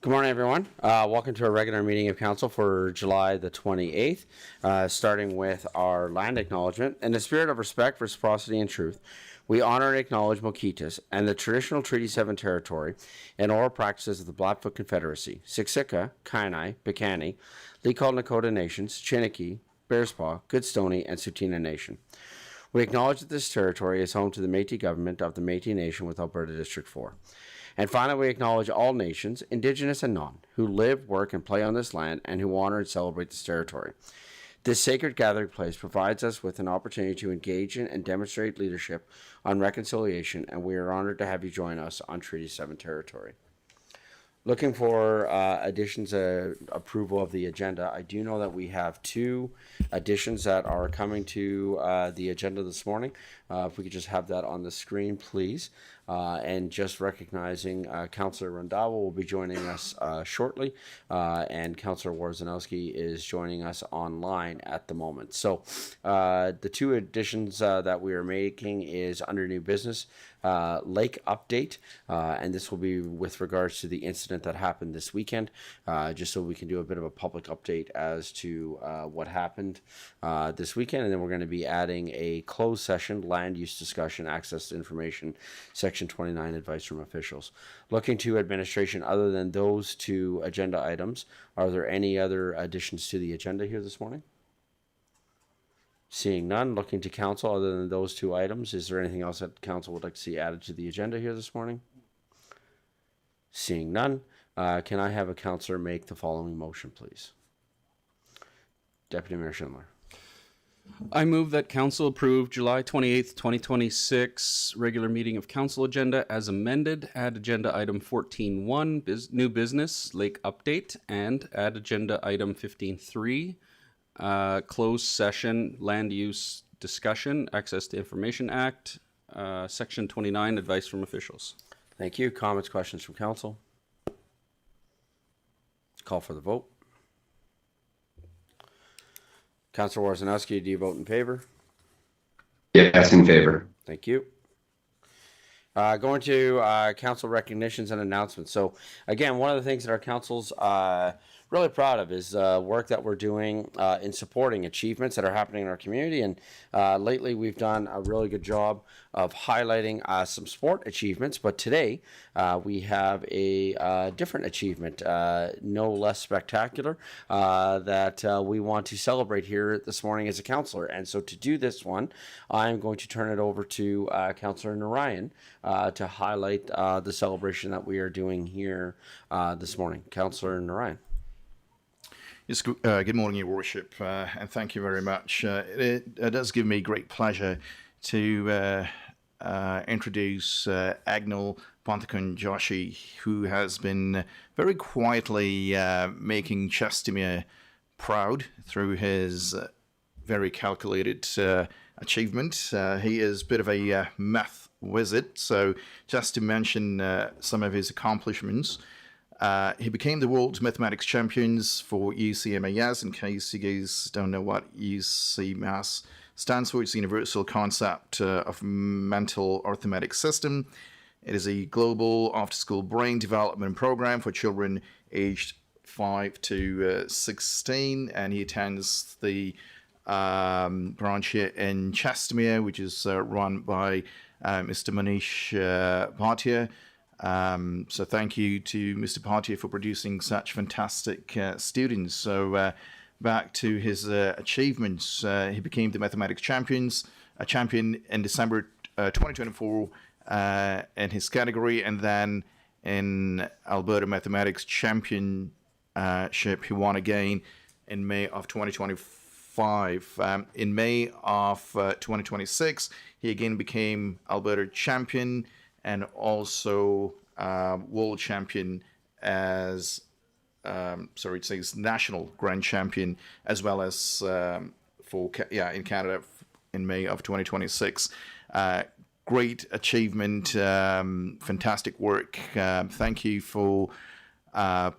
Good morning, everyone. Welcome to our regular meeting of council for July the 28th, starting with our land acknowledgement. In the spirit of respect, reciprocity, and truth, we honor and acknowledge Mokitas and the traditional Treaty 7 territory and oral practices of the Blackfoot Confederacy, Siksika, Kainai, Piikani, Likol Nakota Nations, Chiniki, Bearspaw, Goodstoney, and Tsuut'ina Nation. We acknowledge that this territory is home to the Métis government of the Métis Nation with Alberta District 4. And finally, we acknowledge all nations, Indigenous and non, who live, work, and play on this land and who honor and celebrate this territory. This sacred gathering place provides us with an opportunity to engage in and demonstrate leadership on reconciliation, and we are honored to have you join us on Treaty 7 territory. Looking for additions, approval of the agenda. I do know that we have two additions that are coming to the agenda this morning. If we could just have that on the screen, please. And just recognizing Councillor Randhawa will be joining us shortly, and Councillor Warzanowski is joining us online at the moment. So the two additions that we are making is under new business, lake update, and this will be with regards to the incident that happened this weekend, just so we can do a bit of a public update as to what happened this weekend. And then we're going to be adding a closed session, land use discussion, access to information, Section 29, advice from officials. Looking to administration, other than those two agenda items, are there any other additions to the agenda here this morning? Seeing none, looking to council, other than those two items, is there anything else that council would like to see added to the agenda here this morning? Seeing none, can I have a councillor make the following motion, please? Deputy Mayor Schindler. I move that council approve July 28th, 2026 regular meeting of council agenda as amended. Add agenda item 14.1, new business, lake update, and add agenda item 15.3, closed session, land use discussion, access to information act, section 29, advice from officials. Thank you. Comments, questions from council? Call for the vote. Councillor Warzanowski, do you vote in favor? Yes, in favor. Thank you. Going to council recognitions and announcements. So again, one of the things that our council's really proud of is work that we're doing in supporting achievements that are happening in our community. And lately we've done a really good job of highlighting some sport achievements. But today we have a different achievement, no less spectacular, that we want to celebrate here this morning as a councillor. And so to do this one, I'm going to turn it over to Councillor Narayan to highlight the celebration that we are doing here this morning. Councillor Narayan. Yes, good morning, Your Worship, and thank you very much. It does give me great pleasure to introduce Agnel Ponthakun Joshi, who has been very quietly making Chestermere proud through his very calculated achievement. He is a bit of a math wizard, so just to mention some of his accomplishments. He became the world mathematics champions for UCMAS. In case you guys don't know what UCMAS stands for, it's the Universal Concept of Mental Arithmetic System. It is a global after-school brain development program for children aged 5 to 16, and he attends the branch here in Chestermere, which is run by Mr. Manish Bhatia. So thank you to Mr. Bhatia for producing such fantastic students. So back to his achievements. He became the mathematics champion in December 2024 in his category, and then in Alberta Mathematics Championship he won again in May of 2025. In May of 2026 he again became Alberta champion and also world champion as, it says national grand champion, as well as in Canada in May of 2026. Great achievement, fantastic work. Thank you for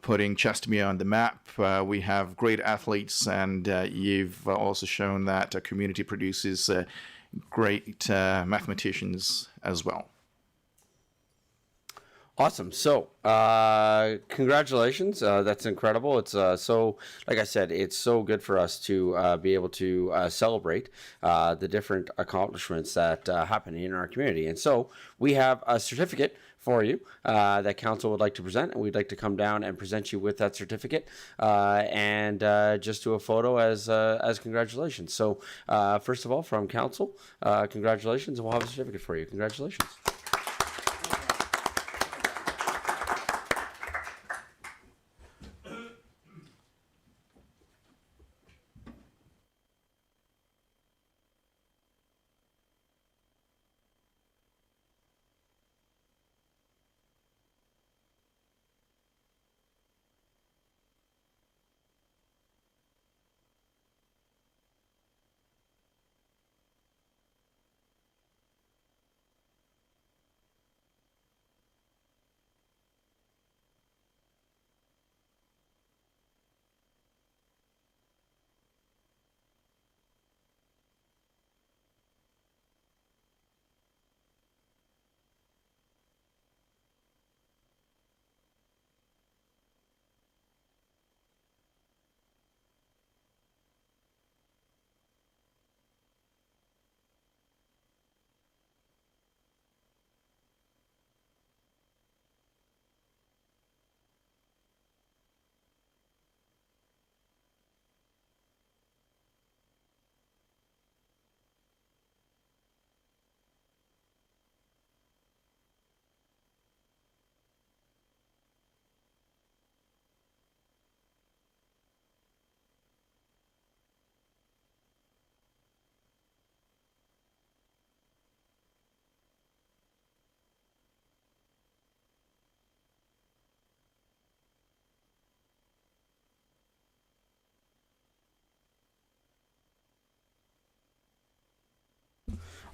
putting Chestermere on the map. We have great athletes, and you've also shown that our community produces great mathematicians as well. Awesome. So, congratulations. That's incredible. It's so, like I said, it's so good for us to be able to celebrate the different accomplishments that happen in our community. And so, we have a certificate for you that council would like to present, and we'd like to come down and present you with that certificate and just do a photo as congratulations. So, first of all, from council, congratulations, and we'll have a certificate for you. Congratulations.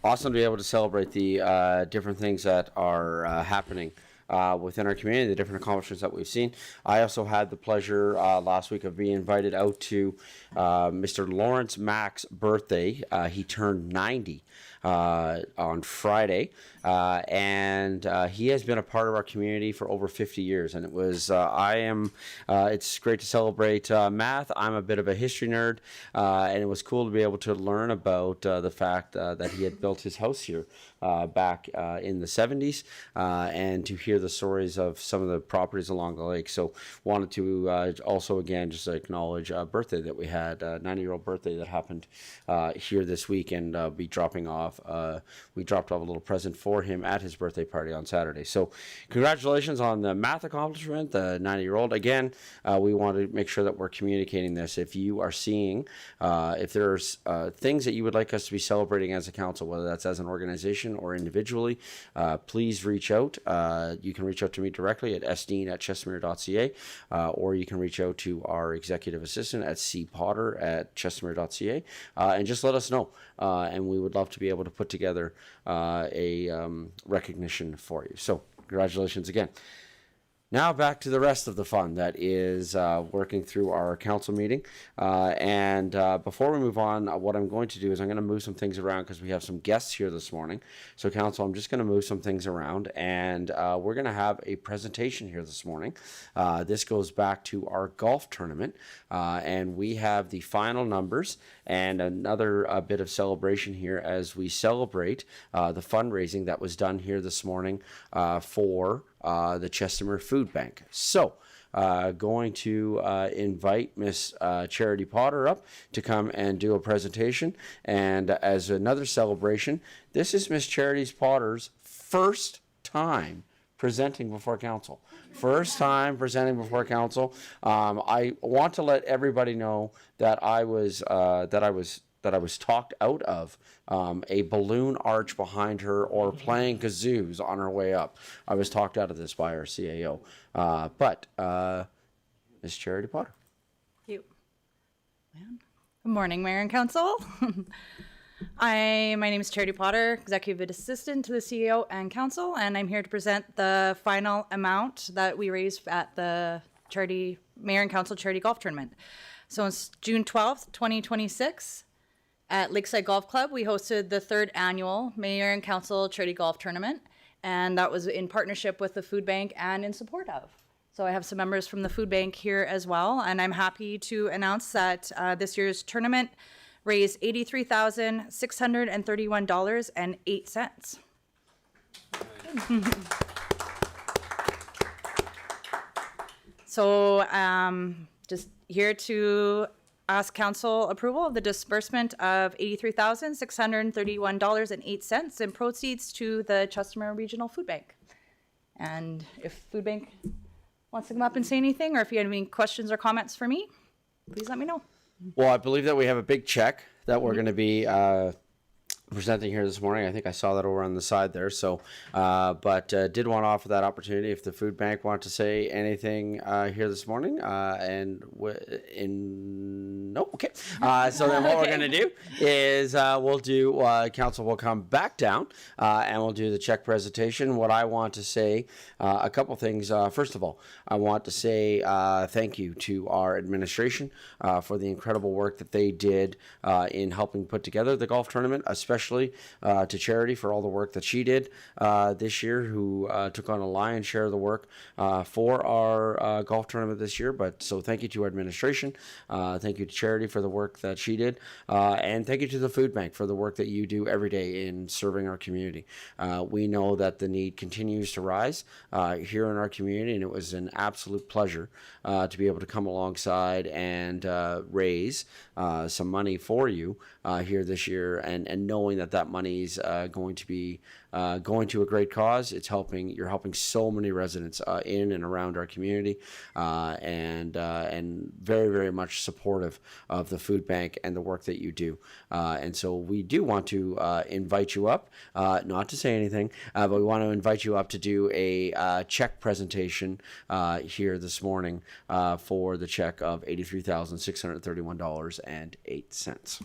Awesome to be able to celebrate the different things that are happening within our community, the different accomplishments that we've seen. I also had the pleasure last week of being invited out to Mr. Lawrence Mack's birthday. He turned 90 on Friday, and he has been a part of our community for over 50 years. And it was, it's great to celebrate math. I'm a bit of a history nerd, and it was cool to be able to learn about the fact that he had built his house here back in the 70s, and to hear the stories of some of the properties along the lake. So wanted to also again just acknowledge a birthday that we had, a 90-year-old birthday that happened here this week, and be dropping off. We dropped off a little present for him at his birthday party on Saturday. So congratulations on the math accomplishment, the 90-year-old. Again, we want to make sure that we're communicating this. If you are seeing, if there's things that you would like us to be celebrating as a council, whether that's as an organization or individually, please reach out. You can reach out to me directly at sdean@chestermere.ca, or you can reach out to our executive assistant at cpotter@chestermere.ca, and just let us know. And we would love to be able to put together a recognition for you. So congratulations again. Now back to the rest of the fun that is working through our council meeting. And before we move on, what I'm going to do is I'm going to move some things around because we have some guests here this morning. So council, I'm just going to move some things around, and we're going to have a presentation here this morning. This goes back to our golf tournament, and we have the final numbers and another bit of celebration here as we celebrate the fundraising that was done here this morning for the Chestermere Food Bank. So, going to invite Miss Charity Potter up to come and do a presentation. And as another celebration, this is Miss Charity Potter's first time presenting before council. First time presenting before council. I want to let everybody know that I was talked out of a balloon arch behind her or playing kazoos on her way up. I was talked out of this by our CAO. But Ms. Charity Potter. Thank you. Good morning, Mayor and Council. My name is Charity Potter, Executive Assistant to the CEO and Council, and I'm here to present the final amount that we raised at the Mayor and Council Charity Golf Tournament. So it's June 12th, 2026. At Lakeside Golf Club, we hosted the third annual Mayor and Council Charity Golf Tournament. and that was in partnership with the food bank and in support of. So I have some members from the food bank here as well, and I'm happy to announce that this year's tournament raised $83,631.08. So just here to ask council approval of the disbursement of $83,631.08 in proceeds to the Chestermere Regional Food Bank. And if food bank wants to come up and say anything, or if you have any questions or comments for me, please let me know. Well, I believe that we have a big check that we're going to be presenting here this morning. I think I saw that over on the side there. So, but did want to offer that opportunity if the food bank want to say anything here this morning. Okay. So then what we're going to do is council will come back down and we'll do the check presentation. What I want to say, a couple things. First of all, I want to say thank you to our administration for the incredible work that they did in helping put together the golf tournament, especially to Charity for all the work that she did this year, who took on a lion's share of the work for our golf tournament this year. But so thank you to our administration. Thank you to Charity for the work that she did. And thank you to the food bank for the work that you do every day in serving our community. We know that the need continues to rise here in our community, and it was an absolute pleasure to be able to come alongside and raise some money for you here this year, and knowing that money's going to be going to a great cause. You're helping so many residents in and around our community, and very, very much supportive of the food bank and the work that you do. And so we do want to invite you up, not to say anything, but we want to invite you up to do a check presentation here this morning for the check of $83,631.08.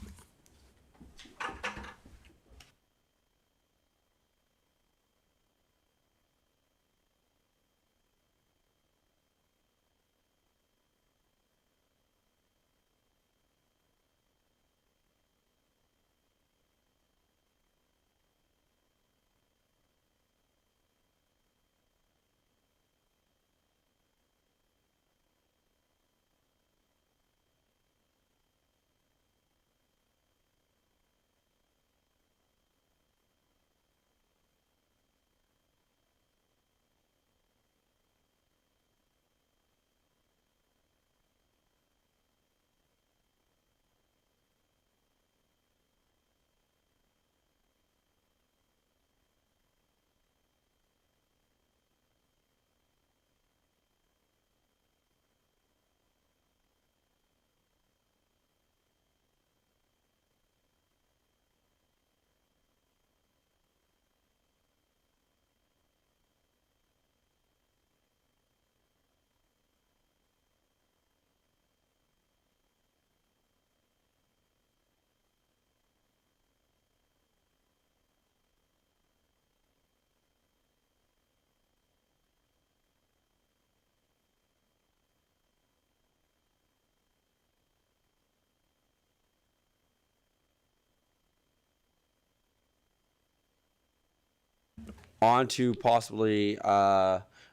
On to possibly,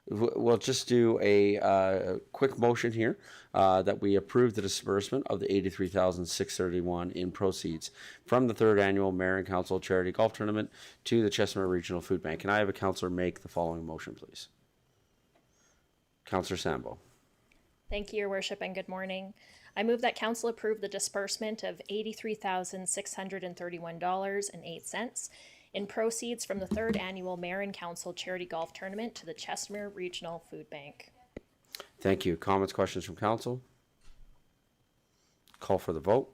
we'll just do a quick motion here that we approve the disbursement of the $83,631 in proceeds from the third annual Mayor and Council Charity Golf Tournament to the Chestermere Regional Food Bank. Can I have a councillor make the following motion, please? Councillor Sambo. Thank you, Your Worship, and good morning. I move that Council approve the disbursement of $83,631.08 in proceeds from the third annual Mayor and Council Charity Golf Tournament to the Chestermere Regional Food Bank. Thank you. Comments, questions from council? Call for the vote.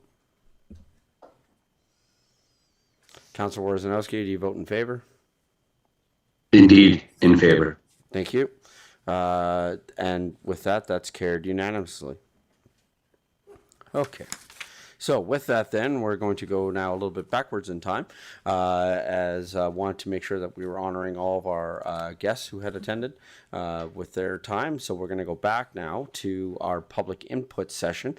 Councillor Worzanowski, do you vote in favor? Indeed, in favor. Thank you. And with that, that's carried unanimously. Okay. So with that, then we're going to go now a little bit backwards in time, as wanted to make sure that we were honoring all of our guests who had attended with their time. So we're going to go back now to our public input session.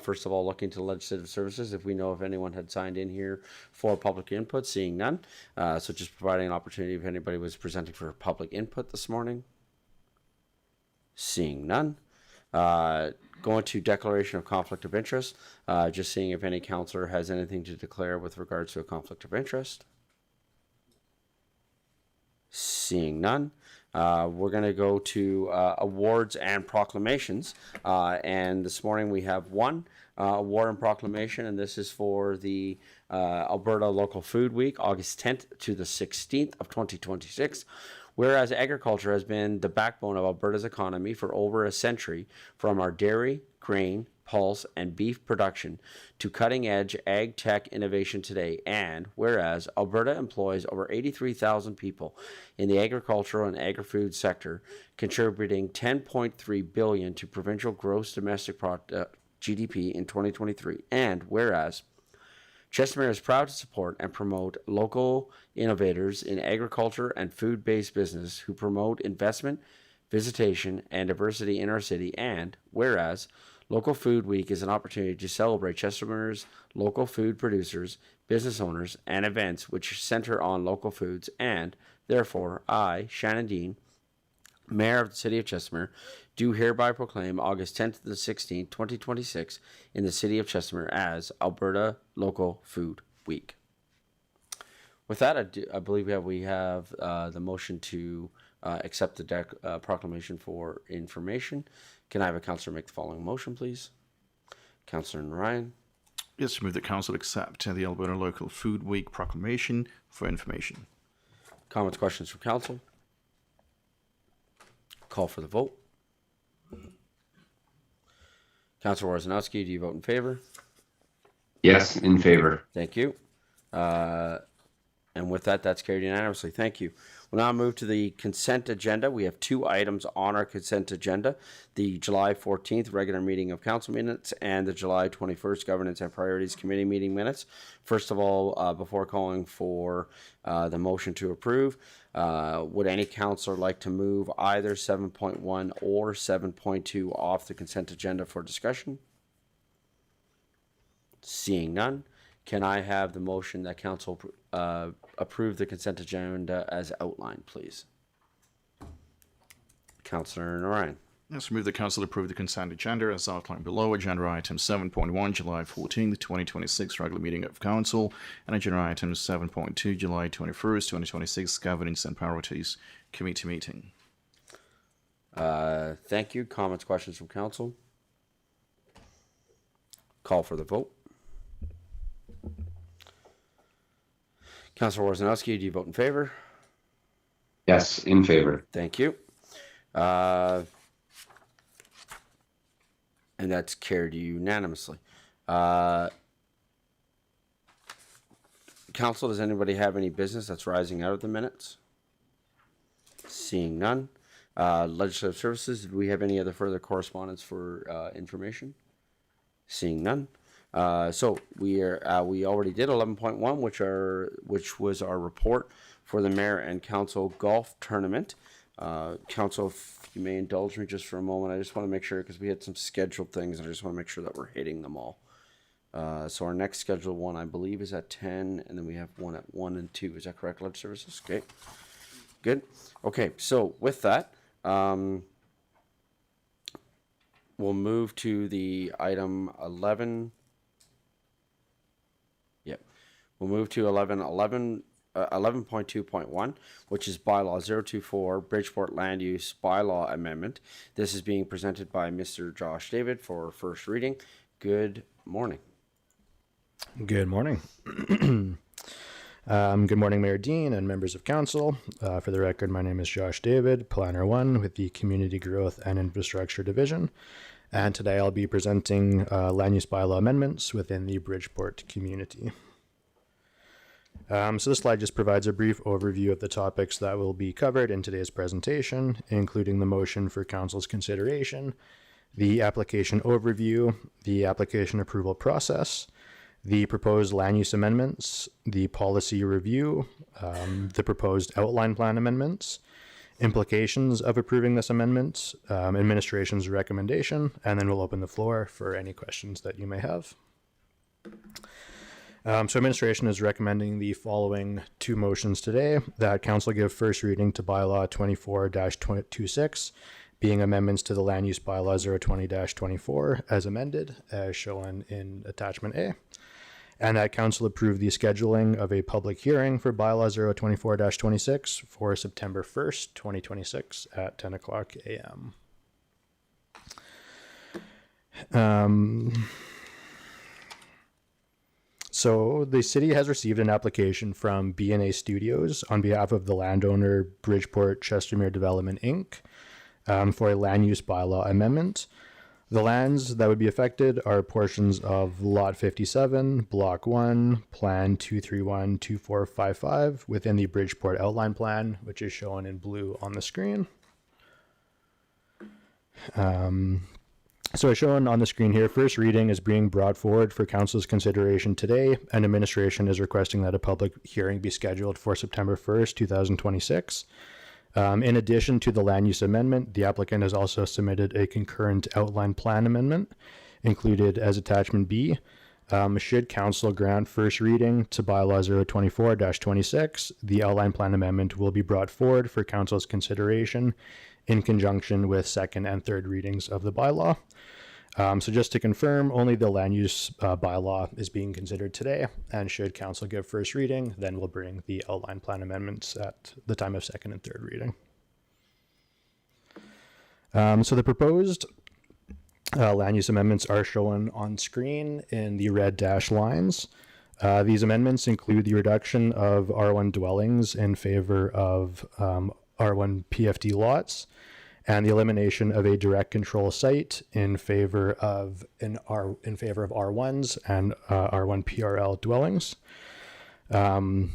First of all, looking to legislative services, if we know if anyone had signed in here for public input, seeing none. So just providing an opportunity if anybody was presenting for public input this morning. Seeing none. Going to declaration of conflict of interest, just seeing if any counselor has anything to declare with regards to a conflict of interest. Seeing none. We're going to go to awards and proclamations. And this morning we have one award and proclamation, and this is for the Alberta Local Food Week, August 10th to the 16th of 2026. Whereas agriculture has been the backbone of Alberta's economy for over a century, from our dairy, grain, pulse, and beef production to cutting-edge ag tech innovation today, and whereas Alberta employs over 83,000 people in the agricultural and agri-food sector, contributing $10.3 billion to provincial gross domestic product GDP in 2023, and whereas Chestermere is proud to support and promote local innovators in agriculture and food-based business who promote investment, visitation, and diversity in our city. And whereas Local Food Week is an opportunity to celebrate Chestermere's local food producers, business owners, and events which center on local foods. And therefore, I, Shannon Dean, Mayor of the City of Chestermere, do hereby proclaim August 10th to the 16th, 2026 in the City of Chestermere as Alberta Local Food Week. With that, I believe we have the motion to accept the proclamation for information. Can I have a councillor make the following motion, please? Councillor Ryan. Yes, move that council accept the Alberta Local Food Week proclamation for information. Comments, questions from council? Call for the vote. Councillor Worzanowski, do you vote in favor? Yes, in favor. Thank you. And with that, that's carried unanimously. Thank you. We'll now move to the consent agenda. We have two items on our consent agenda: the July 14th regular meeting of council minutes and the July 21st Governance and Priorities Committee meeting minutes. First of all, before calling for the motion to approve, would any councillor like to move either 7.1 or 7.2 off the consent agenda for discussion? Seeing none, can I have the motion that council approve the consent agenda as outlined, please? Councillor Narayan. Yes, move that council approve the consent agenda as outlined below. Agenda item 7.1, July 14th, 2026, regular meeting of council, and agenda item 7.2, July 21st, 2026, Governance and Priorities Committee meeting. Thank you. Comments, questions from council? Call for the vote. Councillor Worzanowski, do you vote in favor? Yes, in favor. Thank you. And that's carried unanimously. Council, does anybody have any business that's rising out of the minutes? Seeing none. Legislative services, did we have any other further correspondence for information? Seeing none. So we already did 11.1, which was our report for the mayor and council golf tournament. Council, if you may indulge me just for a moment, I just want to make sure, because we had some scheduled things, and I just want to make sure that we're hitting them all. So our next scheduled one, I believe, is at 10, and then we have one at 1 and 2. Is that correct, Legislative Services? Okay, good. Okay, so with that, we'll move to the item 11. Yep. We'll move to 11.2.1, which is Bylaw 024, Bridgeport Land Use Bylaw Amendment. This is being presented by Mr. Josh David for first reading. Good morning. Good morning. Good morning, Mayor Dean and members of council. For the record, my name is Josh David, Planner 1 with the Community Growth and Infrastructure Division. And today I'll be presenting land use bylaw amendments within the Bridgeport community. So this slide just provides a brief overview of the topics that will be covered in today's presentation, including the motion for council's consideration, the application overview, the application approval process, the proposed land use amendments, the policy review, the proposed outline plan amendments, implications of approving this amendment, administration's recommendation, and then we'll open the floor for any questions that you may have. So administration is recommending the following two motions today: that council give first reading to bylaw 24-26, being amendments to the land use bylaw 020-24 as amended, as shown in attachment A, and that council approve the scheduling of a public hearing for bylaw 024-26 for September 1st, 2026 at 10 o'clock a.m. So the city has received an application from B&A Studios on behalf of the landowner Bridgeport Chestermere Development, Inc. For a land use bylaw amendment. The lands that would be affected are portions of Lot 57, Block 1, Plan 231-2455 within the Bridgeport Outline Plan, which is shown in blue on the screen. So as shown on the screen here, first reading is being brought forward for council's consideration today, and administration is requesting that a public hearing be scheduled for September 1st, 2026. In addition to the land use amendment, the applicant has also submitted a concurrent outline plan amendment included as attachment B. Should council grant first reading to bylaw 024-26, the outline plan amendment will be brought forward for council's consideration in conjunction with second and third readings of the bylaw. So just to confirm, only the land use bylaw is being considered today, and should council give first reading, then we'll bring the outline plan amendments at the time of second and third reading. So the proposed land use amendments are shown on screen in the red dashed lines. These amendments include the reduction of R1 dwellings in favor of R1 PFD lots, and the elimination of a direct control site in favor of R1s and R1 PRL dwellings. So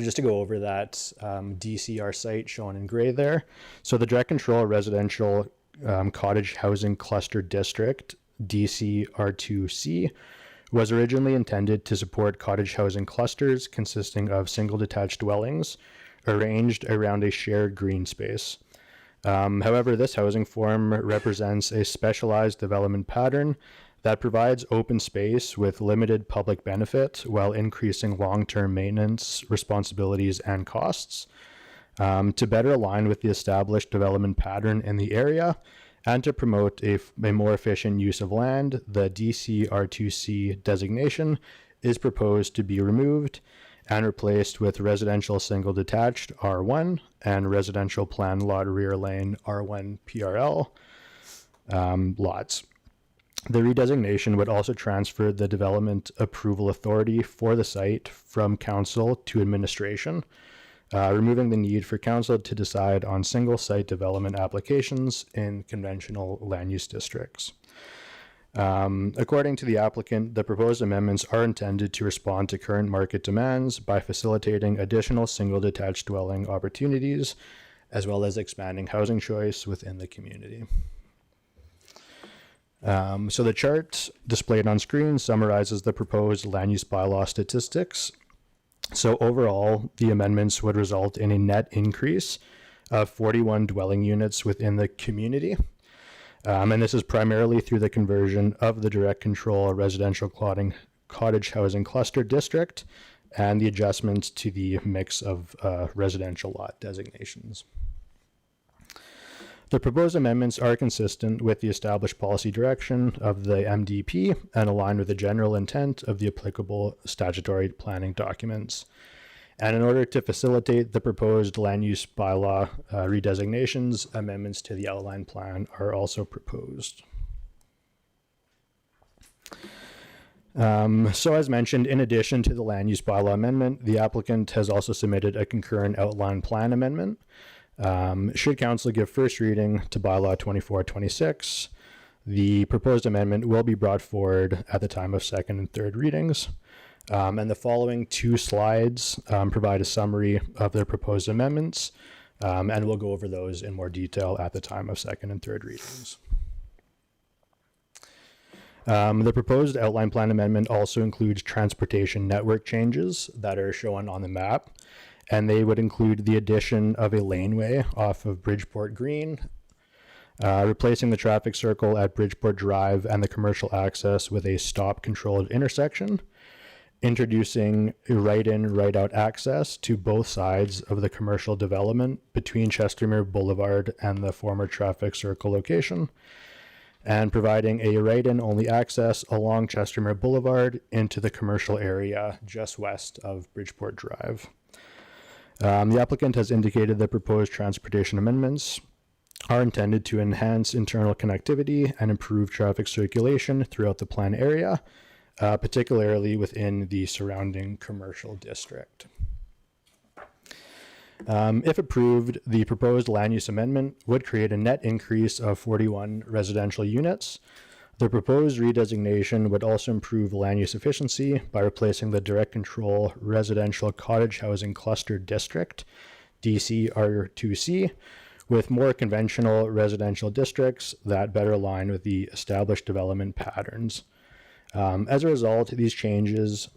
just to go over that DCR site shown in gray there. So the direct control residential cottage housing cluster district, DCR2C, was originally intended to support cottage housing clusters consisting of single detached dwellings arranged around a shared green space. However, this housing form represents a specialized development pattern that provides open space with limited public benefit while increasing long-term maintenance, responsibilities, and costs. To better align with the established development pattern in the area and to promote a more efficient use of land, the DCR2C designation is proposed to be removed and replaced with residential single detached R1 and residential plan lot rear lane R1 PRL lots. The redesignation would also transfer the development approval authority for the site from council to administration, removing the need for council to decide on single site development applications in conventional land use districts. According to the applicant, the proposed amendments are intended to respond to current market demands by facilitating additional single detached dwelling opportunities, as well as expanding housing choice within the community. So the chart displayed on screen summarizes the proposed land use bylaw statistics. So overall, the amendments would result in a net increase of 41 dwelling units within the community. And this is primarily through the conversion of the direct control residential cottage housing cluster district and the adjustments to the mix of residential lot designations. The proposed amendments are consistent with the established policy direction of the MDP and align with the general intent of the applicable statutory planning documents. And in order to facilitate the proposed land use bylaw redesignations, amendments to the outline plan are also proposed. So as mentioned, in addition to the land use bylaw amendment, the applicant has also submitted a concurrent outline plan amendment. Should council give first reading to bylaw 2426, the proposed amendment will be brought forward at the time of second and third readings. And the following two slides provide a summary of their proposed amendments, and we'll go over those in more detail at the time of second and third readings. The proposed outline plan amendment also includes transportation network changes that are shown on the map, and they would include the addition of a laneway off of Bridgeport Green, replacing the traffic circle at Bridgeport Drive and the commercial access with a stop-controlled intersection, introducing a right-in, right-out access to both sides of the commercial development between Chestermere Boulevard and the former traffic circle location, and providing a right-in only access along Chestermere Boulevard into the commercial area just west of Bridgeport Drive. The applicant has indicated that proposed transportation amendments are intended to enhance internal connectivity and improve traffic circulation throughout the plan area, particularly within the surrounding commercial district. If approved, the proposed land use amendment would create a net increase of 41 residential units. The proposed redesignation would also improve land use efficiency by replacing the direct control residential cottage housing cluster district, DCR2C, with more conventional residential districts that better align with the established development patterns. As a result of these changes,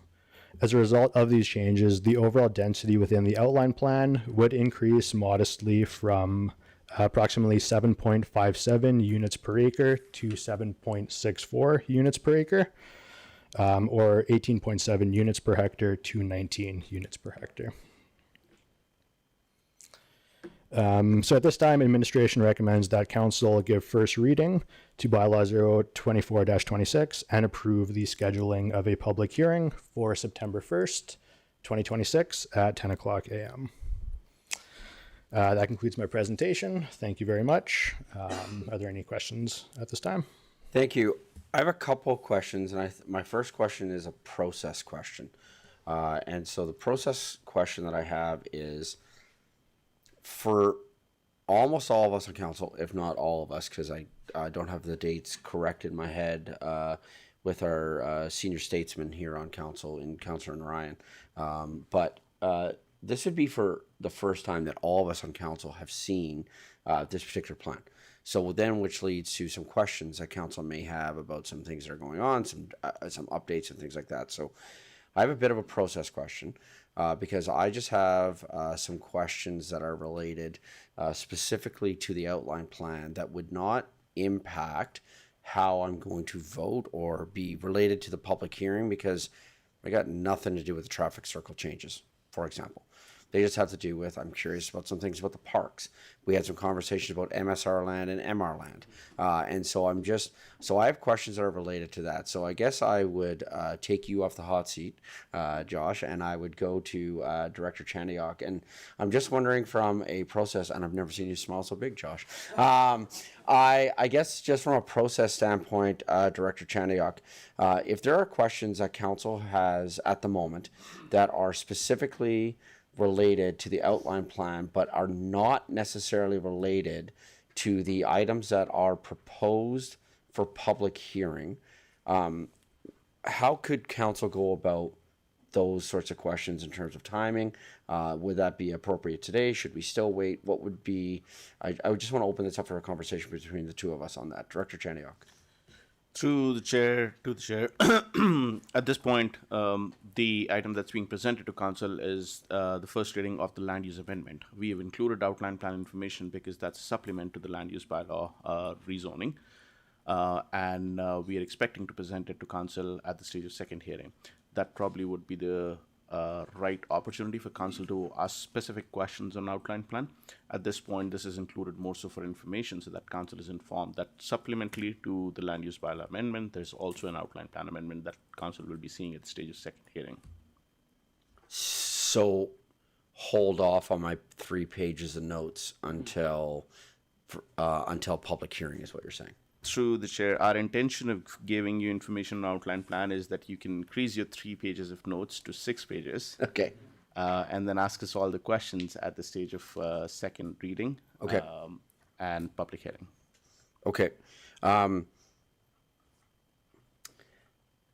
the overall density within the outline plan would increase modestly from approximately 7.57 units per acre to 7.64 units per acre, or 18.7 units per hectare to 19 units per hectare. So at this time, administration recommends that council give first reading to Bylaw 024-26 and approve the scheduling of a public hearing for September 1st, 2026 at 10 o'clock a.m. That concludes my presentation. Thank you very much. Are there any questions at this time? Thank you. I have a couple questions, and my first question is a process question. And so the process question that I have is, for almost all of us on council, if not all of us, because I don't have the dates correct in my head, with our senior statesman here on council, in Councillor Ryan, but this would be for the first time that all of us on council have seen this particular plan. So then, which leads to some questions that council may have about some things that are going on, some updates and things like that. So I have a bit of a process question, because I just have some questions that are related specifically to the outline plan that would not impact how I'm going to vote or be related to the public hearing, because I got nothing to do with the traffic circle changes, for example. They just have to do with, I'm curious about some things about the parks. We had some conversations about MSR land and MR land. And so I have questions that are related to that. So I guess I would take you off the hot seat, Josh, and I would go to Director Chandiok. And I'm just wondering from a process, and I've never seen you smile so big, Josh. I guess just from a process standpoint, Director Chandiok, if there are questions that council has at the moment that are specifically related to the outline plan but are not necessarily related to the items that are proposed for public hearing, how could council go about those sorts of questions in terms of timing? Would that be appropriate today? Should we still wait? What would be, I would just want to open this up for a conversation between the two of us on that. Director Chandiok. To the chair. At this point, the item that's being presented to council is the first reading of the land use amendment. We have included outline plan information because that's a supplement to the land use bylaw rezoning. And we are expecting to present it to council at the stage of second hearing. That probably would be the right opportunity for council to ask specific questions on outline plan. At this point, this is included more so for information so that council is informed that supplementary to the land use bylaw amendment, there's also an outline plan amendment that council will be seeing at the stage of second hearing. So hold off on my 3 pages of notes until public hearing is what you're saying. Through the chair, our intention of giving you information on outline plan is that you can increase your 3 pages of notes to 6 pages. Okay. And then ask us all the questions at the stage of second reading. Okay. And public hearing. Okay.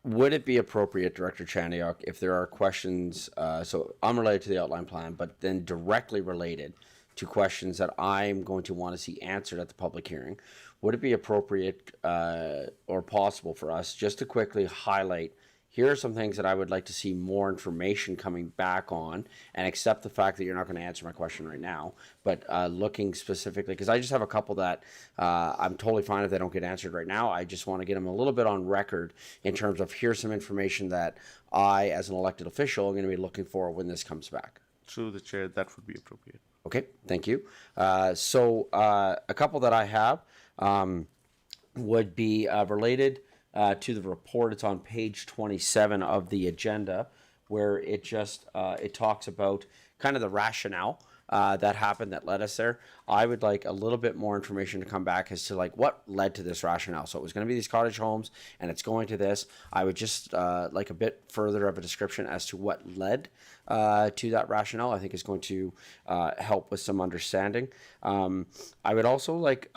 Would it be appropriate, Director Chandiok, if there are questions, so I'm related to the outline plan, but then directly related to questions that I'm going to want to see answered at the public hearing, would it be appropriate or possible for us just to quickly highlight, here are some things that I would like to see more information coming back on, and accept the fact that you're not going to answer my question right now, but looking specifically, because I just have a couple that I'm totally fine if they don't get answered right now. I just want to get them a little bit on record in terms of, here's some information that I, as an elected official, am going to be looking for when this comes back. Through the chair, that would be appropriate. Okay, thank you. So a couple that I have would be related to the report. It's on page 27 of the agenda, where it just it talks about kind of the rationale that happened that led us there. I would like a little bit more information to come back as to like what led to this rationale. So it was going to be these cottage homes, and it's going to this. I would just like a bit further of a description as to what led to that rationale. I think is going to help with some understanding. I would also like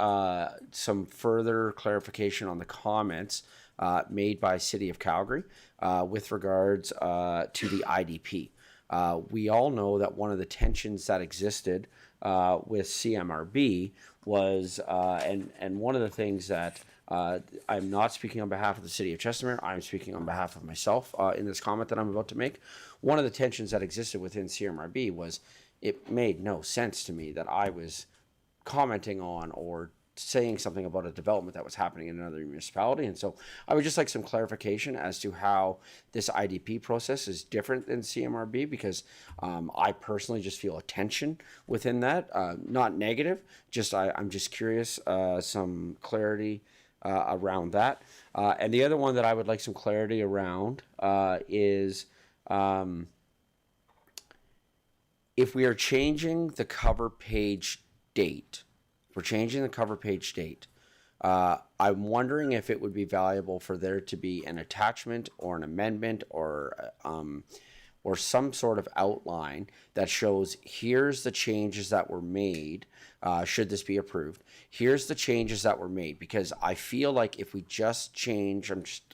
some further clarification on the comments made by City of Calgary with regards to the IDP. We all know that one of the tensions that existed with CMRB was, and one of the things that I'm not speaking on behalf of the City of Chestermere, I'm speaking on behalf of myself in this comment that I'm about to make. One of the tensions that existed within CMRB was, it made no sense to me that I was commenting on or saying something about a development that was happening in another municipality. And so I would just like some clarification as to how this IDP process is different than CMRB, because I personally just feel a tension within that, not negative, just I'm just curious, some clarity around that. And the other one that I would like some clarity around is if we are changing the cover page date, we're changing the cover page date. I'm wondering if it would be valuable for there to be an attachment or an amendment or some sort of outline that shows, here's the changes that were made, should this be approved. Here's the changes that were made, because I feel like if we just change, I'm just,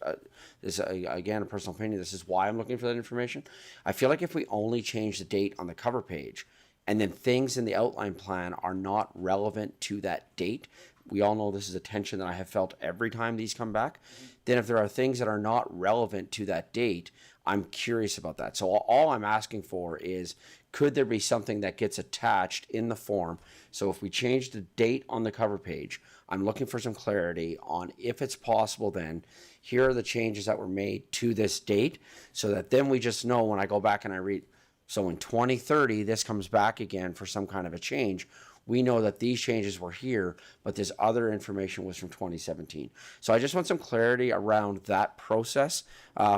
this again, a personal opinion, this is why I'm looking for that information. I feel like if we only change the date on the cover page, and then things in the outline plan are not relevant to that date, we all know this is a tension that I have felt every time these come back, then if there are things that are not relevant to that date, I'm curious about that. So all I'm asking for is, could there be something that gets attached in the form? So if we change the date on the cover page, I'm looking for some clarity on, if it's possible, then here are the changes that were made to this date, so that then we just know when I go back and I read, so in 2030, this comes back again for some kind of a change. We know that these changes were here, but this other information was from 2017. So I just want some clarity around that process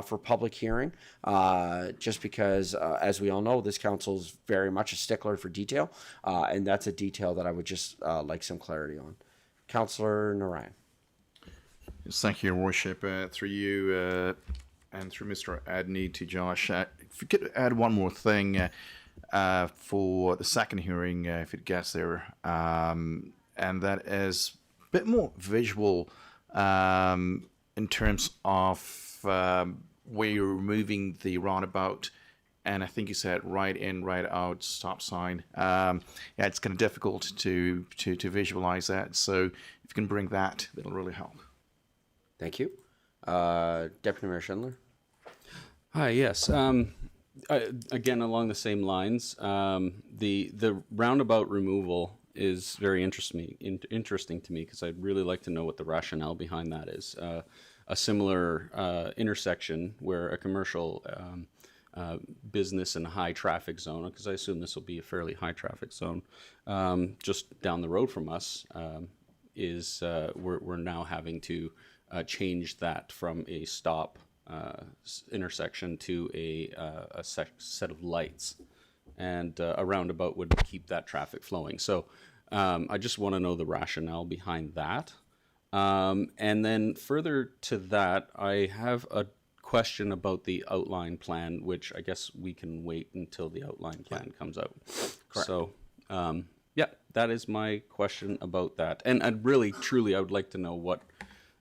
for public hearing, just because, as we all know, this council is very much a stickler for detail, and that's a detail that I would just like some clarity on. Councillor Narayan. Yes, thank you, Your Worship. Through you and through Mr. Adney to Josh. If you could add one more thing for the second hearing, if it gets there, and that is a bit more visual in terms of where you're removing the roundabout, and I think you said right in, right out stop sign. Yeah, it's kind of difficult to visualize that, so if you can bring that, that'll really help. Thank you. Deputy Mayor Schindler. Hi, yes. Again, along the same lines, the roundabout removal is very interesting to me, because I'd really like to know what the rationale behind that is. A similar intersection where a commercial business in a high traffic zone, because I assume this will be a fairly high traffic zone, just down the road from us, is we're now having to change that from a stop intersection to a set of lights, and a roundabout would keep that traffic flowing. So I just want to know the rationale behind that. And then further to that, I have a question about the outline plan, which I guess we can wait until the outline plan comes out. Correct. So yeah, that is my question about that. And I'd really, truly, I would like to know what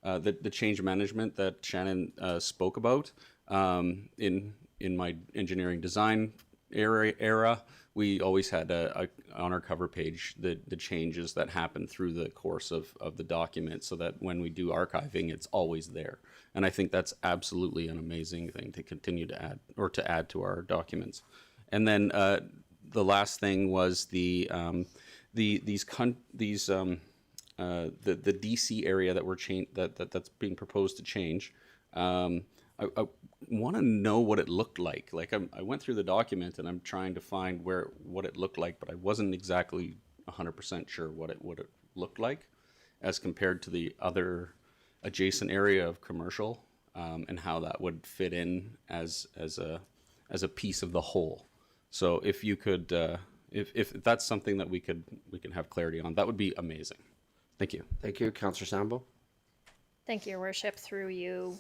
the change management that Shannon spoke about in my engineering design era, we always had on our cover page the changes that happen through the course of the document, so that when we do archiving, it's always there. And I think that's absolutely an amazing thing to continue to add, or to add to our documents. And then the last thing was the DC area that that's being proposed to change. I want to know what it looked like. Like I went through the document and I'm trying to find what it looked like, but I wasn't exactly 100% sure what it looked like as compared to the other adjacent area of commercial, and how that would fit in as a piece of the whole. So if you could, if that's something that we can have clarity on, that would be amazing. Thank you. Thank you, Councillor Sambo. Thank you, Your Worship. Through you,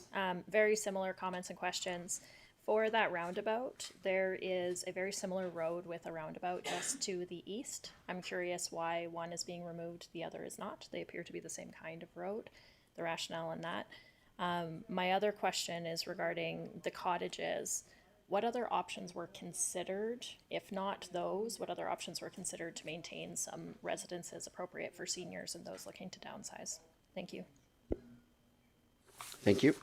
very similar comments and questions. For that roundabout, there is a very similar road with a roundabout just to the east. I'm curious why one is being removed, the other is not. They appear to be the same kind of road, the rationale in that. My other question is regarding the cottages. What other options were considered? If not those, what other options were considered to maintain some residences appropriate for seniors and those looking to downsize? Thank you. Thank you.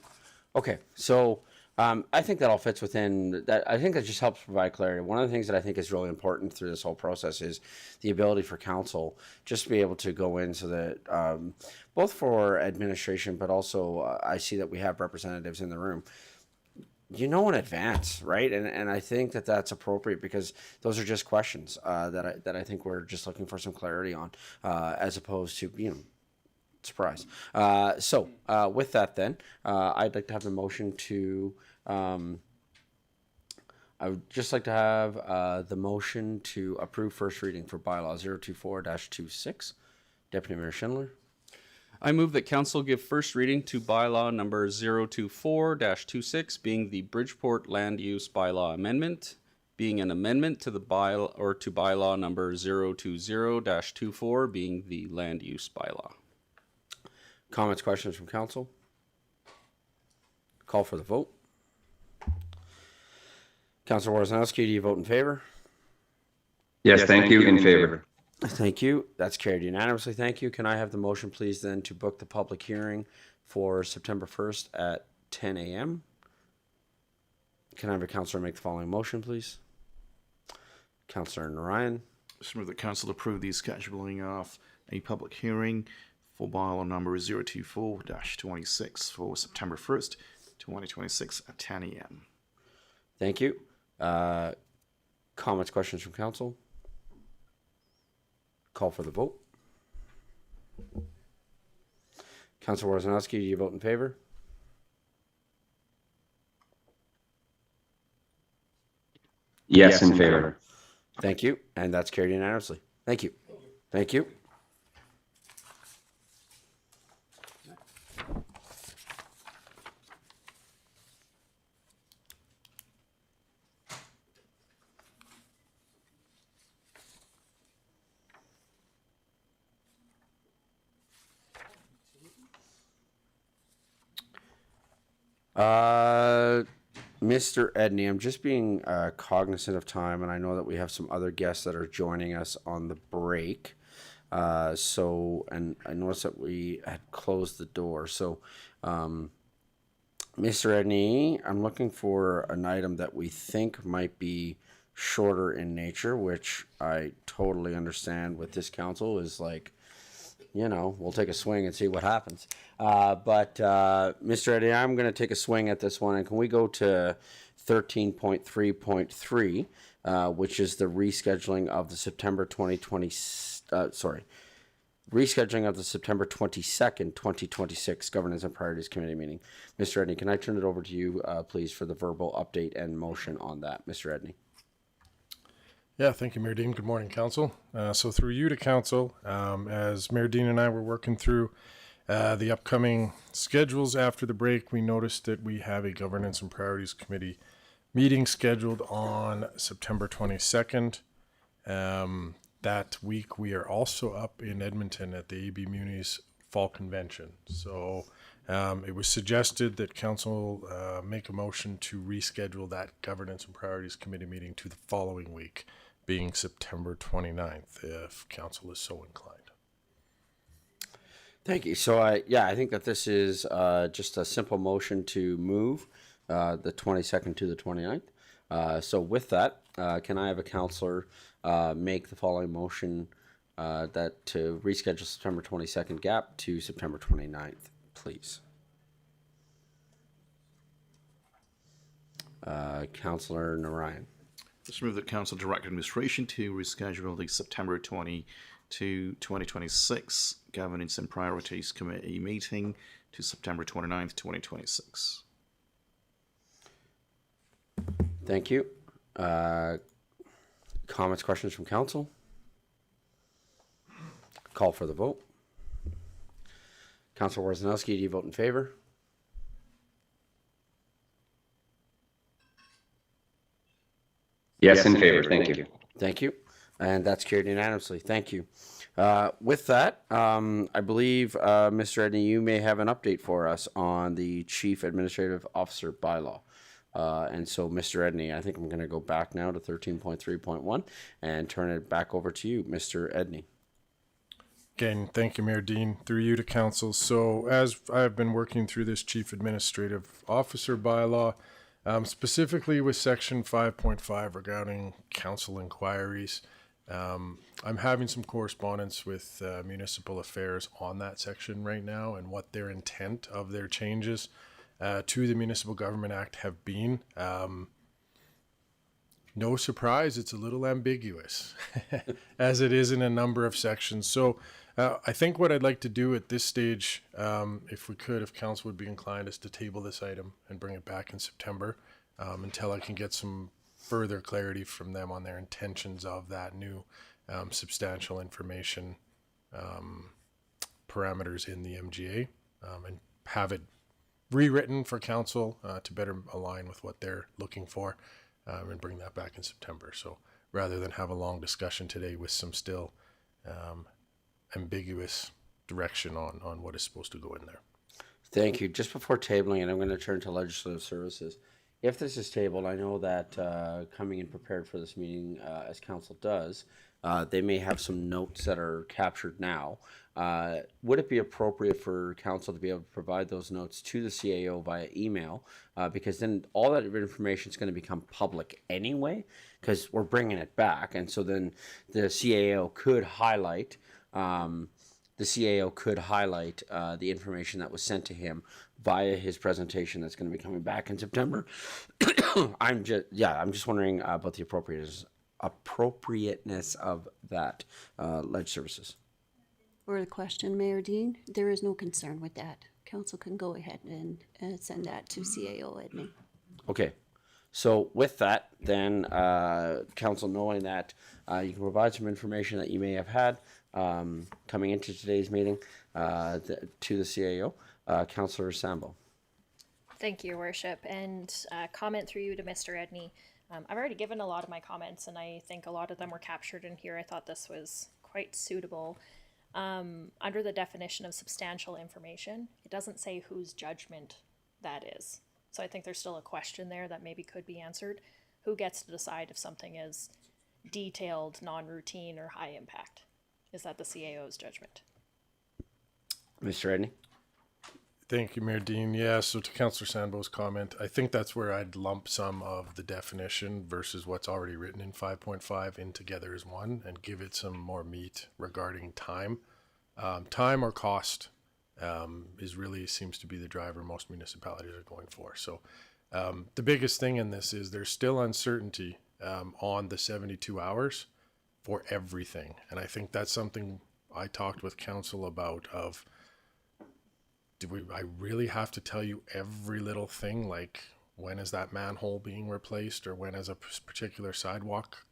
Okay, so I think that all fits within that. I think that just helps provide clarity. One of the things that I think is really important through this whole process is the ability for council just to be able to go in, so that both for administration, but also I see that we have representatives in the room, in advance, right? And I think that that's appropriate, because those are just questions that I think we're just looking for some clarity on, as opposed to, surprise. So with that then, I'd like to have a motion to, I would just like to have the motion to approve first reading for bylaw 024-26. Deputy Mayor Schindler. I move that council give first reading to bylaw number 024-26, being the Bridgeport land use bylaw amendment, being an amendment to the bylaw number 020-24, being the land use bylaw. Comments, questions from council? Call for the vote. Councillor Worzanowski, do you vote in favor? Yes, thank you. In favor. Thank you. That's carried unanimously. Thank you. Can I have the motion, please, then, to book the public hearing for September 1st at 10 a.m.? Can I have a councillor make the following motion, please? Councillor Narayan. Just move that council approve the scheduling of a public hearing for bylaw number 024-26 for September 1st, 2026 at 10 a.m. Thank you. Comments, questions from council? Call for the vote. Councillor Worzanowski, do you vote in favor? Yes, in favor. Thank you. And that's carried unanimously. Thank you. Thank you. Mr. Edney, I'm just being cognizant of time, and I know that we have some other guests that are joining us on the break. And I noticed that we had closed the door. So, Mr. Edney, I'm looking for an item that we think might be shorter in nature, which I totally understand with this council is like, we'll take a swing and see what happens. But Mr. Eddy, I'm going to take a swing at this one. And can we go to 13.3.3, which is the rescheduling of the September 22nd, 2026 Governance and Priorities Committee meeting. Mr. Edney, can I turn it over to you, please, for the verbal update and motion on that, Mr. Edney? Yeah, thank you, Mayor Dean. Good morning, Council. So through you to Council, as Mayor Dean and I were working through the upcoming schedules after the break, we noticed that we have a Governance and Priorities Committee meeting scheduled on September 22nd. That week, we are also up in Edmonton at the AB Muni's Fall Convention. So it was suggested that Council make a motion to reschedule that Governance and Priorities Committee meeting to the following week, being September 29th, if council is so inclined. Thank you. So I think that this is just a simple motion to move the 22nd to the 29th. So with that, can I have a councillor make the following motion that to reschedule September 22nd gap to September 29th, please? Councillor Narayan. Let's move that council direct administration to reschedule the September 2026 Governance and Priorities Committee meeting to September 29th, 2026. Thank you. Comments, questions from council? Call for the vote. Councillor Worzanowski, do you vote in favor? Yes, in favor. Thank you. Thank you. And that's carried unanimously. Thank you. With that, I believe, Mr. Edney, you may have an update for us on the Chief Administrative Officer bylaw. And so, Mr. Edney, I think I'm going to go back now to 13.3.1 and turn it back over to you, Mr. Edney. Again, thank you, Mayor Dean. Through you to council. So as I've been working through this Chief Administrative Officer bylaw, specifically with section 5.5 regarding council inquiries, I'm having some correspondence with municipal affairs on that section right now and what their intent of their changes to the Municipal Government Act have been. No surprise, it's a little ambiguous, as it is in a number of sections. So I think what I'd like to do at this stage, if we could, if council would be inclined, is to table this item and bring it back in September until I can get some further clarity from them on their intentions of that new substantial information parameters in the MGA, and have it rewritten for council to better align with what they're looking for, and bring that back in September. So rather than have a long discussion today with some still ambiguous direction on what is supposed to go in there. Thank you. Just before tabling it, I'm going to turn to Legislative Services. If this is tabled, I know that coming in prepared for this meeting, as council does, they may have some notes that are captured now. Would it be appropriate for council to be able to provide those notes to the CAO via email? Because then all that information is going to become public anyway, because we're bringing it back. And so then the CAO could highlight the information that was sent to him via his presentation that's going to be coming back in September. I'm just wondering about the appropriateness of that. Ledge Services. For the question, Mayor Dean, there is no concern with that. Council can go ahead and send that to CAO Edney. Okay. So with that, then, council, knowing that you can provide some information that you may have had coming into today's meeting to the CAO, Councillor Sambo. Thank you, Your Worship. And comment through you to Mr. Edney. I've already given a lot of my comments, and I think a lot of them were captured in here. I thought this was quite suitable. Under the definition of substantial information, it doesn't say whose judgment that is. So I think there's still a question there that maybe could be answered. Who gets to decide if something is detailed, non-routine, or high impact? Is that the CAO's judgment? Mr. Edney? Thank you, Mayor Dean. Yeah, so to Councillor Sambo's comment, I think that's where I'd lump some of the definition versus what's already written in 5.5 in together as one and give it some more meat regarding time. Time or cost seems to be the driver most municipalities are going for. So the biggest thing in this is there's still uncertainty on the 72 hours for everything. And I think that's something I talked with council about of, I really have to tell you every little thing, like when is that manhole being replaced or when is a particular sidewalk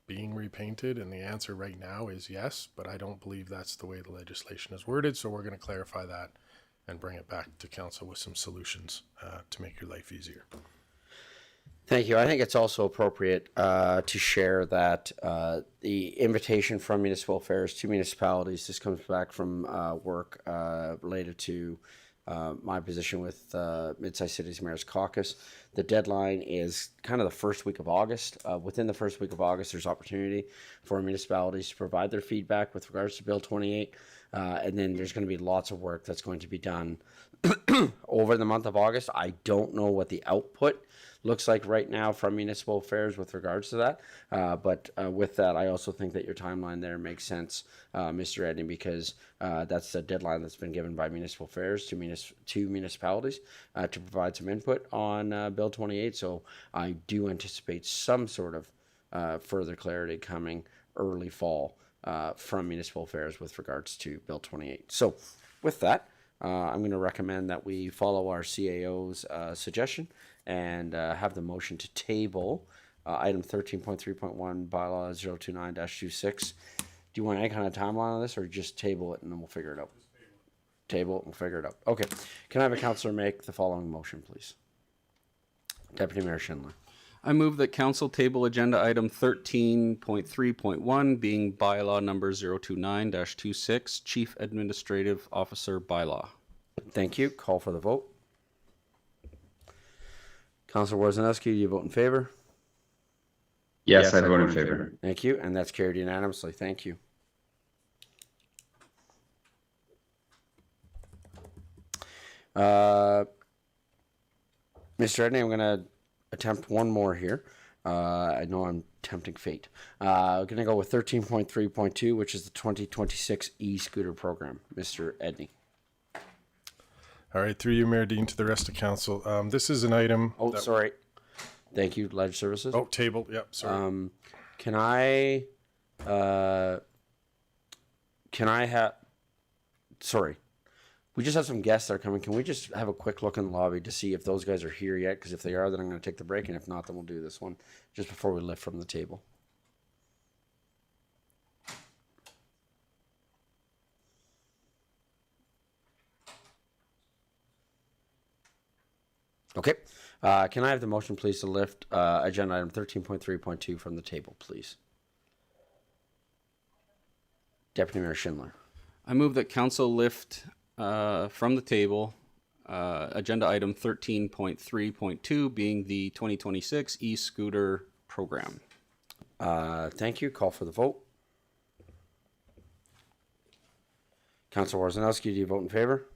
being repainted? And the answer right now is yes, but I don't believe that's the way the legislation is worded. So we're going to clarify that and bring it back to council with some solutions to make your life easier. Thank you. I think it's also appropriate to share that the invitation from Municipal Affairs to municipalities, this comes back from work related to my position with Mid-Sized Cities Mayor's Caucus. The deadline is kind of the first week of August. Within the first week of August, there's opportunity for municipalities to provide their feedback with regards to Bill 28. And then there's going to be lots of work that's going to be done over the month of August. I don't know what the output looks like right now from municipal affairs with regards to that. But with that, I also think that your timeline there makes sense, Mr. Edney, because that's the deadline that's been given by municipal affairs to municipalities to provide some input on Bill 28. So I do anticipate some sort of further clarity coming early fall from municipal affairs with regards to Bill 28. So with that, I'm going to recommend that we follow our CAO's suggestion and have the motion to table item 13.3.1 bylaw 029-26. Do you want any kind of timeline on this, or just table it and then we'll figure it out? Table it and we'll figure it out. Okay. Can I have a councillor make the following motion, please? Deputy Mayor Schindler. I move that council table agenda item 13.3.1 being bylaw number 029-26, Chief Administrative Officer bylaw. Thank you. Call for the vote. Councillor Wozinski, do you vote in favor? Yes, I vote in favor. Thank you. And that's carried unanimously. Thank you. Mr. Edney, I'm going to attempt one more here. I know I'm tempting fate. I'm going to go with 13.3.2, which is the 2026 e-scooter program. Mr. Edney. All right, through you, Mayor Dean, to the rest of council. This is an item. Oh, sorry. Thank you, Ledge Services. Oh, table. Yep, sorry. Can I have, sorry. We just have some guests that are coming. Can we just have a quick look in the lobby to see if those guys are here yet? Because if they are, then I'm going to take the break. And if not, then we'll do this one just before we lift from the table. Okay. Can I have the motion, please, to lift agenda item 13.3.2 from the table, please? Deputy Mayor Schindler. I move that council lift from the table agenda item 13.3.2 being the 2026 e-scooter program. Thank you. Call for the vote. Councilor Wozinski, do you vote in favor?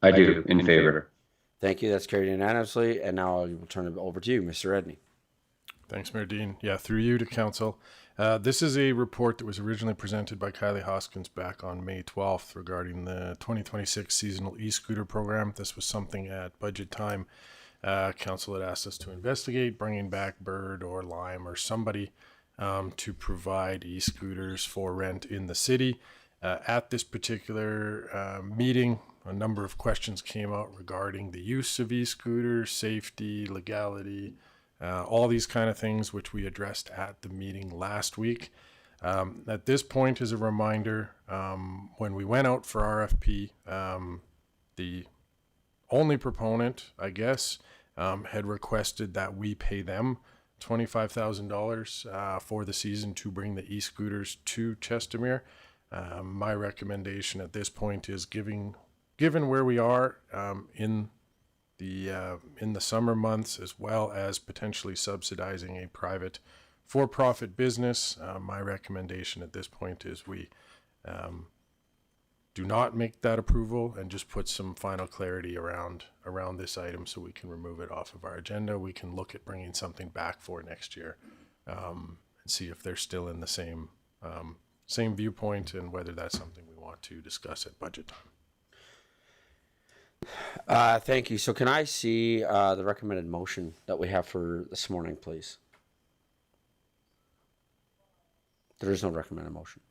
I do, in favor. Thank you. That's carried unanimously. And now I will turn it over to you, Mr. Edney. Thanks, Mayor Dean. Yeah, through you to council. This is a report that was originally presented by Kylie Hoskins back on May 12th regarding the 2026 seasonal e-scooter program. This was something at budget time. Council had asked us to investigate, bringing back Bird or Lime or somebody to provide e-scooters for rent in the city. At this particular meeting, a number of questions came out regarding the use of e-scooters, safety, legality, all these kind of things, which we addressed at the meeting last week. At this point, as a reminder, when we went out for RFP, the only proponent, I guess, had requested that we pay them $25,000 for the season to bring the e-scooters to Chestermere. My recommendation at this point is given where we are in the summer months, as well as potentially subsidizing a private for-profit business, my recommendation at this point is we do not make that approval and just put some final clarity around this item so we can remove it off of our agenda. We can look at bringing something back for next year and see if they're still in the same viewpoint and whether that's something we want to discuss at budget time. Thank you. So can I see the recommended motion that we have for this morning, please? There is no recommended motion.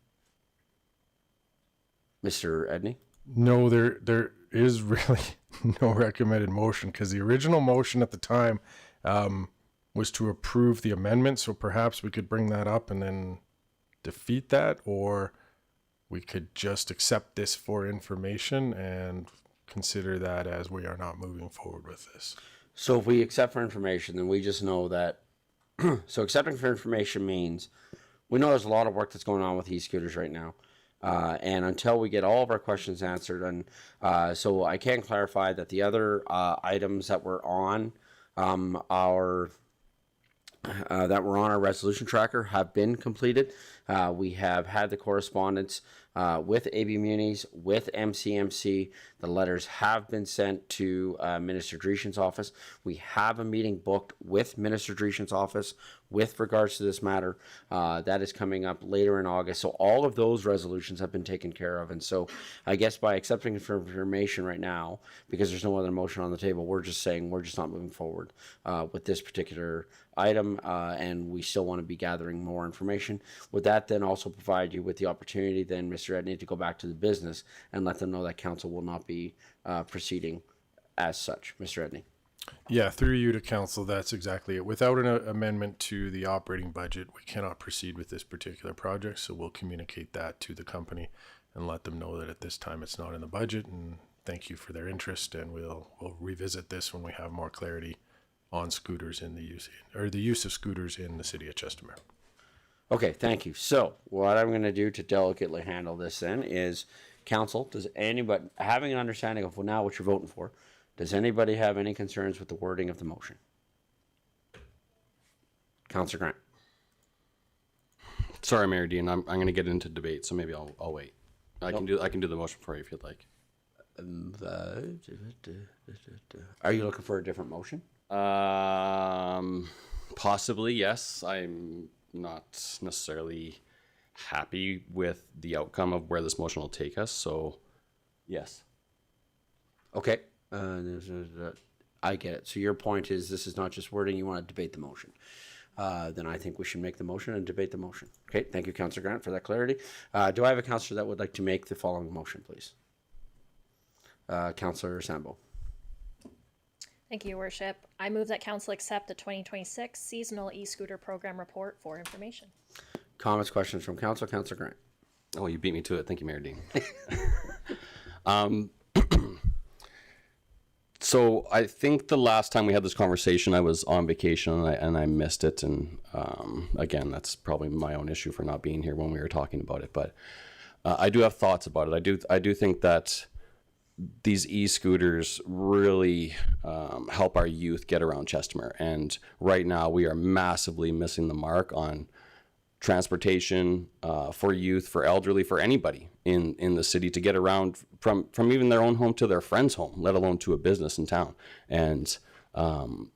Mr. Edney? No, there is really no recommended motion because the original motion at the time was to approve the amendment. So perhaps we could bring that up and then defeat that, or we could just accept this for information and consider that as we are not moving forward with this. So if we accept for information, then we just know that. So accepting for information means we know there's a lot of work that's going on with e-scooters right now. And until we get all of our questions answered, and so I can clarify that the other items that were on our resolution tracker have been completed. We have had the correspondence with AB Munis, with MCMC. The letters have been sent to Minister Dreeshen's office. We have a meeting booked with Minister Dreeshen's office with regards to this matter. That is coming up later in August. So all of those resolutions have been taken care of. And so I guess by accepting information right now, because there's no other motion on the table, we're just saying we're just not moving forward with this particular item, and we still want to be gathering more information. Would that then also provide you with the opportunity then, Mr. Edney, to go back to the business and let them know that council will not be proceeding as such? Mr. Edney. Yeah, through you to council, that's exactly it. Without an amendment to the operating budget, we cannot proceed with this particular project, so we'll communicate that to the company and let them know that at this time it's not in the budget, and thank you for their interest, and we'll revisit this when we have more clarity on scooters in the use of scooters in the city of Chestermere. Okay, thank you. So what I'm going to do to delicately handle this then is, council, does anybody, having an understanding of now what you're voting for, does anybody have any concerns with the wording of the motion? Councillor Grant. Sorry, Mayor Dean, I'm going to get into debate, so maybe I'll wait. I can do the motion for you if you'd like. Are you looking for a different motion? Possibly, yes. I'm not necessarily happy with the outcome of where this motion will take us, so yes. Okay. I get it. So your point is this is not just wording, you want to debate the motion. Then I think we should make the motion and debate the motion. Okay, thank you, Councillor Grant, for that clarity. Do I have a councillor that would like to make the following motion, please? Councillor Sambo. Thank you, Your Worship. I move that council accept the 2026 seasonal e-scooter program report for information. Comments, questions from council? Councillor Grant. Oh, you beat me to it. Thank you, Mayor Dean. So I think the last time we had this conversation, I was on vacation and I missed it. And again, that's probably my own issue for not being here when we were talking about it. But I do have thoughts about it. I do think that these e-scooters really help our youth get around Chestermere. And right now we are massively missing the mark on transportation for youth, for elderly, for anybody in the city to get around from even their own home to their friend's home, let alone to a business in town. And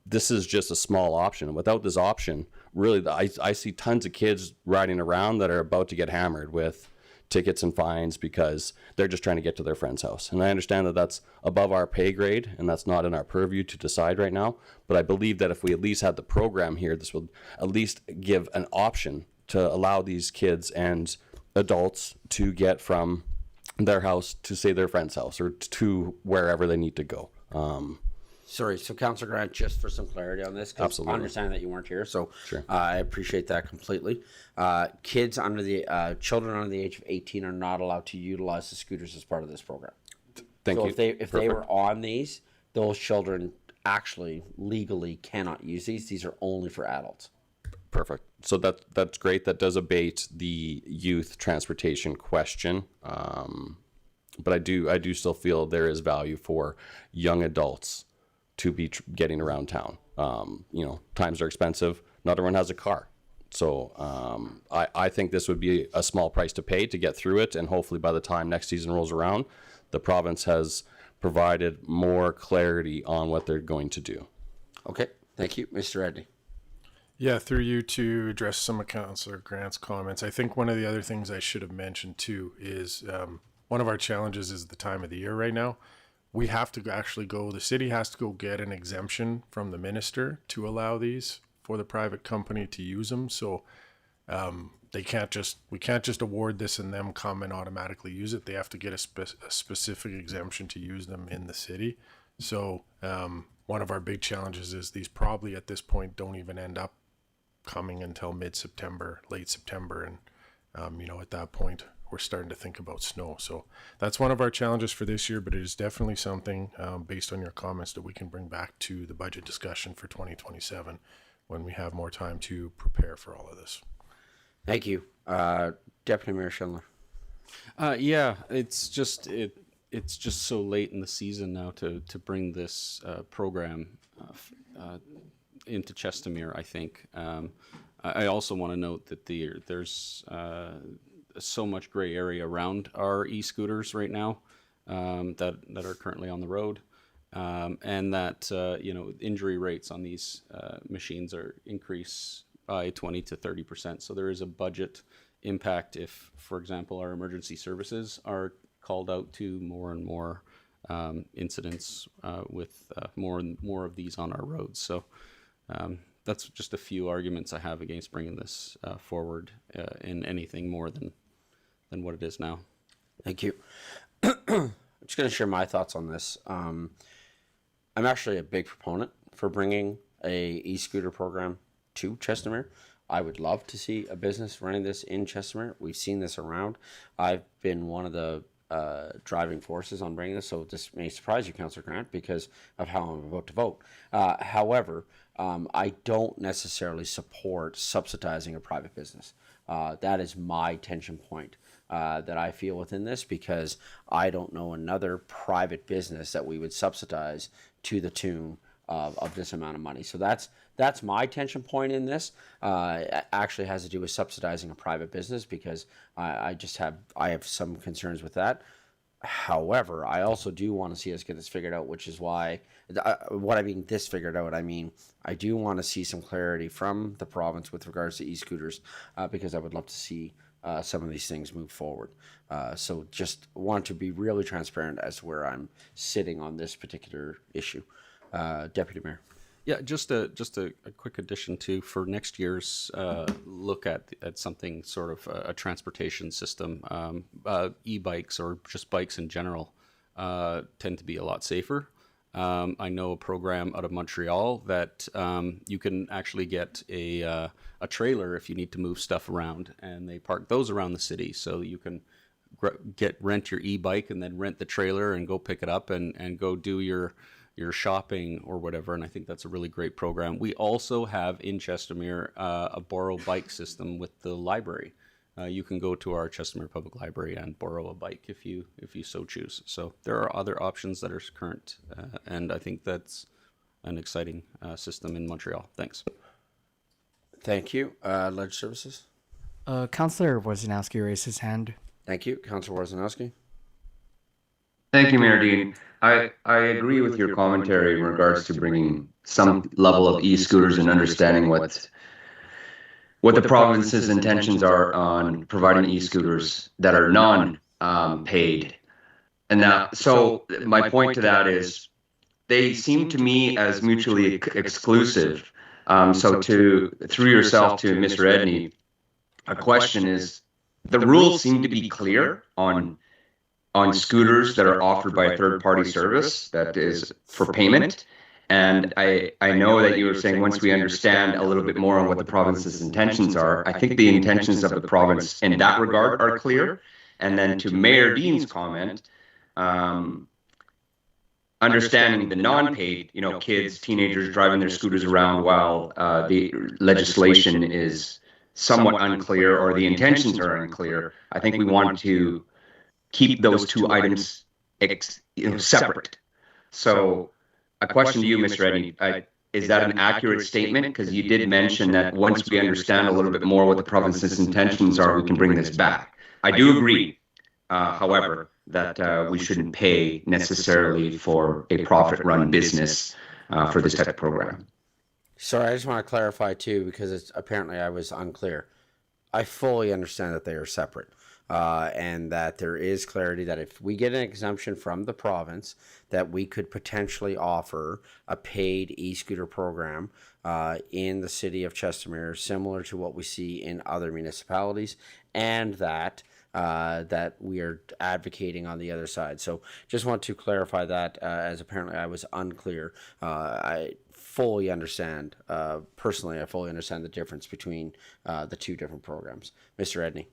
this is just a small option. Without this option, really, I see tons of kids riding around that are about to get hammered with tickets and fines because they're just trying to get to their friend's house. And I understand that that's above our pay grade and that's not in our purview to decide right now. But I believe that if we at least had the program here, this would at least give an option to allow these kids and adults to get from their house to, say, their friend's house or to wherever they need to go. Sorry, so Councillor Grant, just for some clarity on this, 'cause Absolutely. I understand that you weren't here, so Sure. I appreciate that completely. Kids under the children under the age of 18 are not allowed to utilize the scooters as part of this program. Thank So you. if they were on these, those children actually legally cannot use these. These are only for adults. Perfect. So that's great. That does abate the youth transportation question. But I do still feel there is value for young adults to be getting around town. Times are expensive. Not everyone has a car. So I think this would be a small price to pay to get through it. And hopefully by the time next season rolls around, the province has provided more clarity on what they're going to do. Okay, thank you. Mr. Edney. Yeah, through you to address some of Councillor Grant's comments. I think one of the other things I should have mentioned too is one of our challenges is the time of the year right now. We have to actually the city has to go get an exemption from the minister to allow these for the private company to use them. So we can't just award this and them come and automatically use it. They have to get a specific exemption to use them in the city. So one of our big challenges is these probably at this point don't even end up coming until mid-September, late September. And, at that point, we're starting to think about snow. So that's one of our challenges for this year, but it is definitely something based on your comments that we can bring back to the budget discussion for 2027 when we have more time to prepare for all of this. Thank you. Deputy Mayor Schindler. Yeah, it's just so late in the season now to bring this program into Chestermere. I think. I also want to note that there's so much gray area around our e-scooters right now that are currently on the road, and that injury rates on these machines are increase by 20 to 30%. So there is a budget impact if, for example, our emergency services are called out to more and more incidents with more and more of these on our roads. So that's just a few arguments I have against bringing this forward in anything more than what it is now. Thank you. I'm just going to share my thoughts on this. I'm actually a big proponent for bringing a e-scooter program to Chestermere. I would love to see a business running this in Chestermere. We've seen this around. I've been one of the driving forces on bringing this, so this may surprise you, Councillor Grant, because of how I'm about to vote. However, I don't necessarily support subsidizing a private business. That is my tension point that I feel within this, because I don't know another private business that we would subsidize to the tune of this amount of money. So that's my tension point in this. It actually has to do with subsidizing a private business, because I have some concerns with that. However, I also do want to see us get this figured out, which is why, what I mean this figured out, I mean, I do want to see some clarity from the province with regards to e-scooters, because I would love to see some of these things move forward. So just want to be really transparent as to where I'm sitting on this particular issue. Deputy Mayor. Yeah, just a quick addition to, for next year's look at something sort of a transportation system. E-bikes or just bikes in general tend to be a lot safer. I know a program out of Montreal that you can actually get a trailer if you need to move stuff around, and they park those around the city, so you can rent your e-bike and then rent the trailer and go pick it up and go do your shopping or whatever. And I think that's a really great program. We also have in Chestermere a borrow bike system with the library. You can go to our Chestermere Public Library and borrow a bike if you so choose. So there are other options that are current, and I think that's an exciting system in Montreal. Thanks. Thank you. Ledge Services. Councillor Wojciechowski raised his hand. Thank you. Councillor Wojciechowski. Thank you, Mayor Dean. I agree with your commentary in regards to bringing some level of e-scooters and understanding what the province's intentions are on providing e-scooters that are non-paid. And now, so my point to that is they seem to me as mutually exclusive. So through yourself to Mr. Edney, a question is, the rules seem to be clear on scooters that are offered by a third-party service that is for payment. And I know that you were saying once we understand a little bit more on what the province's intentions are, I think the intentions of the province in that regard are clear. And then to Mayor Dean's comment, understanding the non-paid, kids, teenagers driving their scooters around while the legislation is somewhat unclear or the intentions are unclear, I think we want to keep those two items separate. So a question to you, Mr. Edney, is that an accurate statement? Because you did mention that once we understand a little bit more what the province's intentions are, we can bring this back. I do agree, however, that we shouldn't pay necessarily for a profit-run business for this type of program. Sorry, I just want to clarify too, because apparently I was unclear. I fully understand that they are separate. And that there is clarity that if we get an exemption from the province, that we could potentially offer a paid e-scooter program in the city of Chestermere, similar to what we see in other municipalities, and that we are advocating on the other side. So just want to clarify that, as apparently I was unclear. I fully understand, personally, I fully understand the difference between the two different programs. Mr. Edney.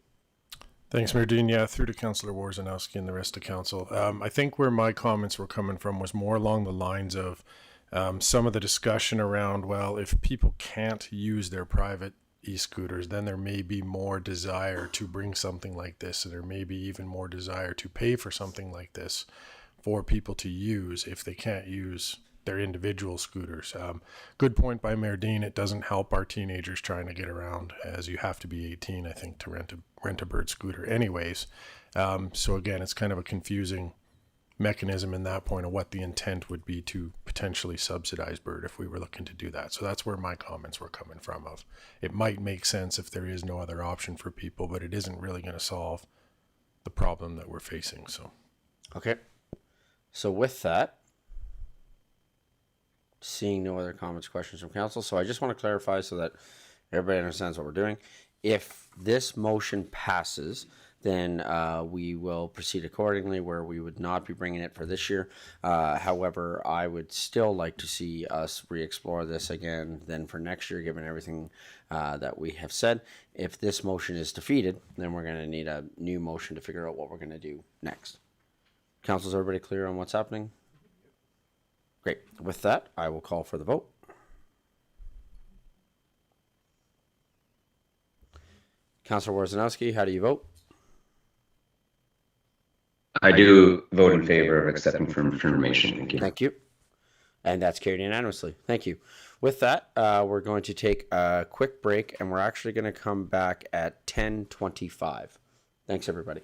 Thanks, Mayor Dean. Yeah, through to Councillor Wojciechowski and the rest of council. I think where my comments were coming from was more along the lines of some of the discussion around, well, if people can't use their private e-scooters, then there may be more desire to bring something like this, and there may be even more desire to pay for something like this for people to use if they can't use their individual scooters. Good point by Mayor Dean. It doesn't help our teenagers trying to get around, as you have to be 18, I think, to rent a bird scooter anyways. So again, it's kind of a confusing mechanism in that point of what the intent would be to potentially subsidize bird if we were looking to do that. So that's where my comments were coming from. Of it might make sense if there is no other option for people, but it isn't really going to solve the problem that we're facing. So Okay. So with that, seeing no other comments, questions from council, so I just want to clarify so that everybody understands what we're doing. If this motion passes, then we will proceed accordingly, where we would not be bringing it for this year. However, I would still like to see us re-explore this again then for next year, given everything that we have said. If this motion is defeated, then we're going to need a new motion to figure out what we're going to do next. Council, is everybody clear on what's happening? Great. With that, I will call for the vote. Councilor Worzanowski, how do you vote? I do vote in favor of accepting for information. Thank you. Thank you. And that's carried unanimously. Thank you. With that, we're going to take a quick break, and we're actually going to come back at 10:25. Thanks, everybody.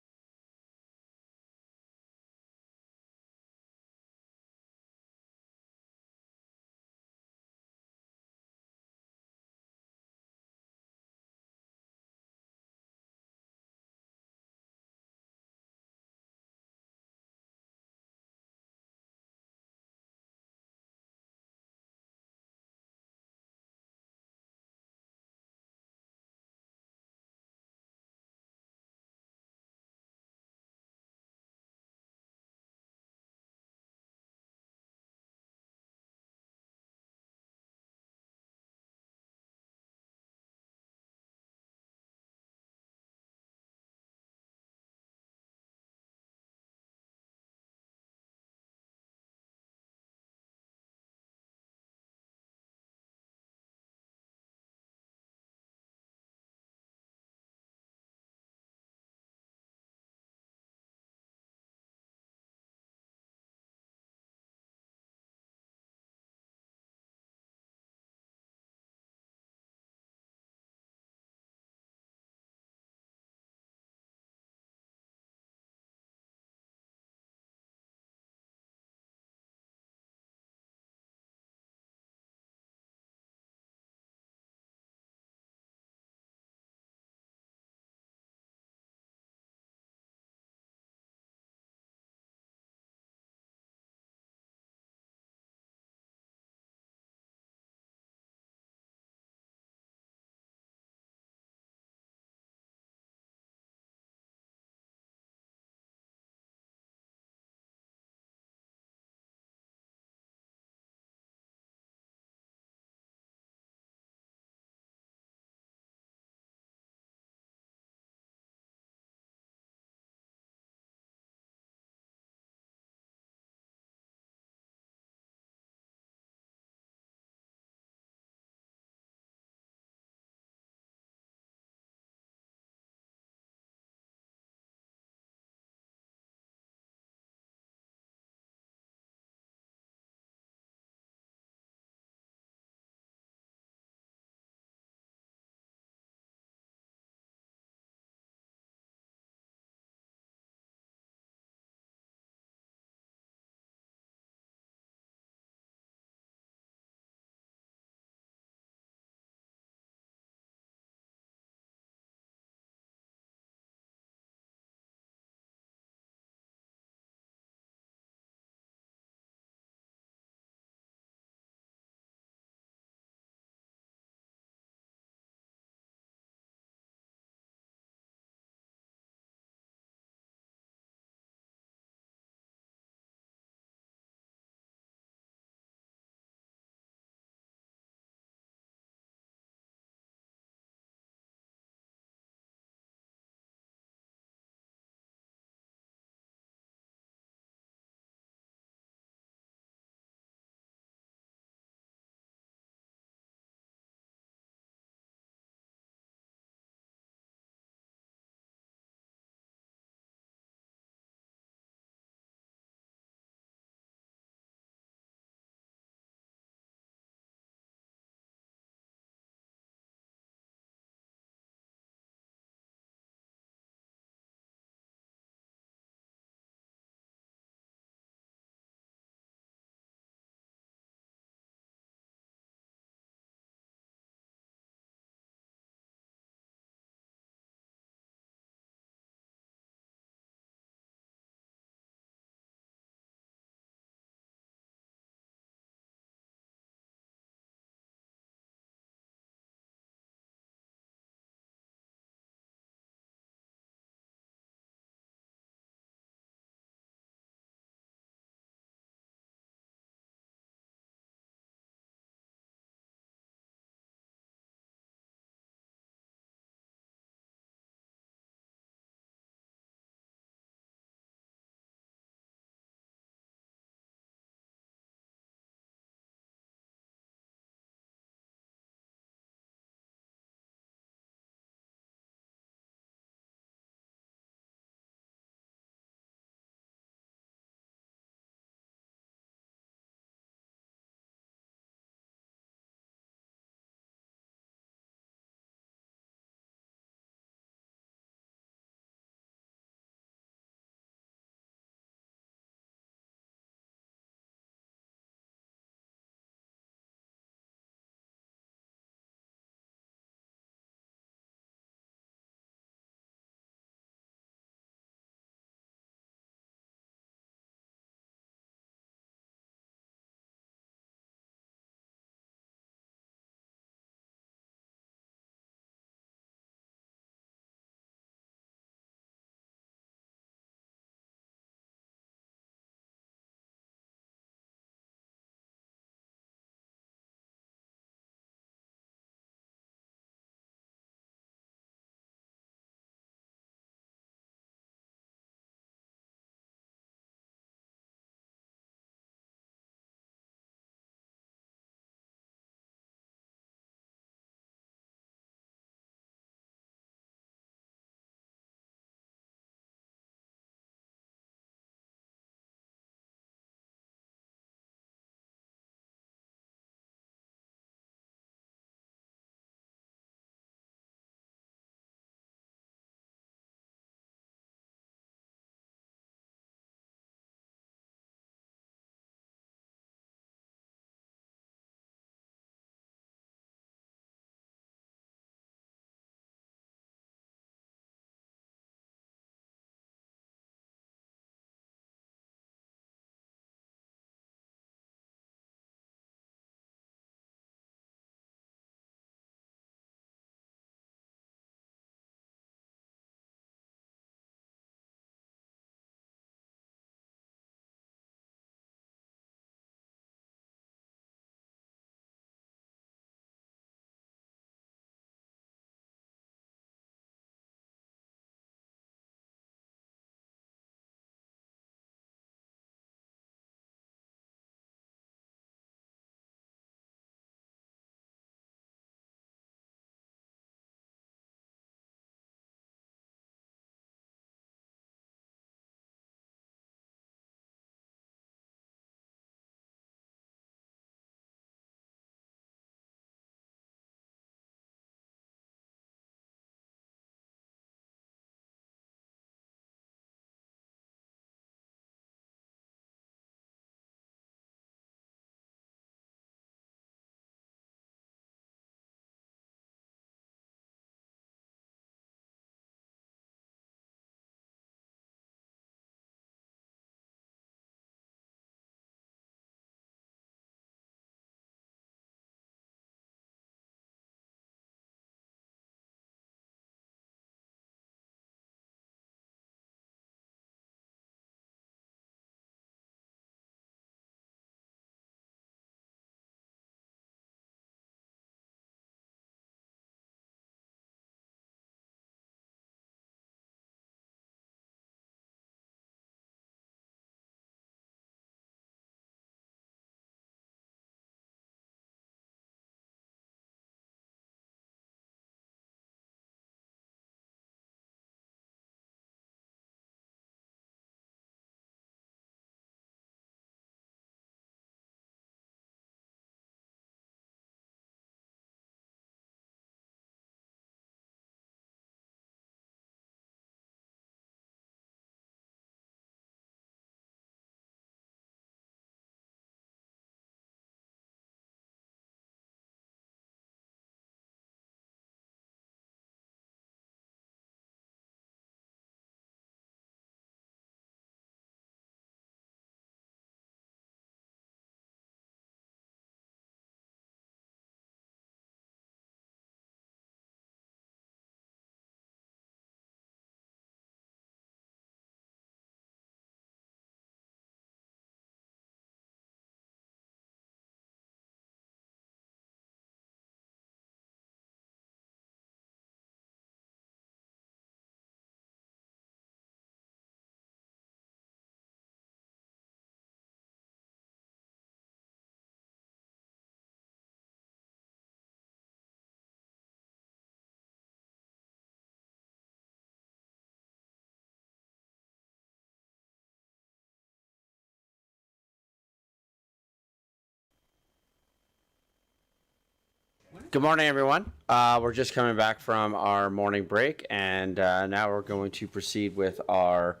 Good morning, everyone. We're just coming back from our morning break, and now we're going to proceed with our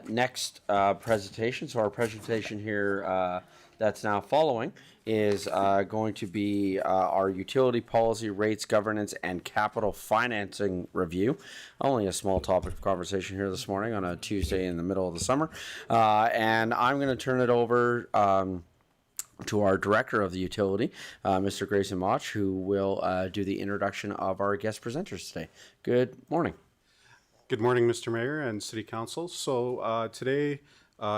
next presentation. So our presentation here that's now following is going to be our utility policy, rates, governance, and capital financing review. Only a small topic of conversation here this morning on a Tuesday in the middle of the summer. And I'm going to turn it over to our director of the utility, Mr. Grayson Mach, who will do the introduction of our guest presenters today. Good morning. Good morning, Mr. Mayor and City Council. So today,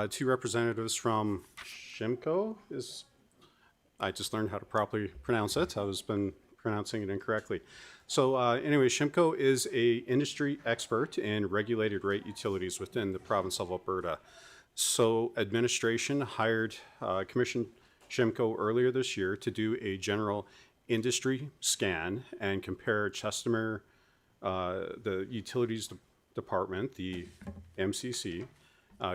two representatives from Shimco I just learned how to properly pronounce it. I was been pronouncing it incorrectly. So anyway, Shimco is a industry expert in regulated rate utilities within the province of Alberta. So administration commissioned Shimco earlier this year to do a general industry scan and compare Chestermere, the utilities department, the MCC,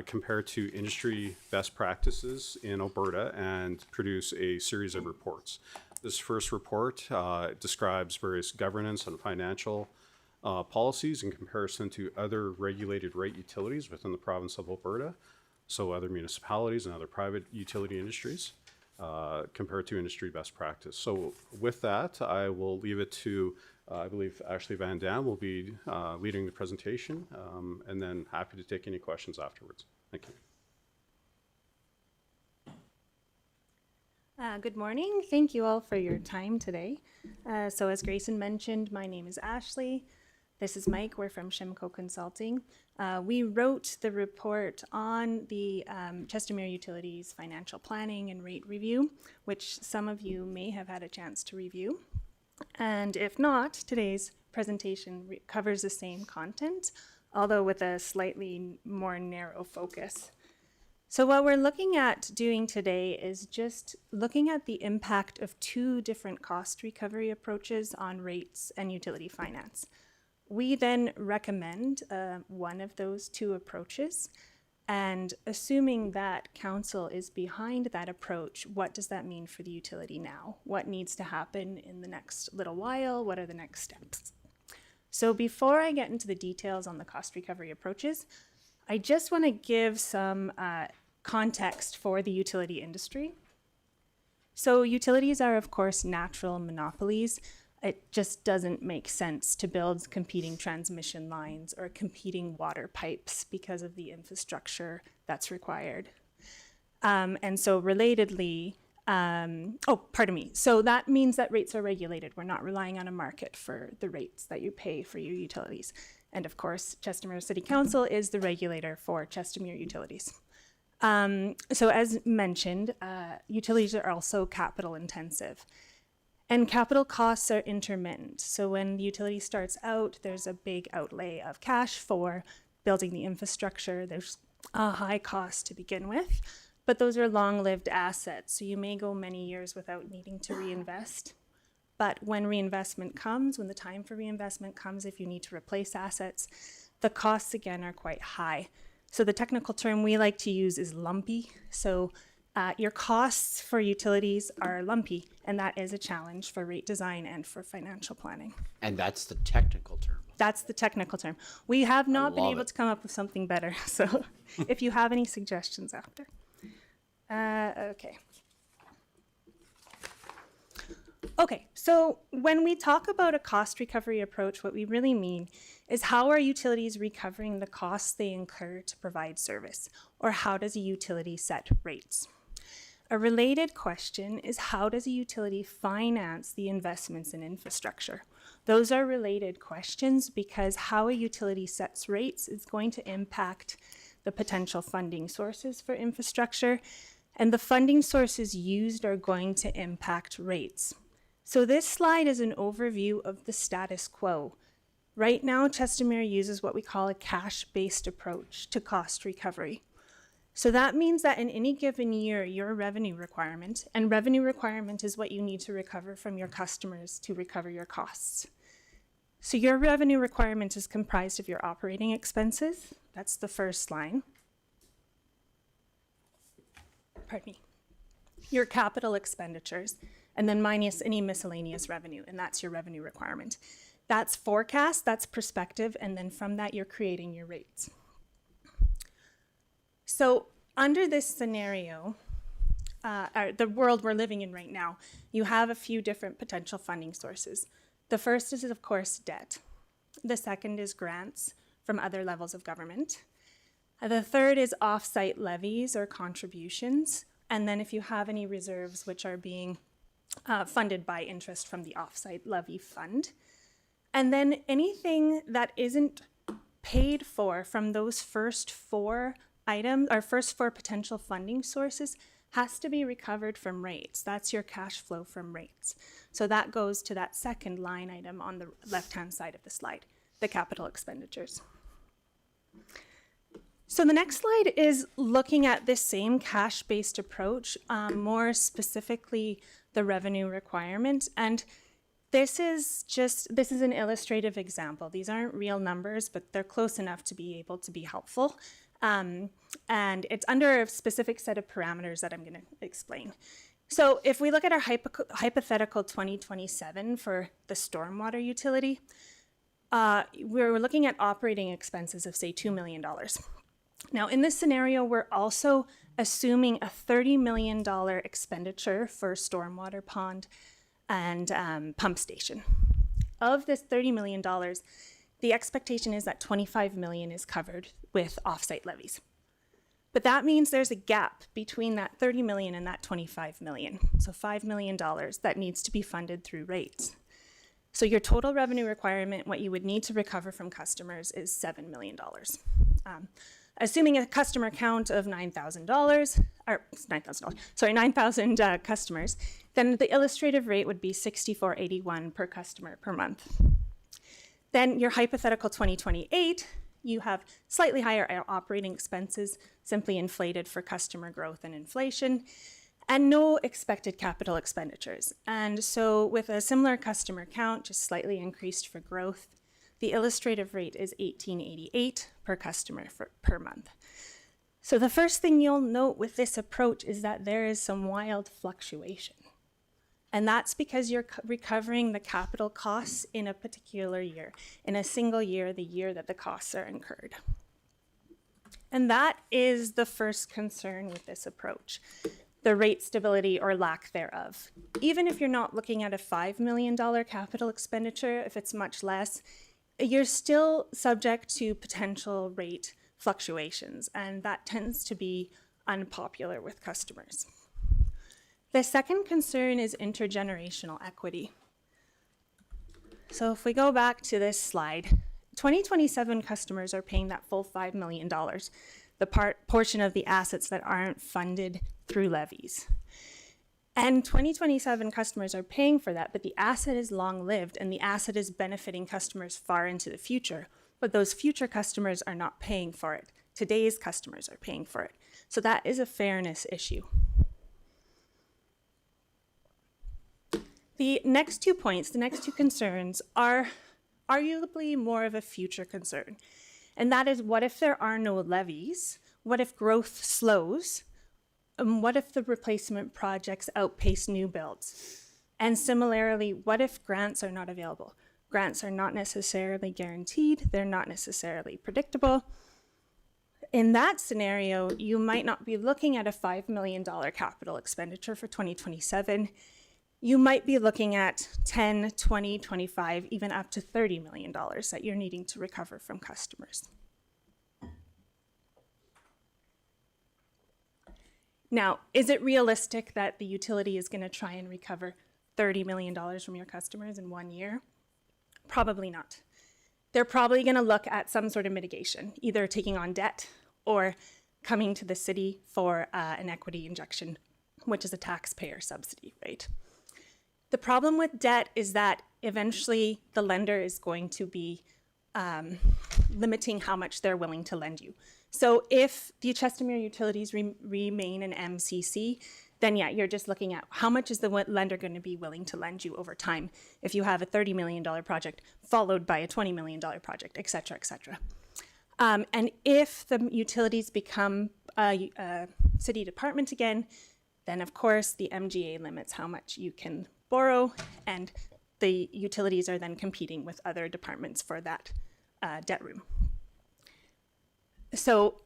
compared to industry best practices in Alberta and produce a series of reports. This first report describes various governance and financial policies in comparison to other regulated rate utilities within the province of Alberta, so other municipalities and other private utility industries. Compared to industry best practice. So with that, I will leave it to, I believe Ashley Van Dam will be leading the presentation, and then happy to take any questions afterwards. Thank you. Good morning. Thank you all for your time today. So as Grayson mentioned, my name is Ashley. This is Mike. We're from Shimco Consulting. We wrote the report on the Chestermere Utilities financial planning and rate review, which some of you may have had a chance to review. And if not, today's presentation covers the same content, although with a slightly more narrow focus. So what we're looking at doing today is just looking at the impact of two different cost recovery approaches on rates and utility finance. We then recommend one of those two approaches, and assuming that council is behind that approach, what does that mean for the utility now? What needs to happen in the next little while? What are the next steps? So before I get into the details on the cost recovery approaches, I just want to give some context for the utility industry. So utilities are, of course, natural monopolies. It just doesn't make sense to build competing transmission lines or competing water pipes because of the infrastructure that's required. And so relatedly, so that means that rates are regulated. We're not relying on a market for the rates that you pay for your utilities. And of course, Chestermere City Council is the regulator for Chestermere Utilities. So as mentioned, utilities are also capital intensive. And capital costs are intermittent. So when the utility starts out, there's a big outlay of cash for building the infrastructure. There's a high cost to begin with, but those are long-lived assets. So you may go many years without needing to reinvest. But when reinvestment comes, when the time for reinvestment comes, if you need to replace assets, the costs again are quite high. So the technical term we like to use is lumpy. So your costs for utilities are lumpy, and that is a challenge for rate design and for financial planning. And that's the technical term. That's the technical term. We have not been able to come up with something better, so if you have any suggestions after. Okay. Okay, so when we talk about a cost recovery approach, what we really mean is how are utilities recovering the costs they incur to provide service, or how does a utility set rates? A related question is how does a utility finance the investments in infrastructure? Those are related questions because how a utility sets rates is going to impact the potential funding sources for infrastructure, and the funding sources used are going to impact rates. So this slide is an overview of the status quo. Right now, Chestermere uses what we call a cash-based approach to cost recovery. So that means that in any given year, your revenue requirement, and revenue requirement is what you need to recover from your customers to recover your costs. So your revenue requirement is comprised of your operating expenses. That's the first line. Pardon me. Your capital expenditures, and then minus any miscellaneous revenue, and that's your revenue requirement. That's forecast, that's perspective, and then from that you're creating your rates. So under this scenario, the world we're living in right now, you have a few different potential funding sources. The first is, of course, debt. The second is grants from other levels of government. The third is off-site levies or contributions. And then if you have any reserves which are being funded by interest from the off-site levy fund. And then anything that isn't paid for from those first four items, or first four potential funding sources, has to be recovered from rates. That's your cash flow from rates. So that goes to that second line item on the left-hand side of the slide, the capital expenditures. So the next slide is looking at this same cash-based approach, more specifically the revenue requirement. And this is an illustrative example. These aren't real numbers, but they're close enough to be able to be helpful. And it's under a specific set of parameters that I'm going to explain. So if we look at our hypothetical 2027 for the stormwater utility, we're looking at operating expenses of, say, $2 million. Now, in this scenario, we're also assuming a $30 million expenditure for stormwater pond and pump station. Of this $30 million, the expectation is that $25 million is covered with offsite levies. But that means there's a gap between that $30 million and that $25 million. So $5 million that needs to be funded through rates. So your total revenue requirement, what you would need to recover from customers, is $7 million. Assuming a customer count of 9,000 customers, then the illustrative rate would be $64.81 per customer per month. Then your hypothetical 2028, you have slightly higher operating expenses, simply inflated for customer growth and inflation, and no expected capital expenditures. And so with a similar customer count, just slightly increased for growth, the illustrative rate is $18.88 per customer per month. So the first thing you'll note with this approach is that there is some wild fluctuation. And that's because you're recovering the capital costs in a particular year, in a single year, the year that the costs are incurred. And that is the first concern with this approach, the rate stability or lack thereof. Even if you're not looking at a $5 million capital expenditure, if it's much less, you're still subject to potential rate fluctuations, and that tends to be unpopular with customers. The second concern is intergenerational equity. So if we go back to this slide, 2027 customers are paying that full $5 million, the portion of the assets that aren't funded through levies. And 2027 customers are paying for that, but the asset is long-lived and the asset is benefiting customers far into the future, but those future customers are not paying for it. Today's customers are paying for it. So that is a fairness issue. The next 2 points, the next 2 concerns are arguably more of a future concern. And that is, what if there are no levies? What if growth slows? What if the replacement projects outpace new builds? And similarly, what if grants are not available? Grants are not necessarily guaranteed. They're not necessarily predictable. In that scenario, you might not be looking at a $5 million capital expenditure for 2027. You might be looking at 10, 20, 25, even up to $30 million that you're needing to recover from customers. Now, is it realistic that the utility is going to try and recover $30 million from your customers in 1 year? Probably not. They're probably going to look at some sort of mitigation, either taking on debt or coming to the city for an equity injection, which is a taxpayer subsidy, right? The problem with debt is that eventually the lender is going to be limiting how much they're willing to lend you. So if the Chestermere Utilities remain an MCC, then yeah, you're just looking at how much is the lender going to be willing to lend you over time if you have a $30 million project followed by a $20 million project, et cetera, et cetera. And if the utilities become a city department again, Then, of course, the MGA limits how much you can borrow, and the utilities are then competing with other departments for that debt room. So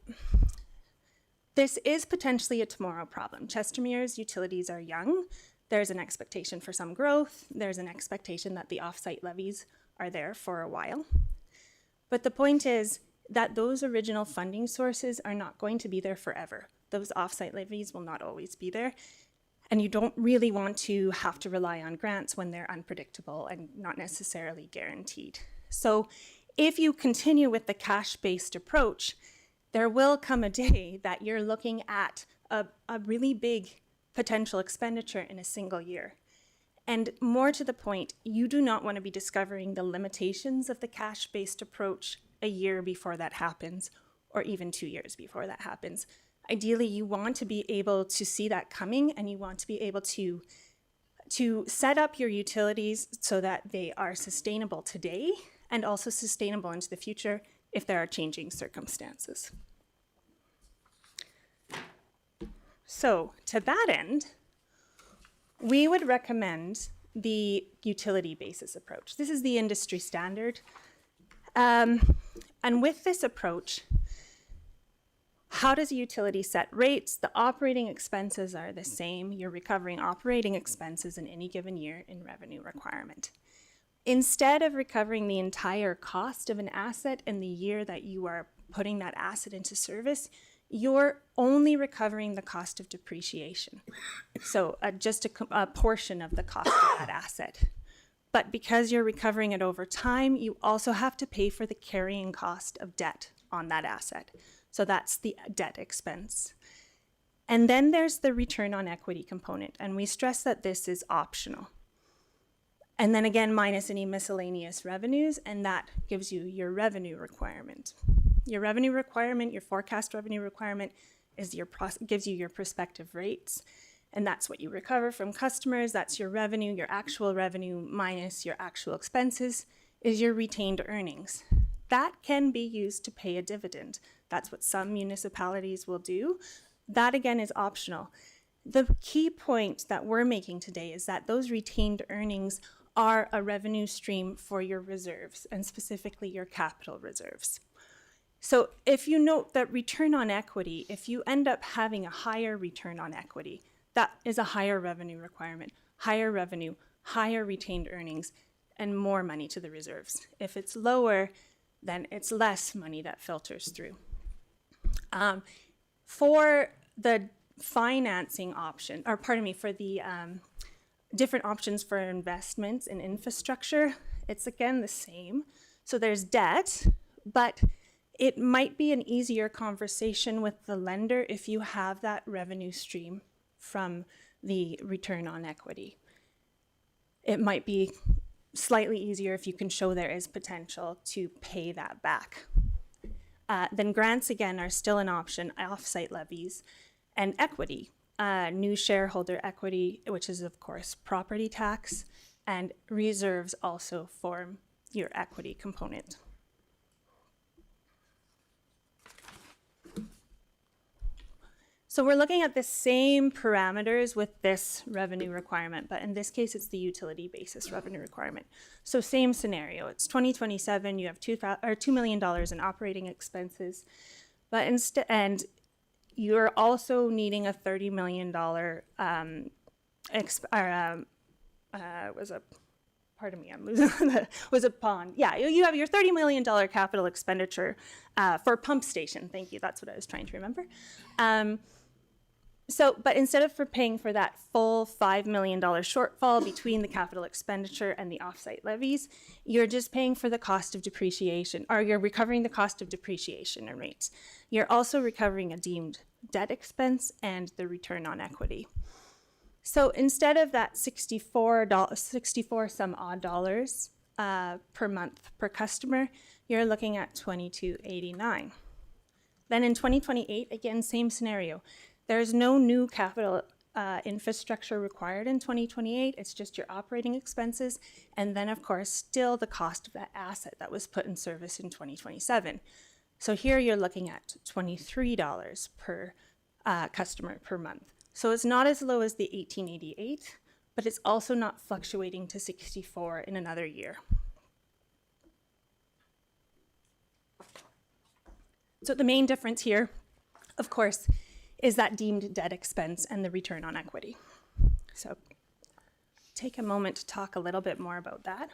this is potentially a tomorrow problem. Chestermere's utilities are young. There's an expectation for some growth. There's an expectation that the offsite levies are there for a while. But the point is that those original funding sources are not going to be there forever. Those offsite levies will not always be there. And you don't really want to have to rely on grants when they're unpredictable and not necessarily guaranteed. So if you continue with the cash-based approach, there will come a day that you're looking at a really big potential expenditure in a single year. And more to the point, you do not want to be discovering the limitations of the cash-based approach a year before that happens, or even 2 years before that happens. Ideally, you want to be able to see that coming, and you want to be able to set up your utilities so that they are sustainable today and also sustainable into the future if there are changing circumstances. So to that end, we would recommend the utility basis approach. This is the industry standard. And with this approach, how does a utility set rates? The operating expenses are the same. You're recovering operating expenses in any given year in revenue requirement. Instead of recovering the entire cost of an asset in the year that you are putting that asset into service, you're only recovering the cost of depreciation. So just a portion of the cost of that asset. But because you're recovering it over time, you also have to pay for the carrying cost of debt on that asset. So that's the debt expense. And then there's the return on equity component. And we stress that this is optional. And then again, minus any miscellaneous revenues, and that gives you your revenue requirement. Your revenue requirement, your forecast revenue requirement, gives you your prospective rates, and that's what you recover from customers. That's your revenue. Your actual revenue minus your actual expenses is your retained earnings. That can be used to pay a dividend. That's what some municipalities will do. That again is optional. The key point that we're making today is that those retained earnings are a revenue stream for your reserves, and specifically your capital reserves. So if you note that return on equity, if you end up having a higher return on equity, that is a higher revenue requirement, higher revenue, higher retained earnings, and more money to the reserves. If it's lower, then it's less money that filters through. For the financing option, or pardon me, for the different options for investments in infrastructure, it's again the same. So there's debt, but it might be an easier conversation with the lender if you have that revenue stream from the return on equity. It might be slightly easier if you can show there is potential to pay that back. Then grants, again, are still an option, off-site levies, and equity. New shareholder equity, which is, of course, property tax, and reserves also form your equity component. So we're looking at the same parameters with this revenue requirement, but in this case, it's the utility basis revenue requirement. So same scenario, it's 2027, you have $2 million in operating expenses, but instead, you're also needing a $30 million, pardon me, I'm losing was a pond. Yeah, you have your $30 million capital expenditure for a pump station. Thank you, that's what I was trying to remember. But instead of paying for that full $5 million shortfall between the capital expenditure and the offsite levies, you're just paying for the cost of depreciation, or you're recovering the cost of depreciation and rates. You're also recovering a deemed debt expense and the return on equity. So instead of that $64 some odd dollars per month per customer, you're looking at $22.89. Then in 2028, again, same scenario. There's no new capital infrastructure required in 2028. It's just your operating expenses. And then, of course, still the cost of that asset that was put in service in 2027. So here you're looking at $23 per customer per month. So it's not as low as the 1888, but it's also not fluctuating to 64 in another year. So the main difference here, of course, is that deemed debt expense and the return on equity. So take a moment to talk a little bit more about that.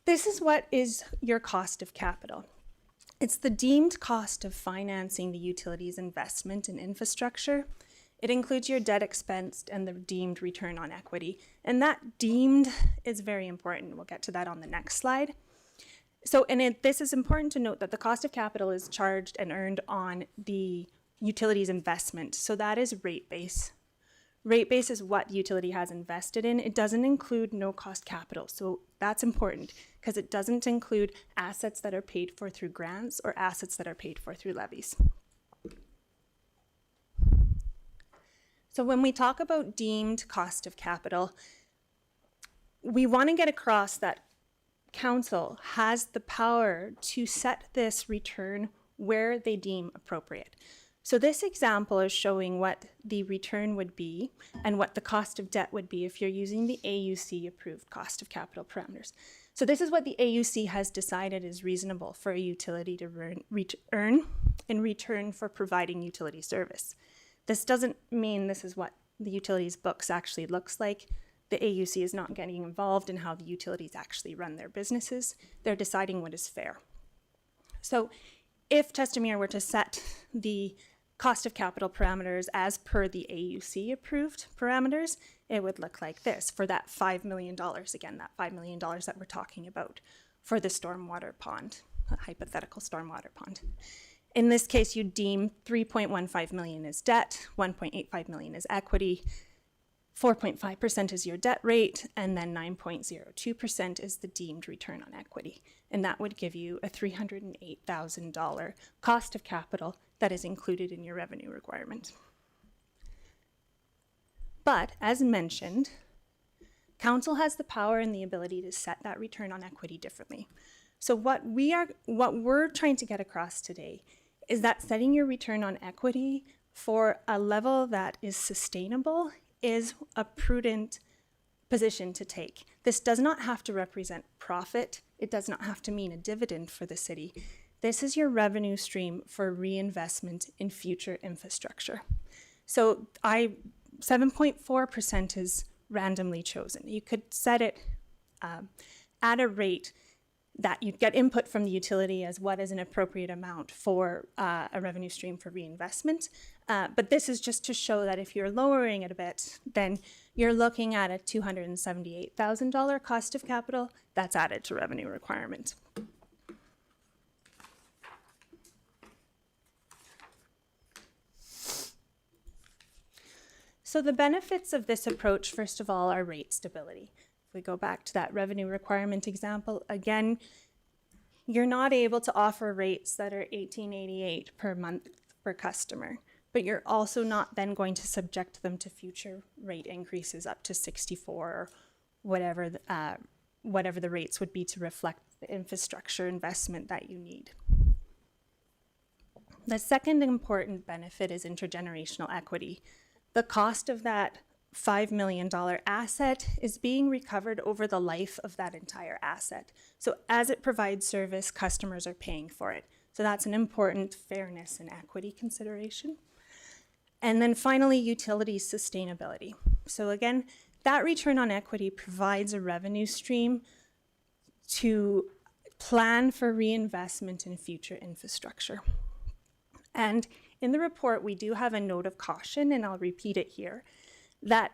This is what is your cost of capital. It's the deemed cost of financing the utilities investment in infrastructure. It includes your debt expense and the deemed return on equity. And that deemed is very important. We'll get to that on the next slide. So, this is important to note that the cost of capital is charged and earned on the utilities investment. So that is rate base. Rate base is what the utility has invested in. It doesn't include no cost capital. So that's important because it doesn't include assets that are paid for through grants or assets that are paid for through levies. So when we talk about deemed cost of capital, we want to get across that council has the power to set this return where they deem appropriate. So this example is showing what the return would be and what the cost of debt would be if you're using the AUC approved cost of capital parameters. So this is what the AUC has decided is reasonable for a utility to earn in return for providing utility service. This doesn't mean this is what the utilities books actually looks like. The AUC is not getting involved in how the utilities actually run their businesses. They're deciding what is fair. So if Chestermere were to set the cost of capital parameters as per the AUC approved parameters, it would look like this for that $5 million, again, that $5 million that we're talking about for the stormwater pond, a hypothetical stormwater pond. In this case, you deem 3.15 million as debt, 1.85 million as equity, 4.5% is your debt rate, and then 9.02% is the deemed return on equity. And that would give you a $308,000 cost of capital that is included in your revenue requirement. But as mentioned, council has the power and the ability to set that return on equity differently. So what we're trying to get across today is that setting your return on equity for a level that is sustainable is a prudent position to take. This does not have to represent profit. It does not have to mean a dividend for the city. This is your revenue stream for reinvestment in future infrastructure. So 7.4% is randomly chosen. You could set it at a rate that you'd get input from the utility as what is an appropriate amount for a revenue stream for reinvestment. But this is just to show that if you're lowering it a bit, then you're looking at a $278,000 cost of capital that's added to revenue requirement. So the benefits of this approach, first of all, are rate stability. If we go back to that revenue requirement example, again, you're not able to offer rates that are $18.88 per month per customer, but you're also not then going to subject them to future rate increases up to 64 or whatever the rates would be to reflect the infrastructure investment that you need. The second important benefit is intergenerational equity. The cost of that $5 million asset is being recovered over the life of that entire asset. So as it provides service, customers are paying for it. So that's an important fairness and equity consideration. And then finally, utility sustainability. So again, that return on equity provides a revenue stream to plan for reinvestment in future infrastructure. And in the report, we do have a note of caution, and I'll repeat it here, that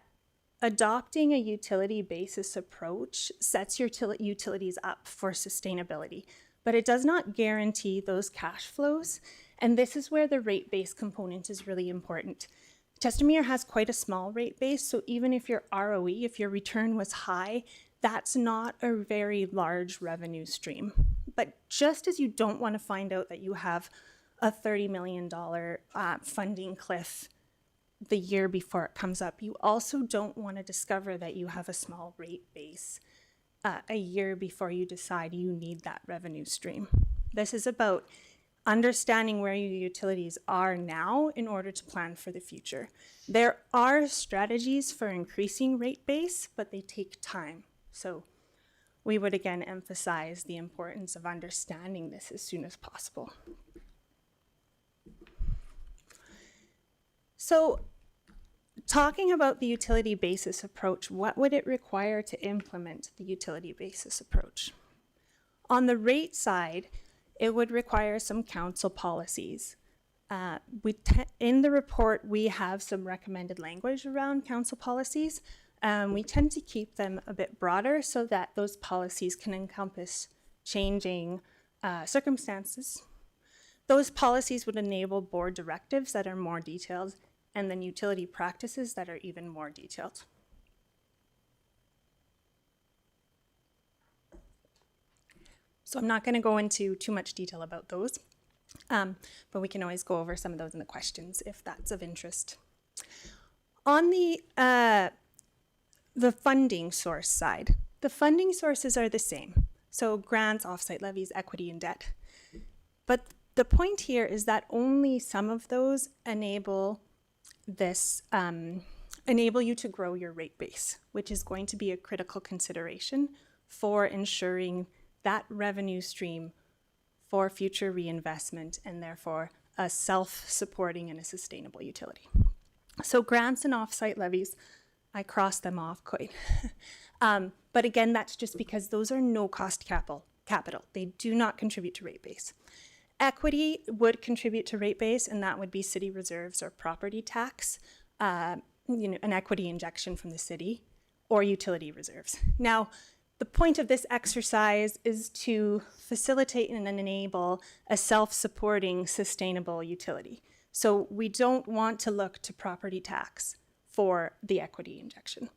adopting a utility basis approach sets your utilities up for sustainability, but it does not guarantee those cash flows. And this is where the rate base component is really important. Chestermere has quite a small rate base, so even if your ROE, if your return was high, that's not a very large revenue stream. But just as you don't want to find out that you have a $30 million funding cliff the year before it comes up, you also don't want to discover that you have a small rate base a year before you decide you need that revenue stream. This is about understanding where your utilities are now in order to plan for the future. There are strategies for increasing rate base, but they take time. So we would again emphasize the importance of understanding this as soon as possible. So talking about the utility basis approach, what would it require to implement the utility basis approach? On the rate side, it would require some council policies. In the report, we have some recommended language around council policies. We tend to keep them a bit broader so that those policies can encompass changing circumstances. Those policies would enable board directives that are more detailed and then utility practices that are even more detailed. So I'm not going to go into too much detail about those, but we can always go over some of those in the questions if that's of interest. On the funding source side, the funding sources are the same. So grants, offsite levies, equity, and debt. But the point here is that only some of those enable this, enable you to grow your rate base, which is going to be a critical consideration for ensuring that revenue stream for future reinvestment and therefore a self-supporting and a sustainable utility. So grants and offsite levies, I crossed them off quite. But again, that's just because those are no cost capital. They do not contribute to rate base. Equity would contribute to rate base, and that would be city reserves or property tax, an equity injection from the city, or utility reserves. Now, the point of this exercise is to facilitate and enable a self-supporting, sustainable utility. So we don't want to look to property tax for the equity injection.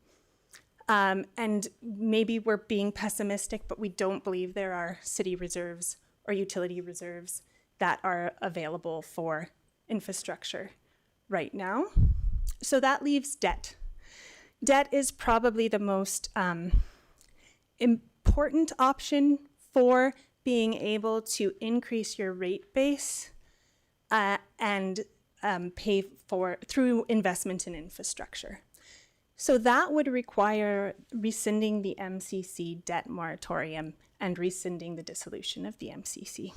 And maybe we're being pessimistic, but we don't believe there are city reserves or utility reserves that are available for infrastructure right now. So that leaves debt. Debt is probably the most important option for being able to increase your rate base and pay for through investment in infrastructure. So that would require rescinding the MCC debt moratorium and rescinding the dissolution of the MCC.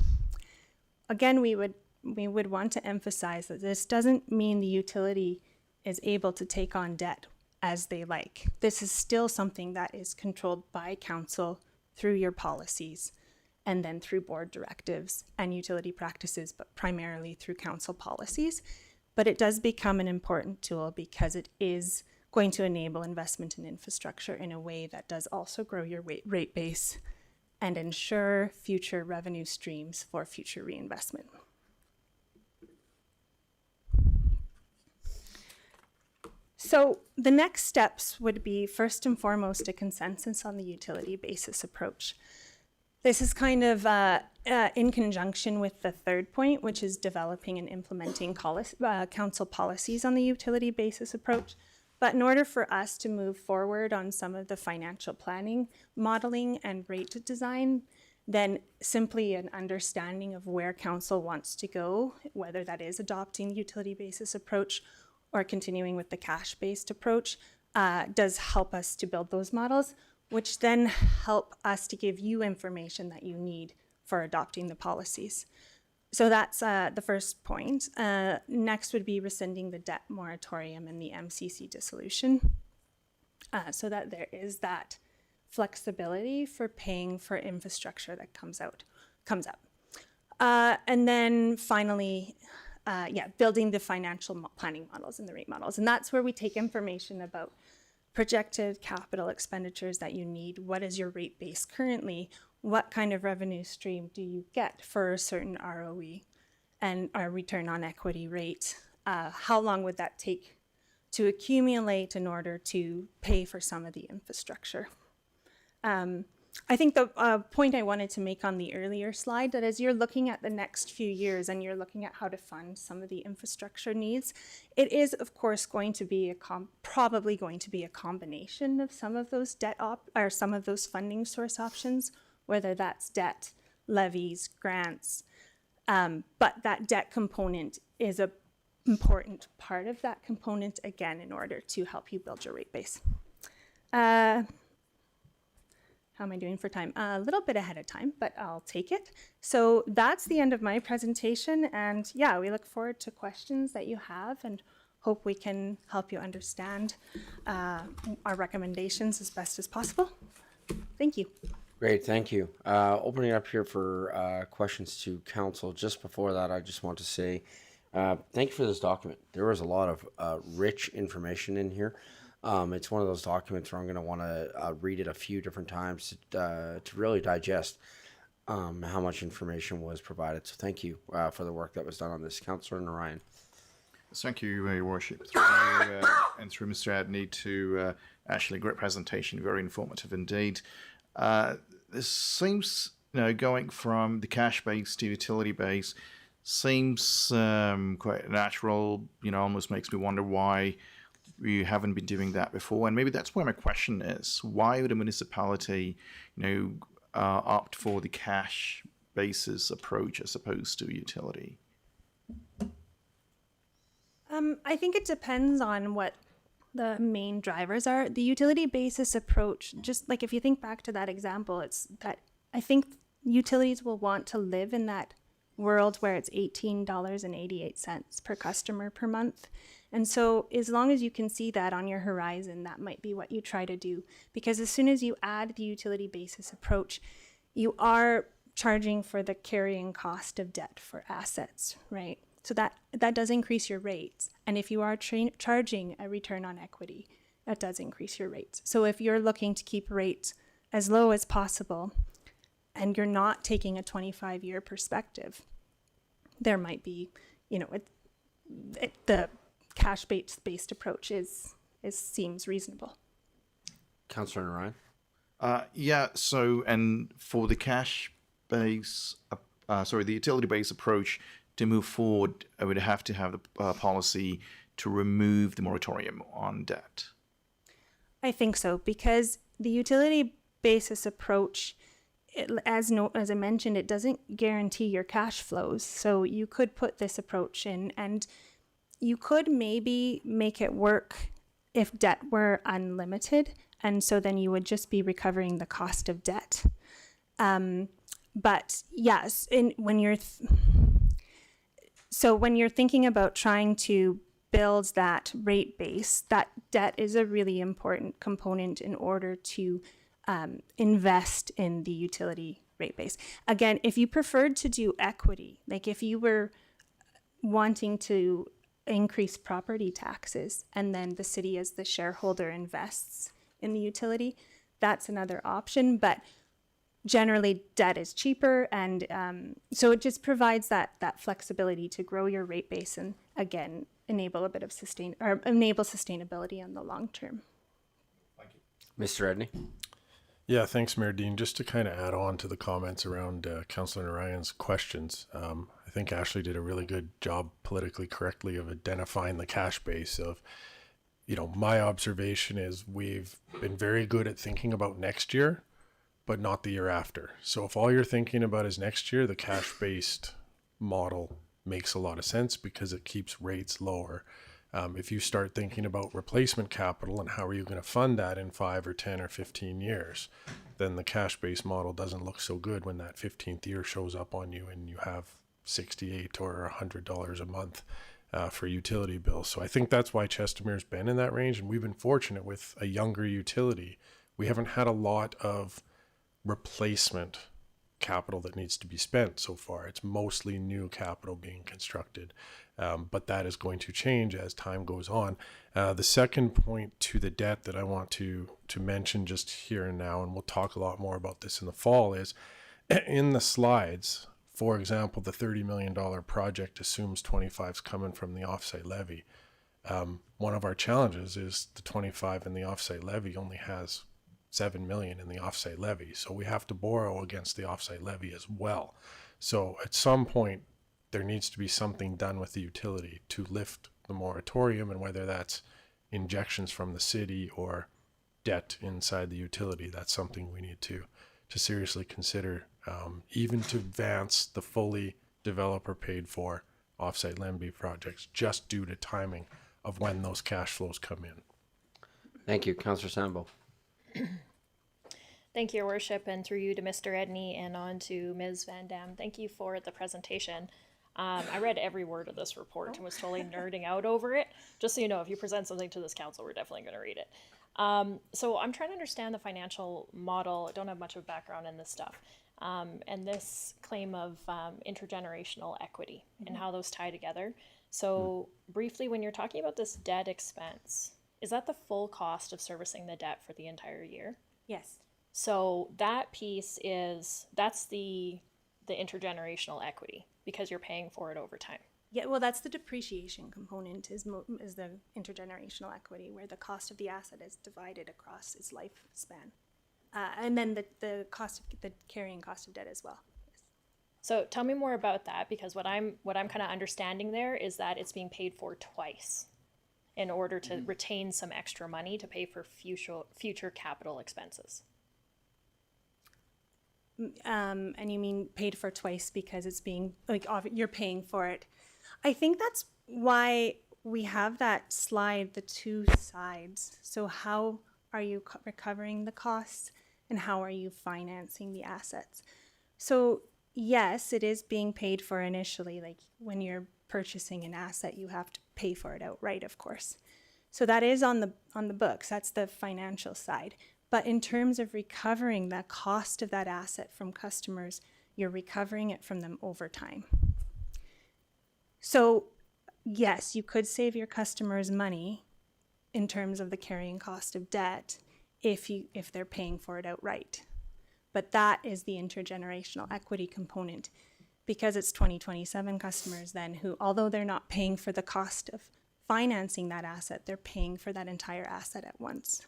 Again, we would want to emphasize that this doesn't mean the utility is able to take on debt as they like. This is still something that is controlled by council through your policies and then through board directives and utility practices, but primarily through council policies. But it does become an important tool because it is going to enable investment in infrastructure in a way that does also grow your rate base and ensure future revenue streams for future reinvestment. So the next steps would be, first and foremost, a consensus on the utility basis approach. This is kind of in conjunction with the third point, which is developing and implementing council policies on the utility basis approach. But in order for us to move forward on some of the financial planning, modeling, and rate design, then simply an understanding of where council wants to go, whether that is adopting the utility basis approach or continuing with the cash-based approach, does help us to build those models, which then help us to give you information that you need for adopting the policies. So that's the first point. Next would be rescinding the debt moratorium and the MCC dissolution, so that there is that flexibility for paying for infrastructure that comes up. And then finally, building the financial planning models and the rate models. And that's where we take information about projected capital expenditures that you need. What is your rate base currently? What kind of revenue stream do you get for a certain ROE and our return on equity rate? How long would that take to accumulate in order to pay for some of the infrastructure? I think the point I wanted to make on the earlier slide, that as you're looking at the next few years and you're looking at how to fund some of the infrastructure needs, it is of course going to be probably going to be a combination of some of those or some of those funding source options, whether that's debt, levies, grants, But that debt component is a important part of that component, again, in order to help you build your rate base. How am I doing for time? A little bit ahead of time, but I'll take it. So that's the end of my presentation. And yeah, we look forward to questions that you have and hope we can help you understand our recommendations as best as possible. Thank you. Great, thank you. Opening up here for questions to council. Just before that, I just want to say thank you for this document. There was a lot of rich information in here. It's one of those documents where I'm going to want to read it a few different times to really digest how much information was provided. So thank you for the work that was done on this. Councillor Narayan. Thank you, Your Worship. Through you and through Mr. Adney to Ashley, great presentation, very informative indeed. This seems, going from the cash base to utility base seems quite natural, almost makes me wonder why we haven't been doing that before. And maybe that's where my question is. Why would a municipality, opt for the cash basis approach as opposed to utility? I think it depends on what the main drivers are. The utility basis approach, just like if you think back to that example, it's that I think utilities will want to live in that world where it's $18.88 per customer per month. And so as long as you can see that on your horizon, that might be what you try to do. Because as soon as you add the utility basis approach, you are charging for the carrying cost of debt for assets, right? So that does increase your rates. And if you are charging a return on equity, that does increase your rates. So if you're looking to keep rates as low as possible and you're not taking a 25-year perspective, there might be, the cash-based approach seems reasonable. Councillor Narayan. So, and for the the utility-based approach, to move forward, I would have to have the policy to remove the moratorium on debt. I think so, because the utility basis approach, as I mentioned, it doesn't guarantee your cash flows. So you could put this approach in, and you could maybe make it work if debt were unlimited, and so then you would just be recovering the cost of debt. But yes, when you're thinking about trying to build that rate base, that debt is a really important component in order to invest in the utility rate base. Again, if you preferred to do equity, like if you were wanting to increase property taxes and then the city as the shareholder invests in the utility, that's another option. But generally debt is cheaper, and so it just provides that flexibility to grow your rate base and again enable sustainability in the long term. Thank you. Mr. Edney. Yeah, thanks, Mayor Dean. Just to kind of add on to the comments around Councillor Narayan's questions, I think Ashley did a really good job politically correctly of identifying the cash base of, my observation is we've been very good at thinking about next year, but not the year after. So if all you're thinking about is next year, the cash-based model makes a lot of sense because it keeps rates lower. If you start thinking about replacement capital and how are you going to fund that in 5 or 10 or 15 years, then the cash-based model doesn't look so good when that 15th year shows up on you and you have $68 or $100 a month for utility bills. So I think that's why Chestermere's been in that range, and we've been fortunate with a younger utility. We haven't had a lot of replacement capital that needs to be spent so far. It's mostly new capital being constructed, but that is going to change as time goes on. The second point to the debt that I want to mention just here and now, and we'll talk a lot more about this in the fall, is in the slides, for example, the $30 million project assumes 25 is coming from the offsite levy. One of our challenges is the 25 in the offsite levy only has $7 million in the offsite levy. So we have to borrow against the offsite levy as well. So at some point, there needs to be something done with the utility to lift the moratorium, and whether that's injections from the city or debt inside the utility, that's something we need to seriously consider, even to advance the fully developer paid for offsite land B projects just due to timing of when those cash flows come in. Thank you, Councillor Sambo. Thank you, Your Worship, and through you to Mr. Edney and on to Ms. Van Dam. Thank you for the presentation. I read every word of this report and was totally nerding out over it. Just so you know, if you present something to this council, we're definitely going to read it. So I'm trying to understand the financial model. I don't have much of a background in this stuff. And this claim of intergenerational equity and how those tie together. So briefly, when you're talking about this debt expense, is that the full cost of servicing the debt for the entire year? Yes. So that piece that's the intergenerational equity because you're paying for it over time. Yeah, well, that's the depreciation component is the intergenerational equity, where the cost of the asset is divided across its lifespan. And then the carrying cost of debt as well. Yes. So tell me more about that, because what I'm kind of understanding there is that it's being paid for twice in order to retain some extra money to pay for future capital expenses. And you mean paid for twice because it's being you're paying for it. I think that's why we have that slide, the two sides. So how are you recovering the costs and how are you financing the assets? So yes, it is being paid for initially. Like when you're purchasing an asset, you have to pay for it outright, of course. So that is on the books. That's the financial side. But in terms of recovering the cost of that asset from customers, you're recovering it from them over time. So yes, you could save your customers money in terms of the carrying cost of debt if they're paying for it outright. But that is the intergenerational equity component, because it's 2027 customers then who, although they're not paying for the cost of financing that asset, they're paying for that entire asset at once.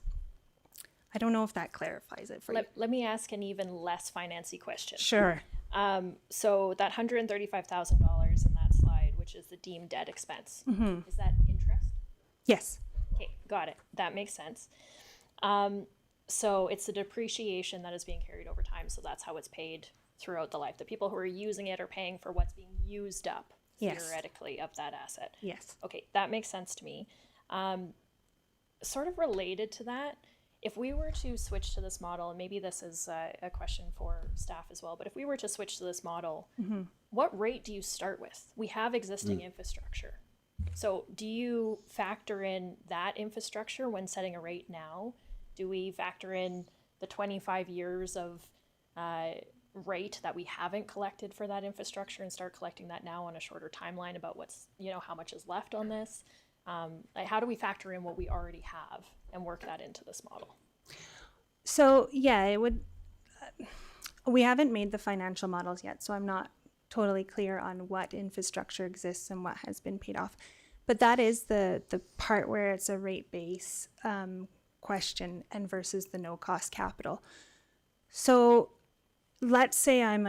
I don't know if that clarifies it for you. Let me ask an even less financy question. Sure. So that $135,000 in that slide, which is the deemed debt expense, is that interest? Yes. Okay, got it. That makes sense. So it's the depreciation that is being carried over time. So that's how it's paid throughout the life. The people who are using it are paying for what's being used up, theoretically, of that asset. Yes. Okay, that makes sense to me. Sort of related to that, if we were to switch to this model, and maybe this is a question for staff as well, but if we were to switch to this model, what rate do you start with? We have existing infrastructure. So do you factor in that infrastructure when setting a rate now? Do we factor in the 25 years of rate that we haven't collected for that infrastructure and start collecting that now on a shorter timeline about what's, how much is left on this? How do we factor in what we already have and work that into this model? So yeah, it would, we haven't made the financial models yet, so I'm not totally clear on what infrastructure exists and what has been paid off. But that is the part where it's a rate base question and versus the no cost capital. So let's say I'm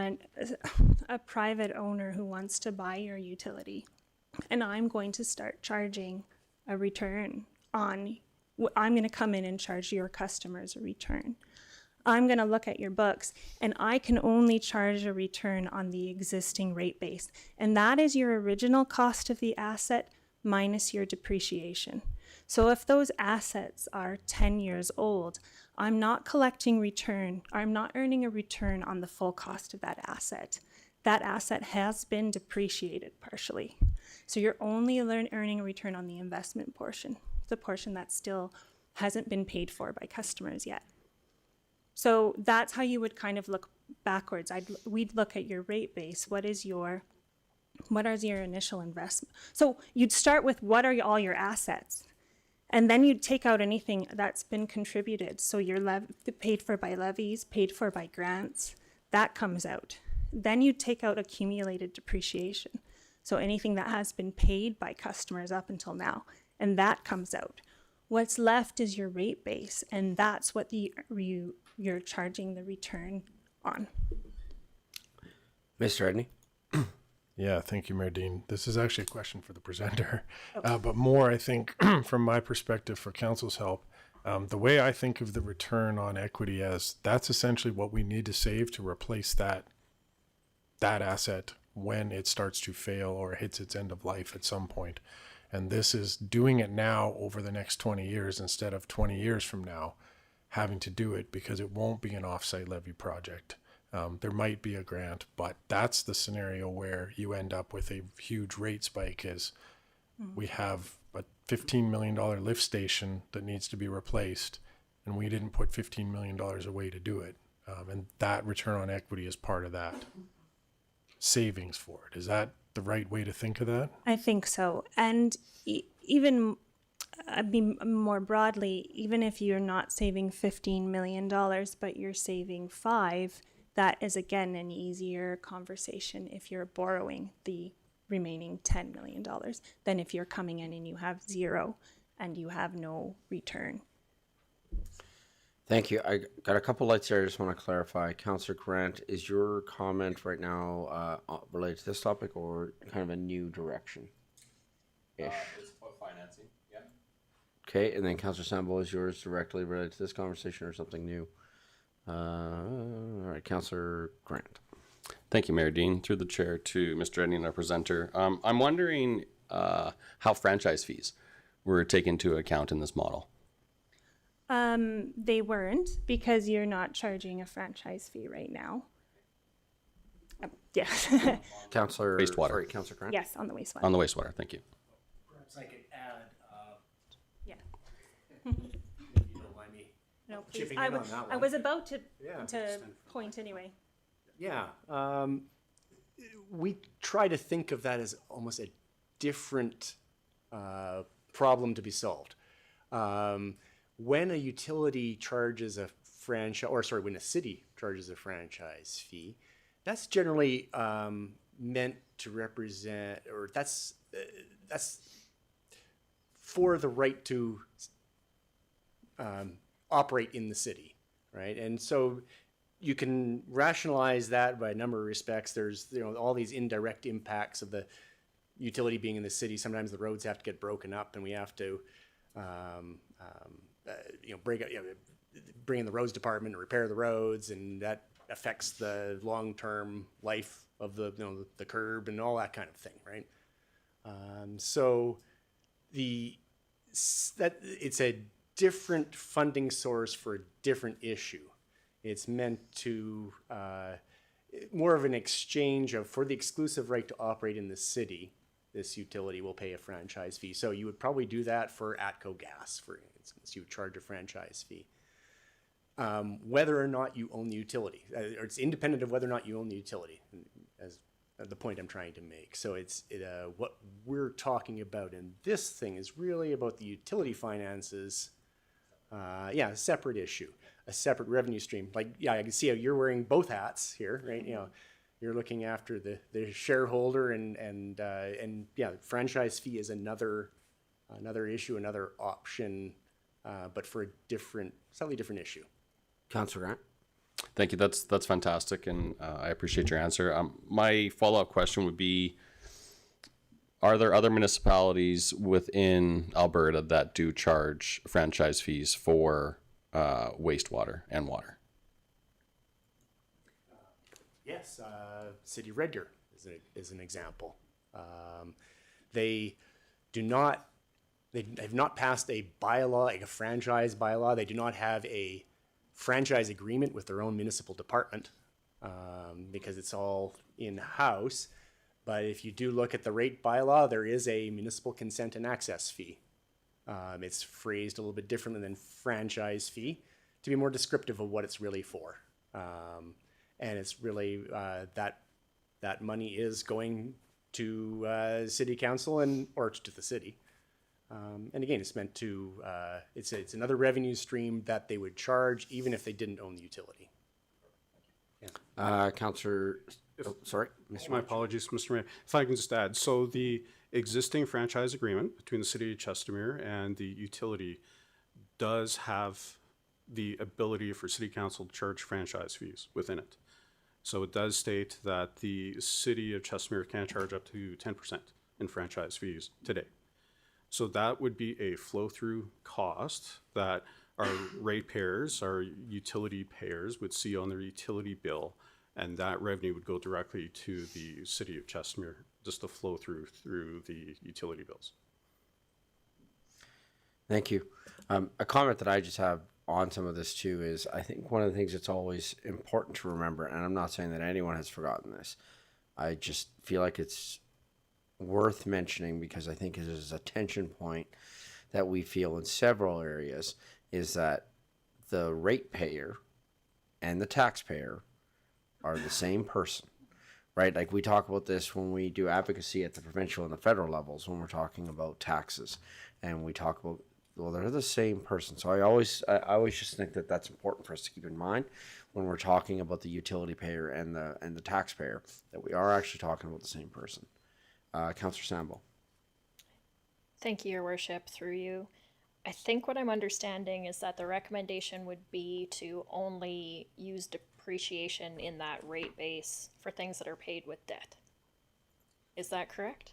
a private owner who wants to buy your utility, and I'm going to start charging a return on, I'm going to come in and charge your customers a return. I'm going to look at your books, and I can only charge a return on the existing rate base. And that is your original cost of the asset minus your depreciation. So if those assets are 10 years old, I'm not collecting return, I'm not earning a return on the full cost of that asset. That asset has been depreciated partially. So you're only earning a return on the investment portion, the portion that still hasn't been paid for by customers yet. So that's how you would kind of look backwards. We'd look at your rate base. What is your initial investment? So you'd start with what are all your assets, and then you'd take out anything that's been contributed. So you're paid for by levies, paid for by grants, that comes out. Then you take out accumulated depreciation. So anything that has been paid by customers up until now, and that comes out. What's left is your rate base, and that's what you're charging the return on. Mr. Edney? Yeah, thank you, Mayor Dean. This is actually a question for the presenter, but more, I think, from my perspective for council's help. The way I think of the return on equity as that's essentially what we need to save to replace that asset when it starts to fail or hits its end of life at some point. And this is doing it now over the next 20 years instead of 20 years from now having to do it, because it won't be an offsite levy project. There might be a grant, but that's the scenario where you end up with a huge rate spike. Is we have a $15 million lift station that needs to be replaced, and we didn't put $15 million away to do it. And that return on equity is part of that savings for it. Is that the right way to think of that? I think so. And even more broadly, even if you're not saving $15 million, but you're saving $5 million, that is again an easier conversation if you're borrowing the remaining $10 million than if you're coming in and you have zero and you have no return. Thank you. I got a couple lights there. I just want to clarify. Councillor Grant, is your comment right now related to this topic or kind of a new direction? Ish. It's about financing, yeah. Okay, and then Councillor Sambo, is yours directly related to this conversation or something new? All right, Councillor Grant. Thank you, Mayor Dean. Through the chair to Mr. Edney, our presenter. I'm wondering how franchise fees were taken into account in this model. They weren't, because you're not charging a franchise fee right now. Yeah. Councillor Wastewater. Sorry, Councillor Grant. Yes, on the wastewater. On the wastewater, thank you. Perhaps I could add, Yeah. if you don't mind me. No, please. Chipping in on that I one. was about to Yeah, point anyway. Yeah. We try to think of that as almost a different problem to be solved. When a utility charges a franchise, or sorry, when a city charges a franchise fee, that's generally meant to represent, or that's for the right to operate in the city, right? And so you can rationalize that by a number of respects. There's all these indirect impacts of the utility being in the city. Sometimes the roads have to get broken up, and we have to bring in the roads department and repair the roads, and that affects the long-term life of the curb and all that kind of thing, right? So it's a different funding source for a different issue. It's meant to more of an exchange of, for the exclusive right to operate in the city, this utility will pay a franchise fee. So you would probably do that for ATCO Gas, for instance. You would charge a franchise fee. Whether or not you own the utility, or it's independent of whether or not you own the utility, as the point I'm trying to make. So what we're talking about in this thing is really about the utility finances. A separate issue, a separate revenue stream. I can see how you're wearing both hats here, right? You're looking after the shareholder, and franchise fee is another issue, another option, but for a slightly different issue. Councillor Grant. Thank you. That's fantastic, and I appreciate your answer. My follow-up question would be, are there other municipalities within Alberta that do charge franchise fees for wastewater and water? Yes, City of Red Deer is an example. They have not passed a bylaw, like a franchise bylaw. They do not have a franchise agreement with their own municipal department because it's all in-house. But if you do look at the rate bylaw, there is a municipal consent and access fee. It's phrased a little bit differently than franchise fee to be more descriptive of what it's really for. And it's really that money is going to city council or to the city. And again, it's meant to, it's another revenue stream that they would charge even if they didn't own the utility. Councillor, sorry. My apologies, Mr. Mayor. If I can just add, so the existing franchise agreement between the City of Chestermere and the utility does have the ability for City Council to charge franchise fees within it. So it does state that the City of Chestermere can charge up to 10% in franchise fees today. So that would be a flow-through cost that our ratepayers, our utility payers would see on their utility bill and that revenue would go directly to the city of Chestermere, just to flow through the utility bills. Thank you. A comment that I just have on some of this too is I think one of the things that's always important to remember, and I'm not saying that anyone has forgotten this, I just feel like it's worth mentioning because I think it is a tension point that we feel in several areas, is that the ratepayer and the taxpayer are the same person, right? Like we talk about this when we do advocacy at the provincial and the federal levels, when we're talking about taxes, and we talk about, well, they're the same person. So I always just think that that's important for us to keep in mind when we're talking about the utility payer and the taxpayer, that we are actually talking about the same person. Councillor Sambo. Thank you, Your Worship, through you. I think what I'm understanding is that the recommendation would be to only use depreciation in that rate base for things that are paid with debt. Is that correct?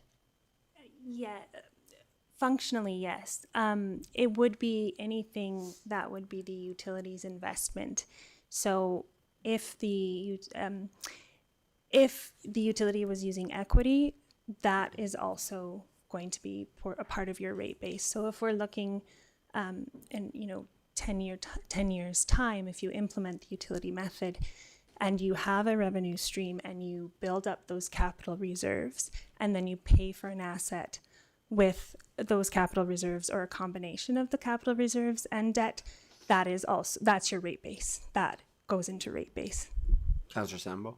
Yeah, functionally, yes. It would be anything that would be the utilities investment. So if the utility was using equity, that is also going to be a part of your rate base. So if we're looking in 10 years time, if you implement the utility method and you have a revenue stream and you build up those capital reserves and then you pay for an asset with those capital reserves or a combination of the capital reserves and debt, that's your rate base. That goes into rate base. Councillor Sambo.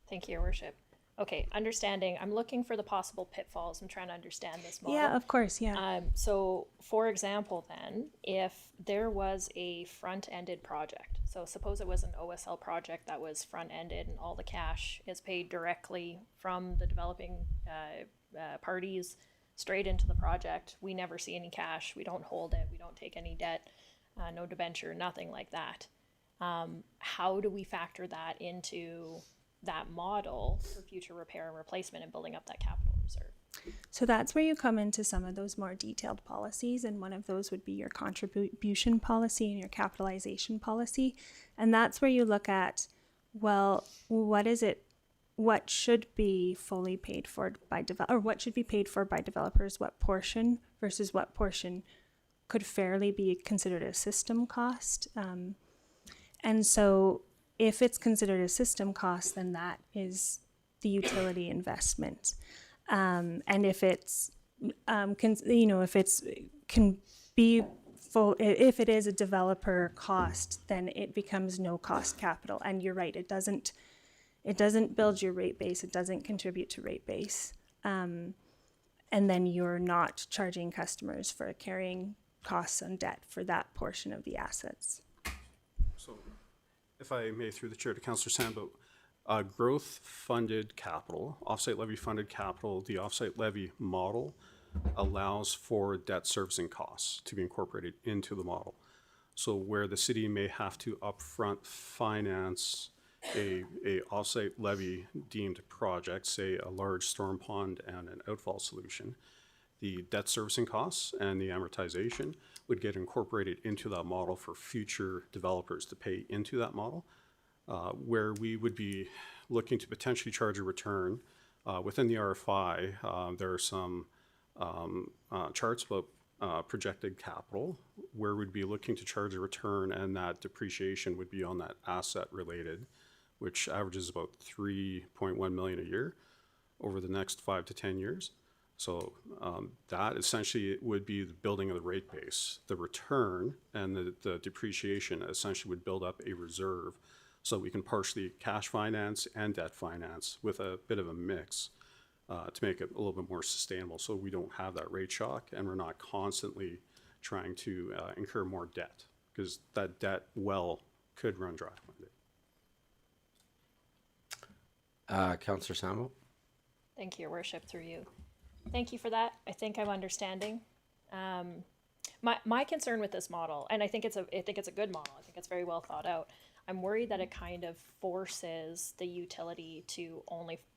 Thank you, Your Worship. Okay, understanding. I'm looking for the possible pitfalls. I'm trying to understand this model. Yeah, of course, yeah. So, for example, then, if there was a front-ended project, so suppose it was an OSL project that was front-ended and all the cash is paid directly from the developing parties straight into the project. We never see any cash. We don't hold it. We don't take any debt, no debenture, nothing like that. How do we factor that into that model for future repair and replacement and building up that capital reserve? So that's where you come into some of those more detailed policies, and one of those would be your contribution policy and your capitalization policy. And that's where you look at, well, what should be fully paid for by what should be paid for by developers, what portion versus what portion could fairly be considered a system cost. And so if it's considered a system cost, then that is the utility investment. And if it's, if it is a developer cost, then it becomes no cost capital. And you're right, it doesn't build your rate base. It doesn't contribute to rate base. And then you're not charging customers for carrying costs on debt for that portion of the assets. So, if I may, through the chair to Councillor Sambo, growth funded capital, offsite levy funded capital, the offsite levy model allows for debt servicing costs to be incorporated into the model. So where the city may have to upfront finance a offsite levy deemed project, say a large storm pond and an outfall solution, the debt servicing costs and the amortization would get incorporated into that model for future developers to pay into that model, where we would be looking to potentially charge a return. Within the RFI, there are some charts about projected capital where we'd be looking to charge a return, and that depreciation would be on that asset related, which averages about 3.1 million a year over the next 5 to 10 years. So that essentially would be the building of the rate base. The return and the depreciation essentially would build up a reserve so we can partially cash finance and debt finance with a bit of a mix to make it a little bit more sustainable, so we don't have that rate shock and we're not constantly trying to incur more debt, because that debt well could run dry one day. Councillor Sambo. Thank you, Your Worship, through you. Thank you for that. I think I'm understanding. My concern with this model, and I think it's a good model. I think it's very well thought out. I'm worried that it kind of forces the utility to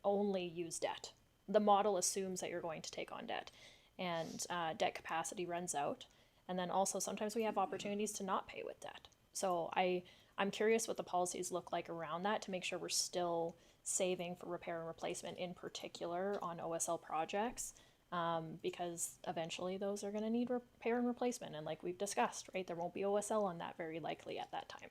only use debt. The model assumes that you're going to take on debt, and debt capacity runs out. And then also sometimes we have opportunities to not pay with debt. So I I'm curious what the policies look like around that to make sure we're still saving for repair and replacement, in particular on OSL projects, because eventually those are going to need repair and replacement. And like we've discussed, right, there won't be OSL on that very likely at that time.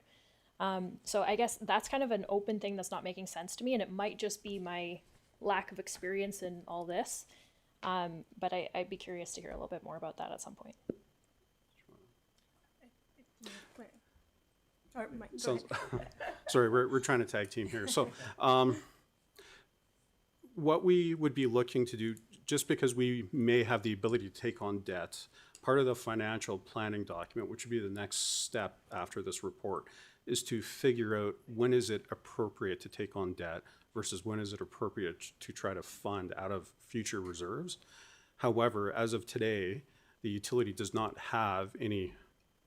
So I guess that's kind of an open thing that's not making sense to me, and it might just be my lack of experience in all this. But I'd be curious to hear a little bit more about that at some point. So, sorry, we're trying to tag team here. So, what we would be looking to do, just because we may have the ability to take on debt, part of the financial planning document, which would be the next step after this report, is to figure out when is it appropriate to take on debt versus when is it appropriate to try to fund out of future reserves. However, as of today, the utility does not have any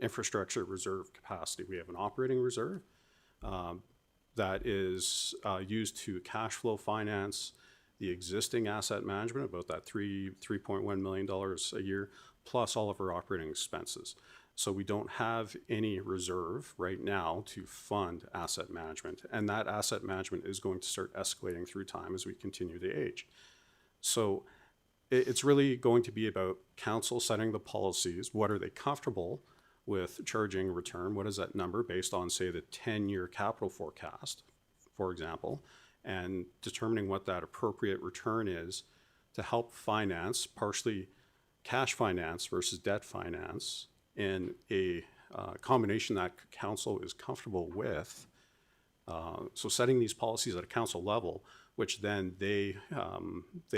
infrastructure reserve capacity. We have an operating reserve that is used to cash flow finance the existing asset management, about that $3.1 million a year, plus all of our operating expenses. So we don't have any reserve right now to fund asset management, and that asset management is going to start escalating through time as we continue to age. So it's really going to be about council setting the policies. What are they comfortable with charging return? What is that number based on, say, the 10-year capital forecast, for example, and determining what that appropriate return is to help finance, partially cash finance versus debt finance, in a combination that council is comfortable with. So setting these policies at a council level, which then they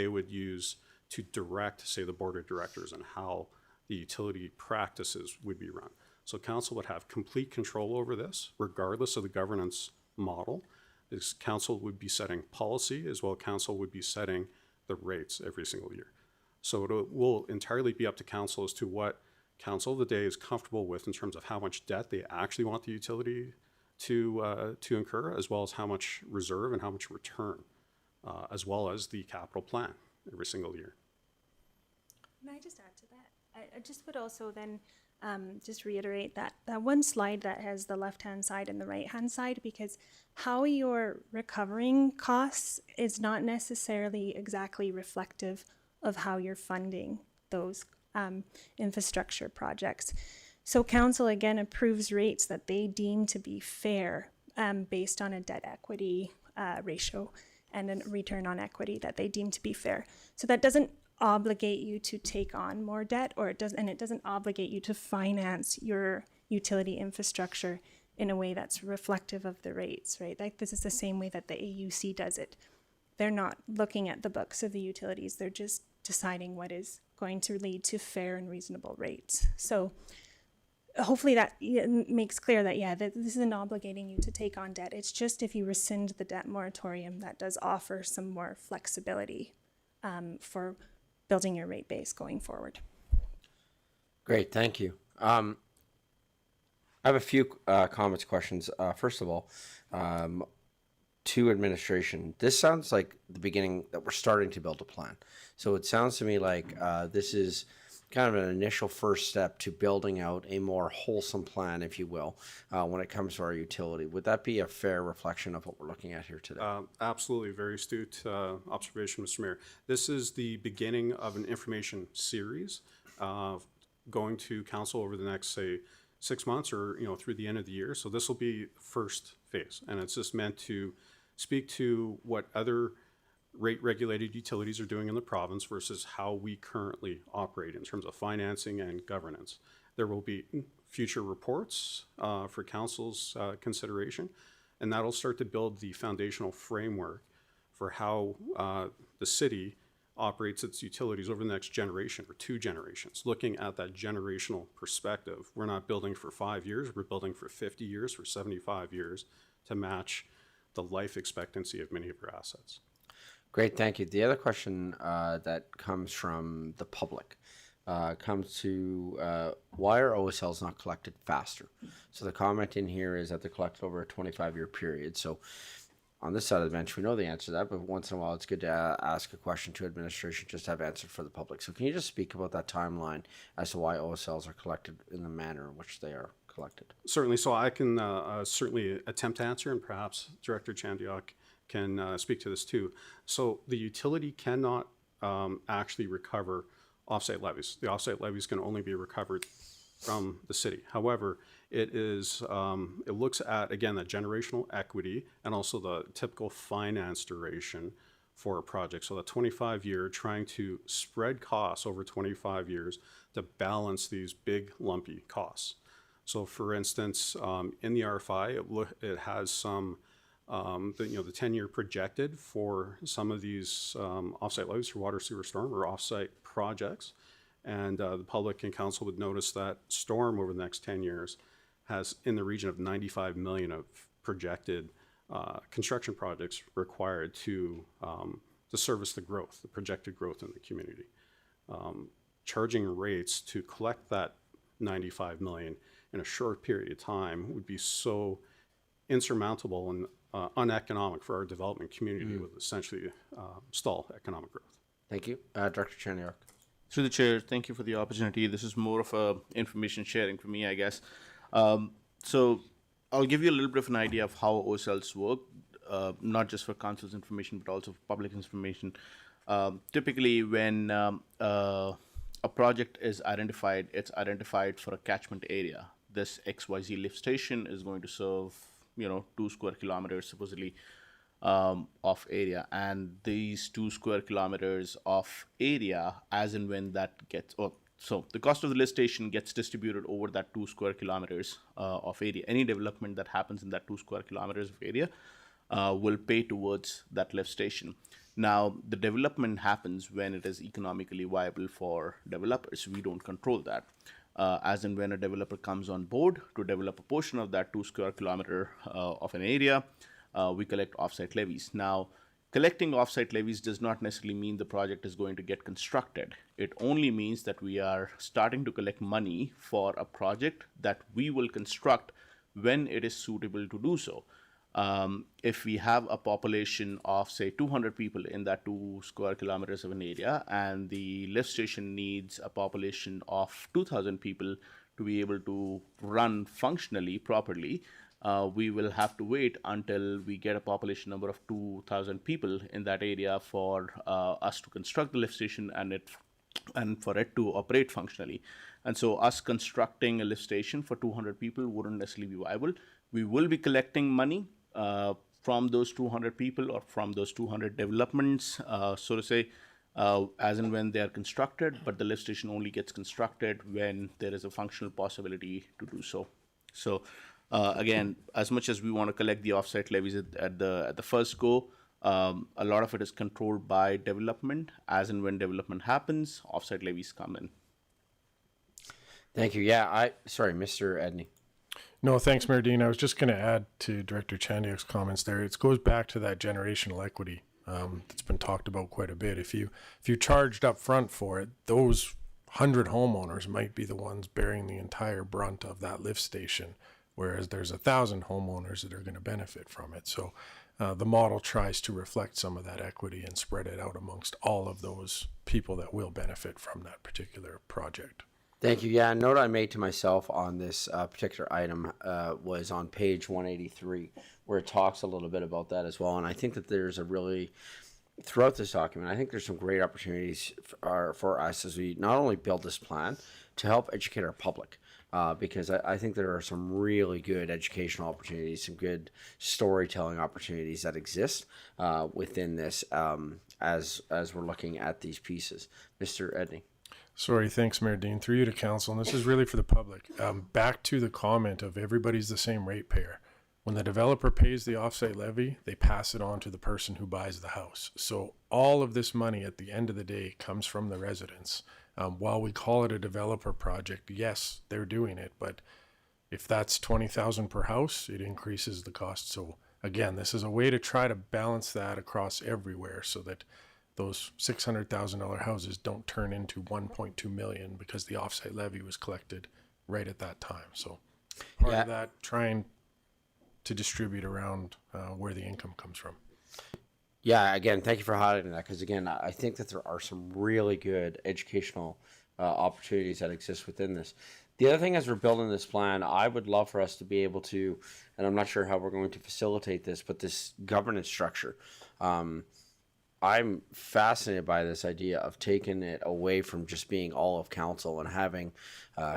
would use to direct, say, the board of directors and how the utility practices would be run. So council would have complete control over this, regardless of the governance model. This council would be setting policy, as well council would be setting the rates every single year. So it will entirely be up to council as to what council of the day is comfortable with in terms of how much debt they actually want the utility to incur, as well as how much reserve and how much return, as well as the capital plan every single year. Can I just add to that? I just would also then just reiterate that one slide that has the left-hand side and the right-hand side, because how you're recovering costs is not necessarily exactly reflective of how you're funding those infrastructure projects. So council again approves rates that they deem to be fair based on a debt equity ratio and a return on equity that they deem to be fair. So that doesn't obligate you to take on more debt, or it doesn't obligate you to finance your utility infrastructure in a way that's reflective of the rates, right? Like this is the same way that the AUC does it. They're not looking at the books of the utilities, they're just deciding what is going to lead to fair and reasonable rates. So hopefully that makes clear that, yeah, that this isn't obligating you to take on debt. It's just if you rescind the debt moratorium, that does offer some more flexibility for building your rate base going forward. Great, thank you. I have a few comments, questions. First of all, to administration, this sounds like the beginning that we're starting to build a plan. So it sounds to me like this is kind of an initial first step to building out a more wholesome plan, if you will, when it comes to our utility. Would that be a fair reflection of what we're looking at here today? Absolutely, very astute observation, Mr. Mayor. This is the beginning of an information series going to council over the next, say, 6 months or through the end of the year. So this will be first phase, and it's just meant to speak to what other rate-regulated utilities are doing in the province versus how we currently operate in terms of financing and governance. There will be future reports for council's consideration, and that'll start to build the foundational framework for how the city operates its utilities over the next generation or 2 generations, looking at that generational perspective. We're not building for 5 years, we're building for 50 years, for 75 years to match the life expectancy of many of our assets. Great, thank you. The other question that comes from the public comes to why are OSLs not collected faster? So the comment in here is that they're collected over a 25-year period. So on this side of the bench, we know the answer to that, but once in a while it's good to ask a question to administration just to have answered for the public. So can you just speak about that timeline as to why OSLs are collected in the manner in which they are collected? Certainly. So I can certainly attempt to answer, and perhaps Director Chandiok can speak to this too. So the utility cannot actually recover offsite levies. The offsite levies can only be recovered from the city. However, it looks at, again, the generational equity and also the typical finance duration for a project. So the 25-year, trying to spread costs over 25 years to balance these big lumpy costs. So for instance, in the RFI, it has some, the 10-year projected for some of these offsite levies for water, sewer, storm, or offsite projects. And the public and council would notice that storm over the next 10 years has in the region of 95 million of projected construction projects required to service the growth, the projected growth in the community. Charging rates to collect that 95 million in a short period of time would be so insurmountable and uneconomic for our development community, would essentially stall economic growth. Thank you. Director Chandiok. Through the chair, thank you for the opportunity. This is more of a information sharing for me, I guess. So I'll give you a little bit of an idea of how OSLs work, not just for council's information, but also for public information. Typically, when a project is identified, it's identified for a catchment area. This XYZ lift station is going to serve, 2 square kilometers supposedly of area, and these 2 square kilometers of area, as and when that gets, so the cost of the lift station gets distributed over that 2 square kilometers of area. Any development that happens in that 2 square kilometers of area will pay towards that lift station. Now, the development happens when it is economically viable for developers. We don't control that. As and when a developer comes on board to develop a portion of that 2 square kilometer of an area, we collect offsite levies. Now, collecting offsite levies does not necessarily mean the project is going to get constructed. It only means that we are starting to collect money for a project that we will construct when it is suitable to do so. If we have a population of, say, 200 people in that 2 square kilometers of an area, and the lift station needs a population of 2,000 people to be able to run functionally properly, we will have to wait until we get a population number of 2,000 people in that area for us to construct the lift station and for it to operate functionally. And so us constructing a lift station for 200 people wouldn't necessarily be viable. We will be collecting money from those 200 people or from those 200 developments, so to say, as and when they are constructed, but the lift station only gets constructed when there is a functional possibility to do so. So again, as much as we want to collect the offsite levies at the first go, a lot of it is controlled by development. As and when development happens, offsite levies come in. Thank you. Yeah, sorry, Mr. Edney. No, thanks, Mayor Dean. I was just going to add to Director Chandiok's comments there. It goes back to that generational equity that's been talked about quite a bit. If you charged up front for it, those 100 homeowners might be the ones bearing the entire brunt of that lift station, whereas there's 1,000 homeowners that are going to benefit from it. So the model tries to reflect some of that equity and spread it out amongst all of those people that will benefit from that particular project. Thank you. Yeah, a note I made to myself on this particular item was on page 183, where it talks a little bit about that as well. And I think that there's throughout this document, I think there's some great opportunities for us as we not only build this plan to help educate our public, because I think there are some really good educational opportunities, some good storytelling opportunities that exist within this as we're looking at these pieces. Mr. Edney. Sorry, thanks, Mayor Dean. Through you to council, and this is really for the public. Back to the comment of everybody's the same ratepayer. When the developer pays the offsite levy, they pass it on to the person who buys the house. So all of this money at the end of the day comes from the residents. While we call it a developer project, yes, they're doing it, but if that's $20,000 per house, it increases the cost. So again, this is a way to try to balance that across everywhere so that those $600,000 houses don't turn into 1.2 million because the offsite levy was collected right at that time. So part of that, trying to distribute around where the income comes from. Yeah, again, thank you for highlighting that, because again, I think that there are some really good educational opportunities that exist within this. The other thing, as we're building this plan, I would love for us to be able to, and I'm not sure how we're going to facilitate this, but this governance structure. I'm fascinated by this idea of taking it away from just being all of council and having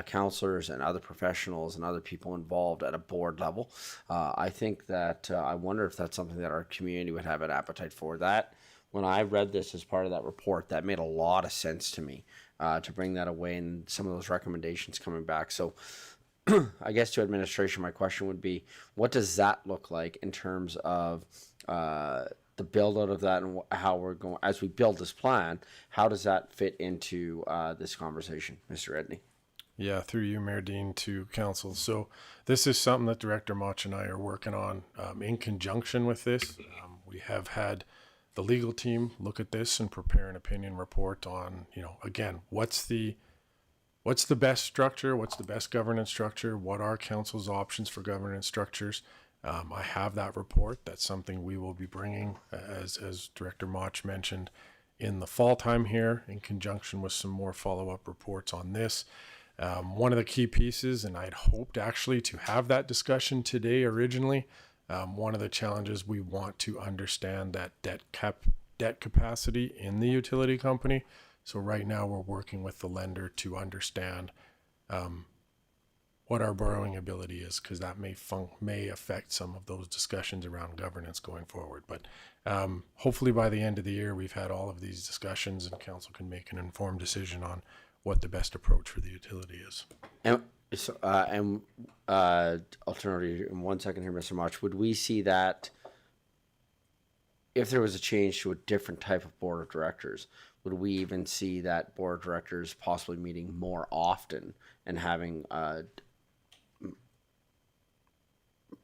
counselors and other professionals and other people involved at a board level. I think that I wonder if that's something that our community would have an appetite for. That when I read this as part of that report, that made a lot of sense to me to bring that away and some of those recommendations coming back. So I guess to administration, my question would be, what does that look like in terms of the build out of that and how we're going, as we build this plan, how does that fit into this conversation, Mr. Edney? Yeah, through you, Mayor Dean, to council. So this is something that Director Mach and I are working on in conjunction with this. We have had the legal team look at this and prepare an opinion report on, again, what's the best structure, what's the best governance structure, what are council's options for governance structures. I have that report. That's something we will be bringing, as Director Mach mentioned, in the fall time here, in conjunction with some more follow-up reports on this. One of the key pieces, and I'd hoped actually to have that discussion today originally, one of the challenges, we want to understand that debt capacity in the utility company. So right now we're working with the lender to understand what our borrowing ability is, because that may affect some of those discussions around governance going forward. But hopefully by the end of the year, we've had all of these discussions and council can make an informed decision on what the best approach for the utility is. And so, I'll turn over to you in 1 second here, Mr. Mach. Would we see that if there was a change to a different type of board of directors, would we even see that board of directors possibly meeting more often and having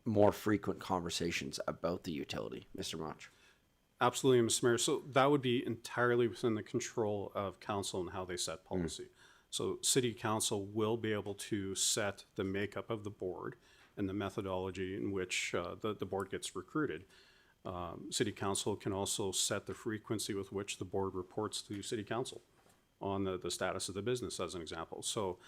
more frequent conversations about the utility, Mr. Mach? Absolutely, Mr. Mayor. So that would be entirely within the control of council and how they set policy. So city council will be able to set the makeup of the board and the methodology in which the board gets recruited. City council can also set the frequency with which the board reports to city council on the status of the business, as an example. So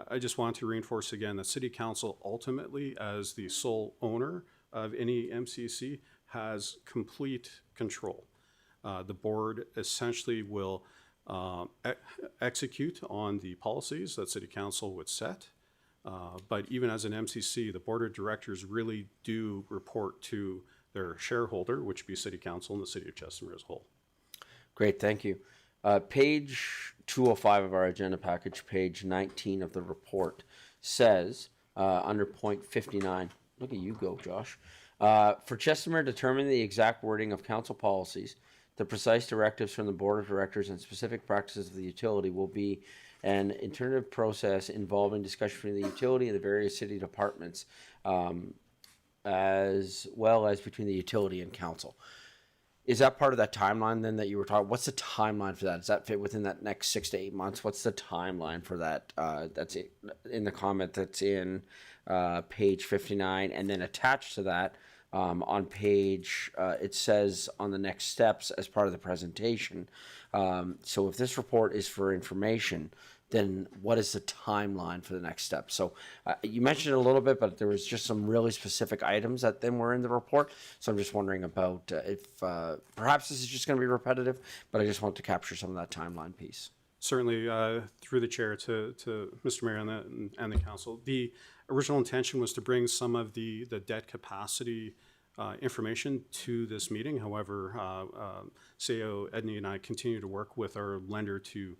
I just want to reinforce again that city council ultimately, as the sole owner of any MCC, has complete control. The board essentially will execute on the policies that city council would set. But even as an MCC, the board of directors really do report to their shareholder, which would be city council and the city of Chestermere as a whole. Great, thank you. Page 205 of our agenda package, page 19 of the report, says under point 59, look at you go, Josh. For Chestermere, determine the exact wording of council policies. The precise directives from the board of directors and specific practices of the utility will be an iterative process involving discussion between the utility and the various city departments, as well as between the utility and council. Is that part of that timeline then that you were talking? What's the timeline for that? Does that fit within that next 6 to 8 months? What's the timeline for that? That's it, in the comment that's in page 59, and then attached to that on page, it says on the next steps as part of the presentation. So if this report is for information, then what is the timeline for the next step? So you mentioned it a little bit, but there was just some really specific items that then were in the report. So I'm just wondering about if perhaps this is just going to be repetitive, but I just want to capture some of that timeline piece. Certainly, through the chair to Mr. Mayor and the council, the original intention was to bring some of the debt capacity information to this meeting. However, CEO Edney and I continue to work with our lender to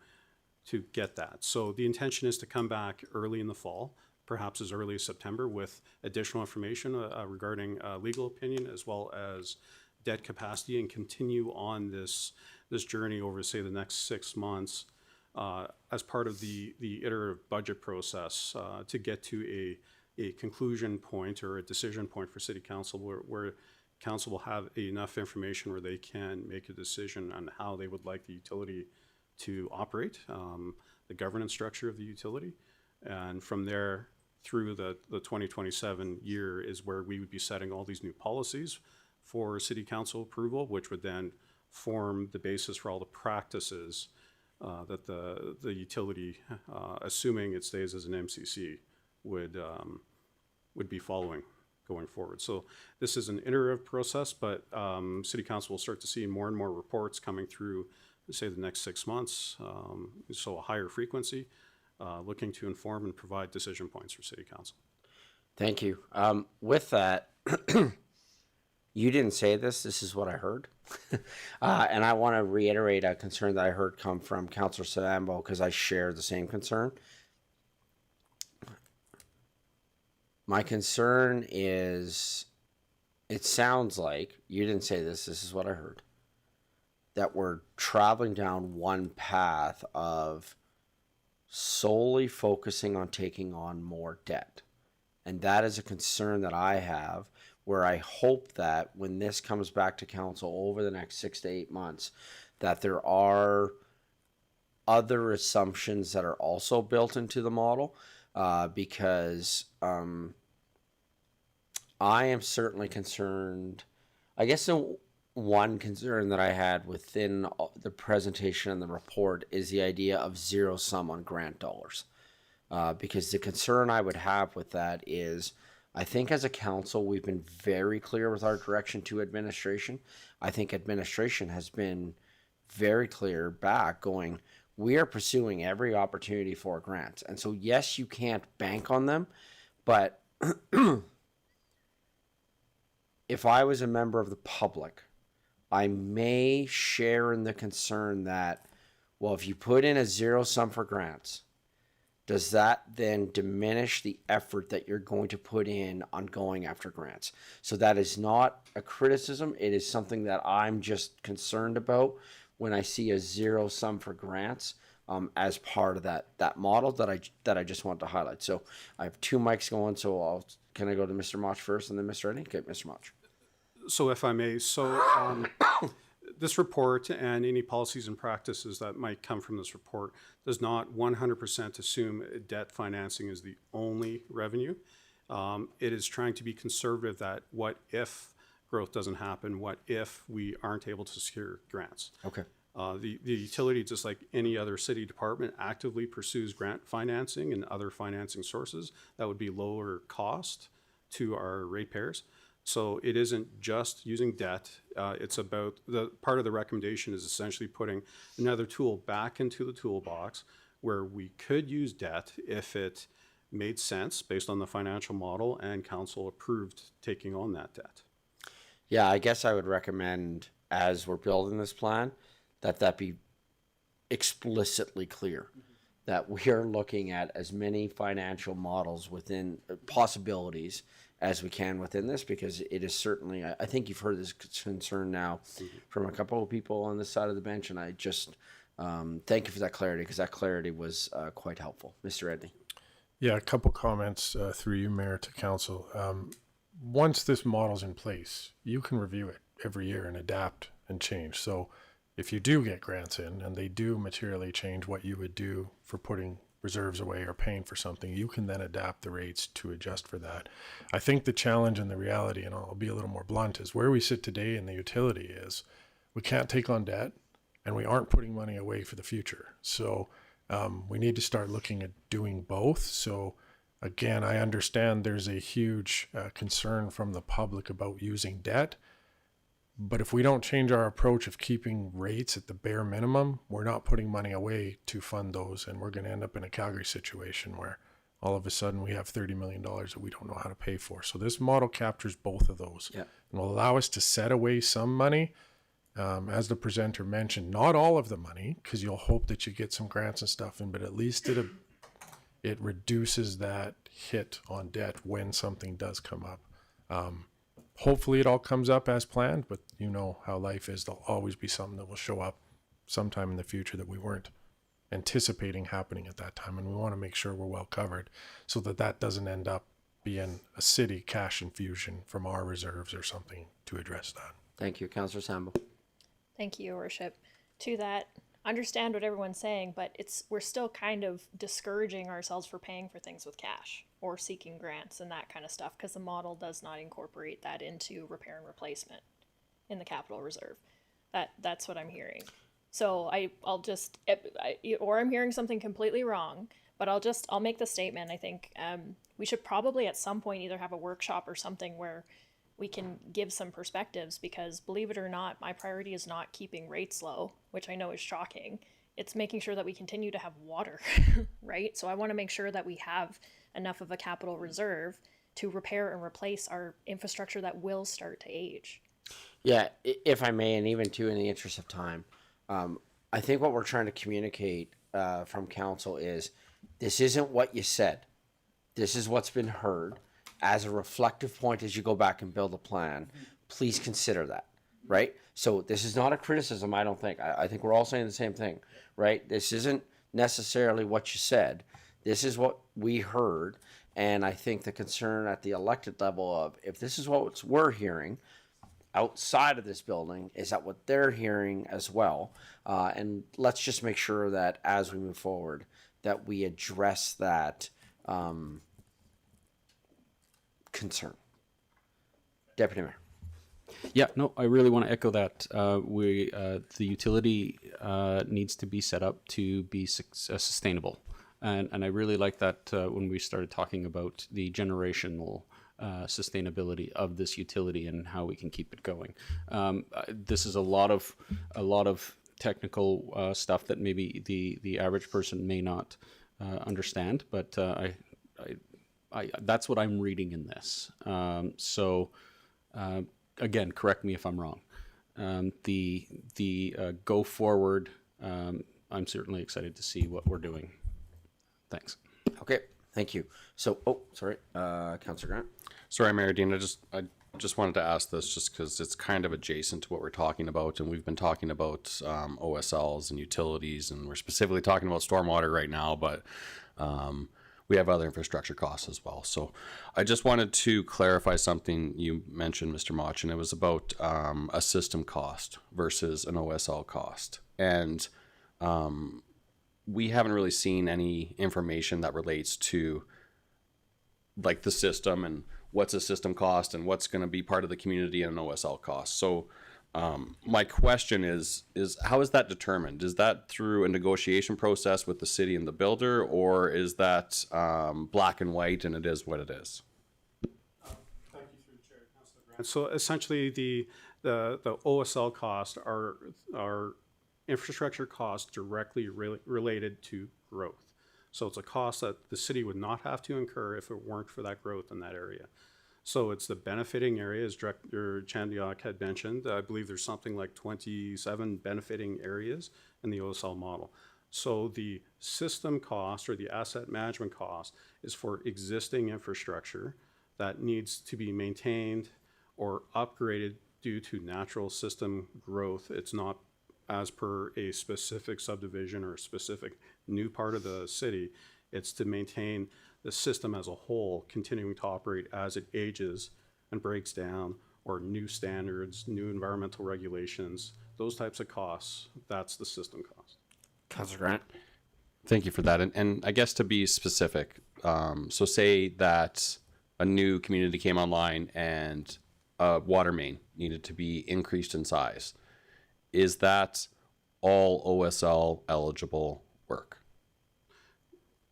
get that. So the intention is to come back early in the fall, perhaps as early as September, with additional information regarding legal opinion as well as debt capacity, and continue on this journey over, say, the next 6 months as part of the iterative budget process to get to a conclusion point or a decision point for city council where council will have enough information where they can make a decision on how they would like the utility to operate, the governance structure of the utility. And from there through the 2027 year is where we would be setting all these new policies for city council approval, which would then form the basis for all the practices that the utility, assuming it stays as an MCC, would be following going forward. So this is an iterative process, but City Council will start to see more and more reports coming through, say, the next 6 months, so a higher frequency, looking to inform and provide decision points for City Council. Thank you. With that, you didn't say this is what I heard. And I want to reiterate a concern that I heard come from Councillor Sambo, because I share the same concern. My concern is, it sounds like, you didn't say this is what I heard, that we're traveling down one path of solely focusing on taking on more debt. And that is a concern that I have, where I hope that when this comes back to council over the next 6 to 8 months, that there are other assumptions that are also built into the model, because I am certainly concerned. I guess the one concern that I had within the presentation and the report is the idea of zero sum on grant dollars. Because the concern I would have with that is, I think as a council, we've been very clear with our direction to administration. I think administration has been very clear back, going, we are pursuing every opportunity for grants. And so, yes, you can't bank on them, but if I was a member of the public, I may share in the concern that, well, if you put in a zero sum for grants, does that then diminish the effort that you're going to put in on going after grants? So that is not a criticism. It is something that I'm just concerned about when I see a zero sum for grants as part of that model that I just want to highlight. So I have 2 mics going, so can I go to Mr. Mach first and then Mr. Eddy? Okay, Mr. Mach. So if I may, this report and any policies and practices that might come from this report does not 100% assume debt financing is the only revenue. It is trying to be conservative that what if growth doesn't happen, what if we aren't able to secure grants. Okay. The utility, just like any other city department, actively pursues grant financing and other financing sources that would be lower cost to our ratepayers. So it isn't just using debt. It's about the part of the recommendation is essentially putting another tool back into the toolbox where we could use debt if it made sense based on the financial model and council approved taking on that debt. Yeah, I guess I would recommend, as we're building this plan, that be explicitly clear, that we are looking at as many financial models within possibilities as we can within this, because it is certainly, I think you've heard this concern now from a couple of people on this side of the bench, and I just thank you for that clarity, because that clarity was quite helpful. Mr. Eddy. Yeah, a couple comments through you, Mayor, to council. Once this model's in place, you can review it every year and adapt and change. So if you do get grants in and they do materially change what you would do for putting reserves away or paying for something, you can then adapt the rates to adjust for that. I think the challenge and the reality, and I'll be a little more blunt, is where we sit today in the utility is we can't take on debt and we aren't putting money away for the future. So we need to start looking at doing both. So again, I understand there's a huge concern from the public about using debt. But if we don't change our approach of keeping rates at the bare minimum, we're not putting money away to fund those. And we're going to end up in a Calgary situation where all of a sudden we have $30 million that we don't know how to pay for. So this model captures both of those and will allow us to set away some money. As the presenter mentioned, not all of the money, because you'll hope that you get some grants and stuff in, but at least it reduces that hit on debt when something does come up. Hopefully it all comes up as planned, but you know how life is. There'll always be something that will show up sometime in the future that we weren't anticipating happening at that time. And we want to make sure we're well covered so that doesn't end up being a city cash infusion from our reserves or something to address that. Thank you. Councillor Sambo. Thank you, Your Worship. To that, understand what everyone's saying, but we're still kind of discouraging ourselves for paying for things with cash or seeking grants and that kind of stuff, because the model does not incorporate that into repair and replacement in the capital reserve. That's what I'm hearing. So I'll just, or I'm hearing something completely wrong, but I'll make the statement. I think we should probably at some point either have a workshop or something where we can give some perspectives, because believe it or not, my priority is not keeping rates low, which I know is shocking. It's making sure that we continue to have water, right? So I want to make sure that we have enough of a capital reserve to repair and replace our infrastructure that will start to age. Yeah, if I may, and even too in the interest of time, I think what we're trying to communicate from council is this isn't what you said. This is what's been heard. As a reflective point, as you go back and build a plan, please consider that, right? So this is not a criticism, I don't think. I think we're all saying the same thing, right? This isn't necessarily what you said. This is what we heard. And I think the concern at the elected level of, if this is what we're hearing outside of this building, is that what they're hearing as well? And let's just make sure that as we move forward, that we address that concern. Deputy Mayor. Yeah, no, I really want to echo that. The utility needs to be set up to be sustainable. And I really like that when we started talking about the generational sustainability of this utility and how we can keep it going. This is a lot of technical stuff that maybe the average person may not understand, but that's what I'm reading in this. Again, correct me if I'm wrong. The go forward, I'm certainly excited to see what we're doing. Thanks. Okay, thank you. So, sorry, Councillor Grant. Sorry, Mayor Dean, I just wanted to ask this just because it's kind of adjacent to what we're talking about, and we've been talking about OSLs and utilities, and we're specifically talking about stormwater right now, but we have other infrastructure costs as well. So I just wanted to clarify something you mentioned, Mr. Mach, and it was about a system cost versus an OSL cost. And we haven't really seen any information that relates to like the system and what's a system cost and what's going to be part of the community and an OSL cost. So my question is how is that determined? Is that through a negotiation process with the city and the builder, or is that black and white and it is what it is? Thank you through the chair, Councillor Grant. So essentially the OSL costs are infrastructure costs directly related to growth. So it's a cost that the city would not have to incur if it weren't for that growth in that area. So it's the benefiting area, as Director Chandiak had mentioned. I believe there's something like 27 benefiting areas in the OSL model. So the system cost or the asset management cost is for existing infrastructure that needs to be maintained or upgraded due to natural system growth. It's not as per a specific subdivision or a specific new part of the city. It's to maintain the system as a whole, continuing to operate as it ages and breaks down, or new standards, new environmental regulations, those types of costs. That's the system cost. Councillor Grant. Thank you for that. And I guess to be specific, so say that a new community came online and a water main needed to be increased in size. Is that all OSL eligible work?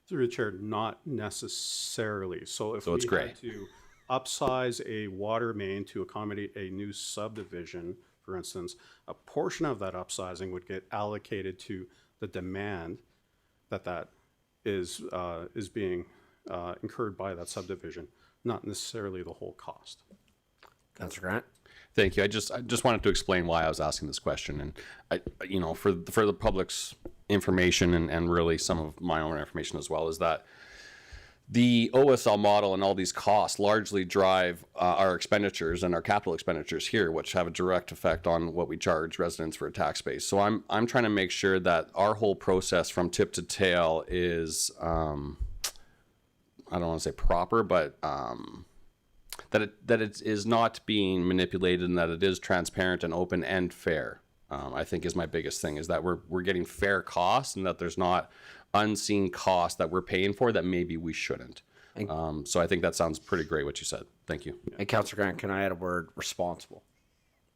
Through the chair, not necessarily. So if it's we gray. had to upsize a water main to accommodate a new subdivision, for instance, a portion of that upsizing would get allocated to the demand that is being incurred by that subdivision, not necessarily the whole cost. Councillor Grant. Thank you. I just wanted to explain why I was asking this question, and for the public's information and really some of my own information as well, is that the OSL model and all these costs largely drive our expenditures and our capital expenditures here, which have a direct effect on what we charge residents for a tax base. So I'm trying to make sure that our whole process from tip to tail is I don't want to say proper, but that it is not being manipulated, and that it is transparent and open and fair. I think is my biggest thing, is that we're getting fair costs, and that there's not unseen costs that we're paying for that maybe we shouldn't. So I think that sounds pretty great what you said. Thank you. And Councillor Grant, can I add a word? Responsible.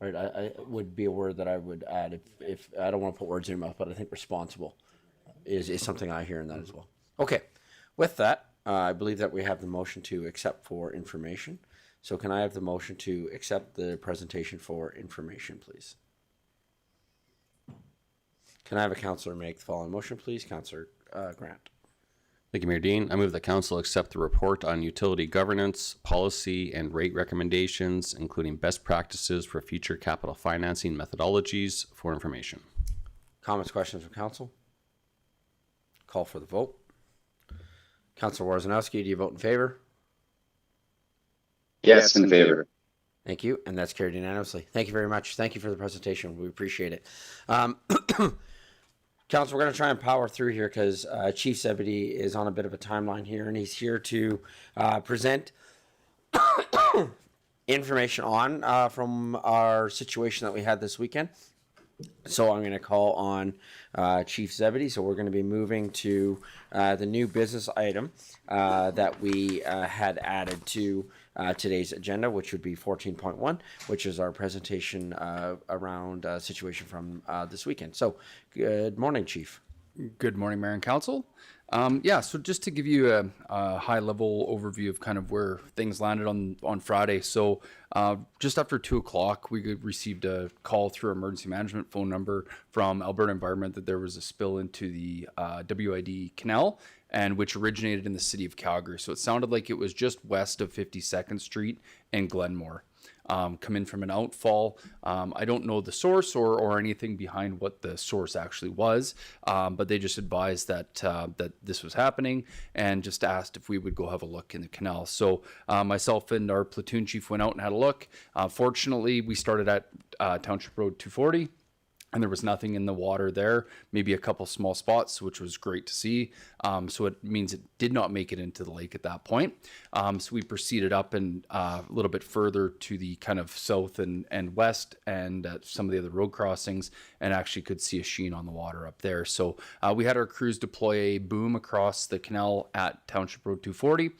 right? I would be a word that I would add if I don't want to put words in your mouth, but I think responsible is something I hear in that as well. Okay, with that, I believe that we have the motion to accept for information. So can I have the motion to accept the presentation for information, please? Can I have a councillor make the following motion, please? Councillor Grant. Thank you, Mayor Dean. I move the council accept the report on utility governance, policy, and rate recommendations, including best practices for future capital financing methodologies for information. Comments, questions from council? Call for the vote. Councillor Warzanowski, do you vote in favor? Yes, in favor. Thank you, and that's carried unanimously. Thank you very much. Thank you for the presentation. We appreciate it. Council, we're going to try and power through here because Chief Zebedee is on a bit of a timeline here, and he's here to present information on from our situation that we had this weekend. So I'm going to call on Chief Zebedee. So we're going to be moving to the new business item that we had added to today's agenda, which would be 14.1, which is our presentation around situation from this weekend. So good morning, Chief. Good morning, Mayor and Council. So just to give you a high-level overview of kind of where things landed on Friday. So just after 2 o'clock, we received a call through our emergency management phone number from Alberta Environment that there was a spill into the WID canal, and which originated in the city of Calgary. So it sounded like it was just west of 52nd Street and Glenmore. Come in from an outfall. I don't know the source or anything behind what the source actually was, but they just advised that that this was happening and just asked if we would go have a look in the canal. So myself and our platoon chief went out and had a look. Fortunately, we started at Township Road 240. And there was nothing in the water there, maybe a couple small spots, which was great to see. So it means it did not make it into the lake at that point. So we proceeded up and a little bit further to the kind of south and west and some of the other road crossings, and actually could see a sheen on the water up there. So we had our crews deploy a boom across the canal at Township Road 240,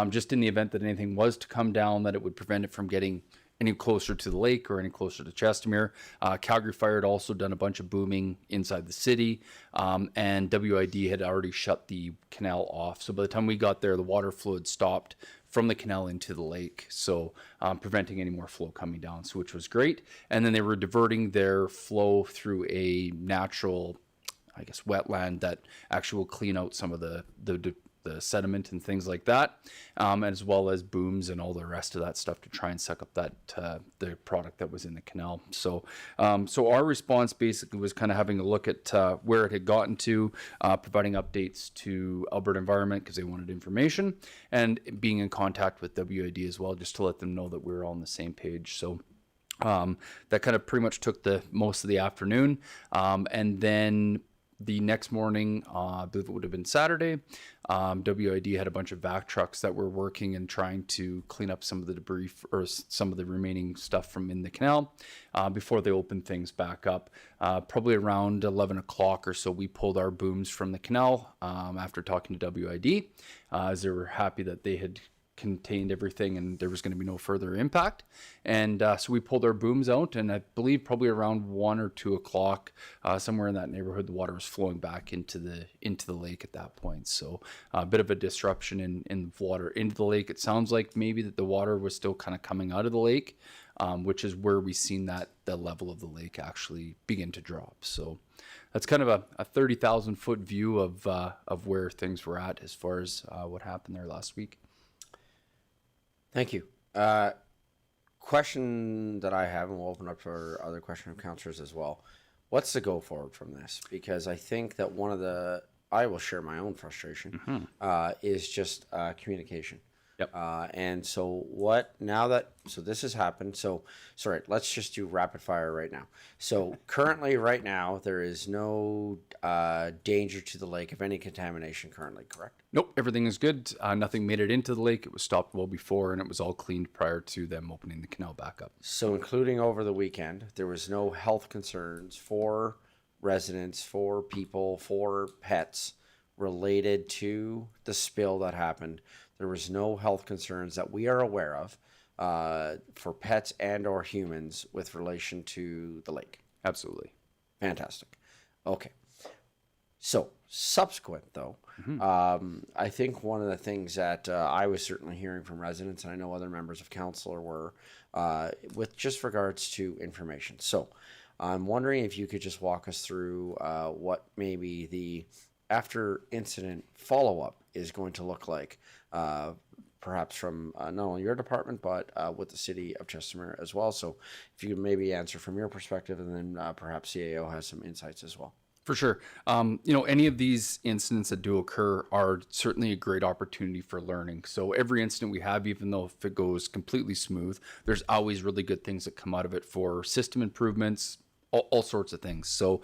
just in the event that anything was to come down, that it would prevent it from getting any closer to the lake or any closer to Chestermere. Calgary Fire had also done a bunch of booming inside the city, and WID had already shut the canal off. So by the time we got there, the water flow had stopped from the canal into the lake, so preventing any more flow coming down, so which was great. And then they were diverting their flow through a natural, I guess, wetland that actually will clean out some of the sediment and things like that, as well as booms and all the rest of that stuff to try and suck up that the product that was in the canal. So so our response basically was kind of having a look at where it had gotten to, providing updates to Alberta Environment because they wanted information, and being in contact with WID as well, just to let them know that we were all on the same page. So that kind of pretty much took the most of the afternoon, and then the next morning, I believe it would have been Saturday, WID had a bunch of vac trucks that were working and trying to clean up some of the debris or some of the remaining stuff from in the canal before they opened things back up. Probably around 11 o'clock or so, we pulled our booms from the canal after talking to WID, as they were happy that they had contained everything and there was going to be no further impact. And so we pulled our booms out, and I believe probably around 1 or 2 o'clock, somewhere in that neighborhood, the water was flowing back into the lake at that point. So a bit of a disruption in water into the lake. It sounds like maybe that the water was still kind of coming out of the lake, which is where we seen that the level of the lake actually begin to drop. So that's kind of a 30,000 foot view of where things were at as far as what happened there last week. Thank you. Question that I have, and we'll open up for other question from councillors as well. What's the go forward from this? Because I think that I will share my own frustration, is just communication. Yep. And so so this has happened. So, sorry, let's just do rapid fire right now. So currently right now, there is no danger to the lake of any contamination currently, correct? Nope, everything is good. Nothing made it into the lake. It was stopped well before, and it was all cleaned prior to them opening the canal back up. So including over the weekend, there was no health concerns for residents, for people, for pets related to the spill that happened. There was no health concerns that we are aware of for pets and or humans with relation to the lake. Absolutely. Fantastic. Okay. So subsequent though, I think one of the things that I was certainly hearing from residents, and I know other members of council were, with just regards to information. So I'm wondering if you could just walk us through what maybe the after incident follow-up is going to look like, perhaps from not only your department, but with the city of Chestermere as well. So if you could maybe answer from your perspective, and then perhaps CAO has some insights as well. For sure. Any of these incidents that do occur are certainly a great opportunity for learning. So every incident we have, even though if it goes completely smooth, there's always really good things that come out of it for system improvements, all sorts of things. So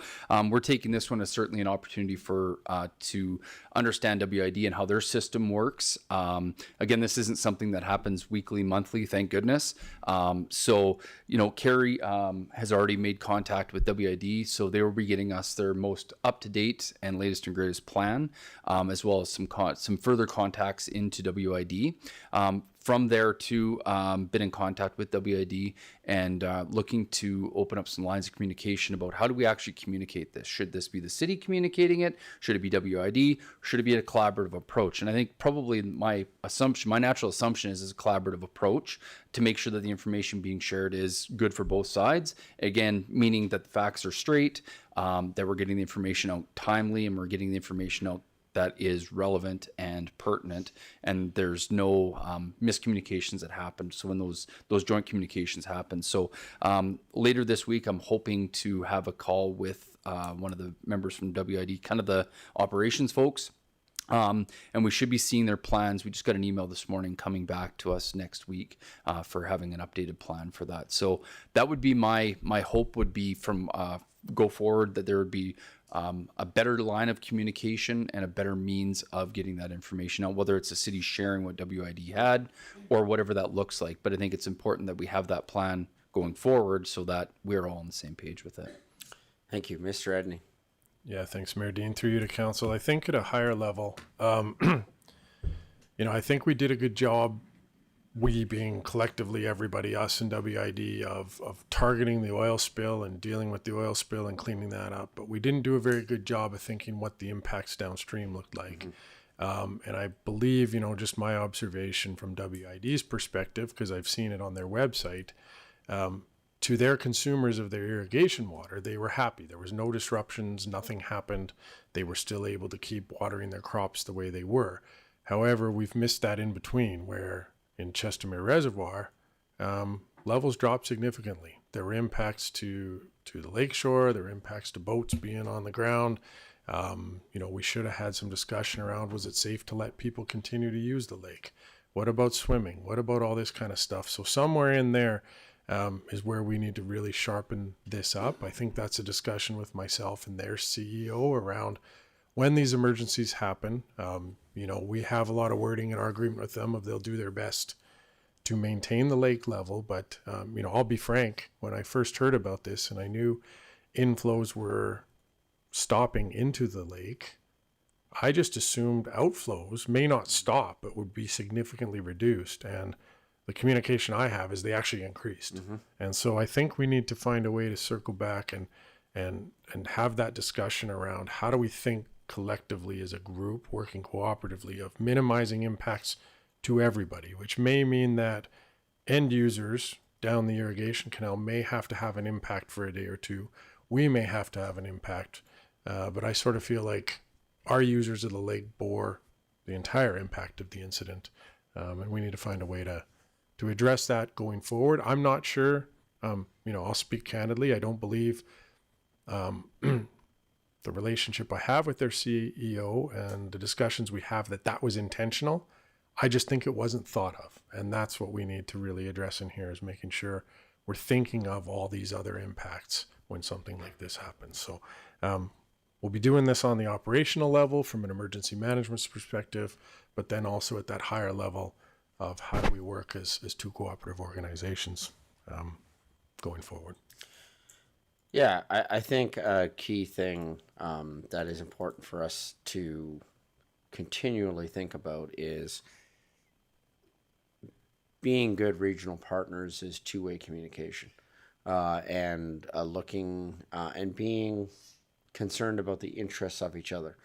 we're taking this one as certainly an opportunity for to understand WID and how their system works. Again, this isn't something that happens weekly, monthly, thank goodness. Carrie has already made contact with WID, so they will be getting us their most up-to-date and latest and greatest plan, as well as some further contacts into WID. From there, too, been in contact with WID and looking to open up some lines of communication about how do we actually communicate this? Should this be the city communicating it? Should it be WID? Should it be a collaborative approach? And I think probably my natural assumption is a collaborative approach to make sure that the information being shared is good for both sides. Again, meaning that the facts are straight, that we're getting the information out timely, and we're getting the information out that is relevant and pertinent, and there's no miscommunications that happen. So when those joint communications happen. So later this week, I'm hoping to have a call with one of the members from WID, kind of the operations folks. And we should be seeing their plans. We just got an email this morning coming back to us next week for having an updated plan for that. So that would be my hope would be from go forward, that there would be a better line of communication and a better means of getting that information out, whether it's the city sharing what WID had or whatever that looks like. But I think it's important that we have that plan going forward so that we're all on the same page with it. Thank you. Mr. Edney. Yeah, thanks, Mayor Dean. Through you to council. I think at a higher level, I think we did a good job, we being collectively everybody, us and WID, of targeting the oil spill and dealing with the oil spill and cleaning that up. But we didn't do a very good job of thinking what the impacts downstream looked like. And I believe, just my observation from WID's perspective, because I've seen it on their website, to their consumers of their irrigation water, they were happy. There was no disruptions, nothing happened. They were still able to keep watering their crops the way they were. However, we've missed that in between, where in Chestermere Reservoir, levels dropped significantly. There were impacts to the lakeshore, there were impacts to boats being on the ground. We should have had some discussion around, was it safe to let people continue to use the lake? What about swimming? What about all this kind of stuff? So somewhere in there is where we need to really sharpen this up. I think that's a discussion with myself and their CEO around when these emergencies happen. We have a lot of wording in our agreement with them of they'll do their best to maintain the lake level. But, I'll be frank, when I first heard about this and I knew inflows were stopping into the lake, I just assumed outflows may not stop, but would be significantly reduced. And the communication I have is they actually increased. And so I think we need to find a way to circle back and have that discussion around how do we think collectively as a group, working cooperatively, of minimizing impacts to everybody, which may mean that end users down the irrigation canal may have to have an impact for a day or two. We may have to have an impact, but I sort of feel like our users of the lake bore the entire impact of the incident, and we need to find a way to address that going forward. I'm not sure. I'll speak candidly. I don't believe the relationship I have with their CEO and the discussions we have that was intentional. I just think it wasn't thought of. And that's what we need to really address in here, is making sure we're thinking of all these other impacts when something like this happens. So we'll be doing this on the operational level from an emergency management perspective, but then also at that higher level of how do we work as two cooperative organizations going forward. Yeah, I think a key thing that is important for us to continually think about is being good regional partners is two-way communication, and looking and being concerned about the interests of each other.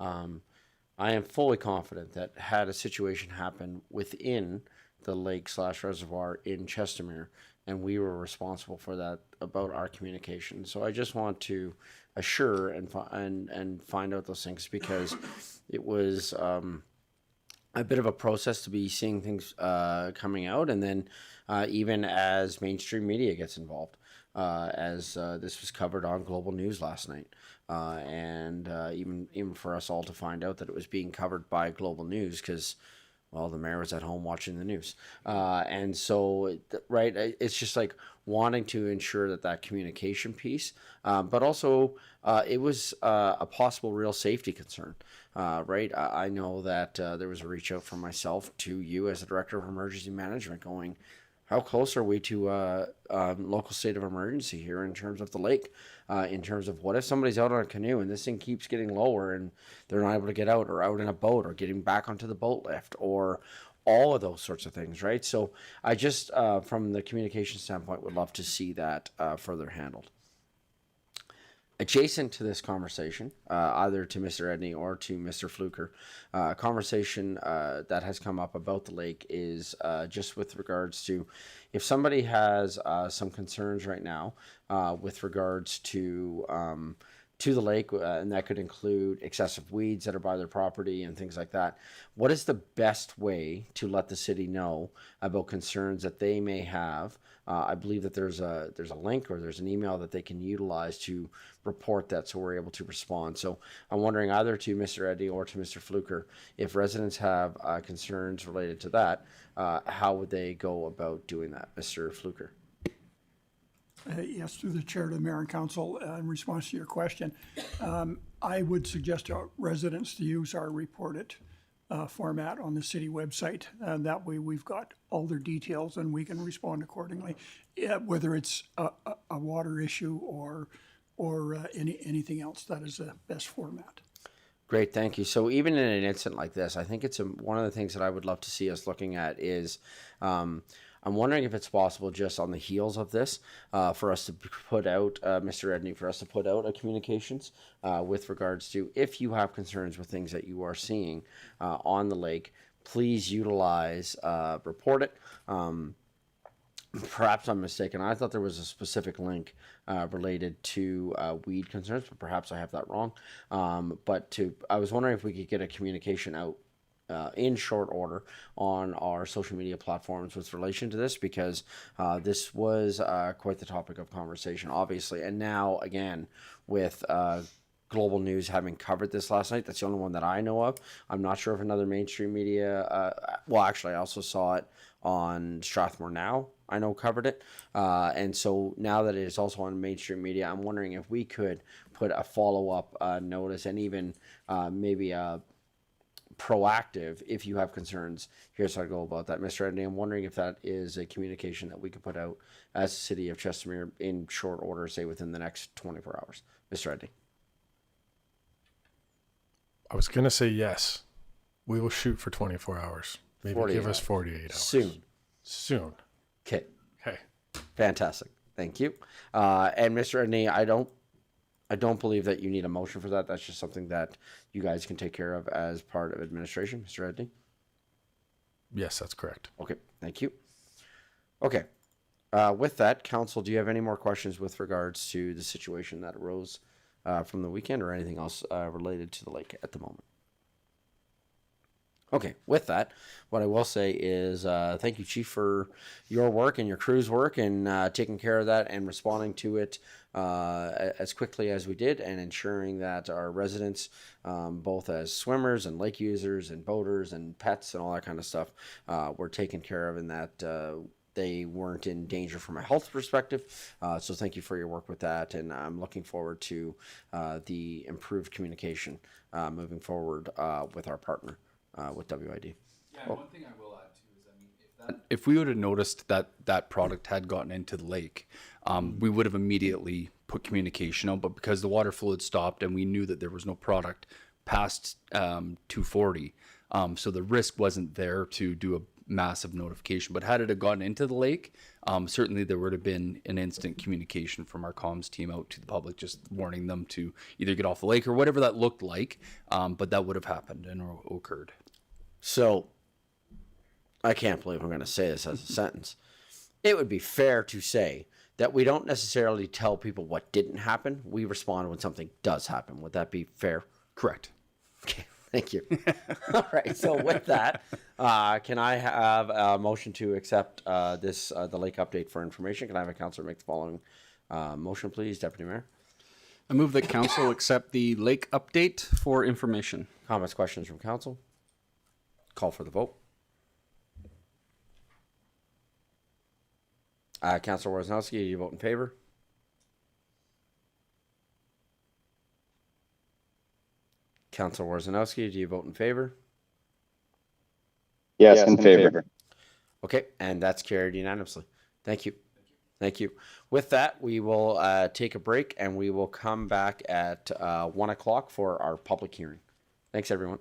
I am fully confident that had a situation happen within the lake/reservoir in Chestermere, and we were responsible for that, about our communication. So I just want to assure and find out those things, because it was a bit of a process to be seeing things coming out, and then even as mainstream media gets involved, as this was covered on Global News last night, and even for us all to find out that it was being covered by Global News, because, well, the mayor was at home watching the news. And so, right, it's just like wanting to ensure that communication piece, but also it was a possible real safety concern, right? I know that there was a reach out from myself to you as the Director of Emergency Management going, how close are we to local state of emergency here in terms of the lake? In terms of what if somebody's out on a canoe and this thing keeps getting lower and they're not able to get out, or out in a boat, or getting back onto the boat lift, or all of those sorts of things, right? So I just, from the communication standpoint, would love to see that further handled. Adjacent to this conversation, either to Mr. Edney or to Mr. Fluker, a conversation that has come up about the lake is just with regards to if somebody has some concerns right now with regards to the lake, and that could include excessive weeds that are by their property and things like that. What is the best way to let the city know about concerns that they may have? I believe that there's a link, or there's an email that they can utilize to report that, so we're able to respond. So I'm wondering, either to Mr. Eddy or to Mr. Fluker, if residents have concerns related to that, how would they go about doing that? Mr. Fluker. Yes, through the chair to the mayor and council, in response to your question, I would suggest to residents to use our report it format on the city website. That way we've got all their details and we can respond accordingly, whether it's a water issue or anything else. That is the best format. Great, thank you. So even in an incident like this, I think it's one of the things that I would love to see us looking at is, I'm wondering if it's possible, just on the heels of this, for us to put out, Mr. Edney, for us to put out a communications with regards to, if you have concerns with things that you are seeing on the lake, please utilize report it. Perhaps I'm mistaken. I thought there was a specific link related to weed concerns, but perhaps I have that wrong. I was wondering if we could get a communication out in short order on our social media platforms with relation to this, because this was quite the topic of conversation, obviously. And now, again, with Global News having covered this last night, that's the only one that I know of. I'm not sure if another mainstream media, well, actually, I also saw it on Strathmore Now, I know, covered it. And so now that it is also on mainstream media, I'm wondering if we could put a follow-up notice, and even maybe a proactive, if you have concerns, here's how to go about that. Mr. Edney, I'm wondering if that is a communication that we could put out as the city of Chestermere in short order, say within the next 24 hours. Mr. Edney. I was going to say yes. We will shoot for 24 hours. Maybe give us 48 hours. Soon. Okay. Okay. Fantastic. Thank you. And Mr. Edney, I don't believe that you need a motion for that. That's just something that you guys can take care of as part of administration. Mr. Edney? Yes, that's correct. Okay, thank you. Okay. With that, council, do you have any more questions with regards to the situation that arose from the weekend, or anything else related to the lake at the moment? Okay, with that, what I will say is thank you, Chief, for your work and your crew's work and taking care of that and responding to it as quickly as we did, and ensuring that our residents, both as swimmers and lake users and boaters and pets and all that kind of stuff, were taken care of, and that they weren't in danger from a health perspective. So thank you for your work with that, and I'm looking forward to the improved communication moving forward with our partner. With WID. Yeah, one thing I will add too is, if we would have noticed that that product had gotten into the lake, we would have immediately put communication out. But because the water flow had stopped and we knew that there was no product past 240, so the risk wasn't there to do massive notification. But had it have gone into the lake, certainly there would have been an instant communication from our comms team out to the public, just warning them to either get off the lake or whatever that looked like. But that would have happened and occurred. So, I can't believe I'm going to say this as a sentence. It would be fair to say that we don't necessarily tell people what didn't happen. We respond when something does happen. Would that be fair? Correct. Okay, thank you. All right, so with that, can I have a motion to accept the lake update for information? Can I have a councillor make the following motion, please, Deputy Mayor? I move that council accept the lake update for information. Comments, questions from council? Call for the vote. Councillor Woznowski, do you vote in favor? Councillor Woznowski, do you vote in favor? Yes, in favor. Okay, and that's carried unanimously. Thank you. Thank you. With that, we will take a break and we will come back at 1 o'clock for our public hearing. Thanks, everyone.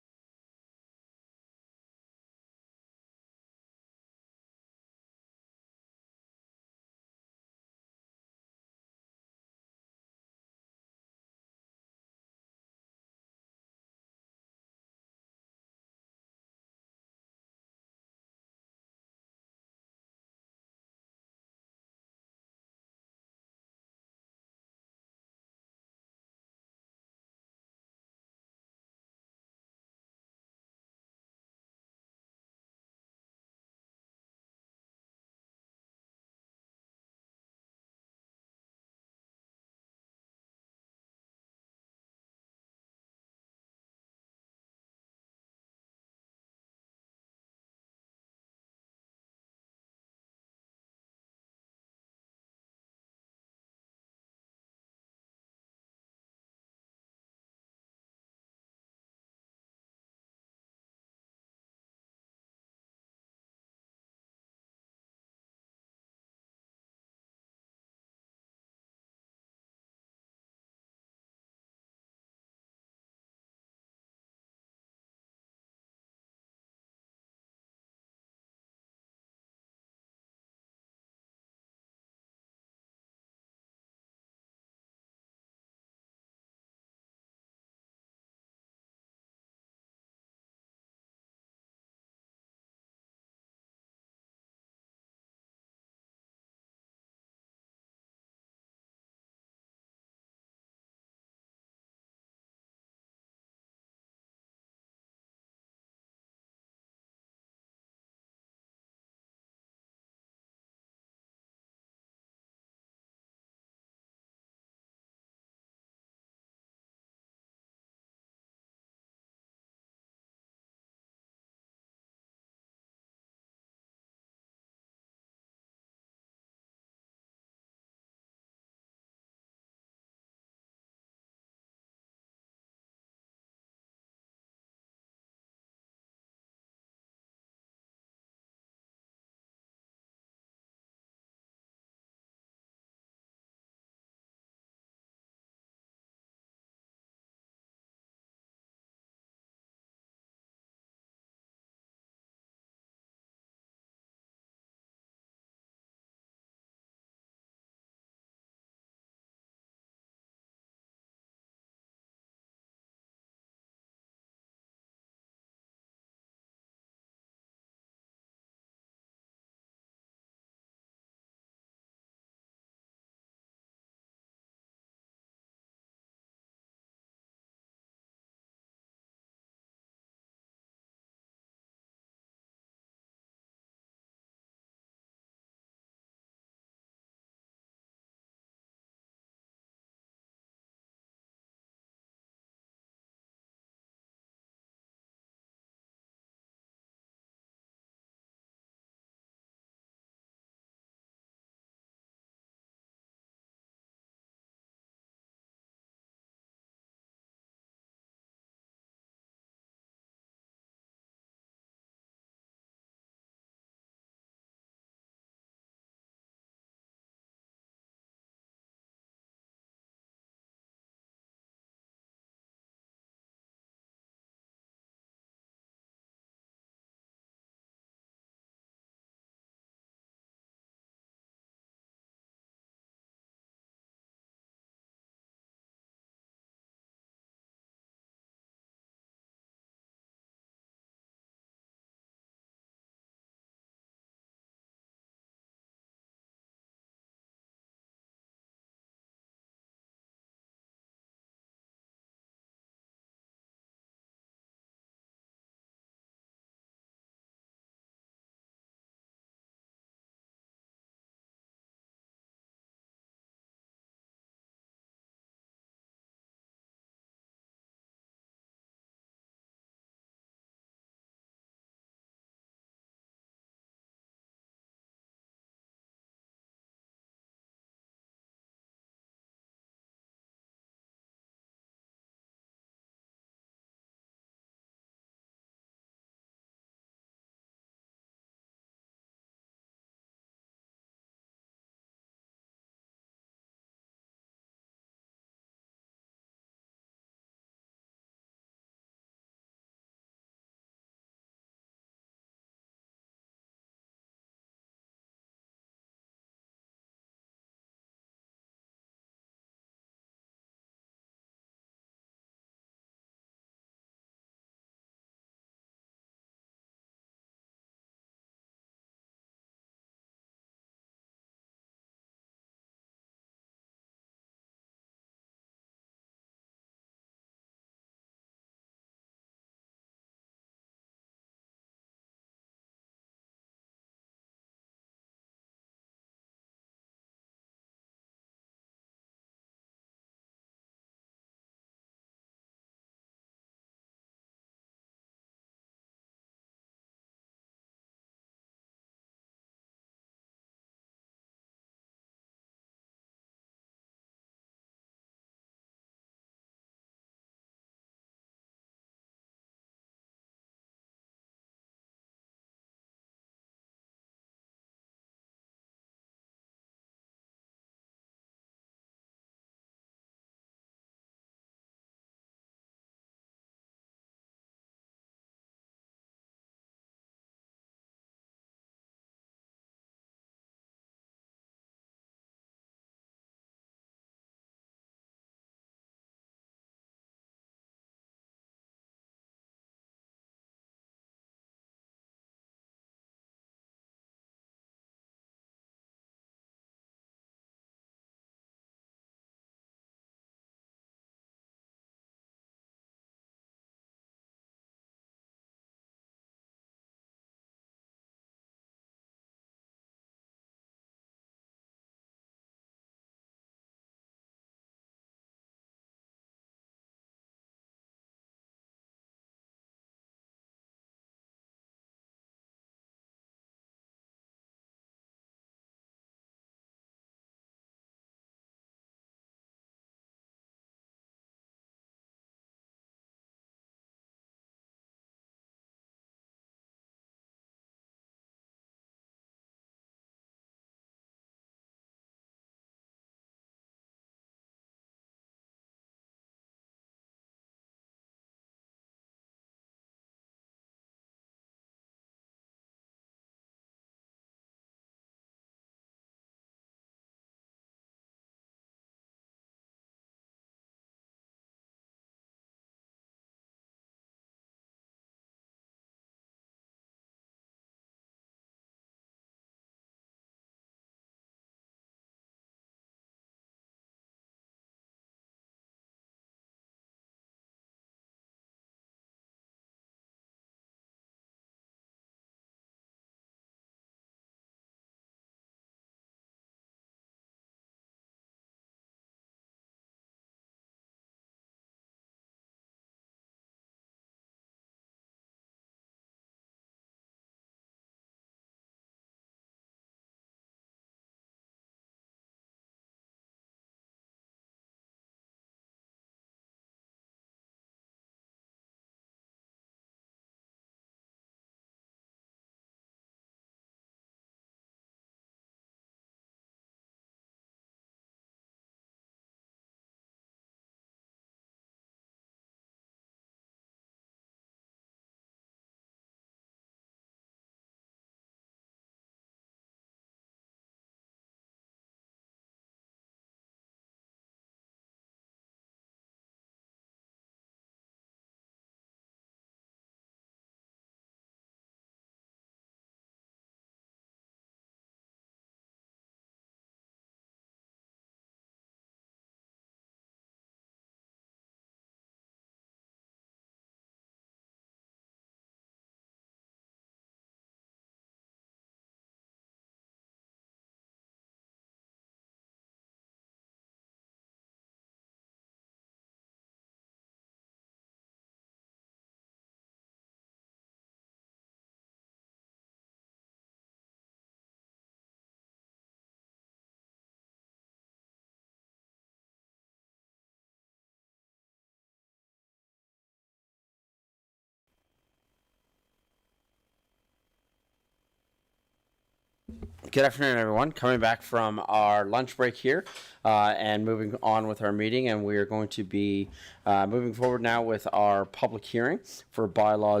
Good afternoon, everyone. Coming back from our lunch break here and moving on with our meeting, and we are going to be moving forward now with our public hearing for Bylaw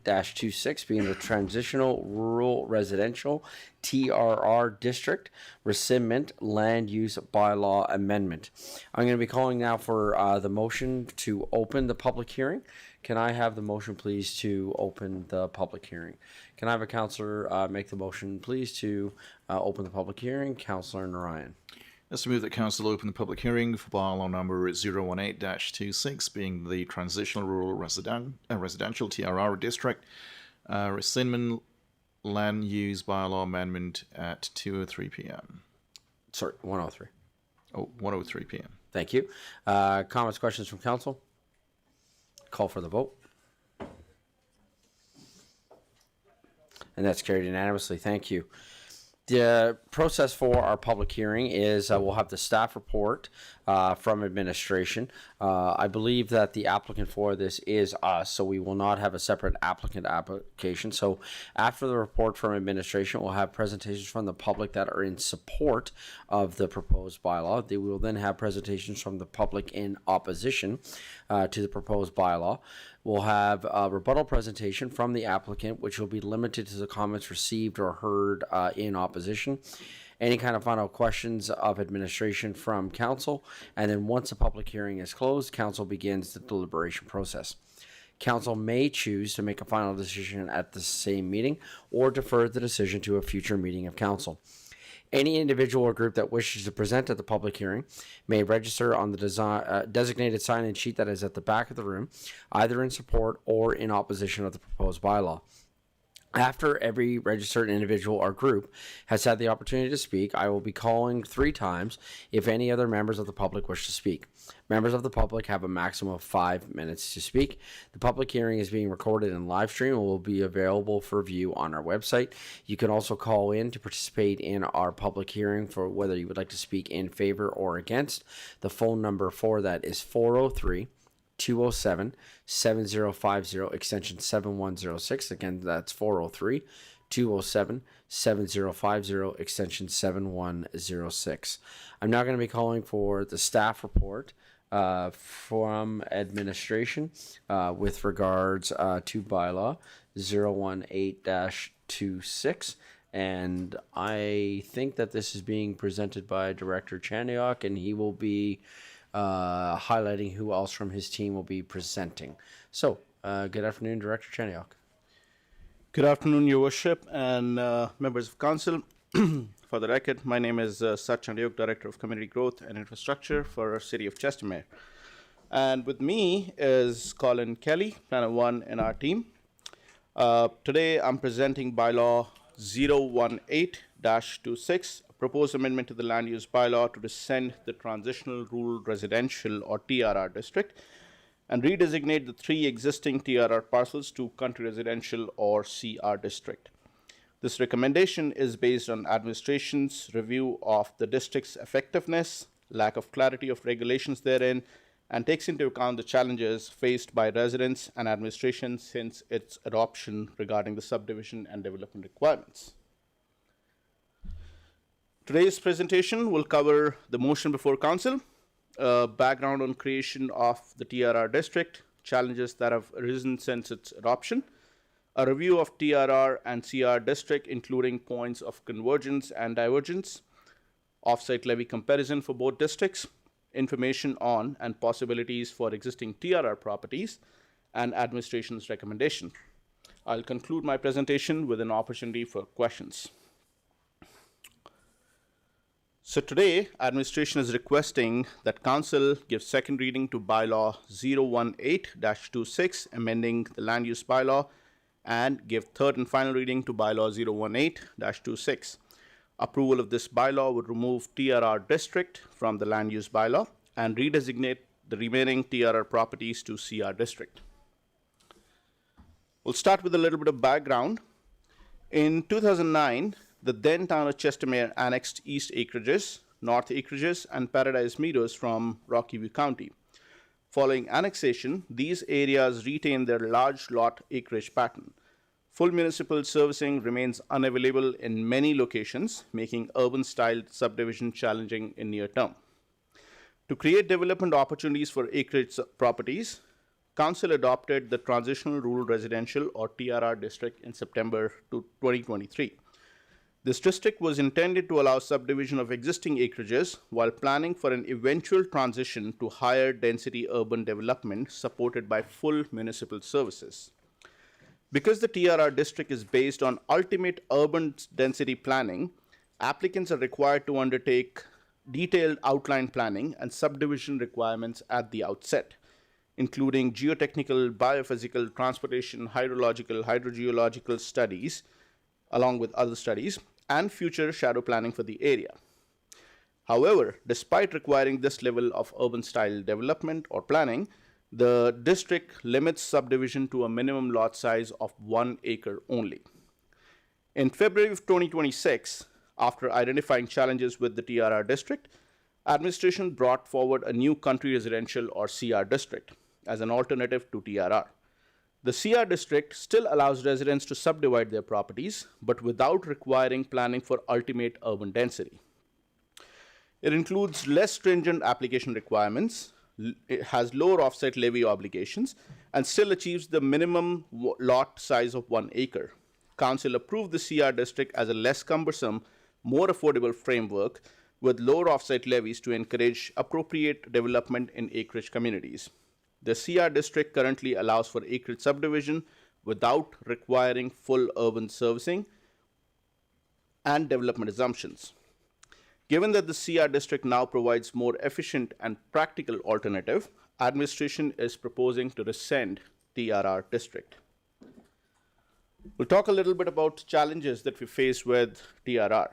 018-26, being the Transitional Rural Residential TRR District Rescindment Land Use Bylaw Amendment. I'm going to be calling now for the motion to open the public hearing. Can I have the motion, please, to open the public hearing? Can I have a councillor make the motion, please, to open the public hearing? Councillor Narayan. Let's move that council open the public hearing for bylaw number 018-26, being the Transitional Rural Residential TRR District Rescindment Land Use Bylaw Amendment at 2:03 p.m. Sorry, 1:03. Oh, 1:03 p.m. Thank you. Comments, questions from council? Call for the vote. And that's carried unanimously. Thank you. The process for our public hearing is we'll have the staff report from administration. I believe that the applicant for this is us, so we will not have a separate applicant application. So after the report from administration, we'll have presentations from the public that are in support of the proposed bylaw. They will then have presentations from the public in opposition to the proposed bylaw. We'll have a rebuttal presentation from the applicant, which will be limited to the comments received or heard in opposition. Any kind of final questions of administration from council, and then once the public hearing is closed, council begins the deliberation process. Council may choose to make a final decision at the same meeting or defer the decision to a future meeting of council. Any individual or group that wishes to present at the public hearing may register on the designated sign-in sheet that is at the back of the room, either in support or in opposition of the proposed bylaw. After every registered individual or group has had the opportunity to speak, I will be calling 3 times if any other members of the public wish to speak. Members of the public have a maximum of 5 minutes to speak. The public hearing is being recorded and live stream and will be available for view on our website. You can also call in to participate in our public hearing for whether you would like to speak in favor or against. The phone number for that is 403-207-7050, extension 7106. Again, that's 403-207-7050, extension 7106. I'm now going to be calling for the staff report from administration with regards to bylaw 018-26. And I think that this is being presented by Director Chaniok, and he will be highlighting who else from his team will be presenting. So, good afternoon, Director Chaniok. Good afternoon, Your Worship and members of council. For the record, my name is Sat Chandiok, Director of Community Growth and Infrastructure for our City of Chestermere. And with me is Colin Kelly, Planner 1 in our team. Today, I'm presenting bylaw 018-26, a proposed amendment to the land use bylaw to rescind the Transitional Rural Residential or TRR district and redesignate the 3 existing TRR parcels to Country Residential or CR district. This recommendation is based on administration's review of the district's effectiveness, lack of clarity of regulations therein, and takes into account the challenges faced by residents and administration since its adoption regarding the subdivision and development requirements. Today's presentation will cover the motion before council, background on creation of the TRR district, challenges that have arisen since its adoption, a review of TRR and CR district, including points of convergence and divergence, offsite levy comparison for both districts, information on and possibilities for existing TRR properties, and administration's recommendation. I'll conclude my presentation with an opportunity for questions. So today, administration is requesting that council give second reading to bylaw 018-26, amending the land use bylaw, and give third and final reading to bylaw 018-26. Approval of this bylaw would remove TRR district from the land use bylaw and redesignate the remaining TRR properties to CR district. We'll start with a little bit of background. In 2009, the then town of Chestermere annexed east acreages, north acreages, and Paradise Meadows from Rocky View County. Following annexation, these areas retained their large lot acreage pattern. Full municipal servicing remains unavailable in many locations, making urban-styled subdivision challenging in near term. To create development opportunities for acreage properties, Council adopted the Transitional Rural Residential or TRR district in September 2023. This district was intended to allow subdivision of existing acreages while planning for an eventual transition to higher density urban development supported by full municipal services. Because the TRR district is based on ultimate urban density planning, applicants are required to undertake detailed outline planning and subdivision requirements at the outset, including geotechnical, biophysical, transportation, hydrological, hydrogeological studies, along with other studies, and future shadow planning for the area. However, despite requiring this level of urban style development or planning, the district limits subdivision to a minimum lot size of 1 acre only. In February of 2026, after identifying challenges with the TRR district, administration brought forward a new country residential or CR district as an alternative to TRR. The CR district still allows residents to subdivide their properties, but without requiring planning for ultimate urban density. It includes less stringent application requirements, it has lower offset levy obligations, and still achieves the minimum lot size of 1 acre. Council approved the CR district as a less cumbersome, more affordable framework with lower offset levies to encourage appropriate development in acreage communities. The CR district currently allows for acreage subdivision without requiring full urban servicing and development assumptions. Given that the CR district now provides more efficient and practical alternative, administration is proposing to rescind TRR district. We'll talk a little bit about challenges that we face with TRR.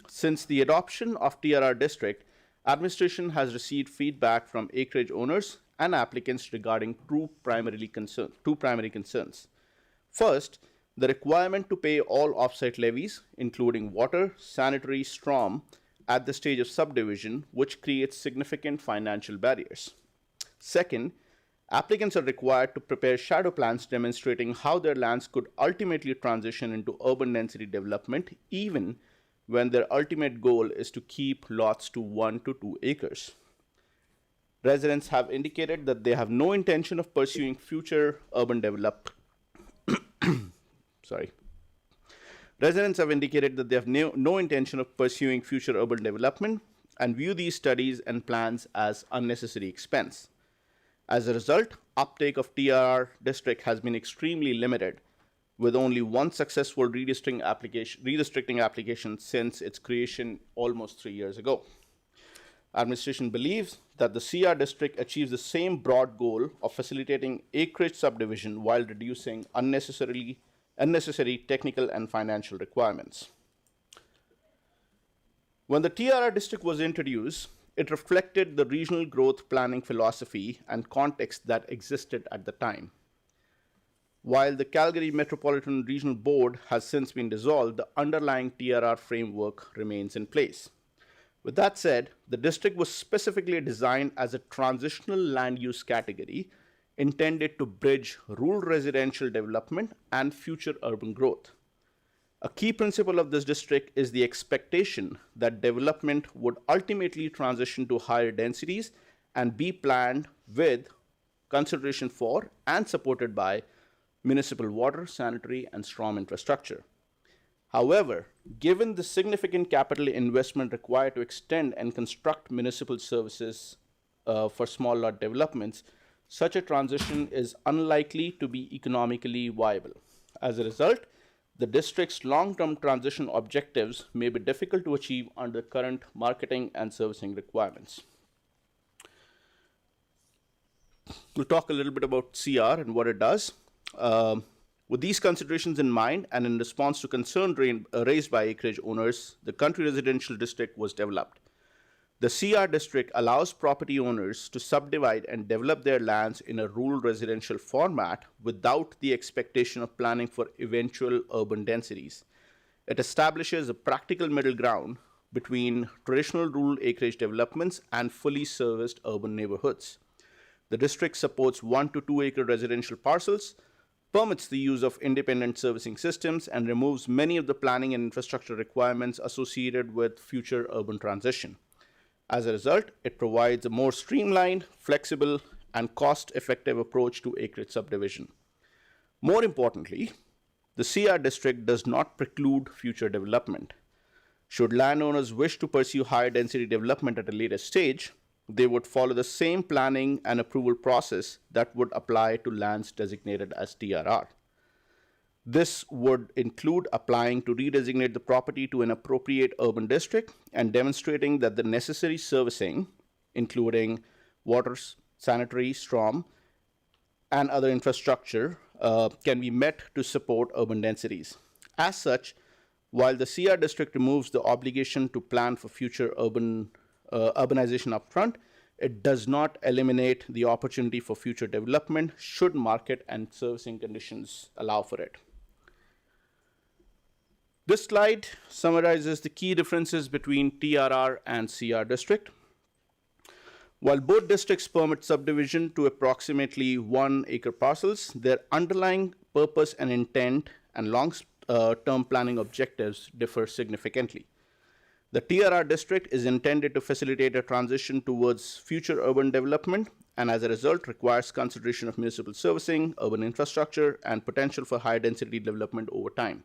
Since the adoption of TRR district, administration has received feedback from acreage owners and applicants regarding two primary concerns. First, the requirement to pay all offset levies, including water, sanitary, storm, at the stage of subdivision, which creates significant financial barriers. Second, applicants are required to prepare shadow plans demonstrating how their lands could ultimately transition into urban density development, even when their ultimate goal is to keep lots to 1 to 2 acres. Residents have indicated that they have no intention of pursuing future urban development. Residents have indicated that they have no intention of pursuing future urban development and view these studies and plans as unnecessary expense. As a result, uptake of TRR district has been extremely limited, with only one successful redistricting application since its creation almost 3 years ago. Administration believes that the CR district achieves the same broad goal of facilitating acreage subdivision while reducing unnecessary technical and financial requirements. When the TRR district was introduced, it reflected the regional growth planning philosophy and context that existed at the time. While the Calgary Metropolitan Regional Board has since been dissolved, the underlying TRR framework remains in place. With that said, the district was specifically designed as a transitional land use category intended to bridge rural residential development and future urban growth. A key principle of this district is the expectation that development would ultimately transition to higher densities and be planned with consideration for and supported by municipal water, sanitary, and storm infrastructure. However, given the significant capital investment required to extend and construct municipal services for small lot developments, such a transition is unlikely to be economically viable. As a result, the district's long-term transition objectives may be difficult to achieve under current marketing and servicing requirements. We'll talk a little bit about CR and what it does. With these considerations in mind and in response to concern raised by acreage owners, the country residential district was developed. The CR district allows property owners to subdivide and develop their lands in a rural residential format without the expectation of planning for eventual urban densities. It establishes a practical middle ground between traditional rural acreage developments and fully serviced urban neighborhoods. The district supports 1 to 2 acre residential parcels, permits the use of independent servicing systems and removes many of the planning and infrastructure requirements associated with future urban transition. As a result, it provides a more streamlined, flexible, and cost-effective approach to acreage subdivision. More importantly, the CR district does not preclude future development. Should landowners wish to pursue higher density development at a later stage, they would follow the same planning and approval process that would apply to lands designated as TRR. This would include applying to redesignate the property to an appropriate urban district and demonstrating that the necessary servicing, including water, sanitary, storm, and other infrastructure, can be met to support urban densities. As such, while the CR district removes the obligation to plan for future urbanization upfront, it does not eliminate the opportunity for future development should market and servicing conditions allow for it. This slide summarizes the key differences between TRR and CR district. While both districts permit subdivision to approximately 1 acre parcels, their underlying purpose and intent and long-term planning objectives differ significantly. The TRR district is intended to facilitate a transition towards future urban development and as a result requires consideration of municipal servicing, urban infrastructure, and potential for high density development over time.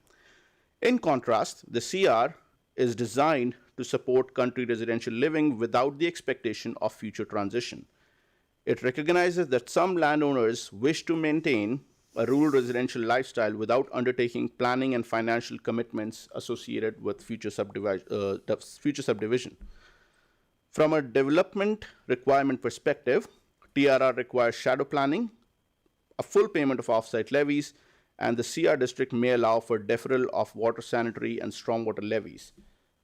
In contrast, the CR is designed to support country residential living without the expectation of future transition. It recognizes that some landowners wish to maintain a rural residential lifestyle without undertaking planning and financial commitments associated with future subdivision. From a development requirement perspective, TRR requires shadow planning, a full payment of off-site levies, and the CR district may allow for deferral of water, sanitary, and stormwater levies.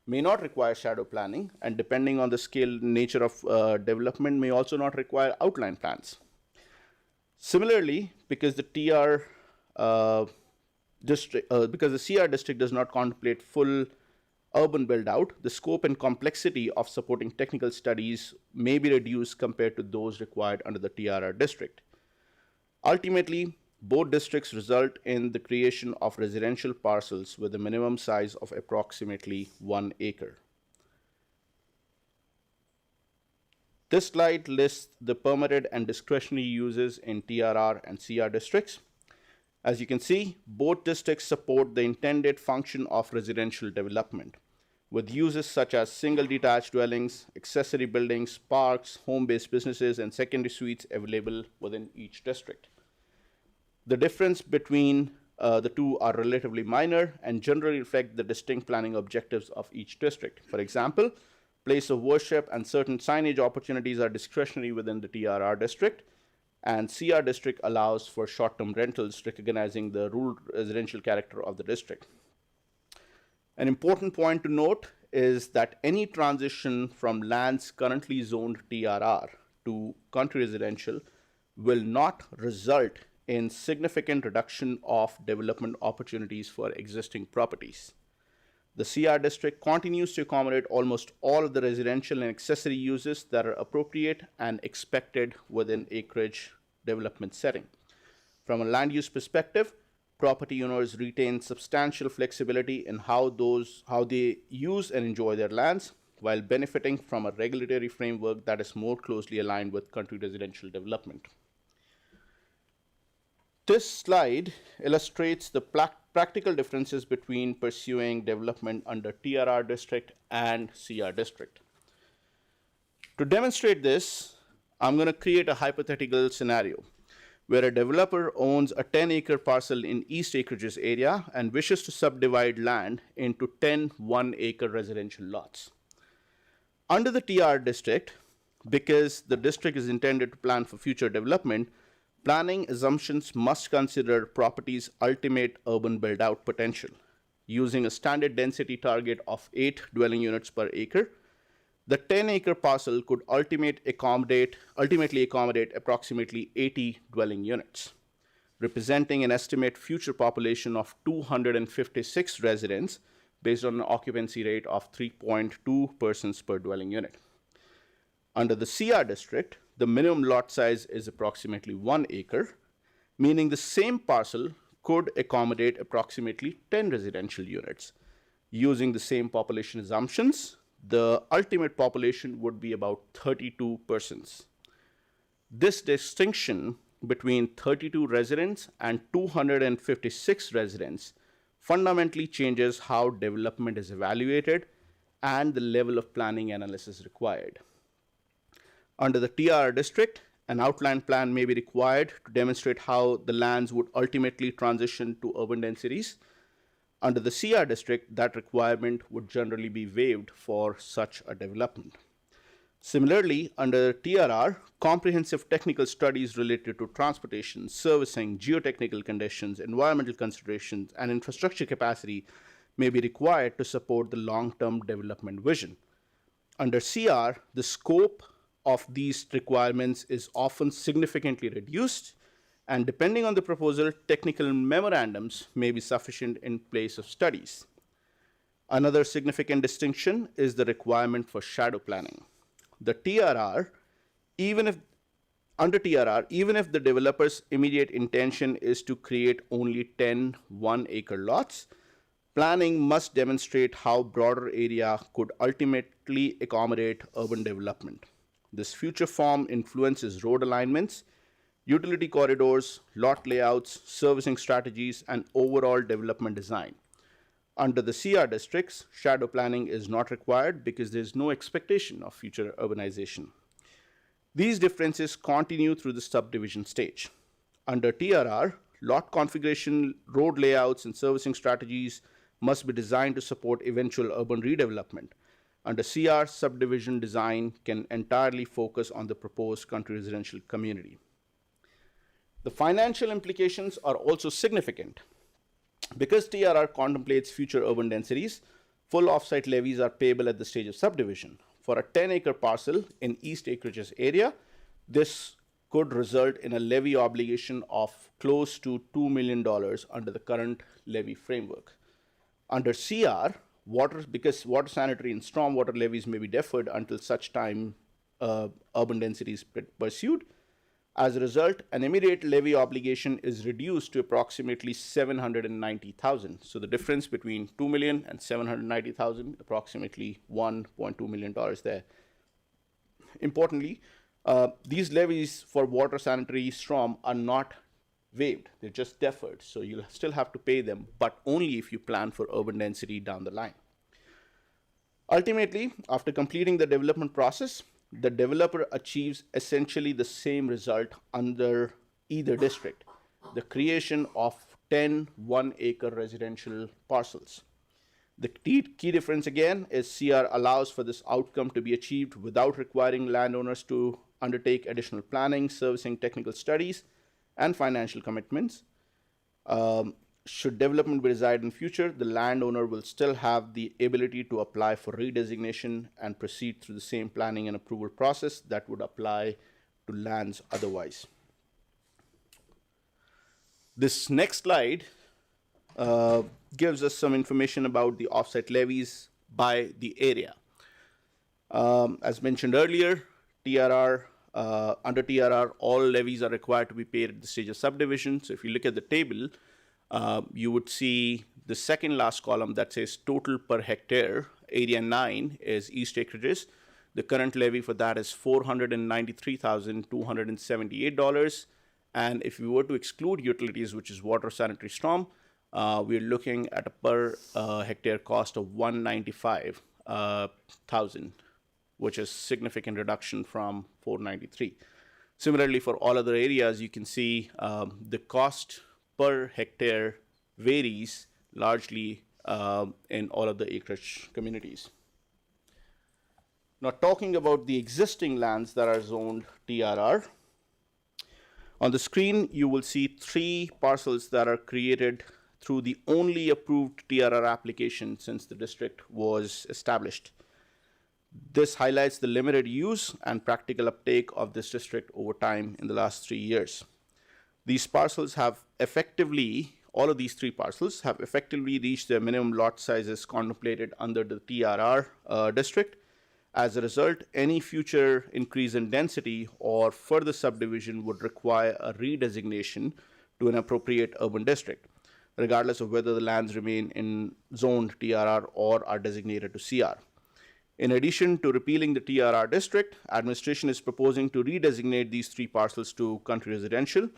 May not require shadow planning, and depending on the scale and nature of development, may also not require outline plans. Similarly, because the CR district does not contemplate full urban build-out, the scope and complexity of supporting technical studies may be reduced compared to those required under the TRR district. Ultimately, both districts result in the creation of residential parcels with a minimum size of approximately 1 acre. This slide lists the permitted and discretionary uses in TRR and CR districts. As you can see, both districts support the intended function of residential development, with uses such as single detached dwellings, accessory buildings, parks, home-based businesses, and secondary suites available within each district. The difference between the two are relatively minor and generally reflect the distinct planning objectives of each district. For example, place of worship and certain signage opportunities are discretionary within the TRR district, and CR district allows for short-term rentals, recognizing the rural residential character of the district. An important point to note is that any transition from lands currently zoned TRR to country residential will not result in significant reduction of development opportunities for existing properties. The CR district continues to accommodate almost all of the residential and accessory uses that are appropriate and expected within acreage development setting. From a land use perspective, property owners retain substantial flexibility in how they use and enjoy their lands, while benefiting from a regulatory framework that is more closely aligned with country residential development. This slide illustrates the practical differences between pursuing development under TRR district and CR district. To demonstrate this, I'm going to create a hypothetical scenario where a developer owns a 10-acre parcel in East Acreages area and wishes to subdivide land into 10 1-acre residential lots. Under the TR district, because the district is intended to plan for future development, planning assumptions must consider property's ultimate urban build-out potential. Using a standard density target of 8 dwelling units per acre, the 10-acre parcel could ultimately accommodate approximately 80 dwelling units, representing an estimated future population of 256 residents based on an occupancy rate of 3.2 persons per dwelling unit. Under the CR district, the minimum lot size is approximately 1 acre, meaning the same parcel could accommodate approximately 10 residential units. Using the same population assumptions, the ultimate population would be about 32 persons. This distinction between 32 residents and 256 residents fundamentally changes how development is evaluated and the level of planning analysis required. Under the TRR district, an outline plan may be required to demonstrate how the lands would ultimately transition to urban densities. Under the CR district, that requirement would generally be waived for such a development. Similarly, under TRR, comprehensive technical studies related to transportation, servicing, geotechnical conditions, environmental considerations, and infrastructure capacity may be required to support the long-term development vision. Under CR, the scope of these requirements is often significantly reduced, and depending on the proposal, technical memorandums may be sufficient in place of studies. Another significant distinction is the requirement for shadow planning. The TRR, under TRR, even if the developer's immediate intention is to create only 10 one-acre lots, planning must demonstrate how broader area could ultimately accommodate urban development. This future form influences road alignments, utility corridors, lot layouts, servicing strategies, and overall development design. Under the CR districts, shadow planning is not required because there is no expectation of future urbanization. These differences continue through the subdivision stage. Under TRR, lot configuration, road layouts, and servicing strategies must be designed to support eventual urban redevelopment. Under CR, subdivision design can entirely focus on the proposed country residential community. The financial implications are also significant. Because TRR contemplates future urban densities, full offsite levies are payable at the stage of subdivision. For a 10-acre parcel in East Acreage's area, this could result in a levy obligation of close to $2 million under the current levy framework. Under CR, because water sanitary and stormwater levies may be deferred until such time urban density is pursued. As a result, an immediate levy obligation is reduced to approximately $790,000. So the difference between $2 million and $790,000, approximately $1.2 million there. Importantly, these levies for water, sanitary, storm are not waived. They're just deferred. So you'll still have to pay them, but only if you plan for urban density down the line. Ultimately, after completing the development process, the developer achieves essentially the same result under either district, the creation of 10 one-acre residential parcels. The key difference again is CR allows for this outcome to be achieved without requiring landowners to undertake additional planning, servicing, technical studies, and financial commitments. Should development be desired in future, the landowner will still have the ability to apply for redesignation and proceed through the same planning and approval process that would apply to lands otherwise. This next slide gives us some information about the offsite levies by the area. As mentioned earlier, under TRR, all levies are required to be paid at the stage of subdivision. So if you look at the table, you would see the second last column that says total per hectare. Area 9 is East Acreages. The current levy for that is $493,278. And if we were to exclude utilities, which is water, sanitary, storm, we're looking at a per hectare cost of $195,000, which is significant reduction from $493. Similarly, for all other areas, you can see the cost per hectare varies largely in all of the acreage communities. Now, talking about the existing lands that are zoned TRR, on the screen you will see 3 parcels that are created through the only approved TRR application since the district was established. This highlights the limited use and practical uptake of this district over time in the last 3 years. These parcels have effectively, all of these 3 parcels have effectively reached their minimum lot sizes contemplated under the TRR district. As a result, any future increase in density or further subdivision would require a redesignation to an appropriate urban district, regardless of whether the lands remain in zoned TRR or are designated to CR. In addition to repealing the TRR district, administration is proposing to redesignate these 3 parcels to country residential.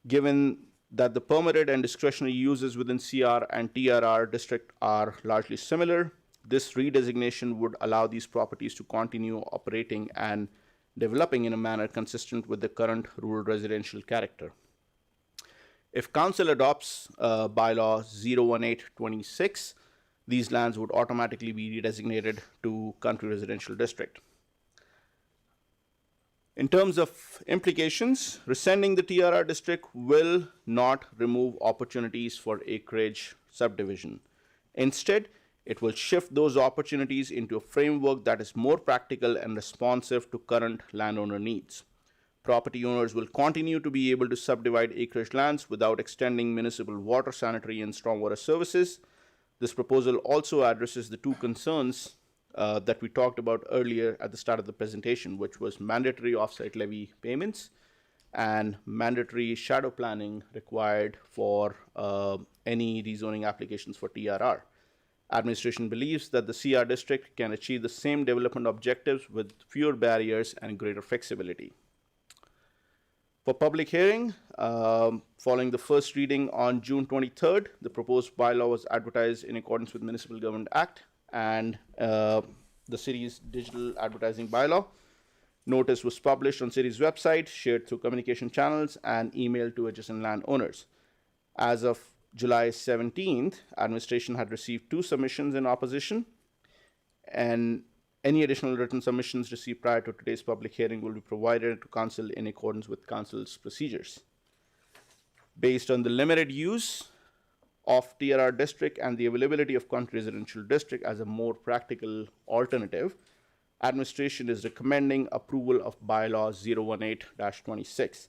Given that the permitted and discretionary uses within CR and TRR district are largely similar, this redesignation would allow these properties to continue operating and developing in a manner consistent with the current rural residential character. If council adopts bylaw 01826, these lands would automatically be redesignated to country residential district. In terms of implications, rescinding the TRR district will not remove opportunities for acreage subdivision. Instead, it will shift those opportunities into a framework that is more practical and responsive to current landowner needs. Property owners will continue to be able to subdivide acreage lands without extending municipal water, sanitary, and stormwater services. This proposal also addresses the 2 concerns that we talked about earlier at the start of the presentation, which was mandatory offsite levy payments and mandatory shadow planning required for any rezoning applications for TRR. Administration believes that the CR district can achieve the same development objectives with fewer barriers and greater flexibility. For public hearing, following the first reading on June 23rd, the proposed bylaw was advertised in accordance with Municipal Government Act and the city's digital advertising bylaw. Notice was published on city's website, shared through communication channels, and emailed to adjacent landowners. As of July 17th, administration had received 2 submissions in opposition, and any additional written submissions received prior to today's public hearing will be provided to council in accordance with council's procedures. Based on the limited use of TRR district and the availability of country residential district as a more practical alternative, administration is recommending approval of bylaw 018-26.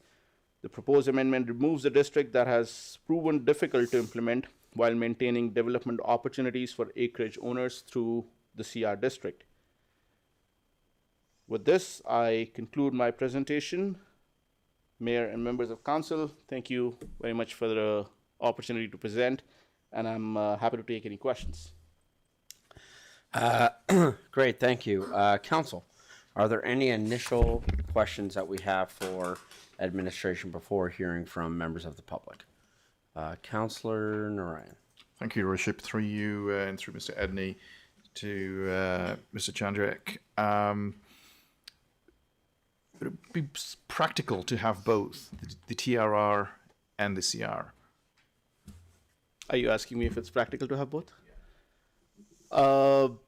The proposed amendment removes a district that has proven difficult to implement while maintaining development opportunities for acreage owners through the CR district. With this, I conclude my presentation. Mayor and members of council, thank you very much for the opportunity to present, and I'm happy to take any questions. Great, thank you. Council, are there any initial questions that we have for administration before hearing from members of the public? Councillor Narayan. Thank you, Your Worship. Through you and through Mr. Edney to Mr. Chandrak. Would it be practical to have both the TRR and the CR? Are you asking me if it's practical to have both?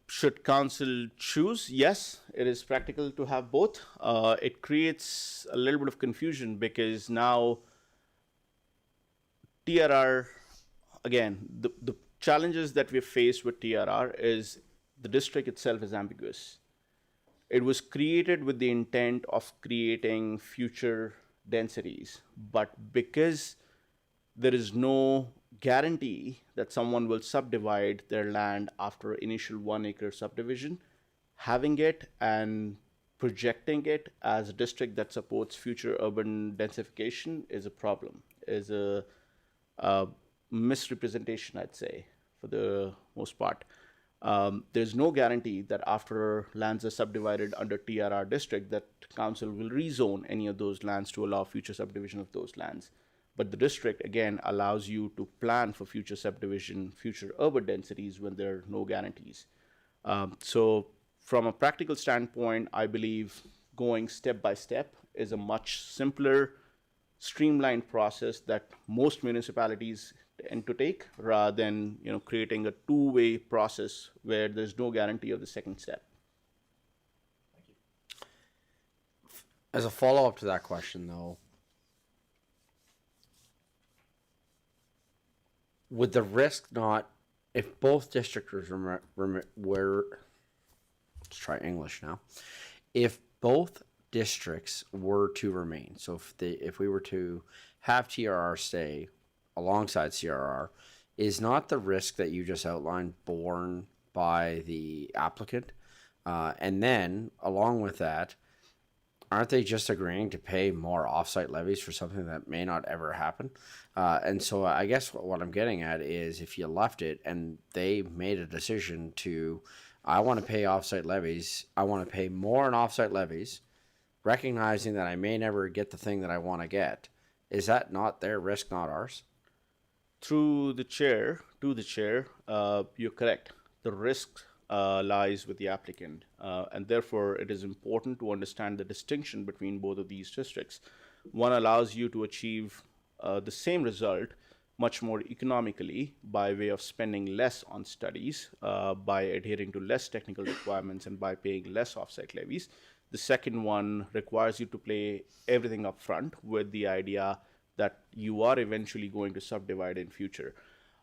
Should council choose? Yes, it is practical to have both. It creates a little bit of confusion because now TRR, again, the challenges that we face with TRR is the district itself is ambiguous. It was created with the intent of creating future densities, but because there is no guarantee that someone will subdivide their land after initial 1 acre subdivision, having it and projecting it as a district that supports future urban densification is a problem, is a misrepresentation, I'd say, for the most part. There's no guarantee that after lands are subdivided under TRR district that council will rezone any of those lands to allow future subdivision of those lands. But the district, again, allows you to plan for future subdivision, future urban densities when there are no guarantees. So from a practical standpoint, I believe going step by step is a much simpler, streamlined process that most municipalities tend to take rather than creating a two-way process where there's no guarantee of the second step. Thank you. As a follow-up to that question, though, would the risk not, if both districts were, let's try English now, if both districts were to remain, so if we were to have TRR stay alongside CRR, is not the risk that you just outlined borne by the applicant? And then, along with that, aren't they just agreeing to pay more offsite levies for something that may not ever happen? And so I guess what I'm getting at is if you left it and they made a decision to, I want to pay offsite levies, I want to pay more in offsite levies, recognizing that I may never get the thing that I want to get, is that not their risk, not ours? To the chair, you're correct. The risk lies with the applicant, and therefore it is important to understand the distinction between both of these districts. One allows you to achieve the same result much more economically by way of spending less on studies, by adhering to less technical requirements, and by paying less offsite levies. The second one requires you to pay everything up front with the idea that you are eventually going to subdivide in future.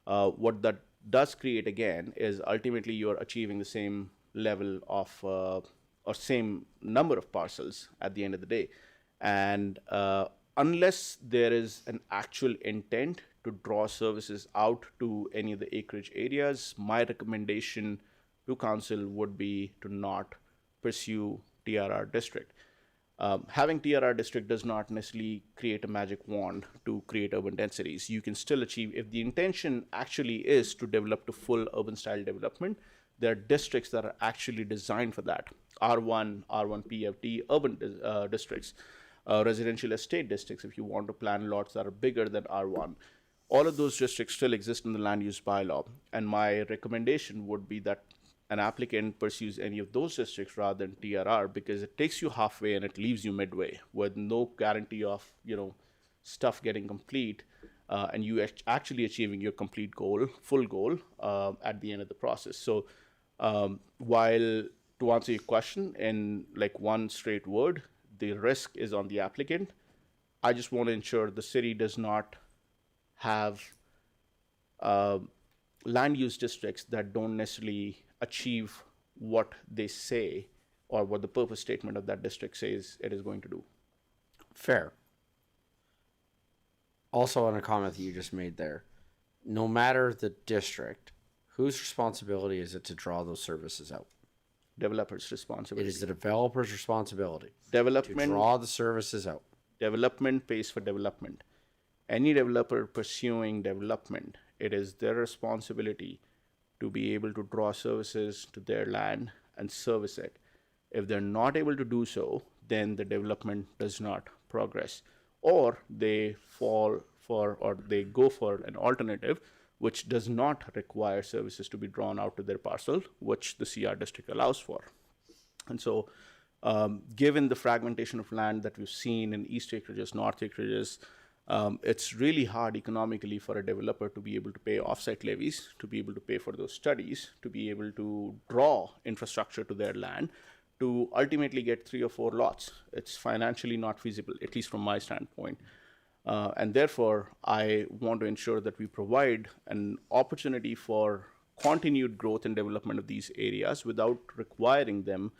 What that does create again is ultimately you're achieving the same level of or same number of parcels at the end of the day. And unless there is an actual intent to draw services out to any of the acreage areas, my recommendation to council would be to not pursue TRR district. Having TRR district does not necessarily create a magic wand to create urban densities. You can still achieve, if the intention actually is to develop to full urban style development, there are districts that are actually designed for that. R1, R1 PFD, urban districts, residential estate districts, if you want to plan lots that are bigger than R1. All of those districts still exist in the land use bylaw. And my recommendation would be that an applicant pursues any of those districts rather than TRR, because it takes you halfway and it leaves you midway with no guarantee of, stuff getting complete and you actually achieving your complete goal, full goal at the end of the process. So while to answer your question in like one straight word, the risk is on the applicant. I just want to ensure the city does not have land use districts that don't necessarily achieve what they say or what the purpose statement of that district says it is going to do. Fair. Also, on a comment that you just made there, no matter the district, whose responsibility is it to draw those services out? Developer's responsibility. It is the developer's responsibility Development, to draw the services out. Development pays for development. Any developer pursuing development, it is their responsibility to be able to draw services to their land and service it. If they're not able to do so, then the development does not progress. Or they fall for, or they go for an alternative which does not require services to be drawn out to their parcel, which the CR district allows for. And so, given the fragmentation of land that we've seen in east acreages, north acreages, it's really hard economically for a developer to be able to pay offsite levies, to be able to pay for those studies, to be able to draw infrastructure to their land, to ultimately get 3 or 4 lots. It's financially not feasible, at least from my standpoint. And therefore, I want to ensure that we provide an opportunity for continued growth and development of these areas without requiring them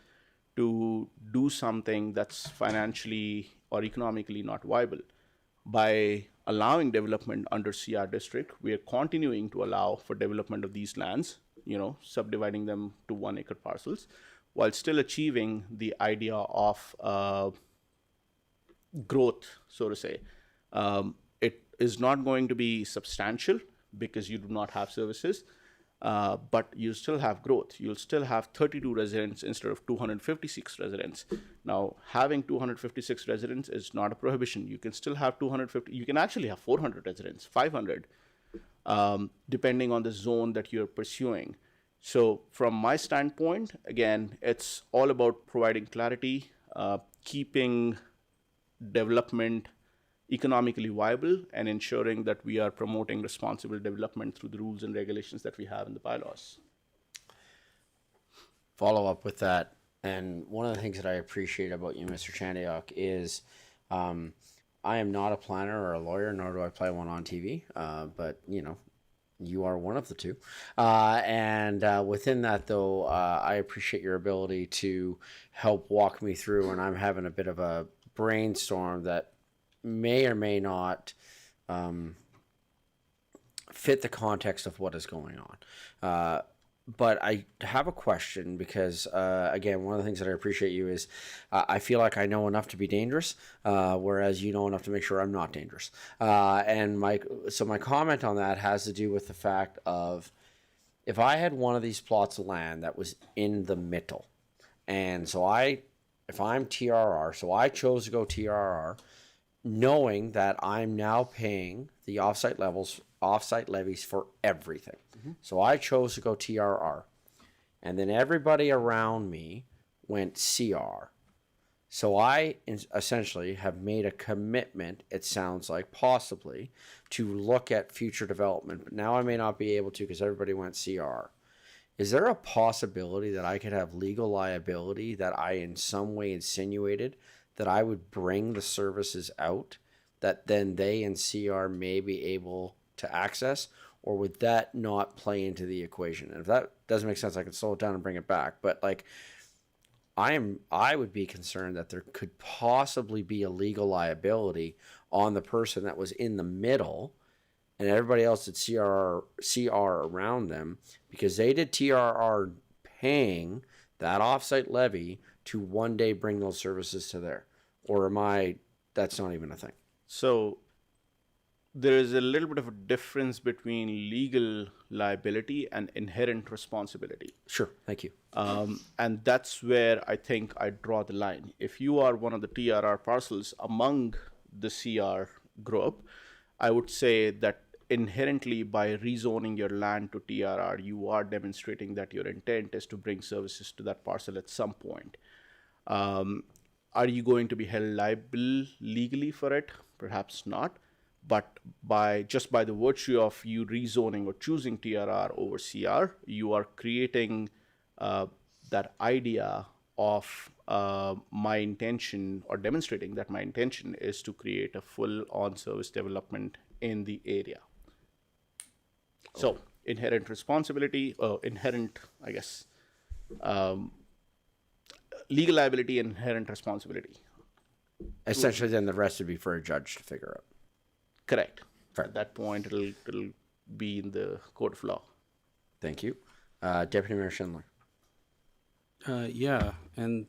to do something that's financially or economically not viable. By allowing development under CR district, we are continuing to allow for development of these lands, subdividing them to 1 acre parcels, while still achieving the idea of growth, so to say. It is not going to be substantial because you do not have services, but you still have growth. You'll still have 32 residents instead of 256 residents. Now, having 256 residents is not a prohibition. You can still have 250, you can actually have 400 residents, 500, depending on the zone that you're pursuing. So from my standpoint, again, it's all about providing clarity, keeping development economically viable, and ensuring that we are promoting responsible development through the rules and regulations that we have in the bylaws. Follow up with that, and one of the things that I appreciate about you, Mr. Chandiok, is I am not a planner or a lawyer, nor do I play one on TV, but you are one of the two. And within that, though, I appreciate your ability to help walk me through, and I'm having a bit of a brainstorm that may or may not fit the context of what is going on. but I have a question because, again, one of the things that I appreciate you is I feel like I know enough to be dangerous, whereas you know enough to make sure I'm not dangerous. And my comment on that has to do with the fact of if I had one of these plots of land that was in the middle, and so if I'm TRR, so I chose to go TRR, knowing that I'm now paying the offsite levies for everything. So I chose to go TRR, and then everybody around me went CR. So I essentially have made a commitment, it sounds like, possibly, to look at future development. But now I may not be able to because everybody went CR. Is there a possibility that I could have legal liability that I in some way insinuated that I would bring the services out that then they in CR may be able to access? Or would that not play into the equation? And if that doesn't make sense, I can slow it down and bring it back. But like, I would be concerned that there could possibly be a legal liability on the person that was in the middle and everybody else did CR around them because they did TRR paying that offsite levy to one day bring those services to there. Or that's not even a thing. So there is a little bit of a difference between legal liability and inherent responsibility. Sure, thank you. And that's where I think I draw the line. If you are one of the TRR parcels among the CR group, I would say that inherently by rezoning your land to TRR, you are demonstrating that your intent is to bring services to that parcel at some point. Are you going to be held liable legally for it? Perhaps not. But by the virtue of you rezoning or choosing TRR over CR, you are creating that idea of my intention, or demonstrating that my intention is to create a full on-service development in the area. So inherent responsibility, legal liability, inherent responsibility. Essentially, then the rest would be for a judge to figure out. Correct. At that point, it'll be in the court of law. Thank you. Deputy Mayor Schindler. Yeah, and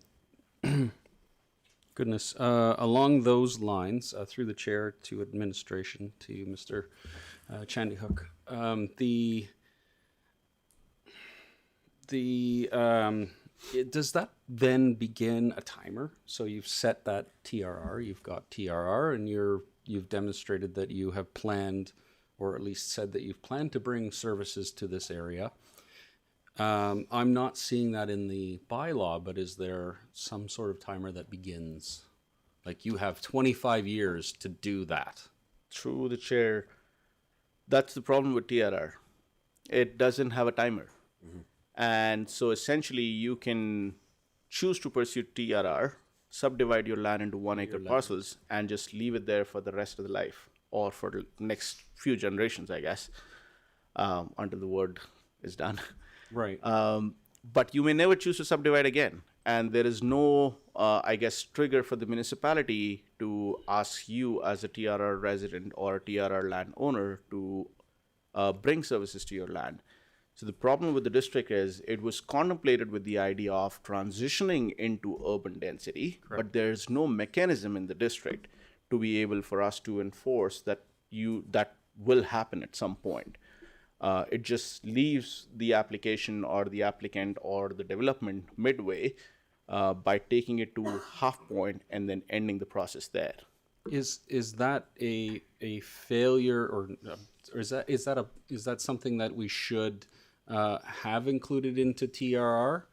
goodness, along those lines, through the chair to administration, to Mr. Chandy Hook, does that then begin a timer? So you've set that TRR, you've got TRR, and you've demonstrated that you have planned, or at least said that you've planned to bring services to this area. I'm not seeing that in the bylaw, but is there some sort of timer that begins? Like you have 25 years to do that. Through the chair, that's the problem with TRR. It doesn't have a timer. Mm-hmm. And so essentially you can choose to pursue TRR, subdivide your land into 1 acre parcels, and just leave it there for the rest of the life, or for the next few generations, I guess, until the word is done. Right. But you may never choose to subdivide again. And there is no, trigger for the municipality to ask you as a TRR resident or a TRR landowner to bring services to your land. So the problem with the district is it was contemplated with the idea of transitioning into urban density, correct, but there's no mechanism in the district to be able for us to enforce that will happen at some point. It just leaves the application or the applicant or the development midway by taking it to half point and then ending the process there. Is that a failure, or is that something that we should have included into TRR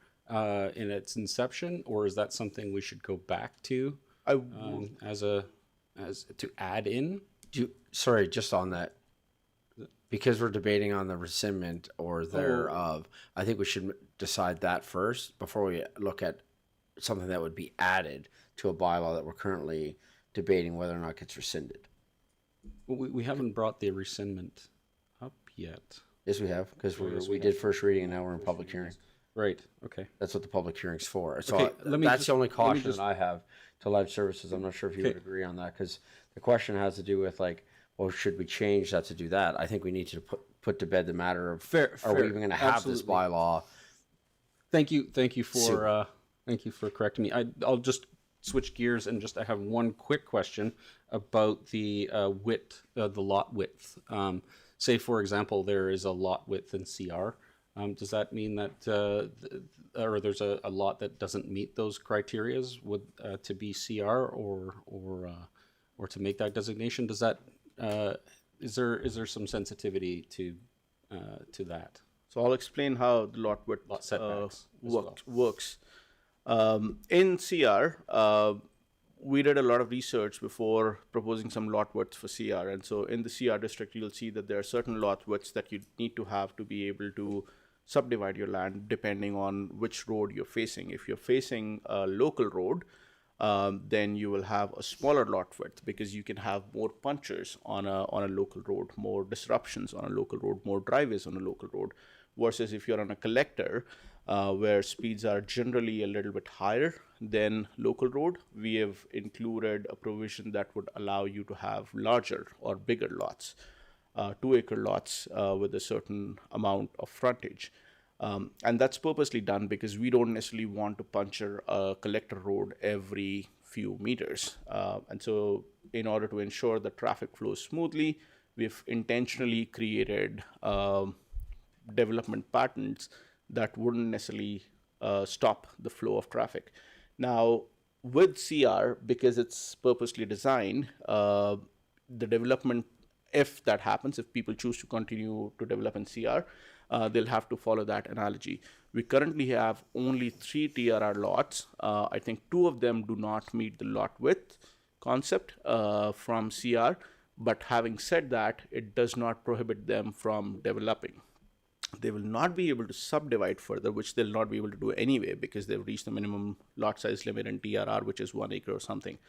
in its inception, or is that something we should go back to as to add in? Sorry, just on that. Because we're debating on the rescindment or thereof, I think we should decide that first before we look at something that would be added to a bylaw that we're currently debating whether or not it gets rescinded. Well, we haven't brought the rescindment up yet. Yes, we have, because we did first reading and now we're in public hearing. Right, okay. That's what the public hearing's for. So okay, that's the only caution that I have to live services. I'm not sure if you would agree on that, because the question has to do with, like, well, should we change that to do that? I think we need to put to bed the matter of Fair. are we even going to have this Absolutely. bylaw? Thank you for correcting me. I'll just switch gears and I have one quick question about the width, the lot width. Say, for example, there is a lot width in CR. Does that mean that or there's a lot that doesn't meet those criterias would to be CR or to make that designation? Does that is there some sensitivity to that? So I'll explain how the lot width setbacks works. In CR, we did a lot of research before proposing some lot widths for CR. And so in the CR district, you'll see that there are certain lot widths that you need to have to be able to subdivide your land depending on which road you're facing. If you're facing a local road, then you will have a smaller lot width because you can have more punchers on a local road, more disruptions on a local road, more driveways on a local road. Versus if you're on a collector, where speeds are generally a little bit higher than local road, we have included a provision that would allow you to have larger or bigger lots, 2-acre lots with a certain amount of frontage. And that's purposely done because we don't necessarily want to puncture a collector road every few meters. And so in order to ensure that traffic flows smoothly, we've intentionally created development patterns that wouldn't necessarily stop the flow of traffic. Now, with CR, because it's purposely designed, the development, if that happens, if people choose to continue to develop in CR, they'll have to follow that analogy. We currently have only 3 TRR lots. I think 2 of them do not meet the lot width concept from CR, but having said that, it does not prohibit them from developing. They will not be able to subdivide further, which they'll not be able to do anyway because they've reached the minimum lot size limit in TRR, which is 1 acre or something.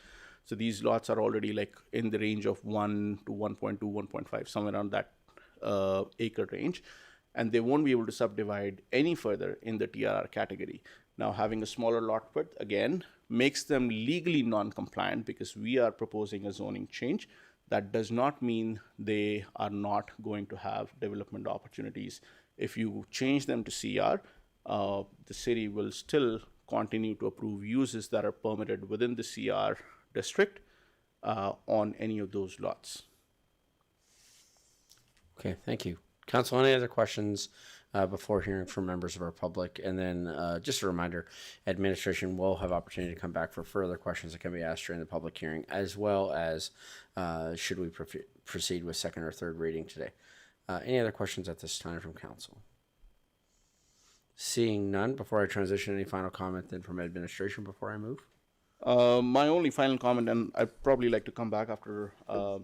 So these lots are already like in the range of 1 to 1.2, 1.5, somewhere around that acre range. And they won't be able to subdivide any further in the TRR category. Now, having a smaller lot width, again, makes them legally non-compliant because we are proposing a zoning change. That does not mean they are not going to have development opportunities. If you change them to CR, the city will still continue to approve uses that are permitted within the CR district on any of those lots. Okay, thank you. Council, any other questions before hearing from members of our public? And then just a reminder, administration will have opportunity to come back for further questions that can be asked during the public hearing, as well as should we proceed with second or third reading today. Any other questions at this time from council? Seeing none, before I transition, any final comment then from administration before I move? My only final comment, and I'd probably like to come back after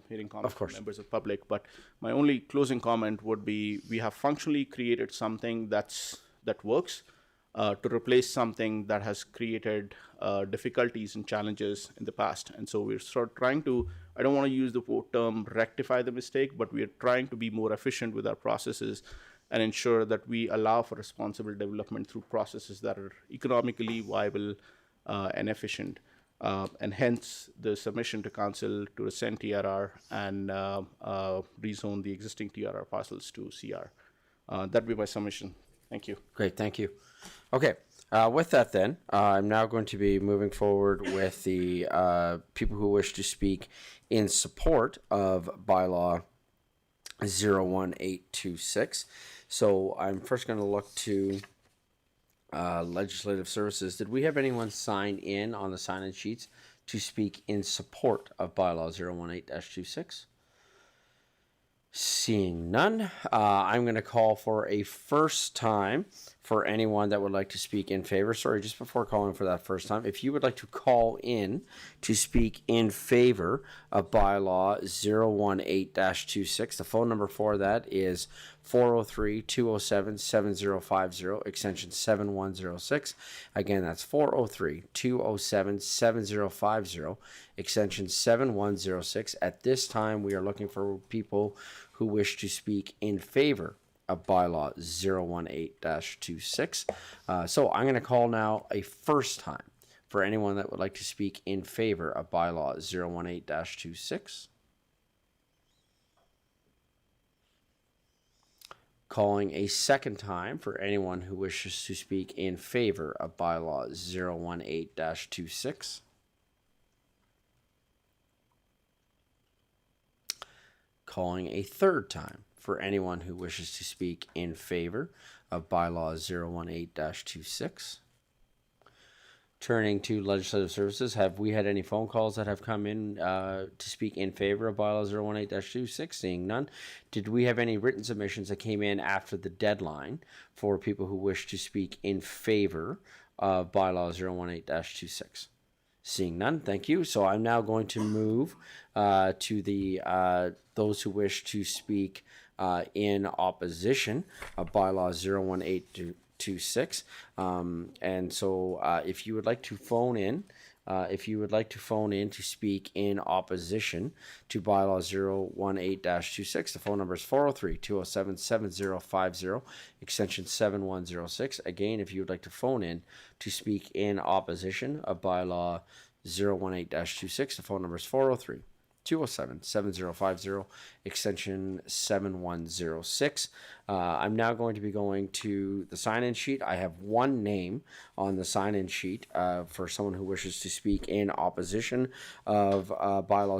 hearing comments from members of the public, but my only closing comment would be we have functionally created something that works to replace something that has created difficulties and challenges in the past. And so we're sort of trying to, I don't want to use the term rectify the mistake, but we're trying to be more efficient with our processes and ensure that we allow for responsible development through processes that are economically viable and efficient, and hence the submission to council to rescind TRR and rezone the existing TRR parcels to CR. That'd be my submission. Thank you. Great, thank you. Okay, with that then, I'm now going to be moving forward with the people who wish to speak in support of bylaw 01826. So I'm first going to look to legislative services. Did we have anyone sign in on the sign-in sheets to speak in support of bylaw 018-26? Seeing none, I'm going to call for a first time for anyone that would like to speak in favor. Sorry, just before calling for that first time, if you would like to call in to speak in favor of bylaw 018-26, the phone number for that is 403-207-7050, extension 7106. Again, that's 403-207-7050, extension 7106. At this time, we are looking for people who wish to speak in favor of bylaw 018-26. So I'm going to call now a first time for anyone that would like to speak in favor of bylaw 018-26. Calling a second time for anyone who wishes to speak in favor of bylaw 018-26. Calling a third time for anyone who wishes to speak in favor of bylaw 018-26. Turning to legislative services, have we had any phone calls that have come in to speak in favor of bylaw 018-26? Seeing none. Did we have any written submissions that came in after the deadline for people who wish to speak in favor of bylaw 018-26? Seeing none, thank you. So I'm now going to move to the those who wish to speak in opposition of bylaw 018-26. And so if you would like to phone in, to speak in opposition to bylaw 018-26, the phone number is 403-207-7050, extension 7106. Again, if you would like to phone in to speak in opposition of bylaw 018-26, the phone number is 403-207-7050, extension 7106. I'm now going to be going to the sign-in sheet. I have one name on the sign-in sheet for someone who wishes to speak in opposition of bylaw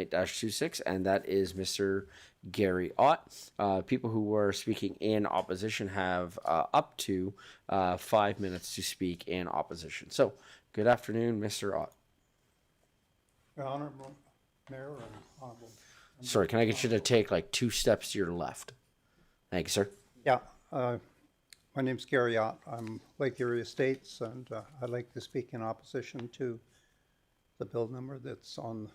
018-26, and that is Mr. Gary Ott. People who are speaking in opposition have up to 5 minutes to speak in opposition. So, good afternoon, Mr. Ott. Honorable Mayor and Honorable. Sorry, can I get you to take like 2 steps to your left? Thank you, sir. Yeah, my name's Gary Ott. I'm Lake Erie Estates, and I'd like to speak in opposition to the bill number that's on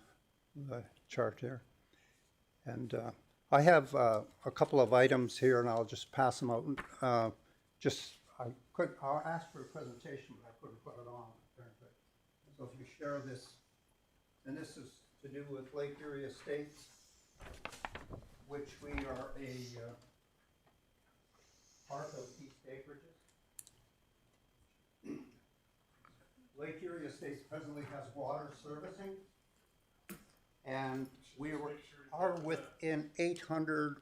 the chart here. And I have a couple of items here, and I'll just pass them out. I'll ask for a presentation, but I couldn't put it on, apparently. So if you share this, and this is to do with Lake Erie Estates, which we are a part of East Acreages. Lake Erie Estates presently has water servicing, and we are within 800,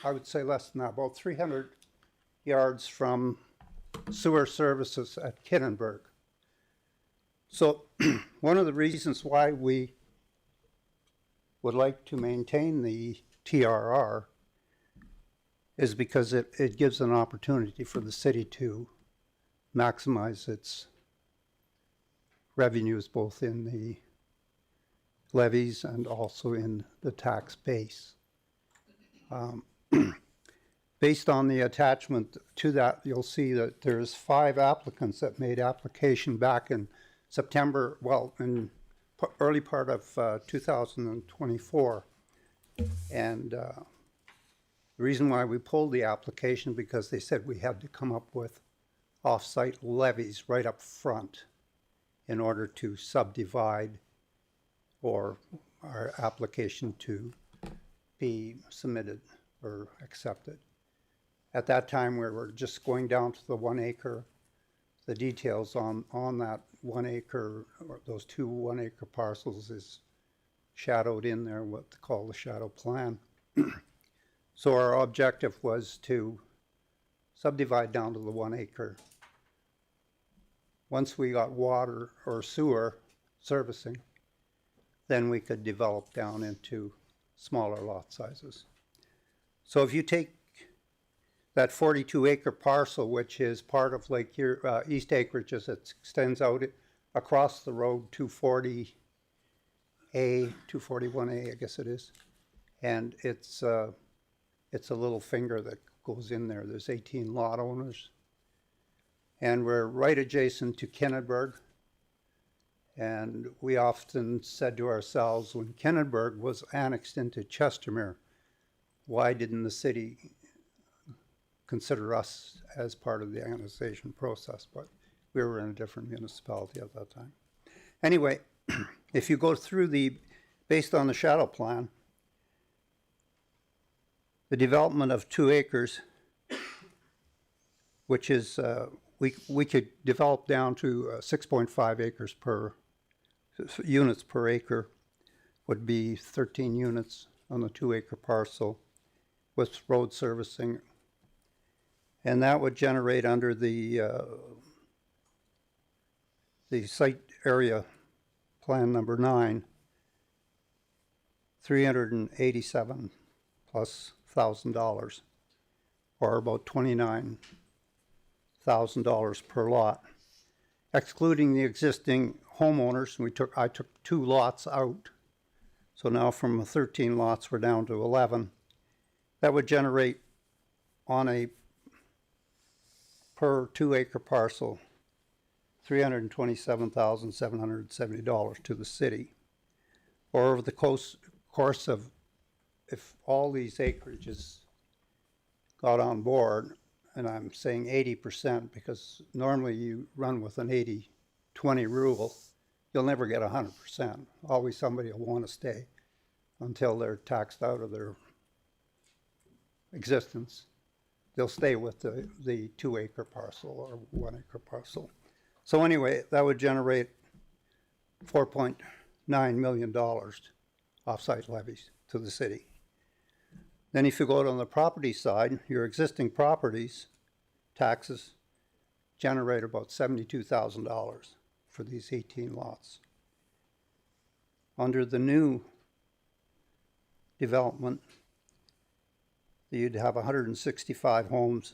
I would say less than that, about 300 yards from sewer services at Kinnenberg. So one of the reasons why we would like to maintain the TRR is because it gives an opportunity for the city to maximize its revenues both in the levies and also in the tax base. Based on the attachment to that, you'll see that there's 5 applicants that made application back in September, well, in early part of 2024. And the reason why we pulled the application, because they said we had to come up with off-site levies right up front in order to subdivide or our application to be submitted or accepted. At that time, we were just going down to the 1 acre. The details on that 1 acre, or those 2 1 acre parcels is shadowed in there, what they call the shadow plan. So our objective was to subdivide down to the 1 acre. Once we got water or sewer servicing, then we could develop down into smaller lot sizes. So if you take that 42 acre parcel, which is part of Lake East Acreages, it extends out across the road 240A, 241A, I guess it is. And it's a little finger that goes in there. There's 18 lot owners. And we're right adjacent to Kinnenberg. And we often said to ourselves, when Kinnenberg was annexed into Chestermere, why didn't the city consider us as part of the annexation process? But we were in a different municipality at that time. Anyway, if you go through based on the shadow plan, the development of 2 acres, which is, we could develop down to 6.5 acres units per acre, would be 13 units on the 2 acre parcel with road servicing And that would generate under the site area plan number 9, 387 plus $1,000, or about $29,000 per lot. Excluding the existing homeowners, I took 2 lots out. So now from 13 lots, we're down to 11. That would generate on a per 2-acre parcel, $327,770 to the city. Or over the course of, if all these acreages got on board, and I'm saying 80% because normally you run with an 80-20 rule, you'll never get 100%. Always somebody will want to stay until they're taxed out of their existence. They'll stay with the 2-acre parcel or 1-acre parcel. So anyway, that would generate $4.9 million off-site levies to the city. Then if you go out on the property side, your existing properties, taxes generate about $72,000 for these 18 lots. Under the new development, you'd have 165 homes,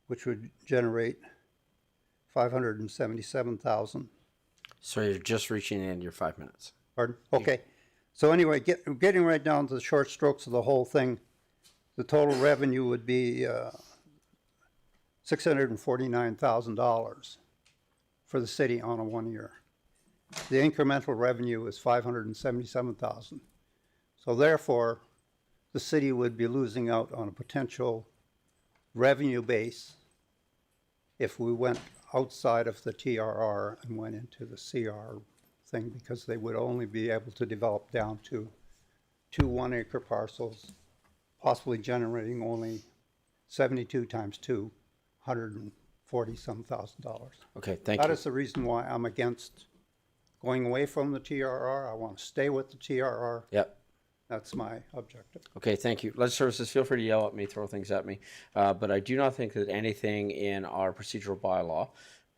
which would generate $577,000. So you're just reaching the end of your 5 minutes. Pardon? Okay. So anyway, getting right down to the short strokes of the whole thing, the total revenue would be $649,000 for the city on a 1 year. The incremental revenue is $577,000. So therefore, the city would be losing out on a potential revenue base if we went outside of the TRR and went into the CR thing, because they would only be able to develop down to 2 1-acre parcels, possibly generating only 72 times 2, $140-some thousand. Okay, thank you. That is the reason why I'm against going away from the TRR. I want to stay with the TRR. Yep. That's my objective. Okay, thank you. Legislative Services, feel free to yell at me, throw things at me. But I do not think that anything in our procedural bylaw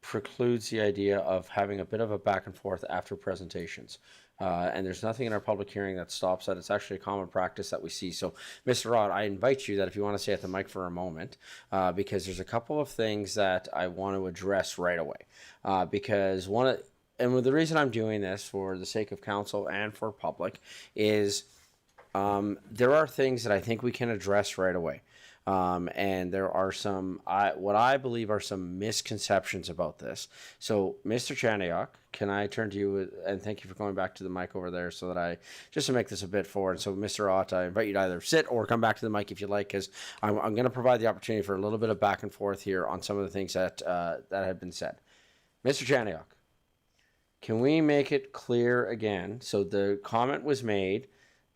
precludes the idea of having a bit of a back and forth after presentations. And there's nothing in our public hearing that stops that. It's actually a common practice that we see. So, Mr. Rod, I invite you that if you want to stay at the mic for a moment, because there's a couple of things that I want to address right away. Because the reason I'm doing this for the sake of council and for public is there are things that I think we can address right away. And there are what I believe are some misconceptions about this. So, Mr. Chaniak, can I turn to you, and thank you for going back to the mic over there so that just to make this a bit forward. So, Mr. Ott, I invite you to either sit or come back to the mic if you like, because I'm going to provide the opportunity for a little bit of back and forth here on some of the things that have been said. Mr. Chaniak, can we make it clear again? So the comment was made,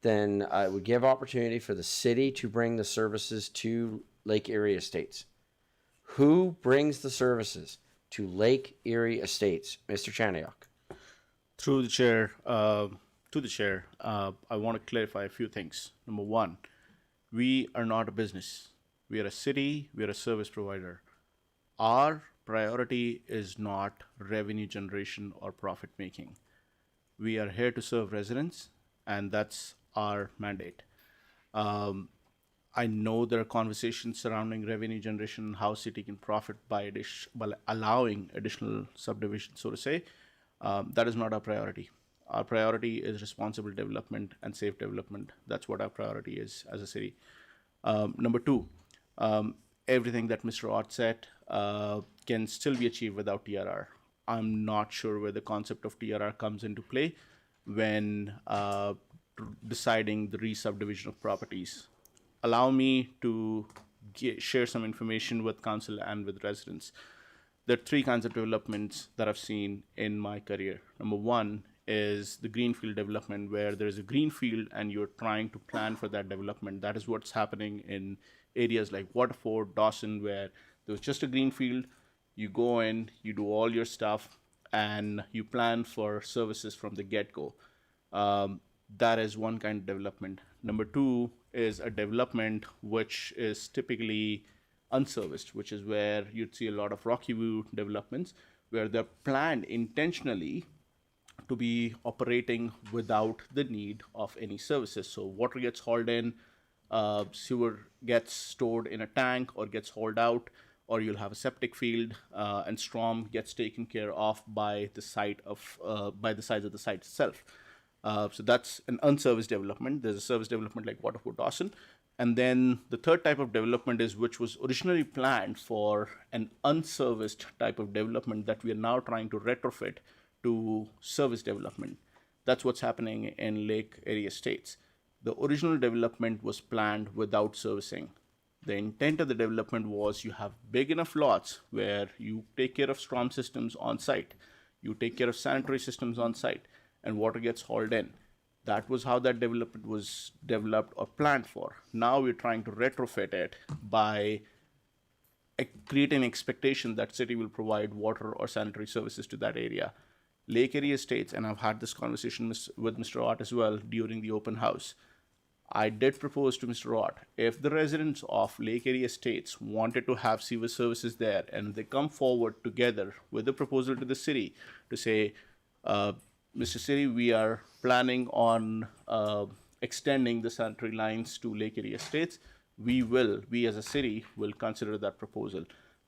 then I would give opportunity for the city to bring the services to Lake Erie Estates. Who brings the services to Lake Erie Estates? Mr. Chaniak. Through the chair, I want to clarify a few things. Number one, we are not a business. We are a city, we are a service provider. Our priority is not revenue generation or profit making. We are here to serve residents, and that's our mandate. I know there are conversations surrounding revenue generation, how city can profit by allowing additional subdivision, so to say. That is not our priority. Our priority is responsible development and safe development. That's what our priority is as a city. Number two, everything that Mr. Ott said can still be achieved without TRR. I'm not sure where the concept of TRR comes into play when deciding the re-subdivision of properties. Allow me to share some information with council and with residents. There are 3 kinds of developments that I've seen in my career. Number one is the greenfield development, where there's a greenfield and you're trying to plan for that development. That is what's happening in areas like Waterford, Dawson, where there was just a greenfield. You go in, you do all your stuff, and you plan for services from the get-go. That is one kind of development. Number two is a development which is typically unserviced, which is where you'd see a lot of Rocky View developments, where they're planned intentionally to be operating without the need of any services. So water gets hauled in, sewer gets stored in a tank or gets hauled out, or you'll have a septic field, and storm gets taken care of by the site of by the size of the site itself. So that's an unserviced development. There's a service development like Waterford Dawson. And then the third type of development is which was originally planned for an unserviced type of development that we are now trying to retrofit to service development. That's what's happening in Lake Area Estates. The original development was planned without servicing. The intent of the development was you have big enough lots where you take care of storm systems on site, you take care of sanitary systems on site, and water gets hauled in. That was how that development was developed or planned for. Now we're trying to retrofit it by creating an expectation that city will provide water or sanitary services to that area. Lake Area Estates, and I've had this conversation with Mr. Ott as well during the open house. I did propose to Mr. Ott, if the residents of Lake Area Estates wanted to have sewer services there, and they come forward together with a proposal to the city to say, Mr. City, we are planning on extending the sanitary lines to Lake Area Estates, we as a city will consider that proposal.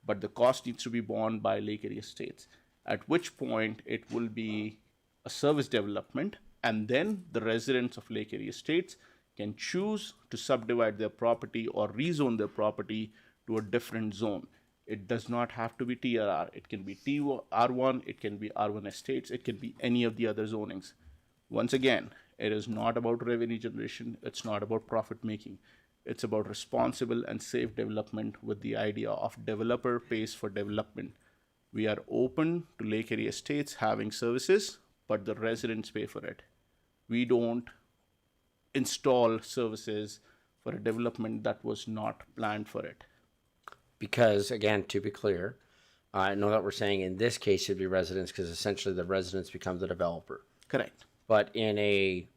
But the cost needs to be borne by Lake Area Estates, at which point it will be a service development, and then the residents of Lake Area Estates can choose to subdivide their property or rezone their property to a different zone. It does not have to be TRR. It can be R1, it can be R1 Estates, it can be any of the other zonings. Once again, it is not about revenue generation, it's not about profit making. It's about responsible and safe development with the idea of developer pays for development. We are open to Lake Area Estates having services, but the residents pay for it. We don't install services for a development that was not planned for it. Because, again, to be clear, I know that we're saying in this case it should be residents because essentially the residents become the developer. Correct. But in a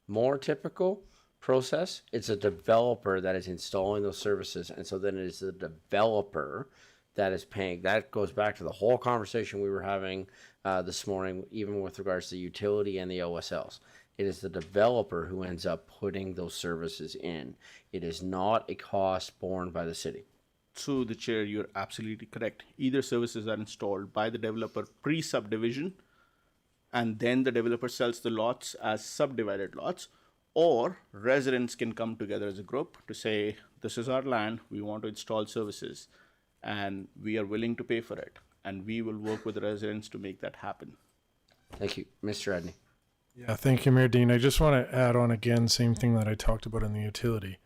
more typical process, it's a developer that is installing those services. And so then it is the developer that is paying. That goes back to the whole conversation we were having this morning, even with regards to the utility and the OSLs. It is the developer who ends up putting those services in. It is not a cost borne by the city. Through the chair, you're absolutely correct. Either services are installed by the developer pre-subdivision, and then the developer sells the lots as subdivided lots, or residents can come together as a group to say, this is our land, we want to install services, and we are willing to pay for it. And we will work with the residents to make that happen. Thank you. Mr. Edney. Yeah, thank you, Mayor Dean. I just want to add on again, same thing that I talked about in the utility.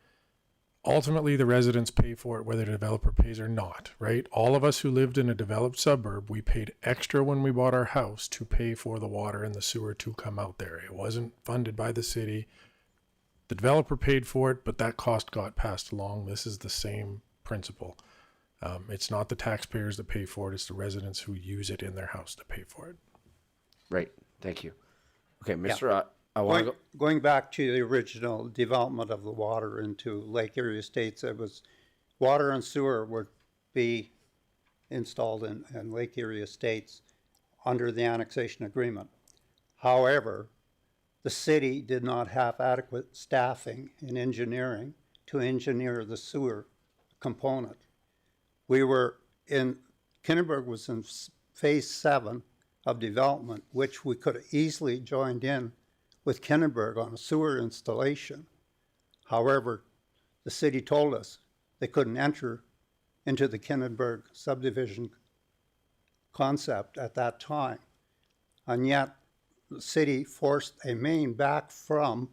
Ultimately, the residents pay for it whether the developer pays or not, right? All of us who lived in a developed suburb, we paid extra when we bought our house to pay for the water and the sewer to come out there. It wasn't funded by the city. The developer paid for it, but that cost got passed along. This is the same principle. It's not the taxpayers that pay for it. It's the residents who use it in their house that pay for it. Right. Thank you. Okay, Mr. Yeah. I want to go. Going back to the original development of the water into Lake Erie Estates, it was water and sewer would be installed in Lake Erie Estates under the annexation agreement. However, the city did not have adequate staffing in engineering to engineer the sewer component. We were in, Kinderberg was in phase 7 of development, which we could have easily joined in with Kinderberg on a sewer installation. However, the city told us they couldn't enter into the Kinderberg subdivision concept at that time. And yet the city forced a main back from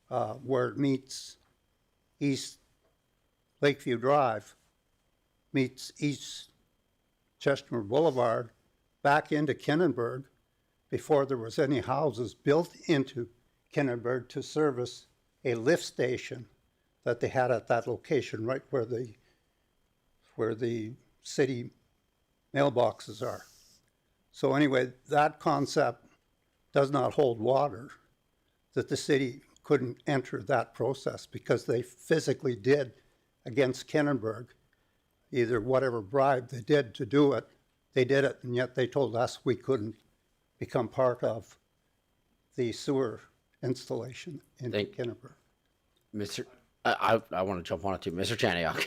where it meets East Lakeview Drive, meets East Chestnut Boulevard, back into Kinderberg before there was any houses built into Kinderberg to service a lift station that they had at that location, right where the city mailboxes are. So anyway, that concept does not hold water, that the city couldn't enter that process because they physically did against Kinderberg either whatever bribe they did to do it, they did it, and yet they told us we couldn't become part of the sewer installation in Kinniburg. Mr. I want to jump on it too. Mr. Chaniak.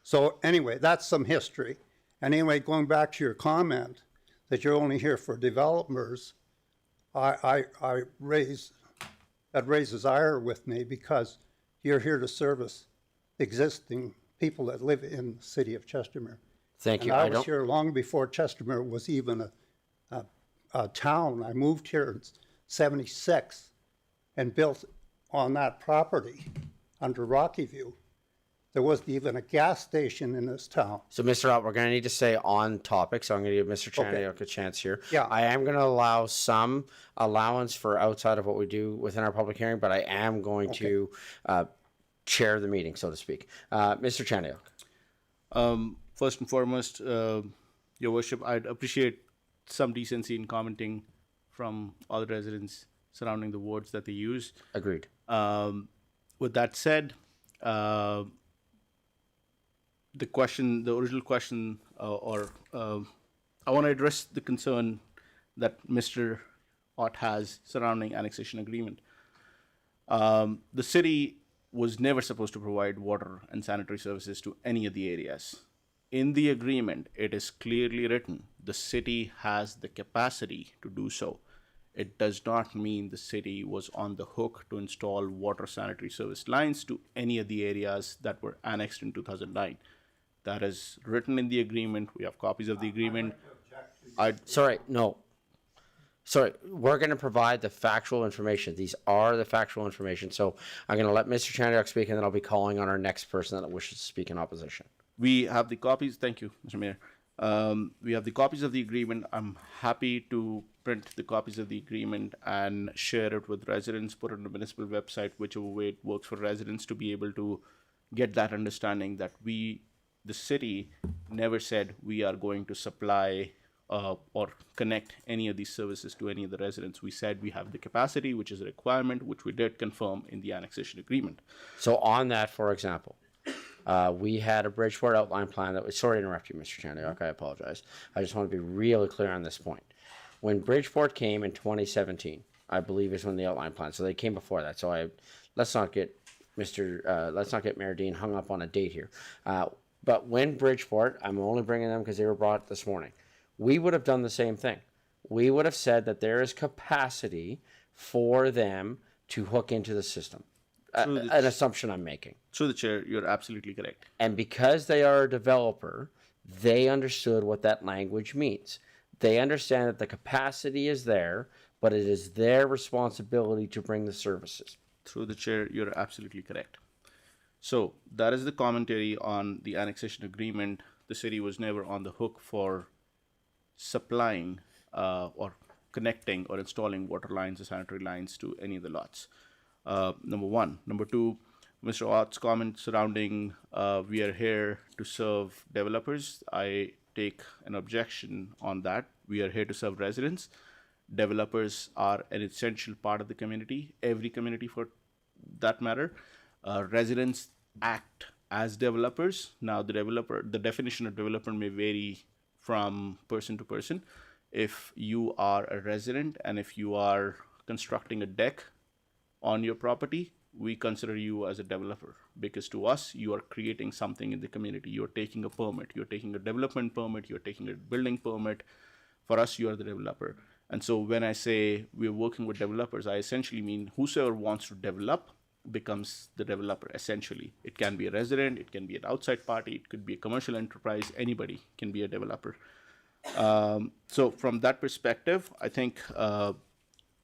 So anyway, that's some history. And anyway, going back to your comment that you're only here for developers, that raises ire with me because you're here to service existing people that live in the city of Chestermere. Thank you. And I was here long before Chestermere was even a town. I moved here in '76 and built on that property under Rocky View. There wasn't even a gas station in this town. So, Mr. Ott, we're going to need to stay on topic, so I'm going to give Mr. Chaniak a chance here. Yeah. I am going to allow some allowance for outside of what we do within our public hearing, but I am going to chair the meeting, so to speak. Mr. Chaniak. First and foremost, Your Worship, I'd appreciate some decency in commenting from all the residents surrounding the wards that they use. Agreed. With that said, the original question, I want to address the concern that Mr. Ott has surrounding annexation agreement. The city was never supposed to provide water and sanitary services to any of the areas. In the agreement, it is clearly written the city has the capacity to do so. It does not mean the city was on the hook to install water sanitary service lines to any of the areas that were annexed in 2009. That is written in the agreement. We have copies of the agreement. Sorry, we're going to provide the factual information. These are the factual information. So I'm going to let Mr. Chaniak speak, and then I'll be calling on our next person that wishes to speak in opposition. We have the copies. Thank you, Mr. Mayor. We have the copies of the agreement. I'm happy to print the copies of the agreement and share it with residents, put it on the municipal website, whichever way it works for residents to be able to get that understanding that the city never said we are going to supply or connect any of these services to any of the residents. We said we have the capacity, which is a requirement, which we did confirm in the annexation agreement. So on that, for example, we had a Bridgeport outline plan that was, sorry to interrupt you, Mr. Chaniak, I apologize. I just want to be really clear on this point. When Bridgeport came in 2017, I believe is when the outline plan, so they came before that. So let's not get Mayor Dean hung up on a date here. But when Bridgeport, I'm only bringing them because they were brought this morning, we would have done the same thing. We would have said that there is capacity for them to hook into the system. An assumption I'm making. Through the chair, you're absolutely correct. And because they are a developer, they understood what that language means. They understand that the capacity is there, but it is their responsibility to bring the services. Through the chair, you're absolutely correct. So that is the commentary on the annexation agreement. The city was never on the hook for supplying or connecting or installing water lines or sanitary lines to any of the lots. Number one. Number two, Mr. Ott's comment surrounding we are here to serve developers. I take an objection on that. We are here to serve residents. Developers are an essential part of the community, every community for that matter. Residents act as developers. Now, the definition of developer may vary from person to person. If you are a resident and if you are constructing a deck on your property, we consider you as a developer, because to us, you are creating something in the community. You're taking a permit, you're taking a development permit, you're taking a building permit. For us, you are the developer. And so when I say we're working with developers, I essentially mean whosoever wants to develop becomes the developer, essentially. It can be a resident, it can be an outside party, it could be a commercial enterprise, anybody can be a developer. So from that perspective, I think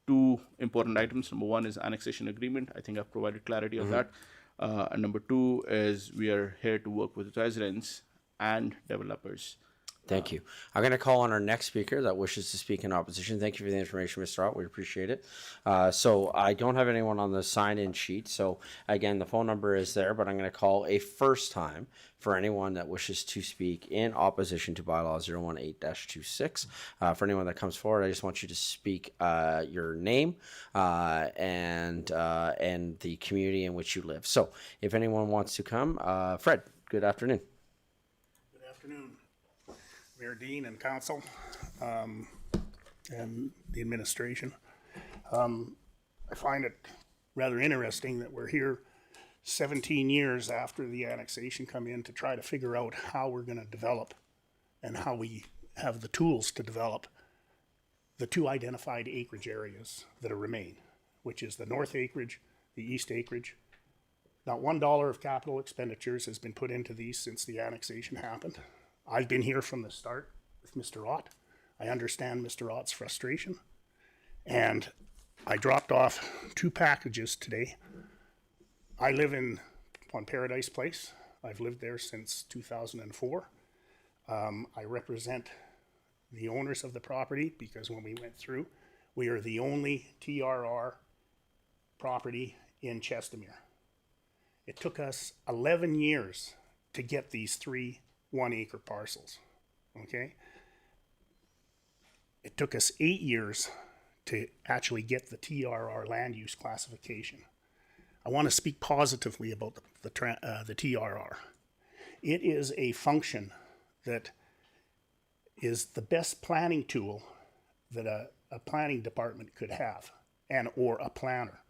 two important items. Number one is annexation agreement. I think I've provided clarity on that. And number two is we are here to work with residents and developers. Thank you. I'm going to call on our next speaker that wishes to speak in opposition. Thank you for the information, Mr. Ott. We appreciate it. So I don't have anyone on the sign-in sheet. So again, the phone number is there, but I'm going to call a first time for anyone that wishes to speak in opposition to Bylaw 018-26. For anyone that comes forward, I just want you to speak your name and the community in which you live. So if anyone wants to come, Fred, good afternoon. afternoon, Mayor Dean and Council, and the administration. I find it rather interesting that we're here 17 years after the annexation come in to try to figure out how we're going to develop and how we have the tools to develop the two identified acreage areas that remain, which is the north acreage, the east acreage. Not $1 of capital expenditures has been put into these since the annexation happened. I've been here from the start with Mr. Ott. I understand Mr. Ott's frustration. And I dropped off 2 packages today. I live on Paradise Place. I've lived there since 2004. I represent the owners of the property because when we went through, we are the only TRR property in Chestermere. It took us 11 years to get these 3 1-acre parcels, okay? It took us 8 years to actually get the TRR land use classification. I want to speak positively about the TRR. It is a function that is the best planning tool that a planning department could have, or a planner.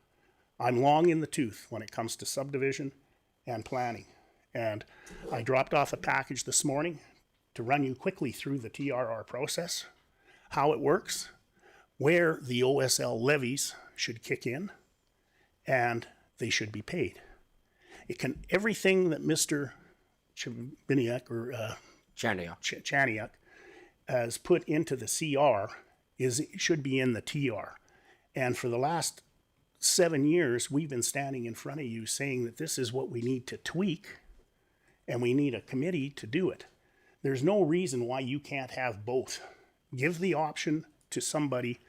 I'm long in the tooth when it comes to subdivision and planning. And I dropped off a package this morning to run you quickly through the TRR process, how it works, where the OSL levies should kick in, and they should be paid. Everything that Mr. Chaniak or Chaniak has put into the CR should be in the TR. And for the last 7 years, we've been standing in front of you saying that this is what we need to tweak, and we need a committee to do it. There's no reason why you can't have both. Give the option to somebody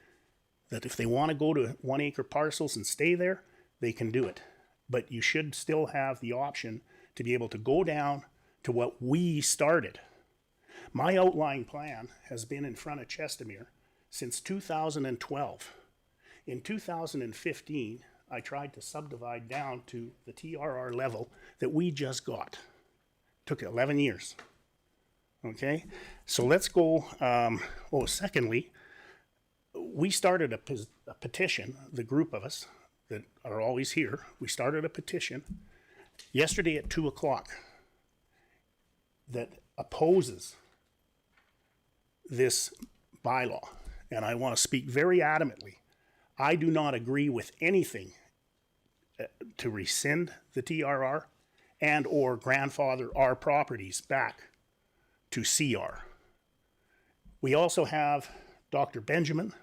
that if they want to go to 1-acre parcels and stay there, they can do it. But you should still have the option to be able to go down to what we started. My outline plan has been in front of Chestermere since 2012. In 2015, I tried to subdivide down to the TRR level that we just got. Took 11 years. Okay, so let's go. Secondly, we started a petition, the group of us that are always here, we started a petition yesterday at 2 o'clock that opposes this bylaw. And I want to speak very adamantly. I do not agree with anything to rescind the TRR and or grandfather our properties back to CR. We also have Dr. Benjamin,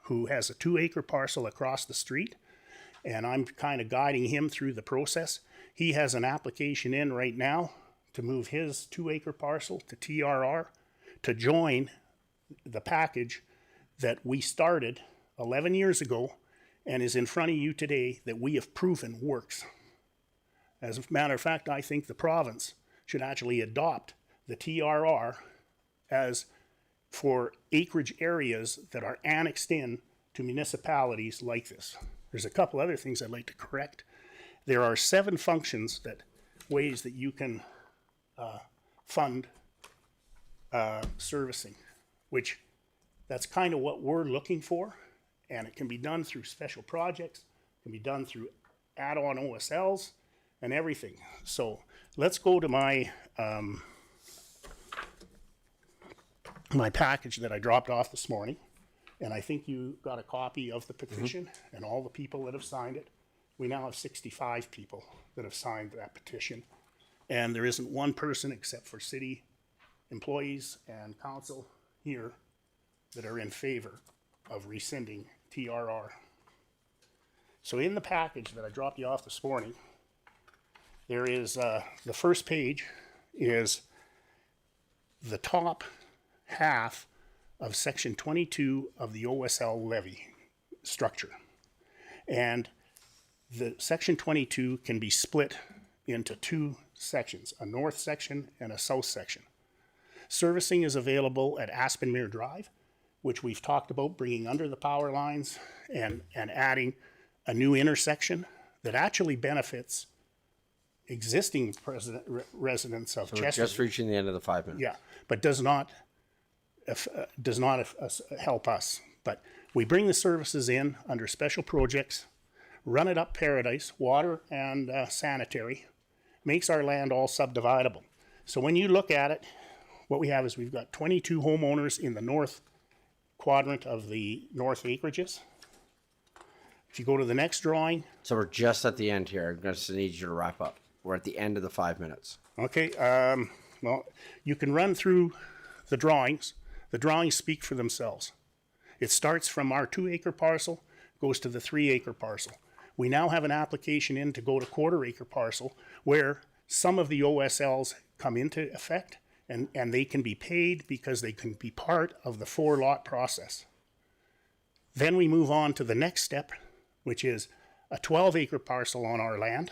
who has a 2-acre parcel across the street, and I'm kind of guiding him through the process. He has an application in right now to move his 2-acre parcel to TRR to join the package that we started 11 years ago and is in front of you today that we have proven works. As a matter of fact, I think the province should actually adopt the TRR as for acreage areas that are annexed in to municipalities like this. There's a couple other things I'd like to correct. There are 7 ways that you can fund servicing, which that's kind of what we're looking for. And it can be done through special projects, can be done through add-on OSLs and everything. So let's go to my my package that I dropped off this morning. And I think you got a copy of the petition and all the people that have signed it. We now have 65 people that have signed that petition. And there isn't one person except for city employees and council here that are in favor of rescinding TRR. So in the package that I dropped you off this morning, there is the first page is the top half of section 22 of the OSL levy structure. And the section 22 can be split into 2 sections, a north section and a south section. Servicing is available at Aspenmere Drive, which we've talked about bringing under the power lines and adding a new intersection that actually benefits existing residents of So we're Chesterfield. just reaching the end of the 5 minutes. Yeah, but does not help us. But we bring the services in under special projects, run it up Paradise, water and sanitary, makes our land all subdividable. So when you look at it, what we have is we've got 22 homeowners in the north quadrant of the north acreages. If you go to the next drawing. So we're just at the end here. I'm just need you to wrap up. We're at the end of the 5 minutes. Okay, well, you can run through the drawings. The drawings speak for themselves. It starts from our 2-acre parcel, goes to the 3-acre parcel. We now have an application in to go to 1/4-acre parcel where some of the OSLs come into effect and they can be paid because they can be part of the 4-lot process. Then we move on to the next step, which is a 12-acre parcel on our land,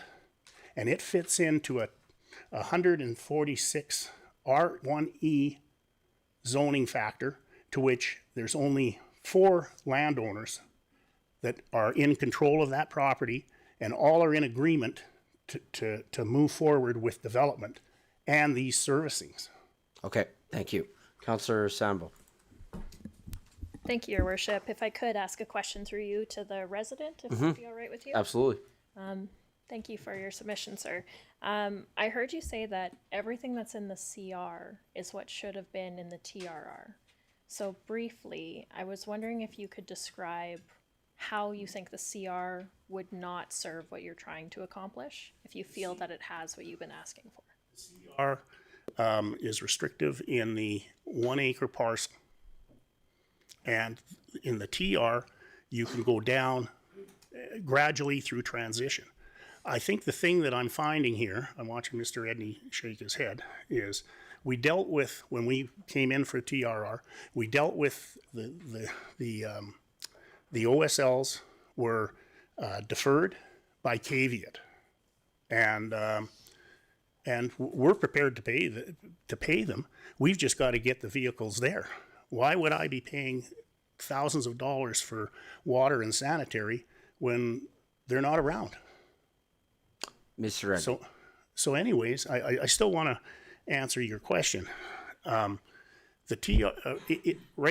and it fits into a 146 R1E zoning factor, to which there's only 4 landowners that are in control of that property, and all are in agreement to move forward with development and these servicings. Okay, thank you. Councillor Sambo. Thank you, Your Worship. If I could ask a question through you to the resident, if that'd be all right with you? Absolutely. Thank you for your submission, sir. I heard you say that everything that's in the CR is what should have been in the TRR. So briefly, I was wondering if you could describe how you think the CR would not serve what you're trying to accomplish, if you feel that it has what you've been asking for. The CR is restrictive in the 1-acre parcel. And in the TR, you can go down gradually through transition. I think the thing that I'm finding here, I'm watching Mr. Edney shake his head, is we dealt with, when we came in for TRR, we dealt with the OSLs were deferred by caveat. And we're prepared to pay them. We've just got to get the vehicles there. Why would I be paying thousands of dollars for water and sanitary when they're not around? Mr. Ed. So anyways, I still want to answer your question. Right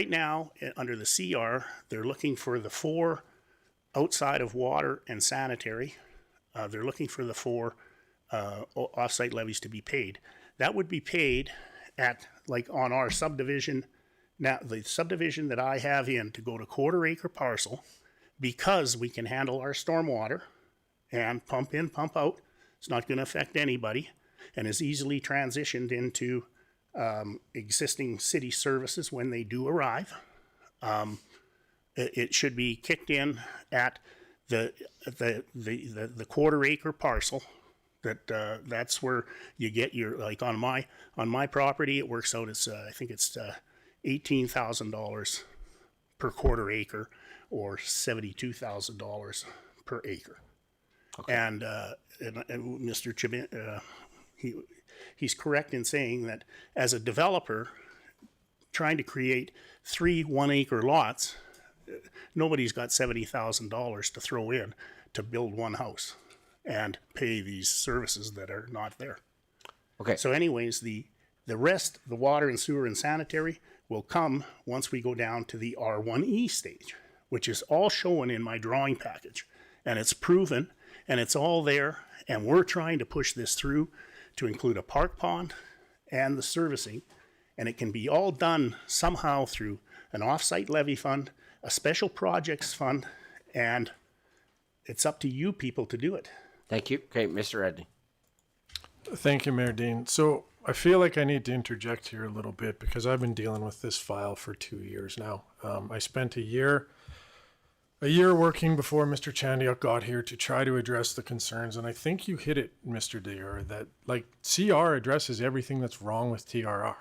now, under the CR, they're looking for the 4 outside of water and sanitary. They're looking for the 4 off-site levies to be paid. That would be paid at, like on our subdivision. Now, the subdivision that I have in to go to 1/4-acre parcel, because we can handle our stormwater and pump in, pump out, it's not going to affect anybody, and is easily transitioned into existing city services when they do arrive. It should be kicked in at the 1/4-acre parcel. That's where you get your, like on my property, it works out as I think it's $18,000 per 1/4 acre, or $72,000 per acre. Okay. And Mr. Chibin, he's correct in saying that as a developer trying to create 3 1-acre lots, nobody's got $70,000 to throw in to build one house and pay these services that are not there. Okay. So anyways, the rest, the water and sewer and sanitary, will come once we go down to the R1E stage, which is all shown in my drawing package. And it's proven, and it's all there, and we're trying to push this through to include a park pond and the servicing, and it can be all done somehow through an off-site levy fund, a special projects fund, and it's up to you people to do it. Thank you. Okay, Mr. Edney. Thank you, Mayor Dean. So I feel like I need to interject here a little bit because I've been dealing with this file for 2 years now. I spent a year working before Mr. Chandiok got here to try to address the concerns, and I think you hit it, Mr. Deore, that like CR addresses everything that's wrong with TRR.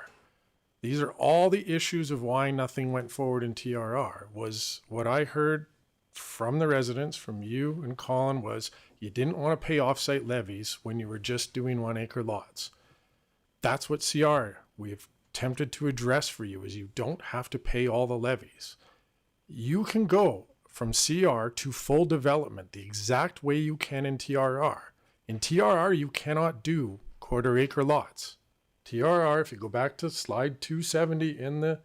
These are all the issues of why nothing went forward in TRR. Was what I heard from the residents, from you and Colin, was you didn't want to pay off-site levies when you were just doing 1-acre lots. That's what CR we've attempted to address for you, is you don't have to pay all the levies. You can go from CR to full development the exact way you can in TRR. In TRR, you cannot do quarter acre lots. TRR, if you go back to slide 270 in the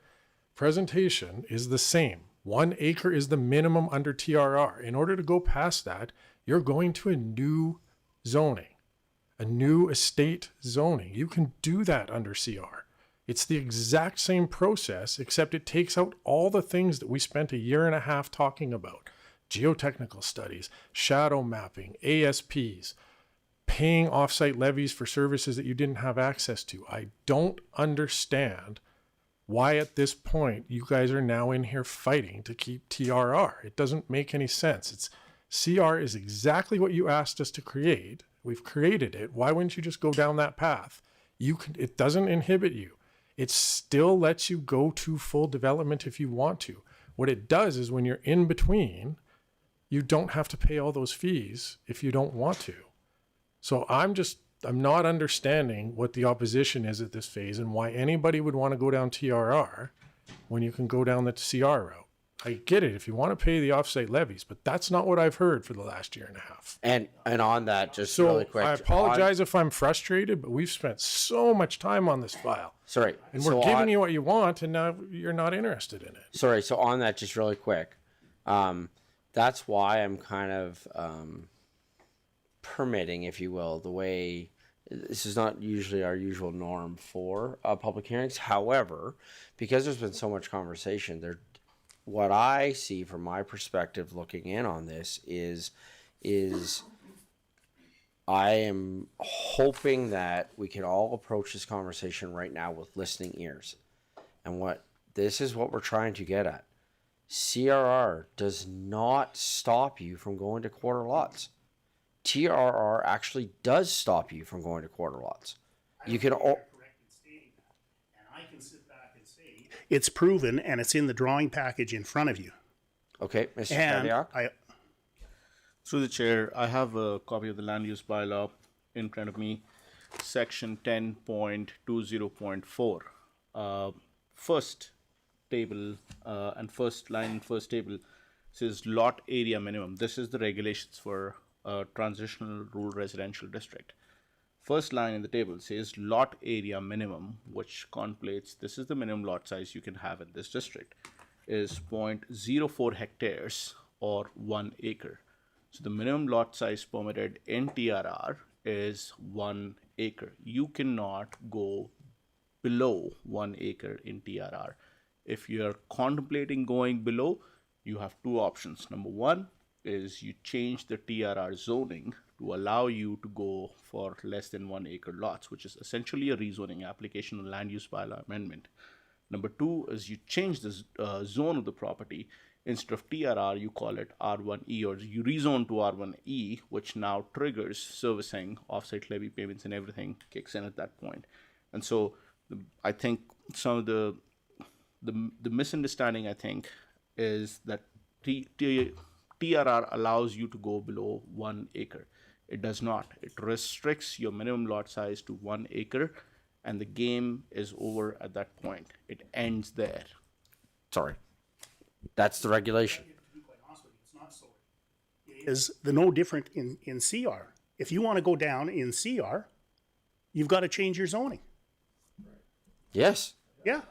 presentation, is the same. 1 acre is the minimum under TRR. In order to go past that, you're going to a new zoning, a new estate zoning. You can do that under CR. It's the exact same process, except it takes out all the things that we spent a year and a half talking about. Geotechnical studies, shadow mapping, ASPs, paying offsite levies for services that you didn't have access to. I don't understand why at this point you guys are now in here fighting to keep TRR. It doesn't make any sense. CR is exactly what you asked us to create. We've created it. Why wouldn't you just go down that path? It doesn't inhibit you. It still lets you go to full development if you want to. What it does is when you're in between, you don't have to pay all those fees if you don't want to. So I'm not understanding what the opposition is at this phase and why anybody would want to go down TRR when you can go down the CR route. I get it if you want to pay the offsite levies, but that's not what I've heard for the last year and a half. And on that, just really quick. I apologize if I'm frustrated, but we've spent so much time on this file. Sorry. And we're giving you what you want, and now you're not interested in it. Sorry. So on that, just really quick. That's why I'm kind of permitting, if you will, the way this is not usually our usual norm for public hearings. However, because there's been so much conversation, what I see from my perspective looking in on this is I am hoping that we can all approach this conversation right now with listening ears. And this is what we're trying to get at. CRR does not stop you from going to quarter lots. TRR actually does stop you from going to quarter lots. You can it's proven, and it's in the drawing package in front of you. Okay, Mr. And Kadiak? Through the chair, I have a copy of the land use bylaw in front of me, section 10.20.4. First table and first line, first table says lot area minimum. This is the regulations for transitional rural residential district. First line in the table says lot area minimum, which contemplates this is the minimum lot size you can have in this district, is 0.04 hectares or 1 acre. So the minimum lot size permitted in TRR is 1 acre. You cannot go below 1 acre in TRR. If you're contemplating going below, you have two options. Number one is you change the TRR zoning to allow you to go for less than 1 acre lots, which is essentially a rezoning application of land use bylaw amendment. Number two is you change the zone of the property. Instead of TRR, you call it R1E, or you rezone to R1E, which now triggers servicing, offsite levy payments, and everything kicks in at that point. And so I think some of the misunderstanding, I think, is that TRR allows you to go below 1 acre. It does not. It restricts your minimum lot size to 1 acre, and the game is over at that point. It ends there. Sorry. That's the regulation. Is the no different in CR? If you want to go down in CR, you've got to change your zoning. Yes. Yeah.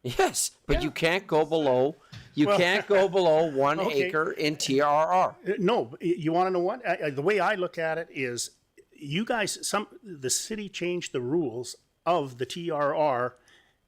Yes, but you can't go below. Can't go below 1 acre in TRR. No, you want to know what? The way I look at it is, you guys, the city changed the rules of the TRR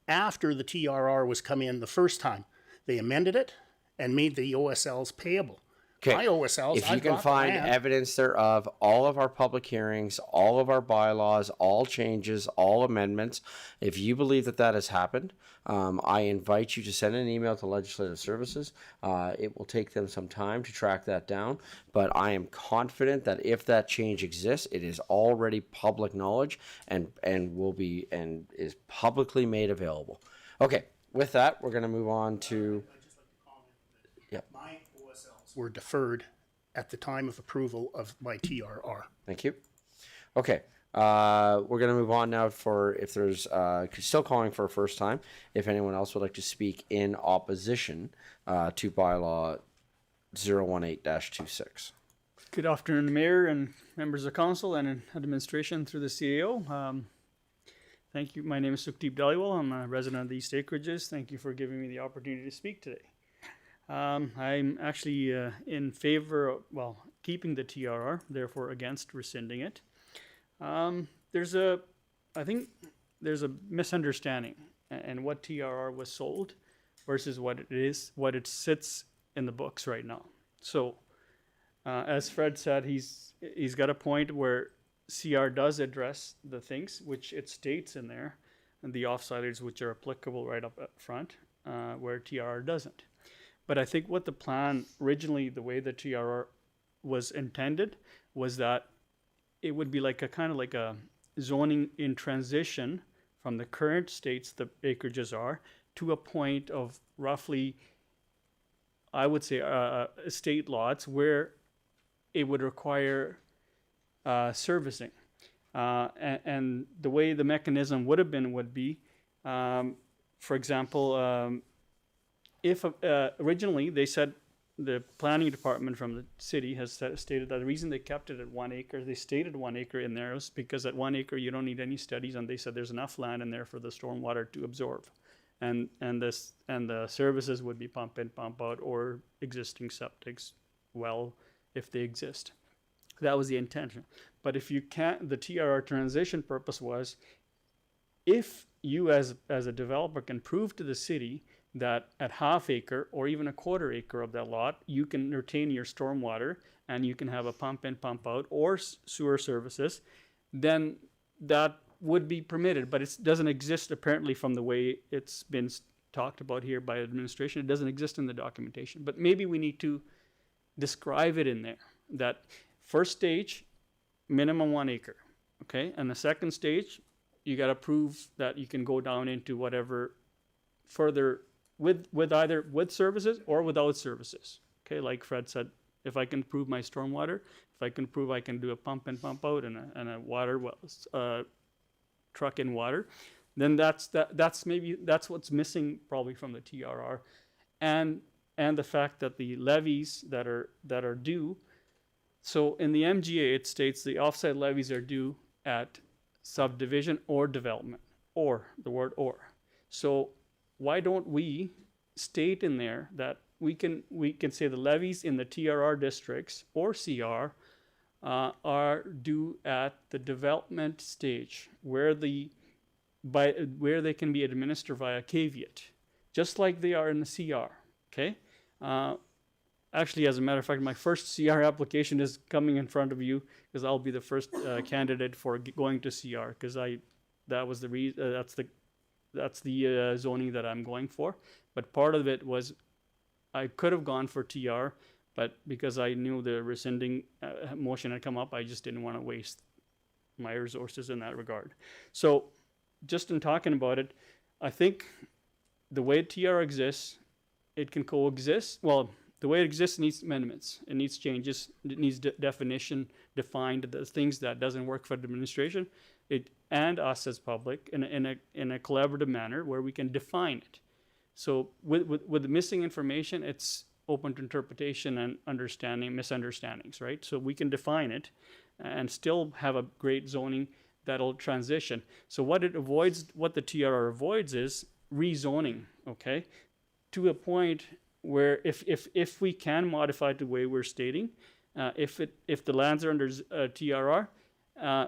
after the TRR was come in the first time. They amended it and made the OSLs payable. Okay. My OSLs, if you can find evidence thereof, all of our public hearings, all of our bylaws, all changes, all amendments, if you believe that that has happened, I invite you to send an email to Legislative Services. It will take them some time to track that down, but I am confident that if that change exists, it is already public knowledge and is publicly made available. Okay, with that, we're going to move on to. My OSLs were deferred at the time of approval of my TRR. Thank you. Okay. We're going to move on now for if there's still calling for a first time. If anyone else would like to speak in opposition to bylaw 018-26. Good afternoon, Mayor and members of council and administration through the CAO. Thank you. My name is Sukhdeep Dhaliwal. I'm a resident of the East Acreages. Thank you for giving me the opportunity to speak today. I'm actually in favor of, keeping the TRR, therefore against rescinding it. I think there's a misunderstanding and what TRR was sold versus what it sits in the books right now. So, as Fred said, he's got a point where CR does address the things which it states in there, and the offsiders which are applicable right up front, where TRR doesn't. But I think what the plan originally, the way the TRR was intended, was that it would be like a kind of like a zoning in transition from the current states the acreages are to a point of roughly, I would say, estate lots where it would require servicing. And the way the mechanism would be, for example, if originally they said, the planning department from the city has stated that the reason they kept it at 1 acre, they stated 1 acre in there, was because at 1 acre you don't need any studies, and they said there's enough land in there for the stormwater to absorb. And the services would be pump in, pump out, or existing septics, well, if they exist. That was the intention. But if you can't, the TRR transition purpose was, if you as a developer can prove to the city that at half acre or even a quarter acre of that lot, you can retain your stormwater and you can have a pump in, pump out, or sewer services, then that would be permitted. But it doesn't exist apparently from the way it's been talked about here by administration. It doesn't exist in the documentation. But maybe we need to describe it in there, that first stage, minimum 1 acre, okay? And the second stage, you got to prove that you can go down into whatever further with either with services or without services, okay? Like Fred said, if I can prove my stormwater, if I can prove I can do a pump in, pump out and a water well, truck in water, then that's what's missing probably from the TRR, and the fact that the levies that are due. So in the MGA, it states the offsite levies are due at subdivision or development, or the word or. So why don't we state in there that we can say the levies in the TRR districts or CR are due at the development stage, where they can be administered via caveat, just like they are in the CR. Okay. Actually, as a matter of fact, my first CR application is coming in front of you because I'll be the first candidate for going to CR, because that was the reason. That's the zoning that I'm going for. But part of it was I could have gone for TR, but because I knew the rescinding motion had come up, I just didn't want to waste my resources in that regard. So just in talking about it, I think the way TR exists, it can coexist. Well, the way it exists needs amendments. It needs changes. It needs definition, defined the things that doesn't work for the administration. And us as public in a collaborative manner where we can define it. So with the missing information, it's open to interpretation and misunderstandings, right? So we can define it and still have a great zoning that'll transition. So what the TRR avoids is rezoning, okay? To a point where if we can modify it the way we're stating, if the lands are under TRR,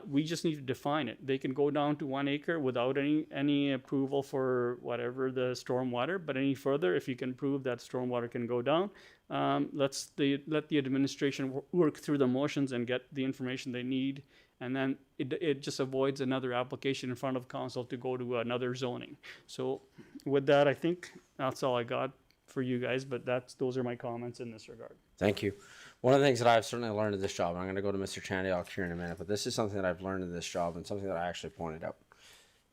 we just need to define it. They can go down to 1 acre without any approval for whatever the stormwater, but any further, if you can prove that stormwater can go down, let the administration work through the motions and get the information they need, and then it just avoids another application in front of council to go to another zoning. So with that, I think that's all I got for you guys, but those are my comments in this regard. Thank you. One of the things that I've certainly learned in this job, I'm going to go to Mr. Chandiok here in a minute, but this is something that I've learned in this job and something that I actually pointed out.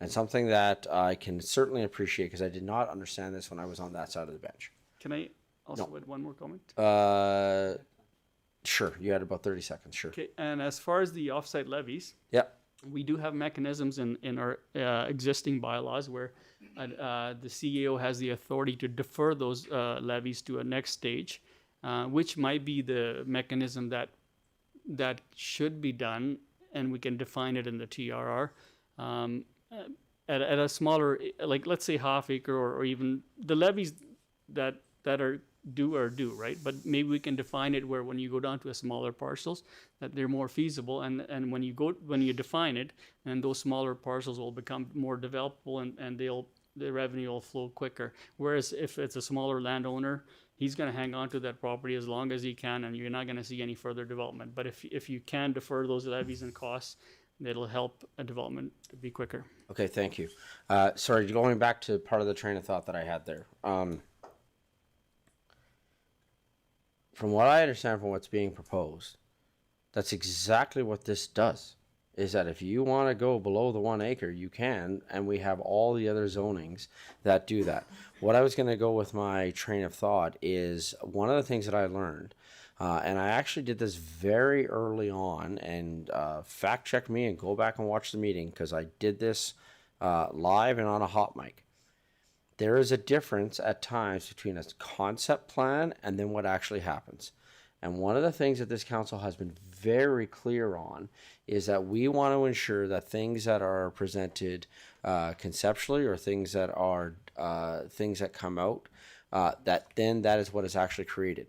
And something that I can certainly appreciate, because I did not understand this when I was on that side of the bench. Can I also add one more comment? Sure. You had about 30 seconds, sure. Okay, and as far as the offsite levies, we do have mechanisms in our existing bylaws where the CEO has the authority to defer those levies to a next stage, which might be the mechanism that that should be done, and we can define it in the TRR. At a smaller, like let's say half acre or even the levies that are due, right? But maybe we can define it where when you go down to a smaller parcels, that they're more feasible, and when you define it, and those smaller parcels will become more developable, and the revenue will flow quicker. Whereas if it's a smaller landowner, he's going to hang on to that property as long as he can, and you're not going to see any further development. But if you can defer those levies and costs, it'll help a development to be quicker. Okay, thank you. Sorry, going back to part of the train of thought that I had there. From what I understand from what's being proposed, that's exactly what this does. Is that if you want to go below the 1 acre, you can, and we have all the other zonings that do that. What I was going to go with my train of thought is one of the things that I learned, and I actually did this very early on, and fact check me and go back and watch the meeting because I did this live and on a hot mic. There is a difference at times between a concept plan and then what actually happens. And one of the things that this council has been very clear on is that we want to ensure that things that are presented conceptually or things that are things that come out, that is what is actually created.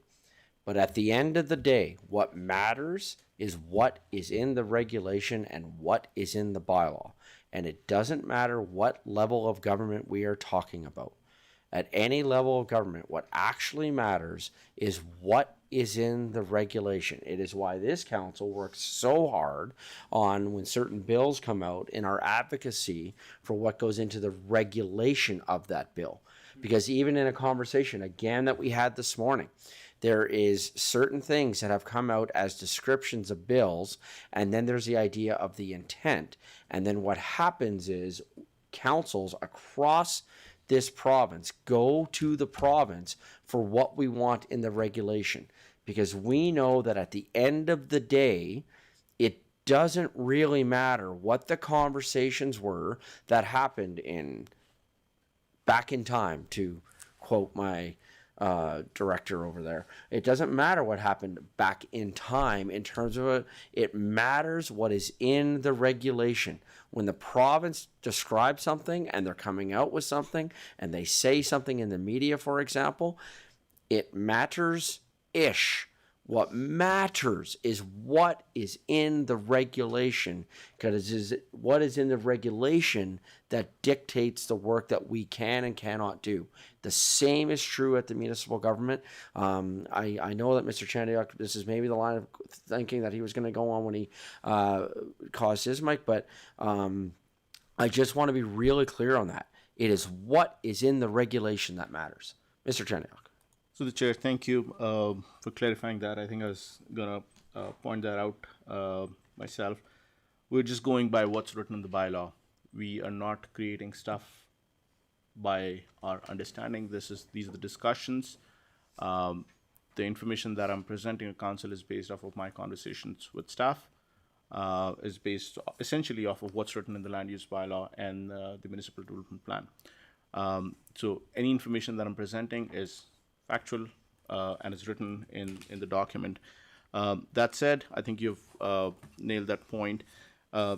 But at the end of the day, what matters is what is in the regulation and what is in the bylaw. And it doesn't matter what level of government we are talking about. At any level of government, what actually matters is what is in the regulation. It is why this council works so hard on when certain bills come out in our advocacy for what goes into the regulation of that bill. Because even in a conversation, again, that we had this morning, there is certain things that have come out as descriptions of bills, and then there's the idea of the intent. And then what happens is councils across this province go to the province for what we want in the regulation. Because we know that at the end of the day, it doesn't really matter what the conversations were that happened back in time, to quote my director over there. It doesn't matter what happened back in time in terms of it matters what is in the regulation. When the province describes something and they're coming out with something and they say something in the media, for example, it matters-ish. What matters is what is in the regulation, because it is what is in the regulation that dictates the work that we can and cannot do. The same is true at the municipal government. I know that Mr. Chandiok, this is maybe the line of thinking that he was going to go on when he caused his mic, but I just want to be really clear on that. It is what is in the regulation that matters. Mr. Chandiok. So the chair, thank you for clarifying that. I think I was gonna point that out myself. We're just going by what's written in the bylaw. We are not creating stuff by our understanding. These are the discussions. The information that I'm presenting to council is based off of my conversations with staff. Is based essentially off of what's written in the land use bylaw and the municipal development plan. So any information that I'm presenting is factual and is written in the document. That said, I think you've nailed that point.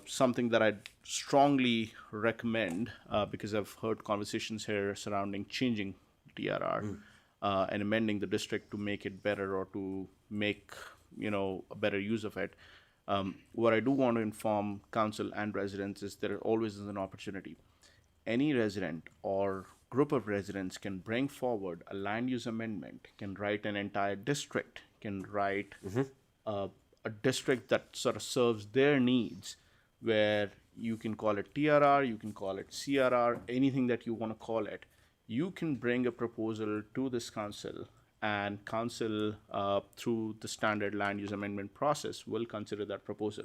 Something that I'd strongly recommend, because I've heard conversations here surrounding changing TRR and amending the district to make it better or to make a better use of it. What I do want to inform council and residents is there always is an opportunity. Any resident or group of residents can bring forward a land use amendment, can write an entire district, can write a district that sort of serves their needs, where you can call it TRR, you can call it CRR, anything that you want to call it. You can bring a proposal to this council, and council, through the standard land use amendment process, will consider that proposal.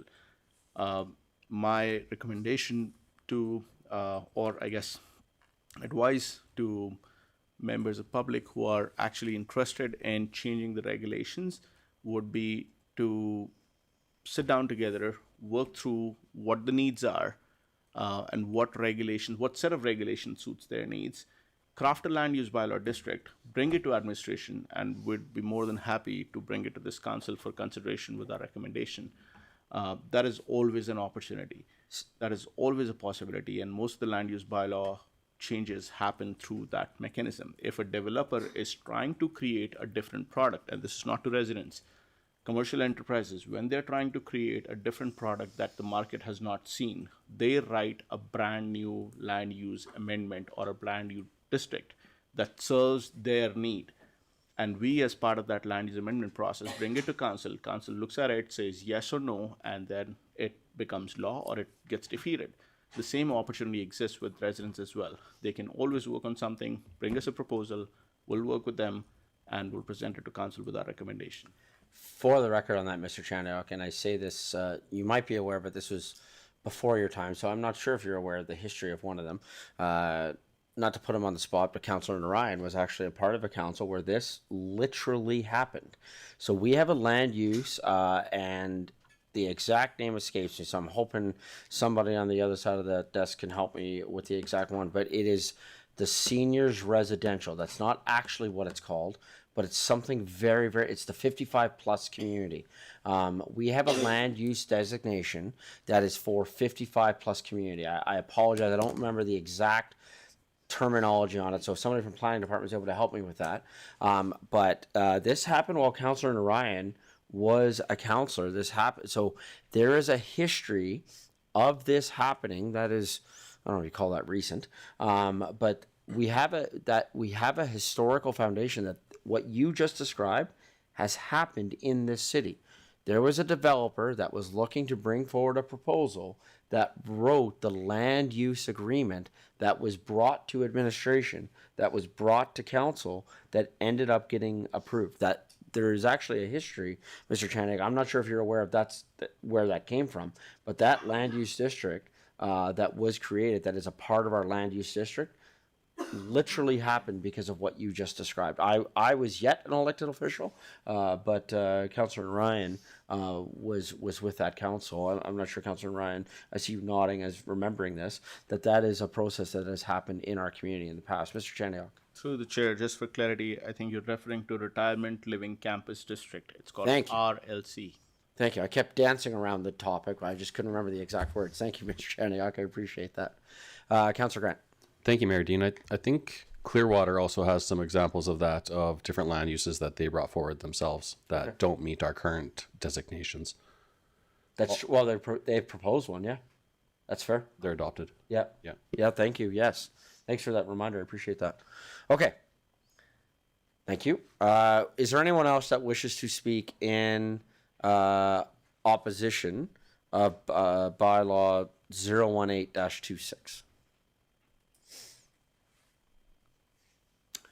My recommendation to, or I guess advice to members of public who are actually interested in changing the regulations would be to sit down together, work through what the needs are, and what set of regulations suits their needs, craft a land use bylaw district, bring it to administration, and we'd be more than happy to bring it to this council for consideration with our recommendation. That is always an opportunity. That is always a possibility, and most of the land use bylaw changes happen through that mechanism. If a developer is trying to create a different product, and this is not to residents, commercial enterprises, when they're trying to create a different product that the market has not seen, they write a brand new land use amendment or a brand new district that serves their need. And we, as part of that land use amendment process, bring it to council. Council looks at it, says yes or no, and then it becomes law or it gets defeated. The same opportunity exists with residents as well. They can always work on something, bring us a proposal, we'll work with them, and we'll present it to council with our recommendation. For the record on that, Mr. Chandiok, and I say this, you might be aware, but this was before your time, so I'm not sure if you're aware of the history of one of them. Not to put him on the spot, but Councillor Narayan was actually a part of a council where this literally happened. So we have a land use, and the exact name escapes me, so I'm hoping somebody on the other side of the desk can help me with the exact one, but it is the seniors residential. That's not actually what it's called, but it's something very, very, it's the 55 plus community. We have a land use designation that is for 55 plus community. I apologize, I don't remember the exact terminology on it, so if somebody from planning department is able to help me with that. But this happened while Councillor Narayan was a councillor. This happened, so there is a history of this happening that is, I don't know if you call that recent, but we have a historical foundation that what you just described has happened in this city. There was a developer that was looking to bring forward a proposal that wrote the land use agreement that was brought to administration, that was brought to council, that ended up getting approved. That there is actually a history, Mr. Chandiok. I'm not sure if you're aware of where that came from, but that land use district that was created, that is a part of our land use district, literally happened because of what you just described. I was yet an elected official, but Councillor Ryan was with that council. I'm not sure, Councillor Ryan, I see you nodding as remembering this, that is a process that has happened in our community in the past. Mr. Chandiok. Through the chair, just for clarity, I think you're referring to Retirement Living Campus District. It's called Thank you. RLC. Thank you. I kept dancing around the topic, but I just couldn't remember the exact words. Thank you, Mr. Chandiok. I appreciate that. Councillor Grant. Thank you, Mayor Dean. I think Clearwater also has some examples of that, of different land uses that they brought forward themselves that don't meet our current designations. That's well, they've proposed one, yeah. That's fair. They're adopted. Yeah. Yeah. Yeah, thank you. Yes. Thanks for that reminder. I appreciate that. Okay. Thank you. Is there anyone else that wishes to speak in opposition of bylaw 018-26?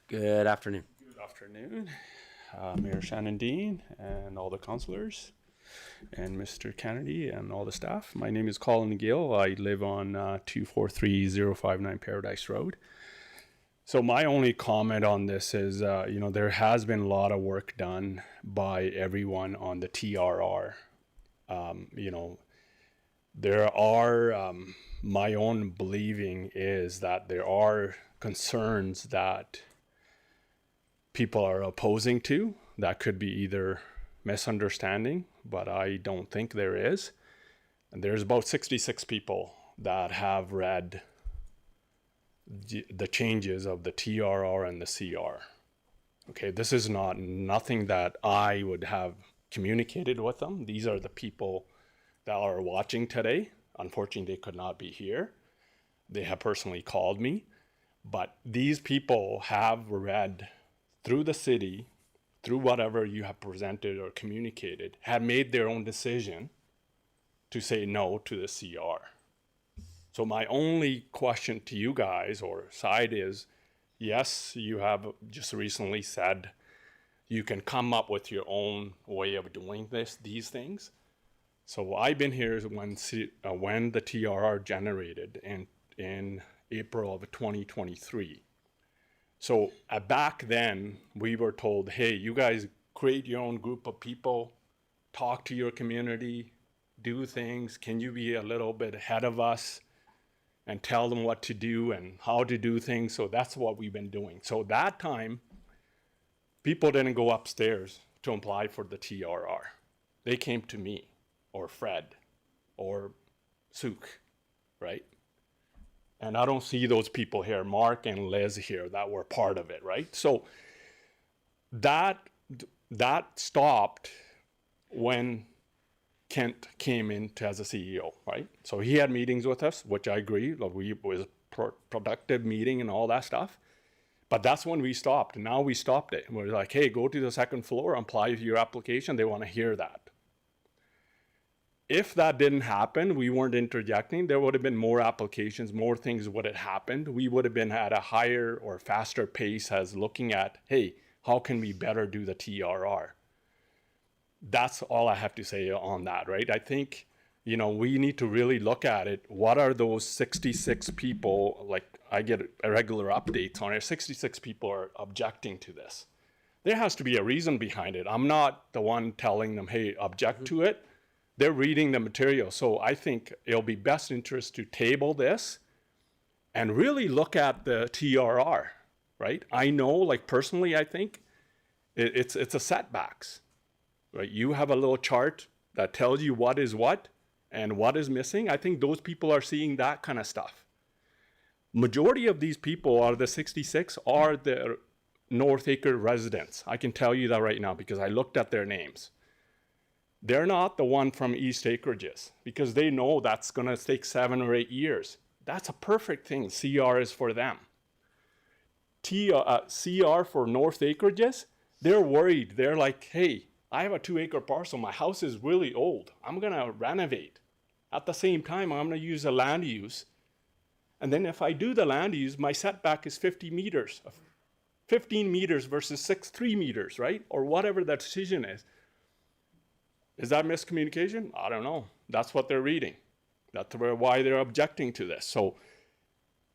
Good afternoon. Good afternoon, Mayor Shannon Dean and all the councillors and Mr. Kennedy and all the staff. My name is Colin Gill. I live on 243059 Paradise Road. So my only comment on this is, there has been a lot of work done by everyone on the TRR. There are, my own believing is that there are concerns that people are opposing to. That could be either misunderstanding, but I don't think there is. And there's about 66 people that have read the changes of the TRR and the CR. Okay, this is nothing that I would have communicated with them. These are the people that are watching today. Unfortunately, they could not be here. They have personally called me, but these people have read through the city, through whatever you have presented or communicated, have made their own decision to say no to the CR. So my only question to you guys or side is, yes, you have just recently said you can come up with your own way of doing these things. So I've been here when the TRR generated in April of 2023. So back then, we were told, hey, you guys create your own group of people, talk to your community, do things. Can you be a little bit ahead of us? and tell them what to do and how to do things. So that's what we've been doing. So that time, people didn't go upstairs to apply for the TRR. They came to me or Fred or Suk, right? And I don't see those people here, Mark and Liz here, that were part of it, right? So that stopped when Kent came in as a CEO, right? So he had meetings with us, which I agree, it was a productive meeting and all that stuff. But that's when we stopped. Now we stopped it. We're like, hey, go to the second floor, apply for your application. They want to hear that. If that didn't happen, we weren't interjecting, there would have been more applications, more things would have happened. We would have been at a higher or faster pace as looking at, hey, how can we better do the TRR? That's all I have to say on that, right? I think, we need to really look at it. What are those 66 people, like I get regular updates on it, 66 people are objecting to this. There has to be a reason behind it. I'm not the one telling them, hey, object to it. They're reading the material. So I think it'll be best interest to table this and really look at the TRR, right? I know, like personally, I think it's a setbacks, right? You have a little chart that tells you what is what and what is missing. I think those people are seeing that kind of stuff. Majority of these people are the 66 are the North Acre residents. I can tell you that right now because I looked at their names. They're not the one from East Acreages because they know that's going to take 7 or 8 years. That's a perfect thing. CR is for them. CR for North Acreages, they're worried. They're like, hey, I have a 2-acre parcel. My house is really old. I'm going to renovate. At the same time, I'm going to use a land use. And then if I do the land use, my setback is 50 meters. 15 meters versus 3 meters, right? Or whatever that decision is. Is that miscommunication? I don't know. That's what they're reading. That's why they're objecting to this. So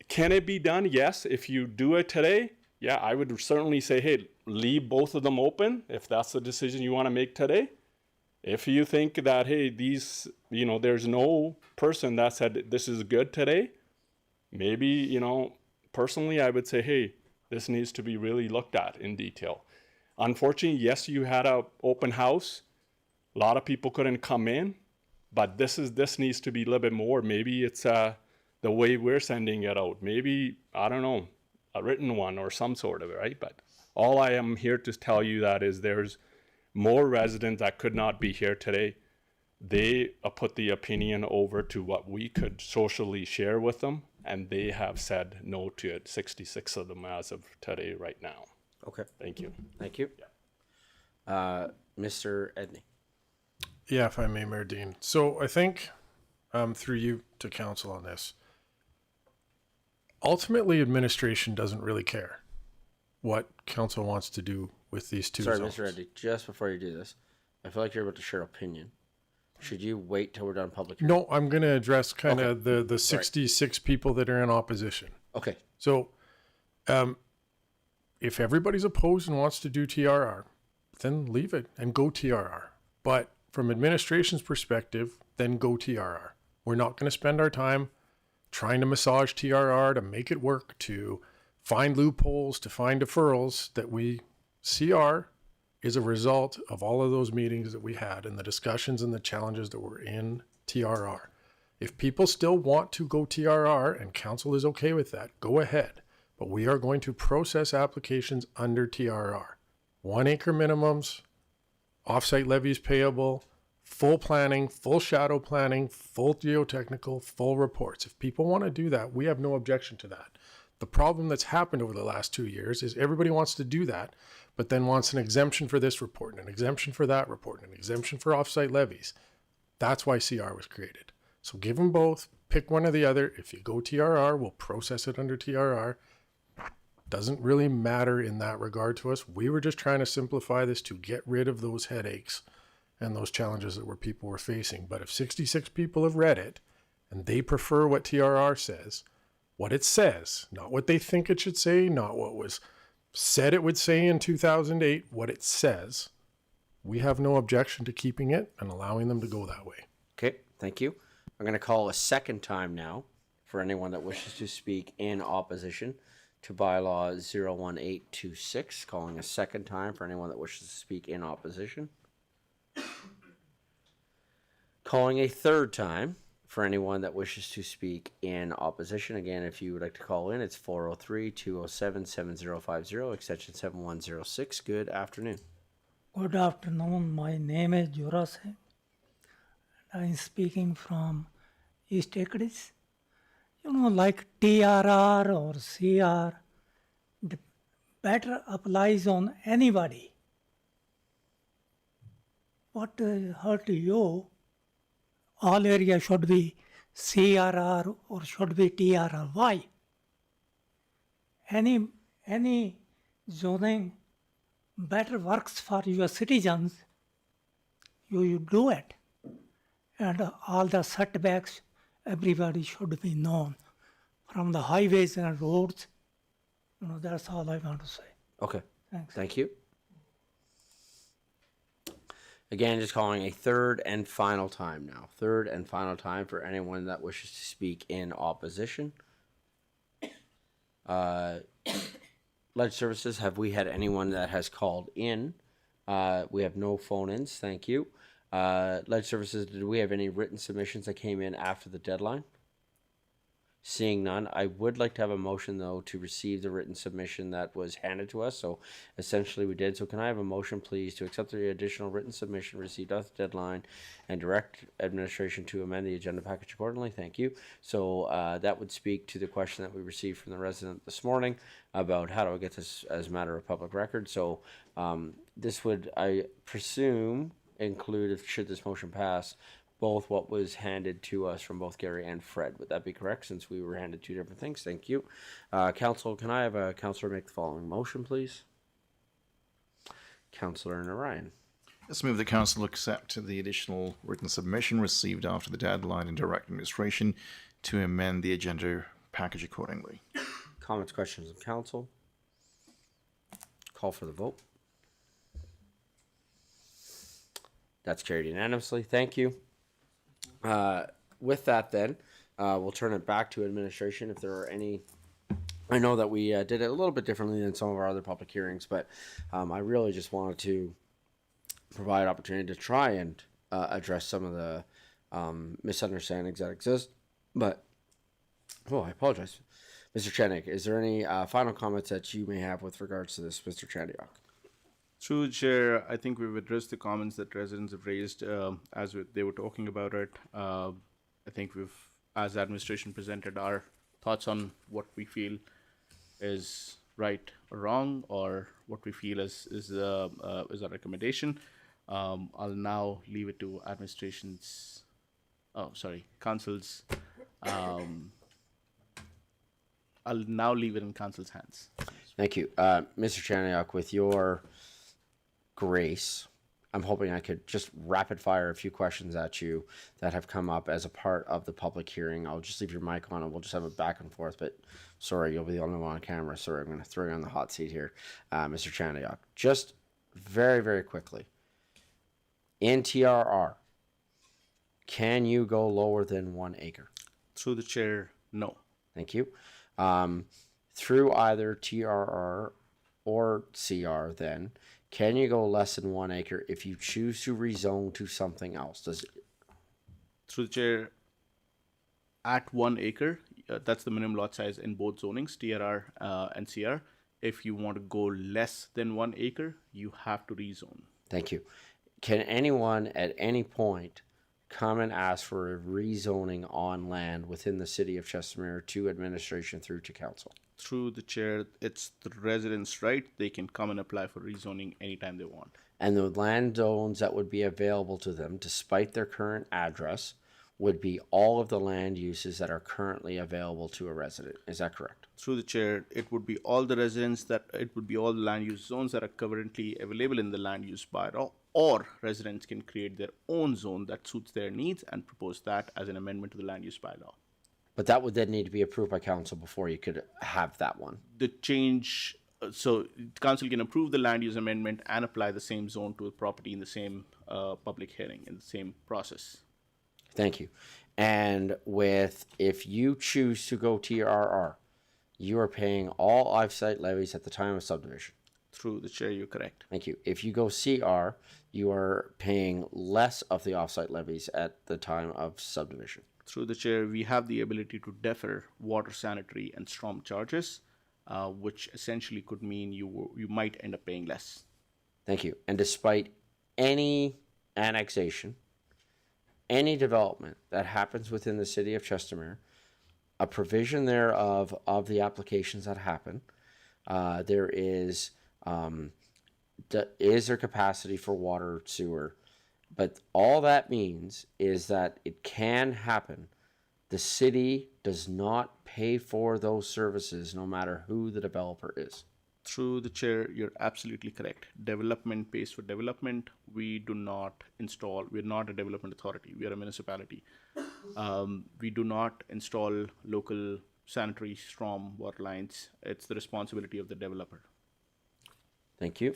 can it be done? Yes. If you do it today, yeah, I would certainly say, hey, leave both of them open if that's the decision you want to make today. If you think that, hey, there's no person that said this is good today, maybe, personally I would say, hey, this needs to be really looked at in detail. Unfortunately, yes, you had an open house. A lot of people couldn't come in, but this needs to be a little bit more. Maybe it's the way we're sending it out. Maybe, I don't know, a written one or some sort of it, right? But all I am here to tell you that is there's more residents that could not be here today. They put the opinion over to what we could socially share with them, and they have said no to it, 66 of them as of today right now. Okay. Thank you. Thank you. Yeah. Mr. Edney. Yeah, if I may, Mayor Dean. So I think through you to council on this, ultimately administration doesn't really care what council wants to do with these two Sorry, zones. Mr. Edney, just before you do this, I feel like you're about to share opinion. Should you wait till we're done public hearing? No, I'm going to address kind of the 66 people that are in opposition. Okay. So if everybody's opposed and wants to do TRR, then leave it and go TRR. But from administration's perspective, then go TRR. We're not going to spend our time trying to massage TRR to make it work, to find loopholes, to find deferrals. That CR is a result of all of those meetings that we had and the discussions and the challenges that were in TRR. If people still want to go TRR and council is okay with that, go ahead. But we are going to process applications under TRR. 1 acre minimums, offsite levies payable, full planning, full shadow planning, full geotechnical, full reports. If people want to do that, we have no objection to that. The problem that's happened over the last 2 years is everybody wants to do that, but then wants an exemption for this report and an exemption for that report and an exemption for offsite levies. That's why CR was created. So give them both, pick one or the other. If you go TRR, we'll process it under TRR. Doesn't really matter in that regard to us. We were just trying to simplify this to get rid of those headaches and those challenges that people were facing. But if 66 people have read it and they prefer what TRR says, what it says, not what they think it should say, not what was said it would say in 2008, what it says, we have no objection to keeping it and allowing them to go that way. Okay, thank you. I'm going to call a second time now for anyone that wishes to speak in opposition to bylaw 01826. Calling a second time for anyone that wishes to speak in opposition. Calling a third time for anyone that wishes to speak in opposition. Again, if you would like to call in, it's 403-207-7050, extension 7106. Good afternoon. Good afternoon. My name is Jura Singh. I'm speaking from East Acres. You know, like TRR or CR, the better applies on anybody. What hurt you? All area should be CRR or should be TRR. Why? Any zoning better works for your citizens, you do it. And all the setbacks, everybody should be known. From the highways and roads, you know, that's all I want to say. Okay. Thanks. Thank you. Again, just calling a third and final time now. Third and final time for anyone that wishes to speak in opposition. Ledge Services, have we had anyone that has called in? We have no phone-ins, thank you. Ledge Services, did we have any written submissions that came in after the deadline? Seeing none, I would like to have a motion, though, to receive the written submission that was handed to us. So essentially we did. So can I have a motion, please, to accept the additional written submission received at the deadline and direct administration to amend the agenda package accordingly? Thank you. So that would speak to the question that we received from the resident this morning about how do I get this as a matter of public record. So this would, I presume, include, if should this motion pass, both what was handed to us from both Gary and Fred. Would that be correct, since we were handed two different things? Thank you. Council, can I have a councillor make the following motion, please? Councillor Narayan. Let's move the council accept the additional written submission received after the deadline and direct administration to amend the agenda package accordingly. Comments, questions of council? Call for the vote. That's carried unanimously. Thank you. With that, then, we'll turn it back to administration if there are any. I know that we did it a little bit differently than some of our other public hearings, but I really just wanted to provide opportunity to try and address some of the misunderstandings that exist. But, I apologize. Mr. Chenik, is there any final comments that you may have with regards to this, Mr. Chandiok? Through the chair, I think we've addressed the comments that residents have raised they were talking about it. I think we've, as administration, presented our thoughts on what we feel is right or wrong, or what we feel is a recommendation. I'll now leave it to council's. I'll now leave it in council's hands. Thank you. Mr. Chandiok, with your grace, I'm hoping I could just rapid fire a few questions at you that have come up as a part of the public hearing. I'll just leave your mic on and we'll just have a back and forth, but sorry, you'll be the only one on camera. Sorry, I'm going to throw you on the hot seat here. Mr. Chandiok, just very, very quickly. In TRR, can you go lower than 1 acre? Through the chair, no. Thank you. Through either TRR or CR, then, can you go less than 1 acre if you choose to rezone to something else? Through the chair, at 1 acre, that's the minimum lot size in both zonings, TRR and CR. If you want to go less than 1 acre, you have to rezone. Thank you. Can anyone at any point come and ask for a rezoning on land within the city of Chestermere to administration through to council? Through the chair, it's the residents' right. They can come and apply for rezoning anytime they want. And the land zones that would be available to them, despite their current address, would be all of the land uses that are currently available to a resident. Is that correct? Through the chair, it would be all the all the land use zones that are currently available in the land use bylaw, or residents can create their own zone that suits their needs and propose that as an amendment to the land use bylaw. But that would then need to be approved by council before you could have that one. The change, so council can approve the land use amendment and apply the same zone to a property in the same public hearing, in the same process. Thank you. And if you choose to go TRR, you are paying all off-site levies at the time of subdivision. Through the chair, you're correct. Thank you. If you go CR, you are paying less of the off-site levies at the time of subdivision. Through the chair, we have the ability to defer water, sanitary, and storm charges, which essentially could mean you might end up paying less. Thank you. And despite any annexation, any development that happens within the city of Chestermere, a provision thereof of the applications that happen, there is there capacity for water, sewer, but all that means is that it can happen. The city does not pay for those services no matter who the developer is. Through the chair, you're absolutely correct. Development pays for development. We do not install, we're not a development authority, we are a municipality. We do not install local sanitary storm water lines. It's the responsibility of the developer. Thank you.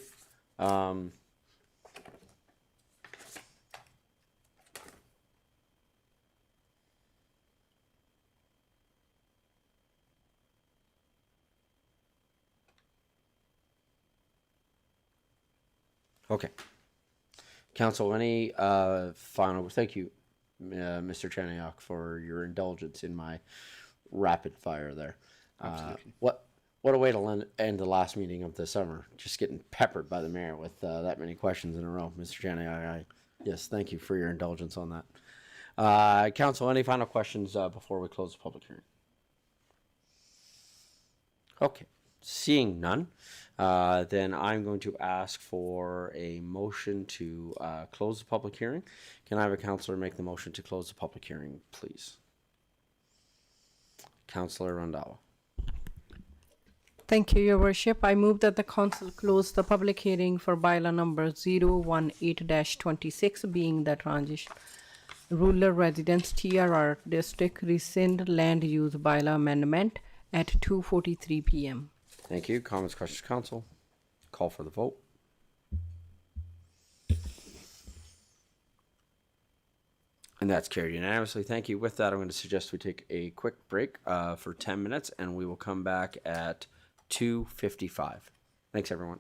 Okay. Council, any final, thank you, Mr. Chaniak, for your indulgence in my rapid fire there. What a way to end the last meeting of the summer, just getting peppered by the mayor with that many questions in a row. Mr. Chaniak, yes, thank you for your indulgence on that. Council, any final questions before we close the public hearing? Okay, seeing none, then I'm going to ask for a motion to close the public hearing. Can I have a councillor make the motion to close the public hearing, please? Councillor Randhawa. Thank you, Your Worship. I move that the council close the public hearing for bylaw number 018-26, being the Transitional Rural Residence TRR District Rescind Land Use Bylaw Amendment at 2:43 p.m. Thank you. Comments, questions, council? Call for the vote. And that's carried unanimously. Thank you. With that, I'm going to suggest we take a quick break for 10 minutes, and we will come back at 2:55. Thanks, everyone.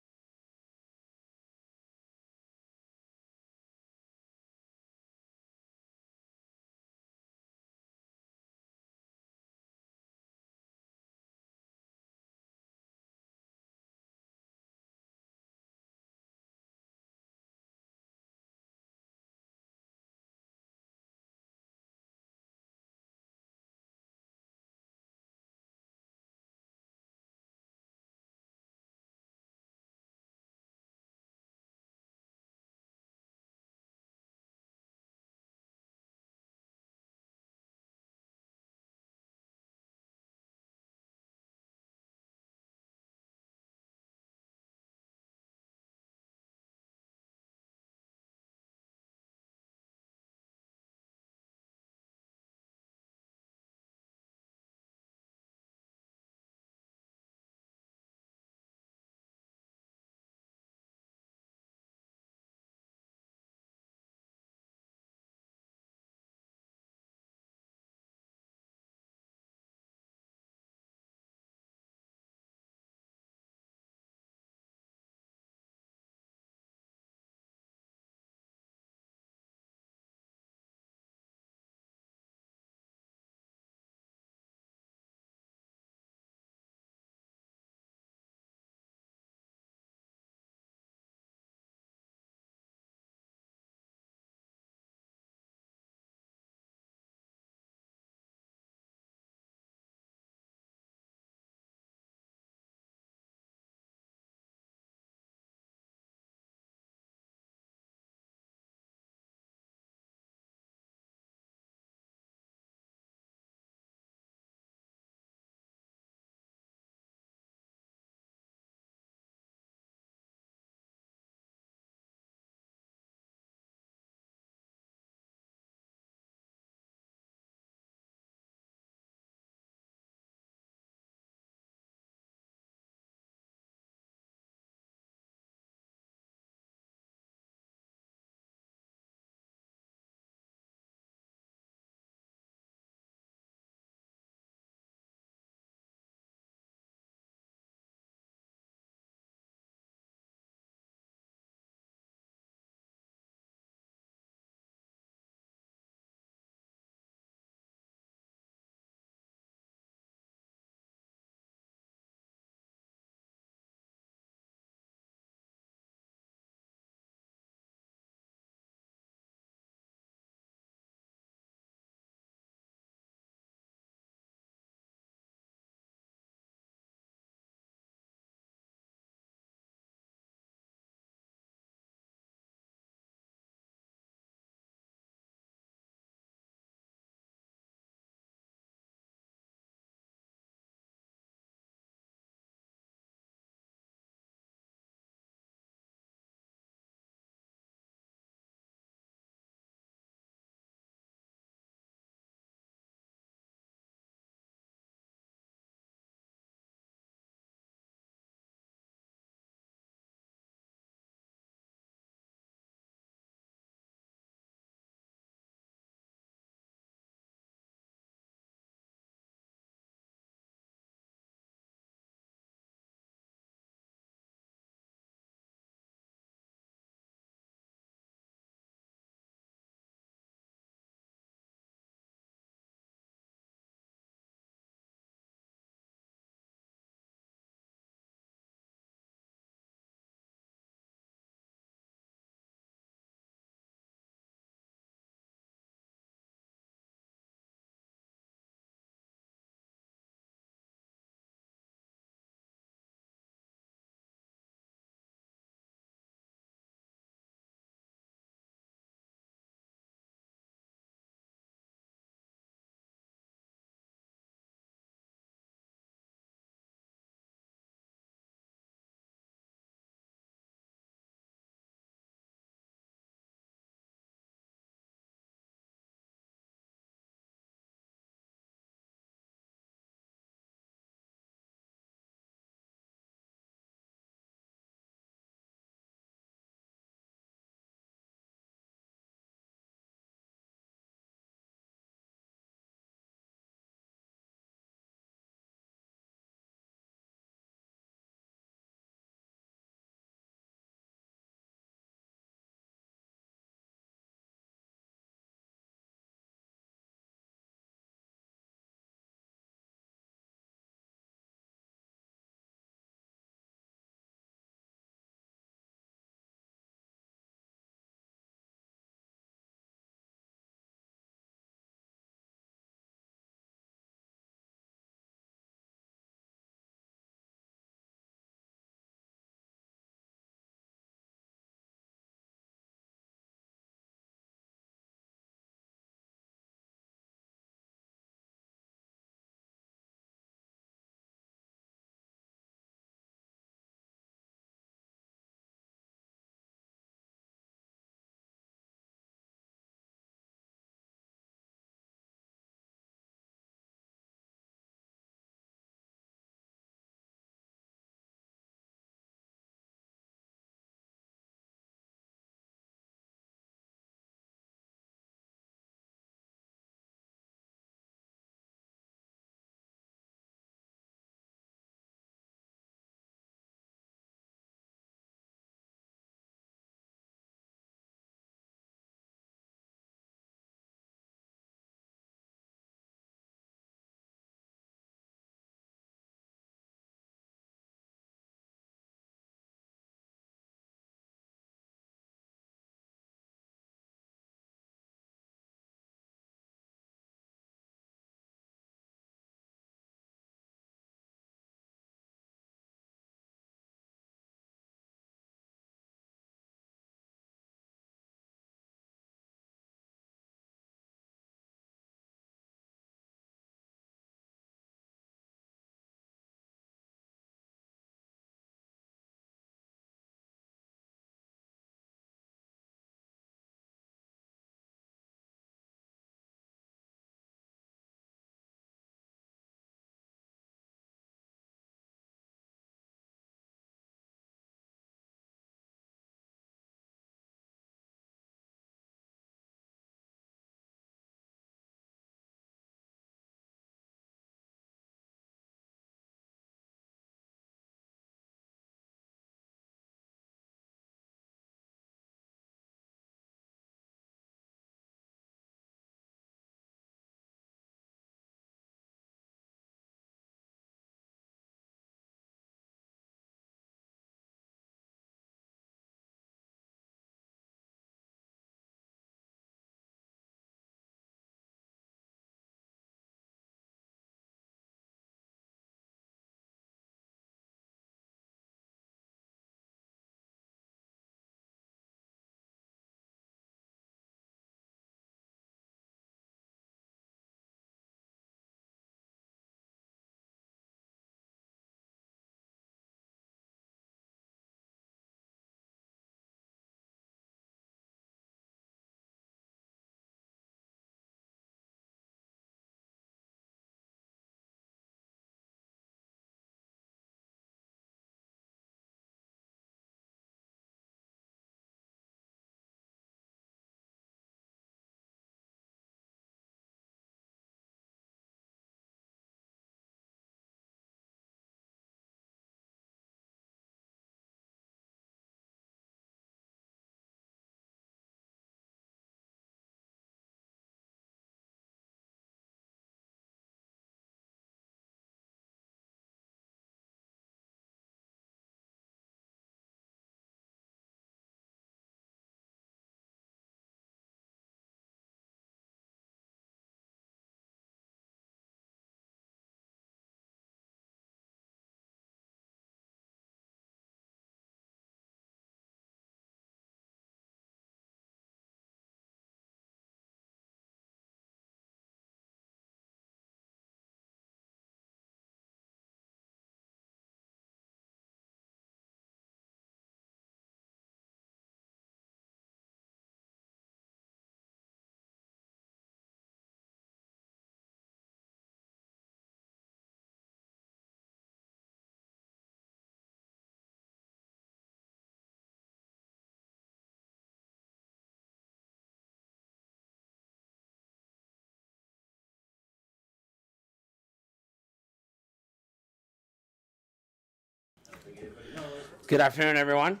Good afternoon, everyone.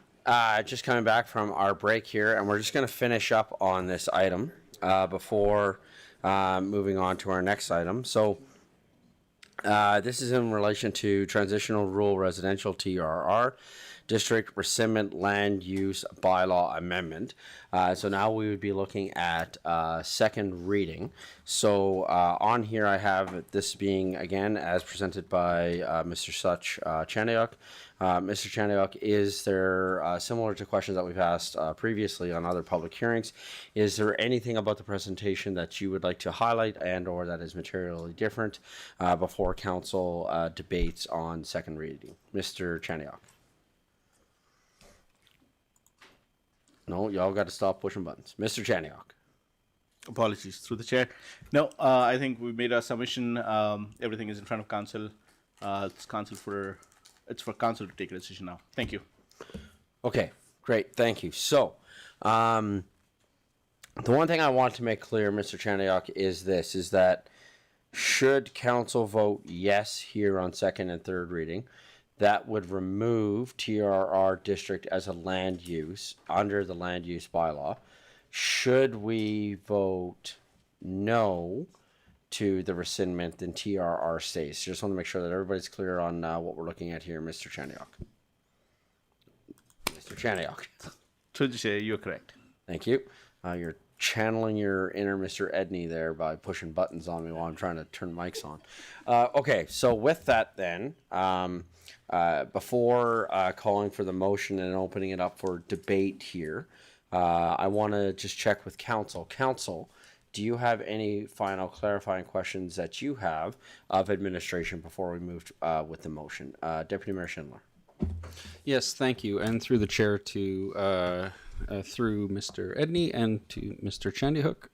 Just coming back from our break here, and we're just going to finish up on this item before moving on to our next item. So this is in relation to Transitional Rural Residential TRR District Rescindment Land Use Bylaw Amendment. So now we would be looking at second reading. So on here I have this being, again, as presented by Mr. Such Chaniuk. Mr. Chaniuk, is there, similar to questions that we've asked previously on other public hearings, is there anything about the presentation that you would like to highlight and or that is materially different before council debates on second reading? Mr. Chaniuk. No, y'all got to stop pushing buttons. Mr. Chaniuk. Apologies, through the chair. No, I think we made our submission. Everything is in front of council. It's for council to take a decision now. Thank you. Okay, great. Thank you. So, the one thing I want to make clear, Mr. Chaniuk, is this, is that should council vote yes here on second and third reading, that would remove TRR district as a land use under the land use bylaw. Should we vote no to the rescindment, then TRR stays. Just want to make sure that everybody's clear on what we're looking at here, Mr. Chaniuk. Mr. Chaniuk. Through the chair, you're correct. Thank you. You're channeling your inner Mr. Edney there by pushing buttons on me while I'm trying to turn mics on. Okay, so with that then, before calling for the motion and opening it up for debate here, I want to just check with council. Council, do you have any final clarifying questions that you have of administration before we move with the motion? Deputy Mayor Schindler. Yes, thank you. And through the chair to through Mr. Edney and to Mr. Chandyhook.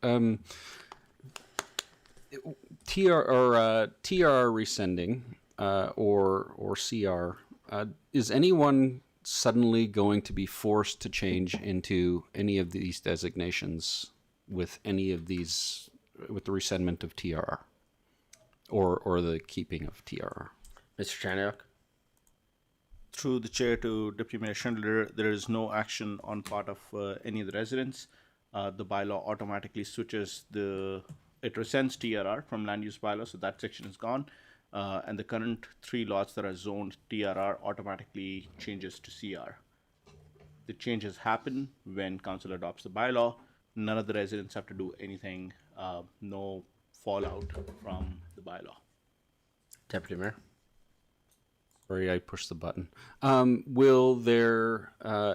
TR rescinding or CR, is anyone suddenly going to be forced to change into any of these designations with any of these, with the rescindment of TRR or the keeping of TRR? Mr. Chaniuk? Through the chair to Deputy Mayor Schindler, there is no action on part of any of the residents. The bylaw automatically switches it rescinds TRR from land use bylaw, so that section is gone. And the current 3 lots that are zoned TRR automatically changes to CR. The changes happen when council adopts the bylaw. None of the residents have to do anything, no fallout from the bylaw. Deputy Mayor? Sorry, I pushed the button. Will there,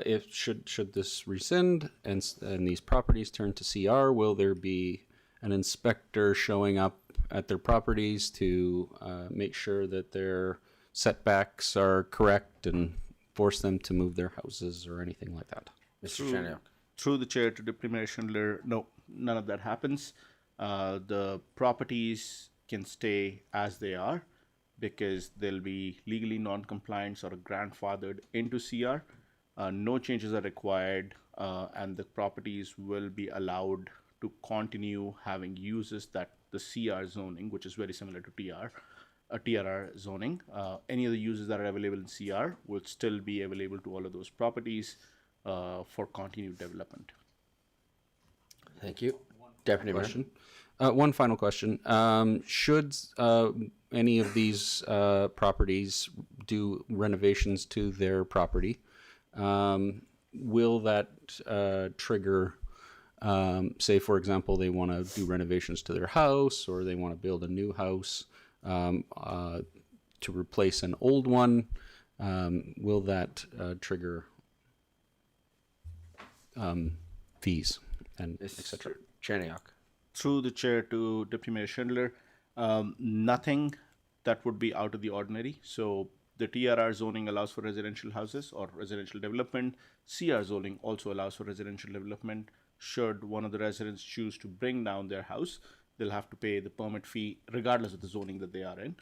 if should this rescind and these properties turn to CR, will there be an inspector showing up at their properties to make sure that their setbacks are correct and force them to move their houses or anything like that? Mr. Chaniuk. Through the chair to Deputy Mayor Schindler, no, none of that happens. The properties can stay as they are because they'll be legally non-compliant or grandfathered into CR. No changes are required, and the properties will be allowed to continue having uses that the CR zoning, which is very similar to TRR zoning. Any of the uses that are available in CR will still be available to all of those properties for continued development. Thank you. Deputy Question. One final question. Should any of these properties do renovations to their property, will that trigger, say, for example, they want to do renovations to their house or they want to build a new house to replace an old one? Will that trigger fees and etc.? Chaniuk. Through the chair to Deputy Mayor Schindler, nothing that would be out of the ordinary. So the TRR zoning allows for residential houses or residential development. CR zoning also allows for residential development. Should one of the residents choose to bring down their house, they'll have to pay the permit fee regardless of the zoning that they are in.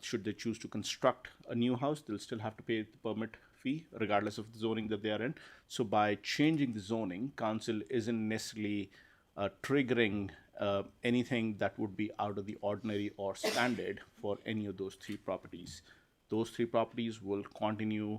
Should they choose to construct a new house, they'll still have to pay the permit fee regardless of the zoning that they are in. So by changing the zoning, council isn't necessarily triggering anything that would be out of the ordinary or standard for any of those 3 properties. Those 3 properties will continue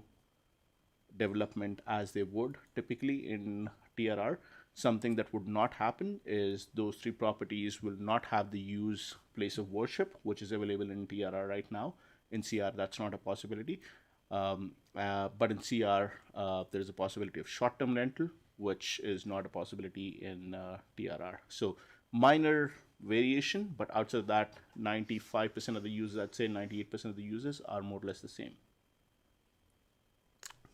development as they would typically in TRR. Something that would not happen is those 3 properties will not have the use place of worship, which is available in TRR right now. In CR, that's not a possibility. But in CR, there's a possibility of short-term rental, which is not a possibility in TRR. So minor variation, but outside of that, 95% of the users, I'd say 98% of the users are more or less the same.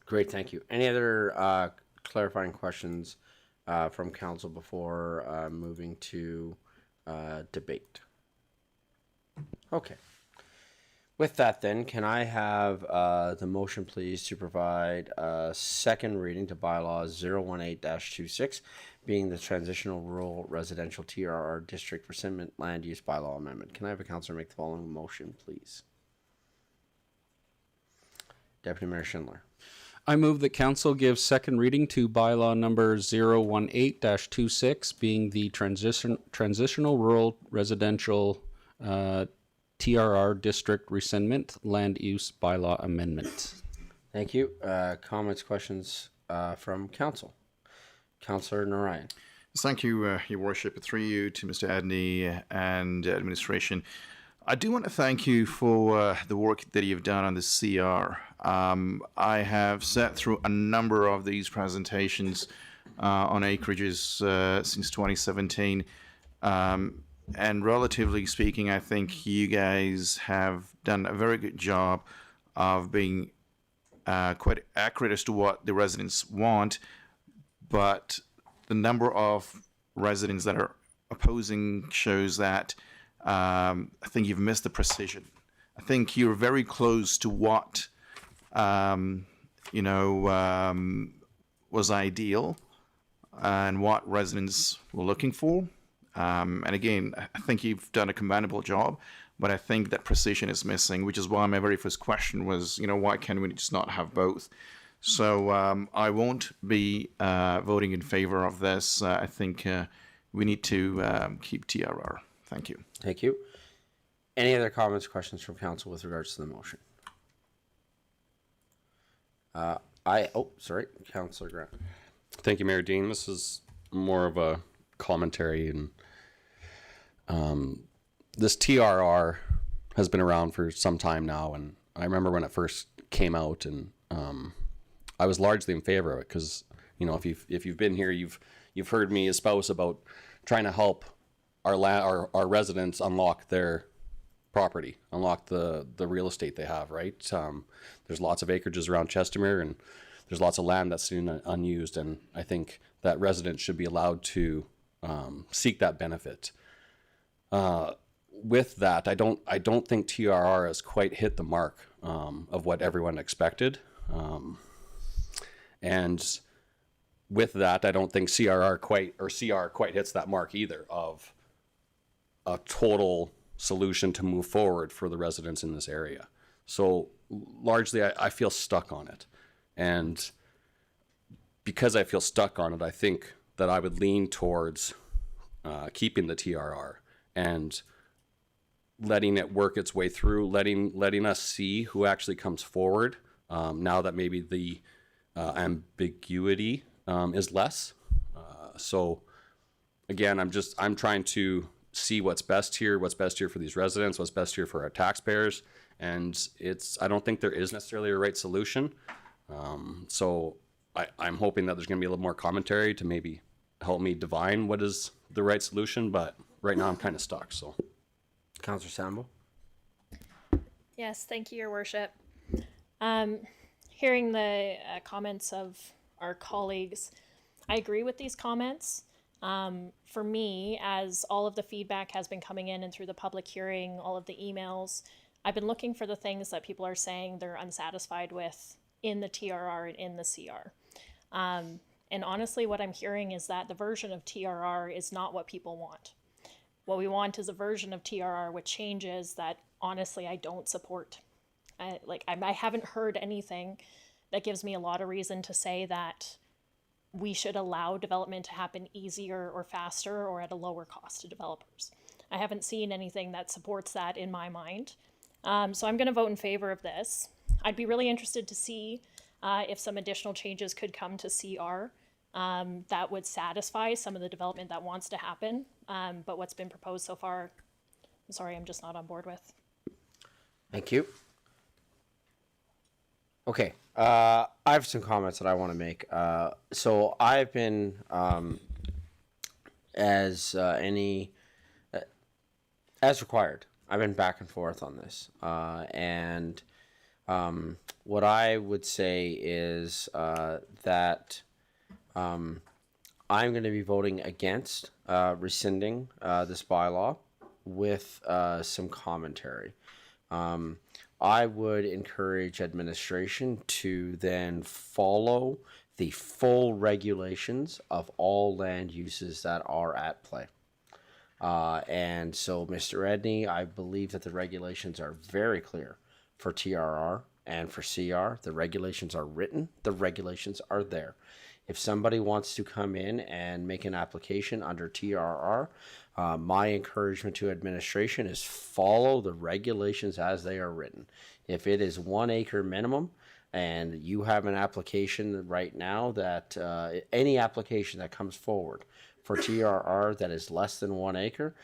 Great, thank you. Any other clarifying questions from council before moving to debate? Okay. With that, then, can I have the motion, please, to provide a second reading to bylaw 018-26, being the Transitional Rural Residential TRR District Rescindment Land Use Bylaw Amendment? Can I have a councillor make the following motion, please? Deputy Mayor Schindler. I move that council give second reading to bylaw number 018-26, being the Transitional Rural Residential TRR District Rescindment Land Use Bylaw Amendment. Thank you. Comments, questions from council? Councillor Narayan. Thank you, Your Worship. Through you to Mr. Adney and administration. I do want to thank you for the work that you've done on the CR. I have sat through a number of these presentations on acreages since 2017. And relatively speaking, I think you guys have done a very good job of being quite accurate as to what the residents want, but the number of residents that are opposing shows that I think you've missed the precision. I think you're very close to what, was ideal and what residents were looking for. And again, I think you've done a commendable job, but I think that precision is missing, which is why my very first question was, why can we just not have both? So I won't be voting in favor of this. I think we need to keep TRR. Thank you. Thank you. Any other comments, questions from council with regards to the motion? Sorry, Councillor Grant. Thank you, Mayor Dean. This is more of a commentary, and this TRR has been around for some time now, and I remember when it first came out, and I was largely in favor of it because, if you've been here, you've heard me espouse about trying to help our residents unlock their property, unlock the real estate they have, right? There's lots of acreages around Chestermere, and there's lots of land that's sitting unused, and I think that residents should be allowed to seek that benefit. With that, I don't think TRR has quite hit the mark of what everyone expected, and with that, I don't think CR quite hits that mark either of a total solution to move forward for the residents in this area. So largely, I feel stuck on it, and because I feel stuck on it, I think that I would lean towards keeping the TRR and letting it work its way through, letting us see who actually comes forward now that maybe the ambiguity is less. So again, I'm trying to see what's best here for these residents, what's best here for our taxpayers, and I don't think there is necessarily a right solution. So I'm hoping that there's going to be a little more commentary to maybe help me divine what is the right solution, but right now I'm kind of stuck. So, Councillor Sambo. Yes, thank you, Your Worship. Hearing the comments of our colleagues, I agree with these comments. For me, as all of the feedback has been coming in and through the public hearing, all of the emails, I've been looking for the things that people are saying they're unsatisfied with in the TRR and in the CR. And honestly, what I'm hearing is that the version of TRR is not what people want. What we want is a version of TRR with changes that honestly I don't support. I haven't heard anything that gives me a lot of reason to say that we should allow development to happen easier or faster or at a lower cost to developers. I haven't seen anything that supports that in my mind. So I'm going to vote in favor of this. I'd be really interested to see if some additional changes could come to CR, that would satisfy some of the development that wants to happen. But what's been proposed so far, I'm sorry, I'm just not on board with. Thank you. Okay, I have some comments that I want to make. So I've been, as required, I've been back and forth on this. And what I would say is that I'm going to be voting against rescinding this bylaw with some commentary. I would encourage administration to then follow the full regulations of all land uses that are at play. And so, Mr. Edney, I believe that the regulations are very clear for TRR and for CR. The regulations are written, the regulations are there. If somebody wants to come in and make an application under TRR, my encouragement to administration is follow the regulations as they are written. If it is 1 acre minimum and you have an application right now that any application that comes forward for TRR that is less than 1 acre,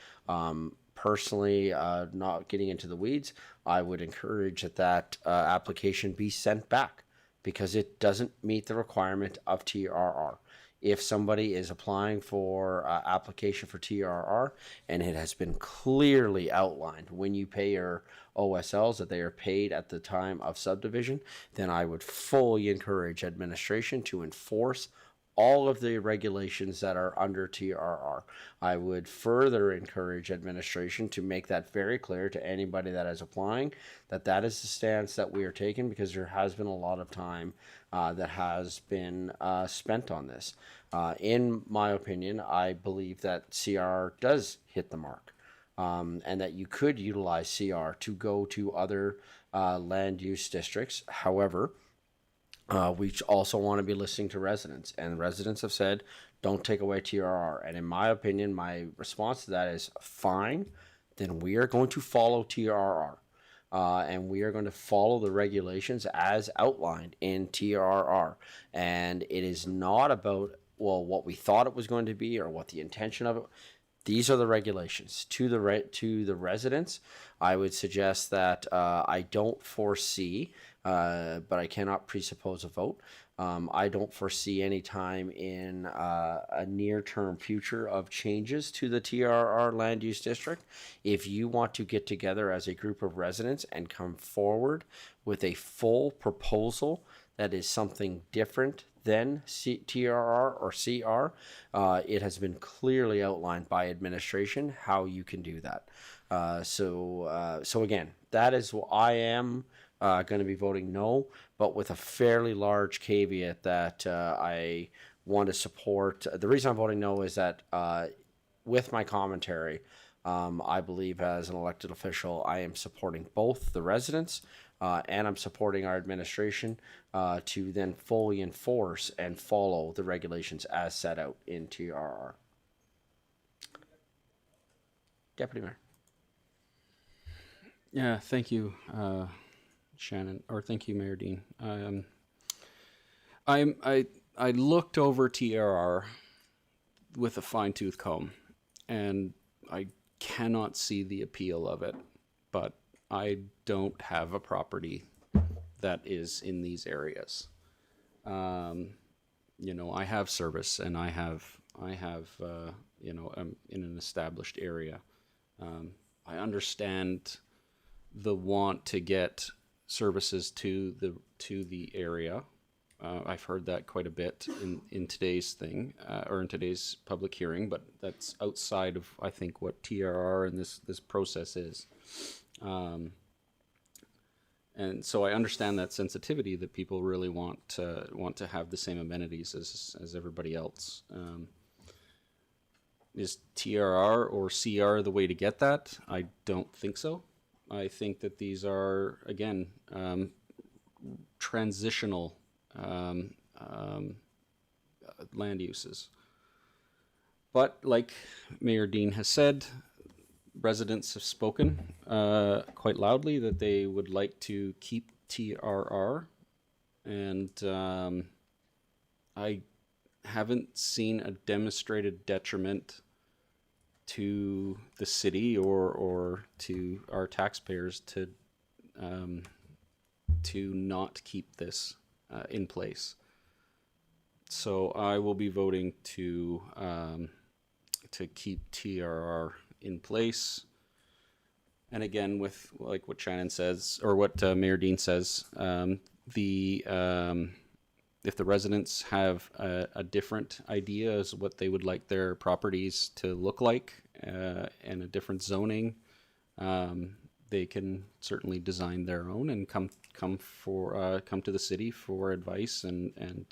personally, not getting into the weeds, I would encourage that application be sent back because it doesn't meet the requirement of TRR. If somebody is applying for application for TRR and it has been clearly outlined when you pay your OSLs that they are paid at the time of subdivision, then I would fully encourage administration to enforce all of the regulations that are under TRR. I would further encourage administration to make that very clear to anybody that is applying that that is the stance that we are taking, because there has been a lot of time that has been spent on this. In my opinion, I believe that CR does hit the mark, and that you could utilize CR to go to other land use districts. However, we also want to be listening to residents, and residents have said, don't take away TRR. And in my opinion, my response to that is fine, then we are going to follow TRR. And we are going to follow the regulations as outlined in TRR. And it is not about, well, what we thought it was going to be or what the intention of it. These are the regulations. To the residents, I would suggest that I don't foresee, but I cannot presuppose a vote. I don't foresee any time in a near-term future of changes to the TRR land use district. If you want to get together as a group of residents and come forward with a full proposal that is something different than TRR or CR, it has been clearly outlined by administration how you can do that. So again, that is what I am going to be voting no, but with a fairly large caveat that I want to support. The reason I'm voting no is that with my commentary, I believe as an elected official, I am supporting both the residents and I'm supporting our administration to then fully enforce and follow the regulations as set out in TRR. Deputy Mayor. Yeah, thank you, Shannon, or thank you, Mayor Dean. I looked over TRR with a fine-tooth comb, and I cannot see the appeal of it, but I don't have a property that is in these areas. You know, I have service, and I have you know, I'm in an established area. I understand the want to get services to the area. I've heard that quite a bit in today's thing, or in today's public hearing, but that's outside of, I think, what TRR and this process is. And so I understand that sensitivity that people really want to have the same amenities as everybody else. Is TRR or CR the way to get that? I don't think so. I think that these are, again, transitional land uses. But like Mayor Dean has said, residents have spoken quite loudly that they would like to keep TRR and I haven't seen a demonstrated detriment to the city or to our taxpayers to not keep this in place. So I will be voting to keep TRR in place. And again, with like what Shannon says, or what Mayor Dean says, if the residents have a different idea as what they would like their properties to look like and a different zoning, they can certainly design their own and come to the city for advice and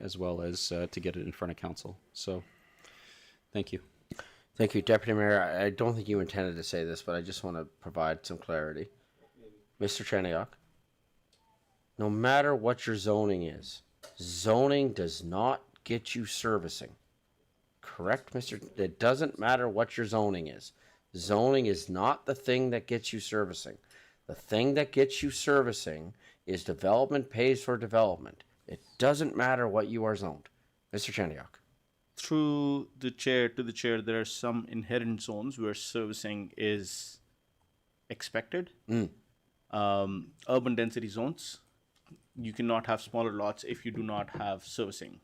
as well as to get it in front of council. So, thank you. Thank you, Deputy Mayor. I don't think you intended to say this, but I just want to provide some clarity. Mr. Treniak, no matter what your zoning is, zoning does not get you servicing. Correct, Mr.? It doesn't matter what your zoning is. Zoning is not the thing that gets you servicing. The thing that gets you servicing is development pays for development. It doesn't matter what you are zoned. Mr. Treniak. Through the chair, there are some inherent zones where servicing is expected. Urban density zones, you cannot have smaller lots if you do not have servicing.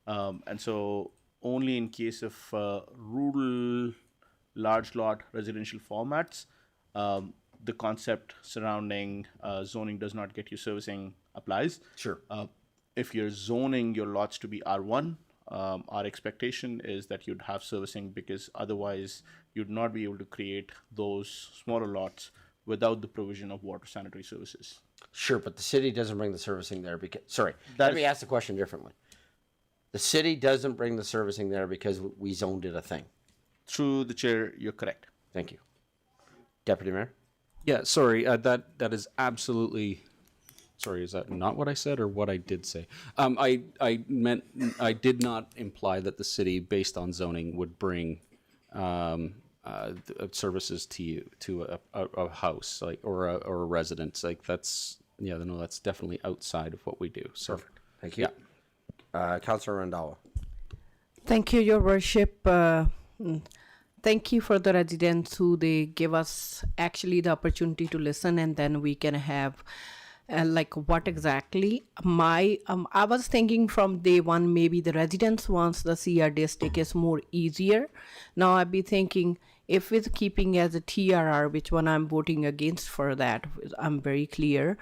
And so only in case of rural large lot residential formats, the concept surrounding zoning does not get you servicing applies. Sure. If you're zoning your lots to be R1, our expectation is that you'd have servicing, because otherwise you'd not be able to create those smaller lots without the provision of water sanitary services. Sure, but the city doesn't bring the servicing there because, sorry, let me ask the question differently. The city doesn't bring the servicing there because we zoned it a thing. Through the chair, you're correct. Thank you. Deputy Mayor? Yeah, sorry, that is absolutely... Sorry, is that not what I said or what I did say? I did not imply that the city, based on zoning, would bring services to you, to a house, like or a residence. Like that's that's definitely outside of what we do. So perfect. Thank you. Yeah. Councillor Randhawa. Thank you, Your Worship. Thank you for the residents who they give us actually the opportunity to listen, and then we can have like what exactly I was thinking from day one, maybe the residents wants the CR district is more easier. Now I'd be thinking if it's keeping as a TRR, which one I'm voting against for that, I'm very clear.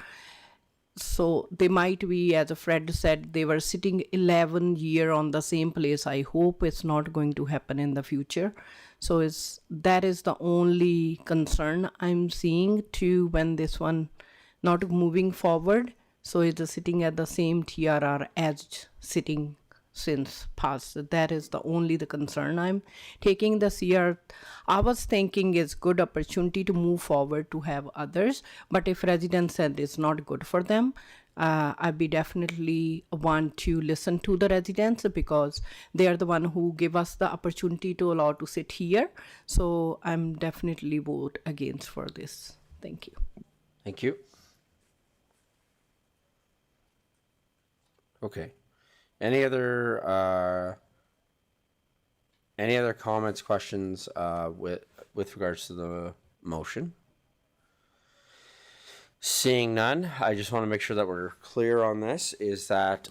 So they might be, as Fred said, they were sitting 11 years on the same place. I hope it's not going to happen in the future. So that is the only concern I'm seeing too when this one not moving forward. So it's sitting at the same TRR as sitting since past. That is the only concern I'm taking. The CR, I was thinking is good opportunity to move forward to have others, but if residents said it's not good for them, I'd be definitely want to listen to the residents because they are the one who give us the opportunity to allow to sit here. So I'm definitely vote against for this. Thank you. Thank you. Okay. Any other comments, questions with regards to the motion? Seeing none, I just want to make sure that we're clear on this, is that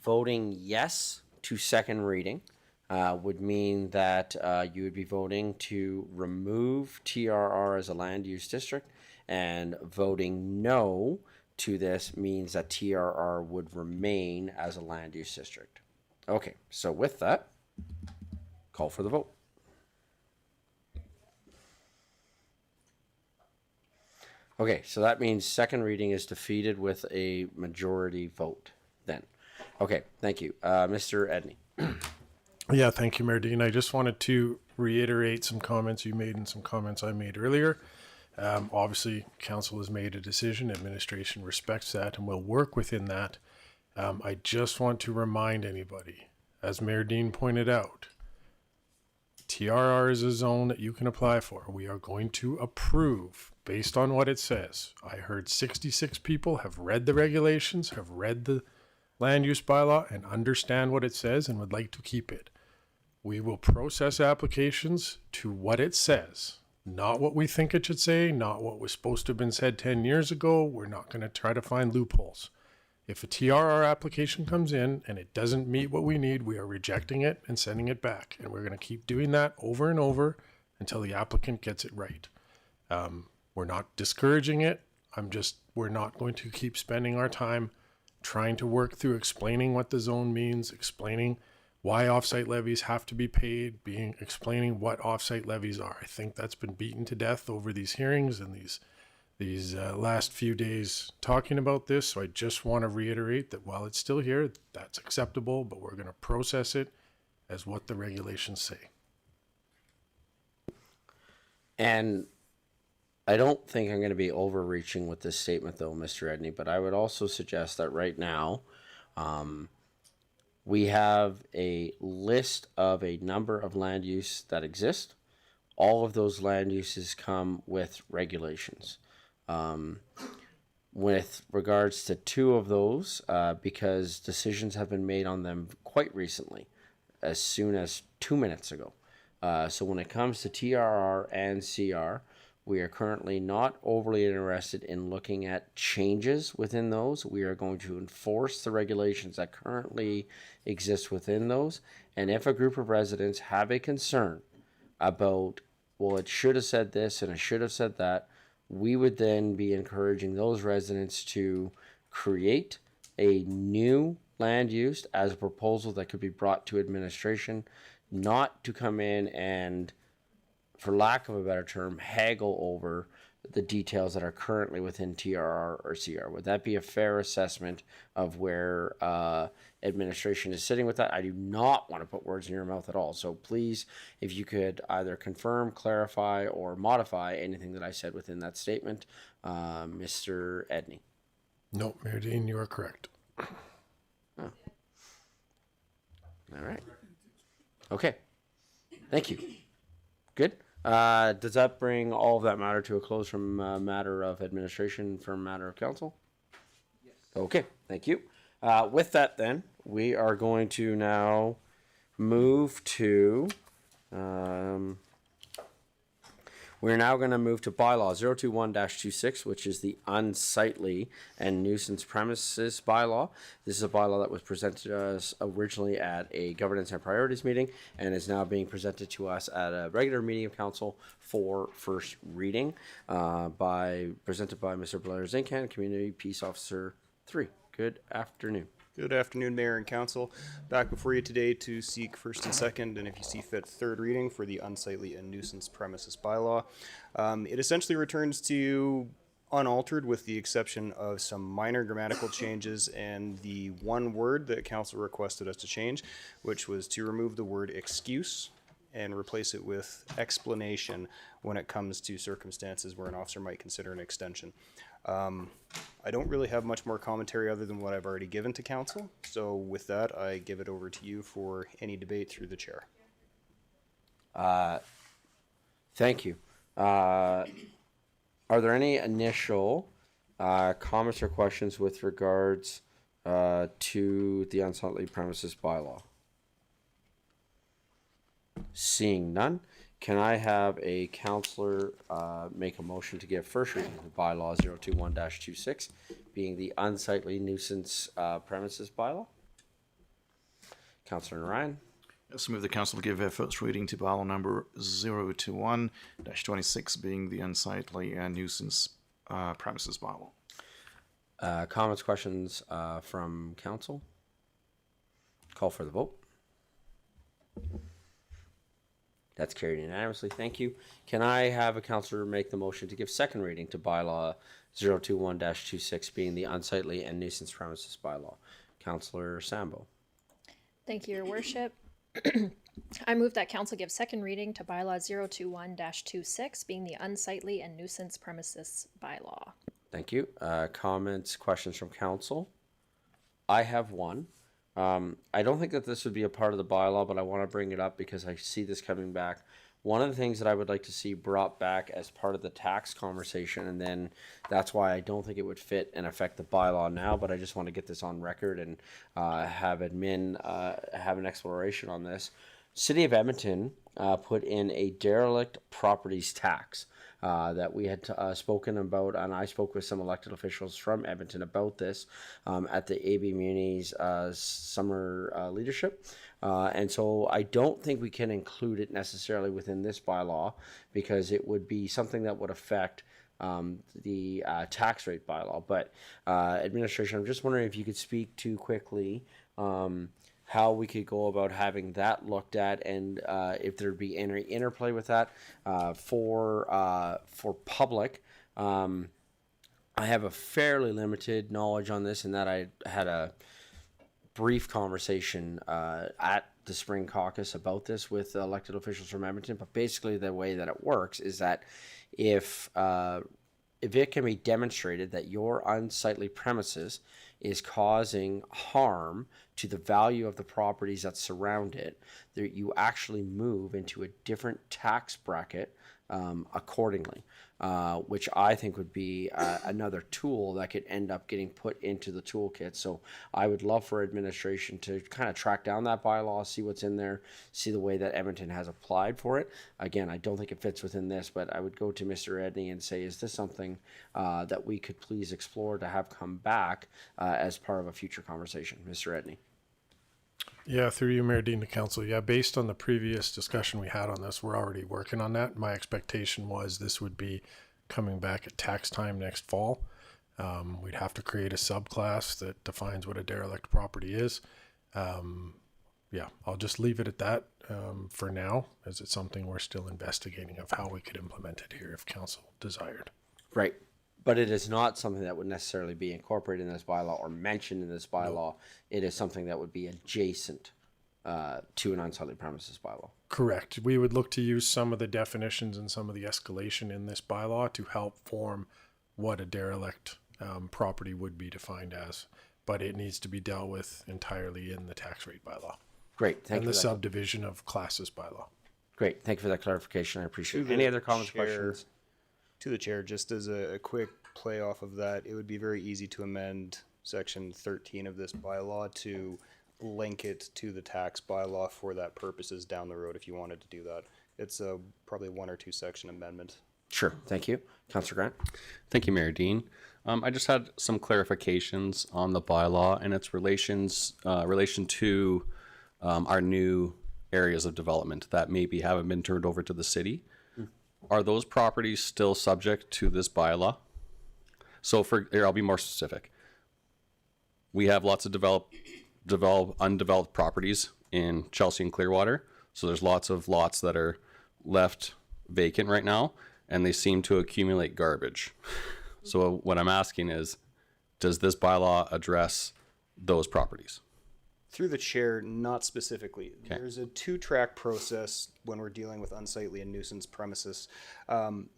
voting yes to second reading would mean that you would be voting to remove TRR as a land use district, and voting no to this means that TRR would remain as a land use district. Okay, so with that, call for the vote. Okay, so that means second reading is defeated with a majority vote then. Okay, thank you. Mr. Edney. Yeah, thank you, Mayor Dean. I just wanted to reiterate some comments you made and some comments I made earlier. Obviously, council has made a decision. Administration respects that and will work within that. I just want to remind anybody, as Mayor Dean pointed out, TRR is a zone that you can apply for. We are going to approve based on what it says. I heard 66 people have read the regulations, have read the land use bylaw, and understand what it says and would like to keep it. We will process applications to what it says, not what we think it should say, not what was supposed to have been said 10 years ago. We're not going to try to find loopholes. If a TRR application comes in and it doesn't meet what we need, we are rejecting it and sending it back. And we're going to keep doing that over and over until the applicant gets it right. We're not discouraging it. We're not going to keep spending our time trying to work through explaining what the zone means, explaining why offsite levies have to be paid, explaining what offsite levies are. I think that's been beaten to death over these hearings and these last few days talking about this. So I just want to reiterate that while it's still here, that's acceptable, but we're going to process it as what the regulations say. And I don't think I'm going to be overreaching with this statement, though, Mr. Edney, but I would also suggest that right now we have a list of a number of land use that exist. All of those land uses come with regulations. With regards to two of those, because decisions have been made on them quite recently, as soon as 2 minutes ago. So when it comes to TRR and CR, we are currently not overly interested in looking at changes within those. We are going to enforce the regulations that currently exist within those. And if a group of residents have a concern about, well, it should have said this and it should have said that, we would then be encouraging those residents to create a new land use as a proposal that could be brought to administration, not to come in and, for lack of a better term, haggle over the details that are currently within TRR or CR. Would that be a fair assessment of where administration is sitting with that? I do not want to put words in your mouth at all. So please, if you could either confirm, clarify, or modify anything that I said within that statement, Mr. Edney. No, Mayor Dean, you are correct. Oh. All right. Okay. Thank you. Good. Does that bring all of that matter to a close from matter of administration from matter of council? Yes. Okay, thank you. With that then, we are going to now move to, we're now going to move to bylaw 021-26, which is the unsightly and nuisance premises bylaw. This is a bylaw that was presented to us originally at a governance and priorities meeting and is now being presented to us at a regular meeting of council for first reading, presented by Mr. Blair Zinkan, Community Peace Officer 3. Good afternoon. Good afternoon, Mayor and Council. Back before you today to seek first and second, and if you see fit, third reading for the unsightly and nuisance premises bylaw. It essentially returns to you unaltered with the exception of some minor grammatical changes and the one word that Council requested us to change, which was to remove the word excuse and replace it with explanation when it comes to circumstances where an officer might consider an extension. I don't really have much more commentary other than what I've already given to council. So with that, I give it over to you for any debate through the chair. Thank you. Are there any initial comments or questions with regards to the unsightly premises bylaw? Seeing none, can I have a councillor make a motion to give first reading of bylaw 021-26, being the unsightly nuisance premises bylaw? Councillor Ryan. Let's move the council to give first reading to bylaw number 021-26, being the unsightly and nuisance premises bylaw. Comments, questions from council? Call for the vote. That's carried unanimously. Thank you. Can I have a councillor make the motion to give second reading to bylaw 021-26, being the unsightly and nuisance premises bylaw? Councillor Sambo. Thank you, Your Worship. I move that council give second reading to bylaw 021-26, being the unsightly and nuisance premises bylaw. Thank you. Comments, questions from council? I have one. I don't think that this would be a part of the bylaw, but I want to bring it up because I see this coming back One of the things that I would like to see brought back as part of the tax conversation, and then that's why I don't think it would fit and affect the bylaw now, but I just want to get this on record and have admin have an exploration on this. City of Edmonton put in a derelict properties tax that we had spoken about, and I spoke with some elected officials from Edmonton about this at the AB Muni's summer leadership. And so I don't think we can include it necessarily within this bylaw, because it would be something that would affect the tax rate bylaw. But administration, I'm just wondering if you could speak to quickly how we could go about having that looked at, and if there'd be any interplay with that for public. I have a fairly limited knowledge on this, in that I had a brief conversation at the spring caucus about this with elected officials from Edmonton. But basically the way that it works is that if it can be demonstrated that your unsightly premises is causing harm to the value of the properties that surround it, that you actually move into a different tax bracket accordingly, which I think would be another tool that could end up getting put into the toolkit. So I would love for administration to kind of track down that bylaw, see what's in there, see the way that Edmonton has applied for it. Again, I don't think it fits within this, but I would go to Mr. Edney and say, is this something that we could please explore to have come back as part of a future conversation? Mr. Edney. Yeah, through you, Mayor Dean, to council. Yeah, based on the previous discussion we had on this, we're already working on that. My expectation was this would be coming back at tax time next fall. We'd have to create a subclass that defines what a derelict property is. Yeah, I'll just leave it at that for now, as it's something we're still investigating of how we could implement it here if council desired. Right. But it is not something that would necessarily be incorporated in this bylaw or mentioned in this bylaw. No. It is something that would be adjacent to an unsightly premises bylaw. Correct. We would look to use some of the definitions and some of the escalation in this bylaw to help form what a derelict property would be defined as. But it needs to be dealt with entirely in the tax rate bylaw. Great. Thank you. And the subdivision of classes bylaw. Great. Thank you for that clarification. I appreciate it. Any other comments, questions? To the chair, just as a quick play off of that, it would be very easy to amend section 13 of this bylaw to link it to the tax bylaw for that purposes down the road if you wanted to do that. It's probably 1 or 2 section amendment. Sure. Thank you. Councillor Grant. Thank you, Mayor Dean. I just had some clarifications on the bylaw and its relation to our new areas of development that maybe haven't been turned over to the city. Are those properties still subject to this bylaw? So I'll be more specific. We have lots of undeveloped properties in Chelsea and Clearwater. So there's lots of lots that are left vacant right now, and they seem to accumulate garbage. So what I'm asking is, does this bylaw address those properties? Through the chair, not specifically. Okay. There's a 2-track process when we're dealing with unsightly and nuisance premises.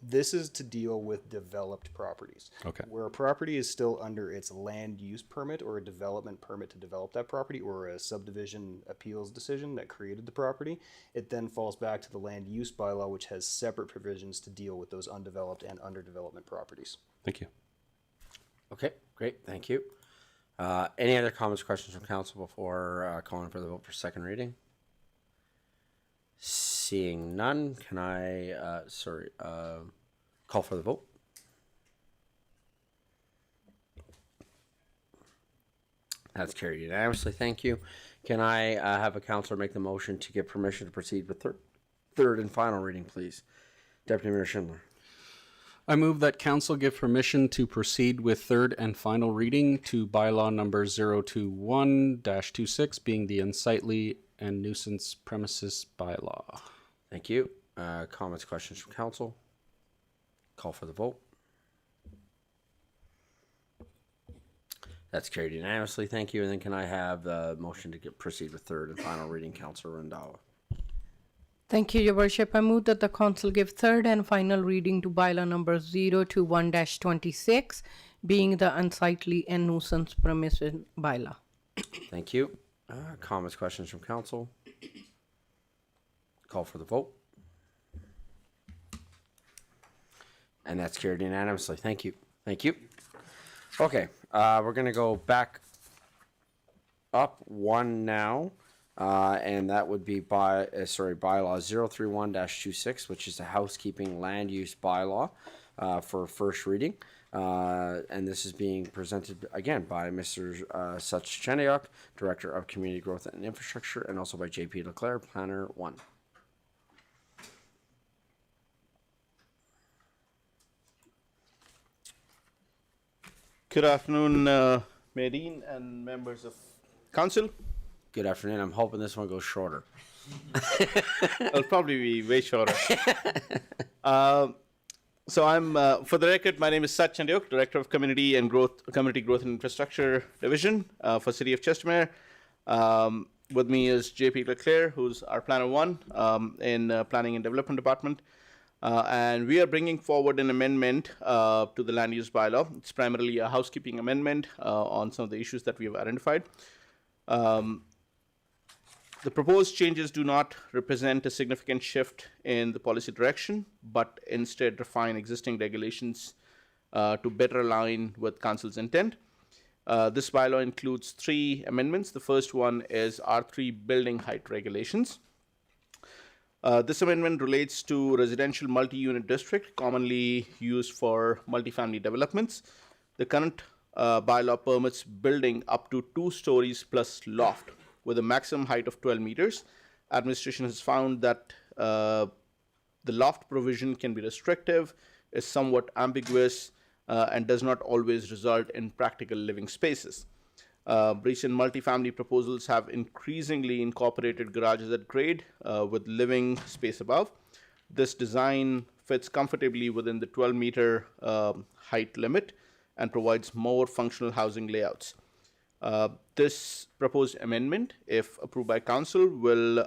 This is to deal with developed properties. Okay. Where a property is still under its land use permit or a development permit to develop that property, or a subdivision appeals decision that created the property, it then falls back to the land use bylaw, which has separate provisions to deal with those undeveloped and underdevelopment properties. Thank you. Okay, great. Thank you. Any other comments, questions from council before calling for the vote for second reading? Seeing none, can I, call for the vote? That's carried unanimously. Thank you. Can I have a councillor make the motion to give permission to proceed with third and final reading, please? Deputy Mayor Schindler. I move that council give permission to proceed with third and final reading to bylaw number 021-26, being the unsightly and nuisance premises bylaw. Thank you. Comments, questions from council? Call for the vote. That's carried unanimously. Thank you. And then can I have the motion to proceed with third and final reading, Councillor Randhawa? Thank you, Your Worship. I move that the council give third and final reading to bylaw number 021-26, being the unsightly and nuisance premises bylaw. Thank you. Comments, questions from council? Call for the vote. And that's carried unanimously. Thank you. Thank you. Okay, we're going to go back up one now. And that would be bylaw 031-26, which is the housekeeping land use bylaw for first reading. And this is being presented again by Mr. Sachchenyuk, Director of Community Growth and Infrastructure, and also by JP Leclerc, Planner 1. Good afternoon, Maureen and members of council. Good afternoon. I'm hoping this one goes shorter. It'll probably be way shorter. So I'm, for the record, my name is Sach Chandyok, Director of Community Growth and Infrastructure Division for City of Chestermere. With me is JP Leclerc, who's our Planner 1 in Planning and Development Department. And we are bringing forward an amendment to the land use bylaw. It's primarily a housekeeping amendment on some of the issues that we have identified. The proposed changes do not represent a significant shift in the policy direction, but instead refine existing regulations to better align with Council's intent. This bylaw includes 3 amendments. The first one is R3 building height regulations. This amendment relates to residential multi-unit district, commonly used for multifamily developments. The current bylaw permits building up to 2 stories plus loft, with a maximum height of 12 meters. Administration has found that the loft provision can be restrictive, is somewhat ambiguous, and does not always result in practical living spaces. Recent multifamily proposals have increasingly incorporated garages at grade with living space above. This design fits comfortably within the 12-meter height limit and provides more functional housing layouts. This proposed amendment, if approved by Council, will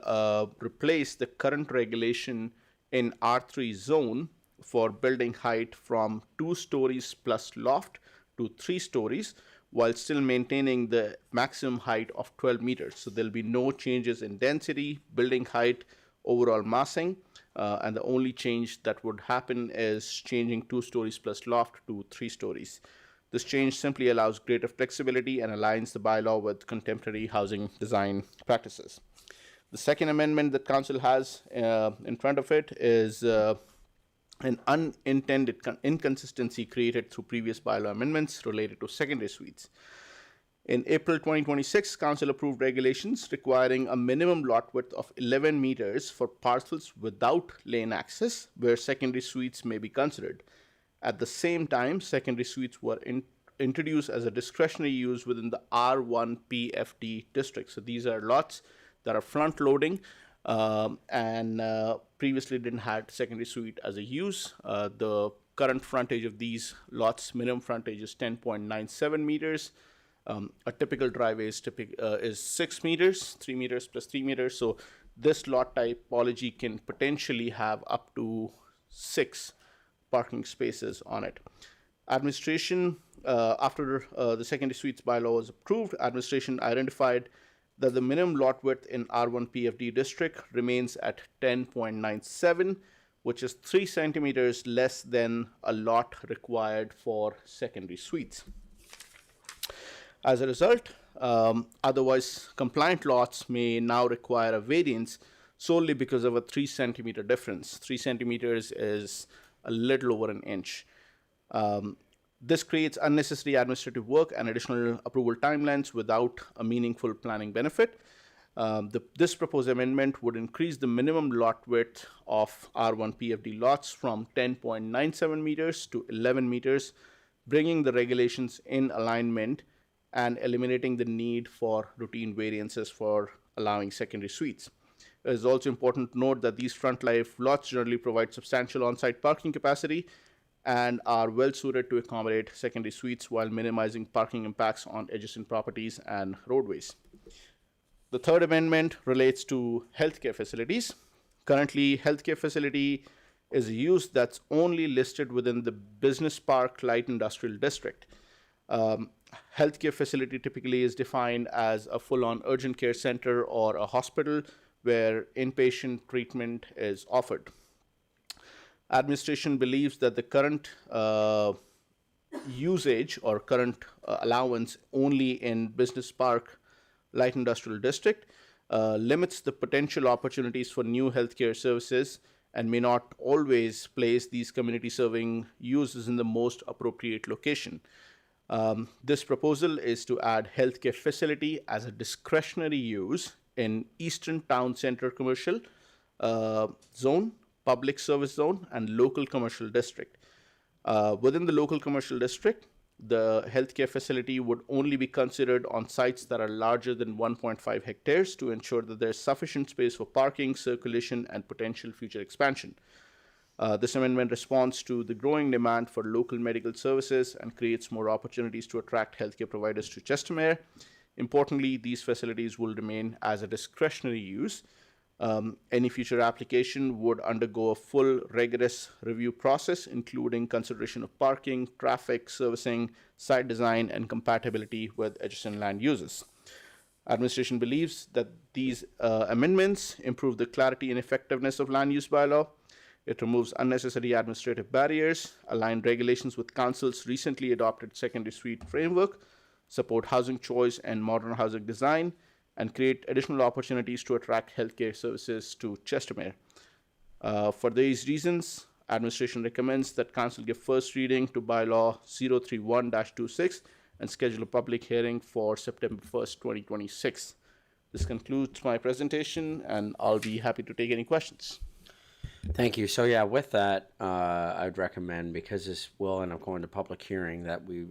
replace the current regulation in R3 zone for building height from 2 stories plus loft to 3 stories, while still maintaining the maximum height of 12 meters. So there'll be no changes in density, building height, overall massing, and the only change that would happen is changing 2 stories plus loft to 3 stories. This change simply allows greater flexibility and aligns the bylaw with contemporary housing design practices. The second amendment that Council has in front of it is an unintended inconsistency created through previous bylaw amendments related to secondary suites. In April 2026, Council approved regulations requiring a minimum lot width of 11 meters for parcels without lane access where secondary suites may be considered. At the same time, secondary suites were introduced as a discretionary use within the R1 PFD district. So these are lots that are front loading and previously didn't have secondary suite as a use. The current frontage of these lots, minimum frontage is 10.97 meters. A typical driveway is 6 meters, 3 meters plus 3 meters. So this lot typology can potentially have up to 6 parking spaces on it. Administration, after the secondary suites bylaw was approved, administration identified that the minimum lot width in R1 PFD district remains at 10.97, which is 3 centimeters less than a lot required for secondary suites. As a result, otherwise compliant lots may now require a variance solely because of a 3 centimeter difference. 3 centimeters is a little over an inch. This creates unnecessary administrative work and additional approval timelines without a meaningful planning benefit. This proposed amendment would increase the minimum lot width of R1 PFD lots from 10.97 meters to 11 meters, bringing the regulations in alignment and eliminating the need for routine variances for allowing secondary suites. It is also important to note that these front life lots generally provide substantial on-site parking capacity and are well suited to accommodate secondary suites while minimizing parking impacts on adjacent properties and roadways. The third amendment relates to healthcare facilities. Currently, healthcare facility is a use that's only listed within the Business Park Light Industrial District. Healthcare facility typically is defined as a full-on urgent care center or a hospital where inpatient treatment is offered. Administration believes that the current usage or current allowance only in Business Park Light Industrial District limits the potential opportunities for new healthcare services and may not always place these community serving uses in the most appropriate location. This proposal is to add healthcare facility as a discretionary use in Eastern Town Center Commercial Zone, Public Service Zone, and Local Commercial District. Within the Local Commercial District, the healthcare facility would only be considered on sites that are larger than 1.5 hectares to ensure that there's sufficient space for parking, circulation, and potential future expansion. This amendment responds to the growing demand for local medical services and creates more opportunities to attract healthcare providers to Chestermere. Importantly, these facilities will remain as a discretionary use. Any future application would undergo a full rigorous review process, including consideration of parking, traffic, servicing, site design, and compatibility with adjacent land uses. Administration believes that these amendments improve the clarity and effectiveness of land use bylaw. It removes unnecessary administrative barriers, align regulations with Council's recently adopted secondary suite framework, support housing choice and modern housing design, and create additional opportunities to attract healthcare services to Chestermere. For these reasons, administration recommends that Council give first reading to Bylaw 031-26 and schedule a public hearing for September 1st, 2026. This concludes my presentation, and I'll be happy to take any questions. Thank you. So yeah, with that, I'd recommend, because this will end up going to public hearing, that we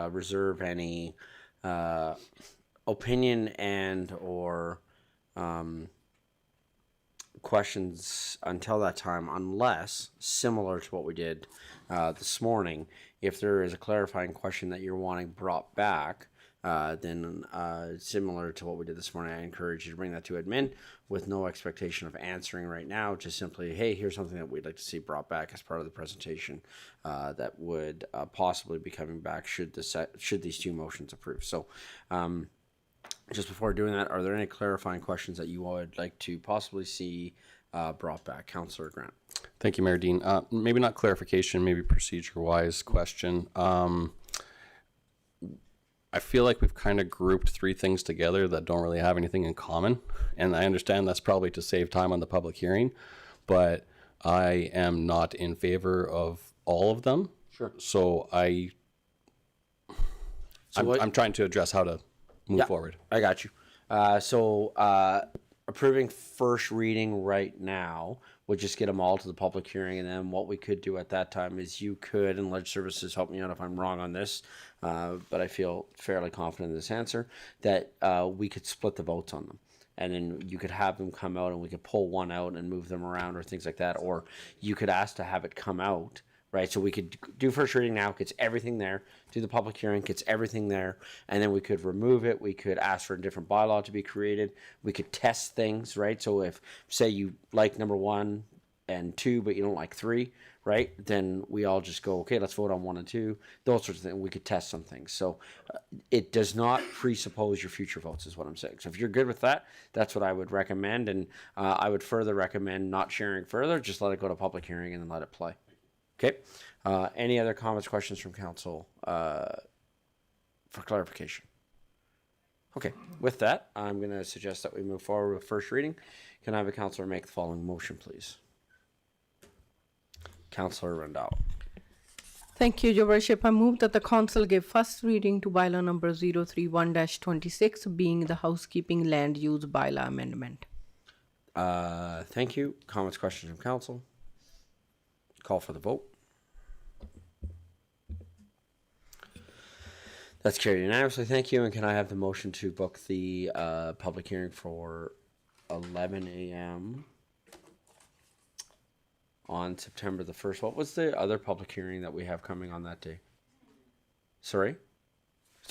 reserve any opinion and or questions until that time, unless, similar to what we did this morning, if there is a clarifying question that you're wanting brought back, then similar to what we did this morning, I encourage you to bring that to admin with no expectation of answering right now. Just simply, hey, here's something that we'd like to see brought back as part of the presentation that would possibly be coming back should these two motions approve. So just before doing that, are there any clarifying questions that you would like to possibly see brought back? Councillor Grant. Thank you, Mayor Dean. Maybe not clarification, maybe procedure-wise question. I feel like we've kind of grouped three things together that don't really have anything in common. And I understand that's probably to save time on the public hearing, but I am not in favor of all of them. Sure. So I'm trying to address how to move forward. I got you. So approving first reading right now would just get them all to the public hearing, and then what we could do at that time is you could, and Ledge Services, help me out if I'm wrong on this, but I feel fairly confident in this answer, that we could split the votes on them. And then you could have them come out and we could pull one out and move them around or things like that. Or you could ask to have it come out, right? So we could do first reading now, gets everything there, do the public hearing, gets everything there, and then we could remove it. We could ask for a different bylaw to be created. We could test things, right? So if, say, you like number 1 and 2, but you don't like 3, right? Then we all just go, okay, let's vote on 1 and 2, those sorts of things. We could test some things. So it does not presuppose your future votes is what I'm saying. So if you're good with that, that's what I would recommend. And I would further recommend not sharing further, just let it go to public hearing and then let it play. Okay. Any other comments, questions from council for clarification? Okay. With that, I'm going to suggest that we move forward with first reading. Can I have a councillor make the following motion, please? Councillor Randall. Thank you, Your Worship. I move that the council give first reading to bylaw number 031-26, being the housekeeping land use bylaw amendment. Thank you. Comments, questions from council? Call for the vote. That's carried unanimously. Thank you. And can I have the motion to book the public hearing for 11 a.m. on September the 1st? What was the other public hearing that we have coming on that day? Sorry,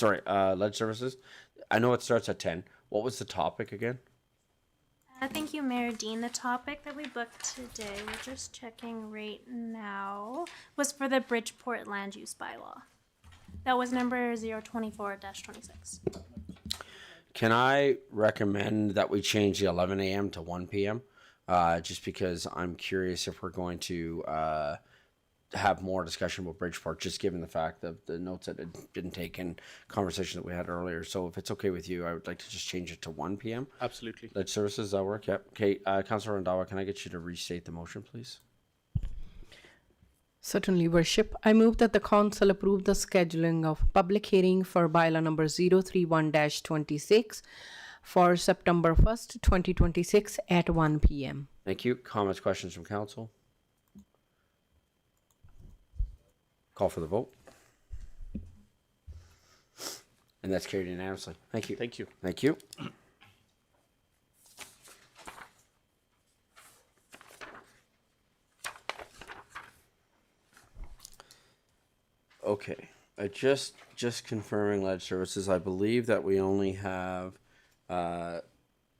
Ledge Services. I know it starts at 10. What was the topic again? Thank you, Mayor Dean. The topic that we booked today, we're just checking right now, was for the Bridgeport land use bylaw. That was number 024-26. Can I recommend that we change the 11 a.m. to 1 p.m.? just because I'm curious if we're going to have more discussion about Bridgeport, just given the fact of the notes that it didn't take in conversation that we had earlier. So if it's okay with you, I would like to just change it to 1 p.m. Absolutely. Ledge Services, does that work? Yep. Okay, Councillor Randawa, can I get you to restate the motion, please? Certainly, Worship. I move that the council approve the scheduling of public hearing for bylaw number 031-26 for September 1st, 2026 at 1 p.m. Thank you. Comments, questions from council? Call for the vote. And that's carried unanimously. Thank you. Thank you. Thank you. Okay, I just confirming Ledge Services. I believe that we only have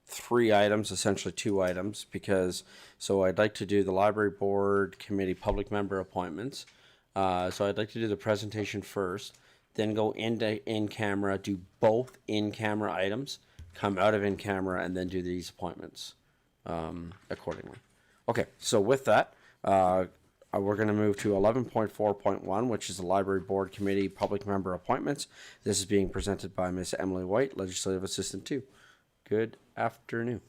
3 items, essentially 2 items, because so I'd like to do the library board committee public member appointments. So I'd like to do the presentation first, then go into in-camera, do both in-camera items, come out of in-camera, and then do these appointments accordingly. Okay, so with that, we're going to move to 11.4.1, which is the library board committee public member appointments. This is being presented by Miss Emily White, Legislative Assistant 2. Good afternoon.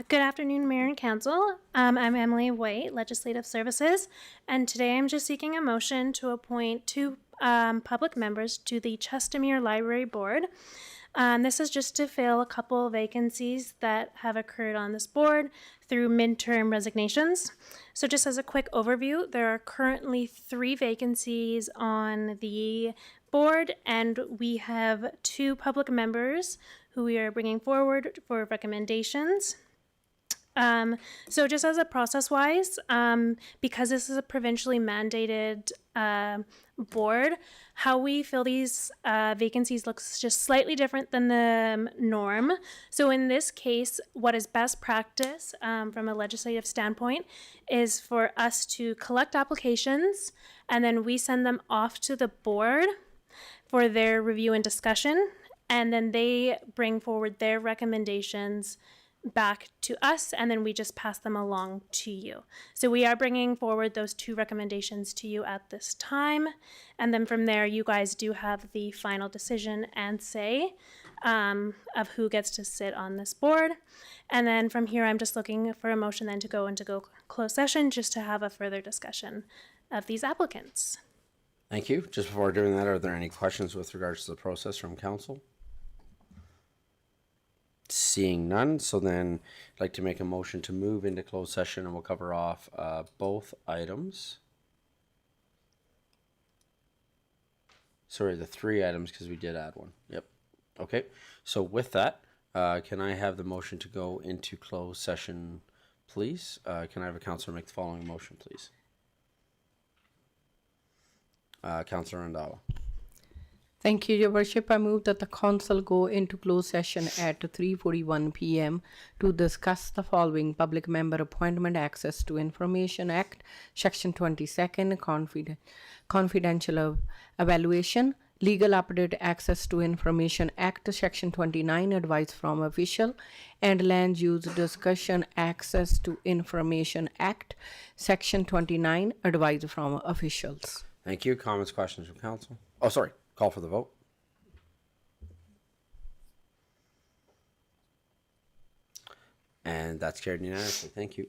Good afternoon, Mayor and Council. I'm Emily White, Legislative Services, and today I'm just seeking a motion to appoint 2 public members to the Chestermere Library Board. This is just to fill a couple vacancies that have occurred on this board through midterm resignations. So just as a quick overview, there are currently 3 vacancies on the board, and we have 2 public members who we are bringing forward for recommendations. So just as a process-wise, because this is a provincially mandated board, how we fill these vacancies looks just slightly different than the norm. So in this case, what is best practice from a legislative standpoint is for us to collect applications, and then we send them off to the board for their review and discussion, and then they bring forward their recommendations back to us, and then we just pass them along to you. So we are bringing forward those 2 recommendations to you at this time, and then from there you guys do have the final decision and say of who gets to sit on this board. And then from here I'm just looking for a motion then to go into closed session just to have a further discussion of these applicants. Thank you. Just before doing that, are there any questions with regards to the process from council? Seeing none, so then I'd like to make a motion to move into closed session, and we'll cover off both items. Sorry, the 3 items, because we did add one. Yep. Okay, so with that, can I have the motion to go into closed session, please? Can I have a councillor make the following motion, please? Councillor Randawa. Thank you, Your Worship. I move that the council go into closed session at 3:41 p.m. to discuss the following: Public Member Appointment Access to Information Act, Section 22nd, Confidential Evaluation, Legal Update Access to Information Act, Section 29, Advice from Official, and Land Use Discussion Access to Information Act, Section 29, Advice from Officials. Thank you. Comments, questions from council? Oh, sorry. Call for the vote. And that's carried unanimously. Thank you.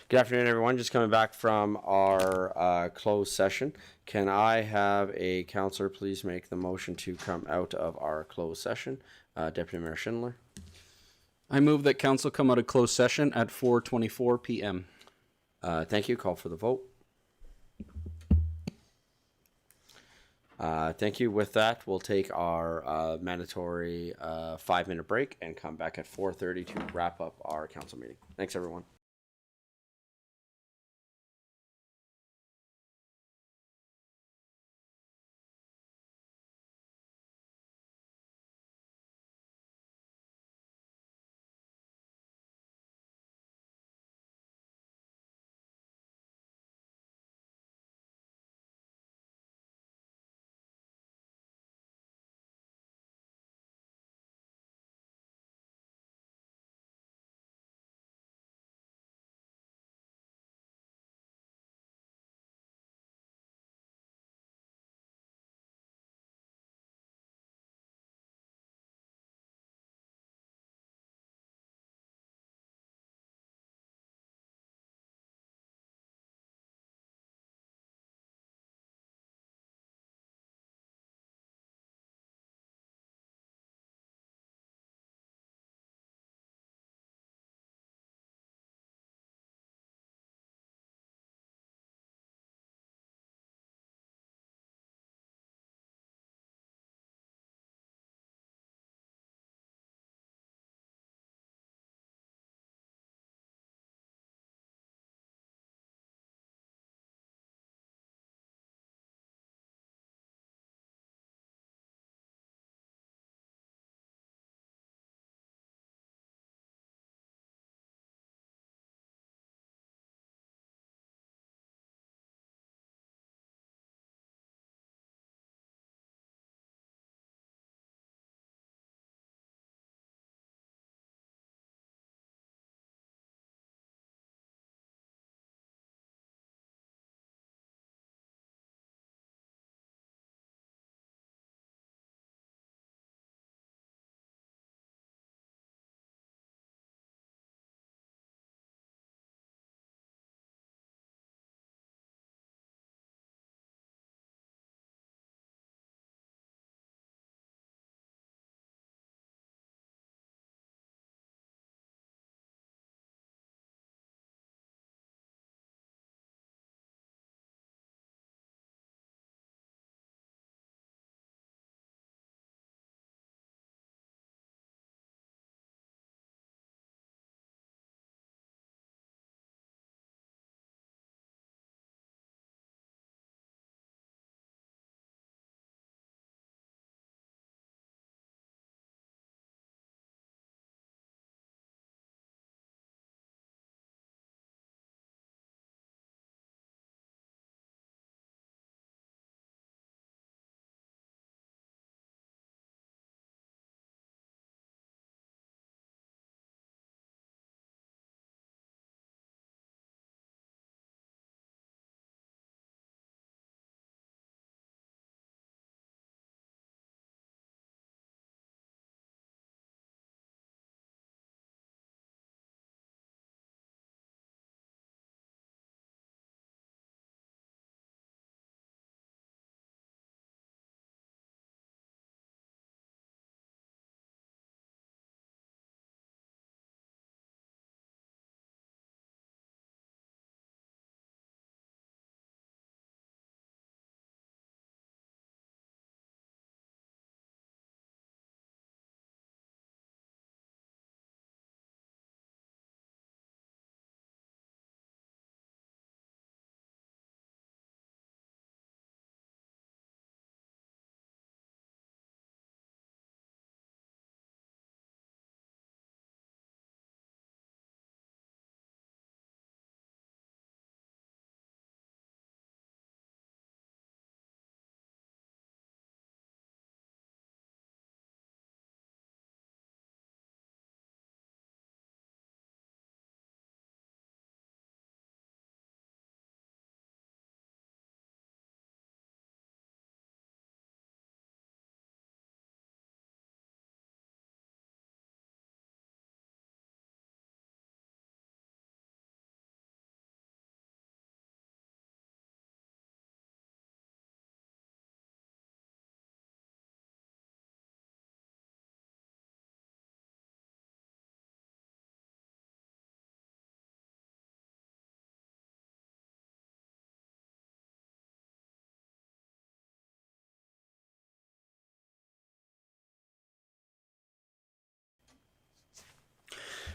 Good afternoon, everyone. Just coming back from our closed session. Can I have a counselor please make the motion to come out of our closed session? Deputy Mayor Schindler. I move that council come out of closed session at 4:24 p.m. Thank you. Call for the vote. Thank you. With that, we'll take our mandatory 5-minute break and come back at 4:30 to wrap up our council meeting. Thanks, everyone.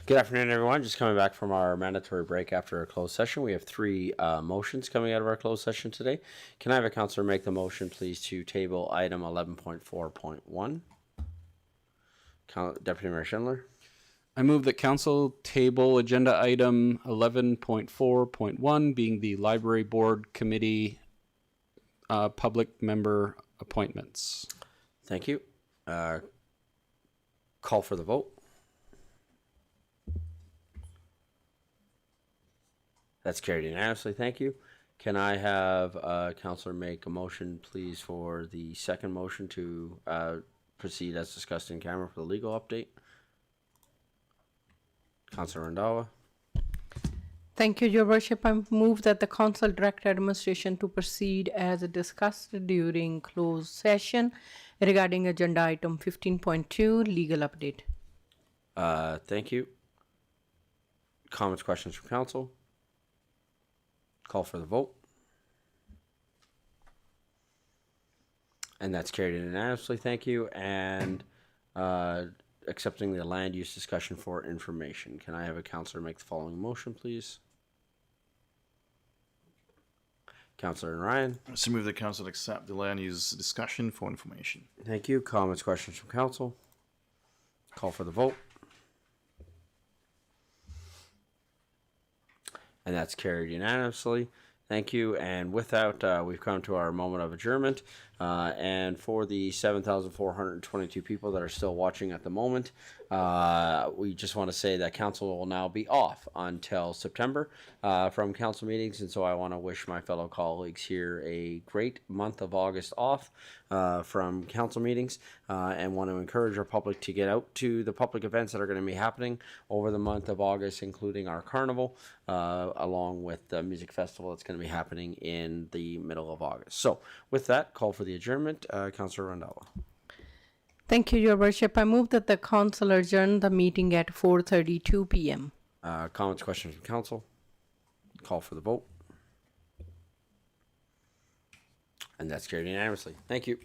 Good afternoon, everyone. Just coming back from our mandatory break after a closed session. We have three motions coming out of our closed session today. Can I have a councillor make the motion, please, to table item 11.4.1? Deputy Mayor Schindler. I move that council table agenda item 11.4.1, being the library board committee public member appointments. Thank you. Call for the vote. That's carried unanimously. Thank you. Can I have councillor make a motion, please, for the second motion to proceed as discussed in camera for the legal update? Councillor Randhawa. Thank you, Your Worship. I move that the council direct administration to proceed as discussed during closed session regarding agenda item 15.2, legal update. Thank you. Comments, questions from council? Call for the vote. And that's carried unanimously. Thank you. And accepting the land use discussion for information. Can I have a councillor make the following motion, please? Councillor Ryan. So move the council accept the land use discussion for information. Thank you. Comments, questions from council? Call for the vote. And that's carried unanimously. Thank you. And with that, we've come to our moment of adjournment. And for the 7,422 people that are still watching at the moment, we just want to say that council will now be off until September from council meetings. And so I want to wish my fellow colleagues here a great month of August off from council meetings, and want to encourage our public to get out to the public events that are going to be happening over the month of August, including our carnival, along with the music festival that's going to be happening in the middle of August. So with that, call for the adjournment. Councillor Randhawa. Thank you, Your Worship. I move that the council adjourn the meeting at 4:32 p.m. Comments, questions from council? Call for the vote. And that's carried unanimously. Thank you.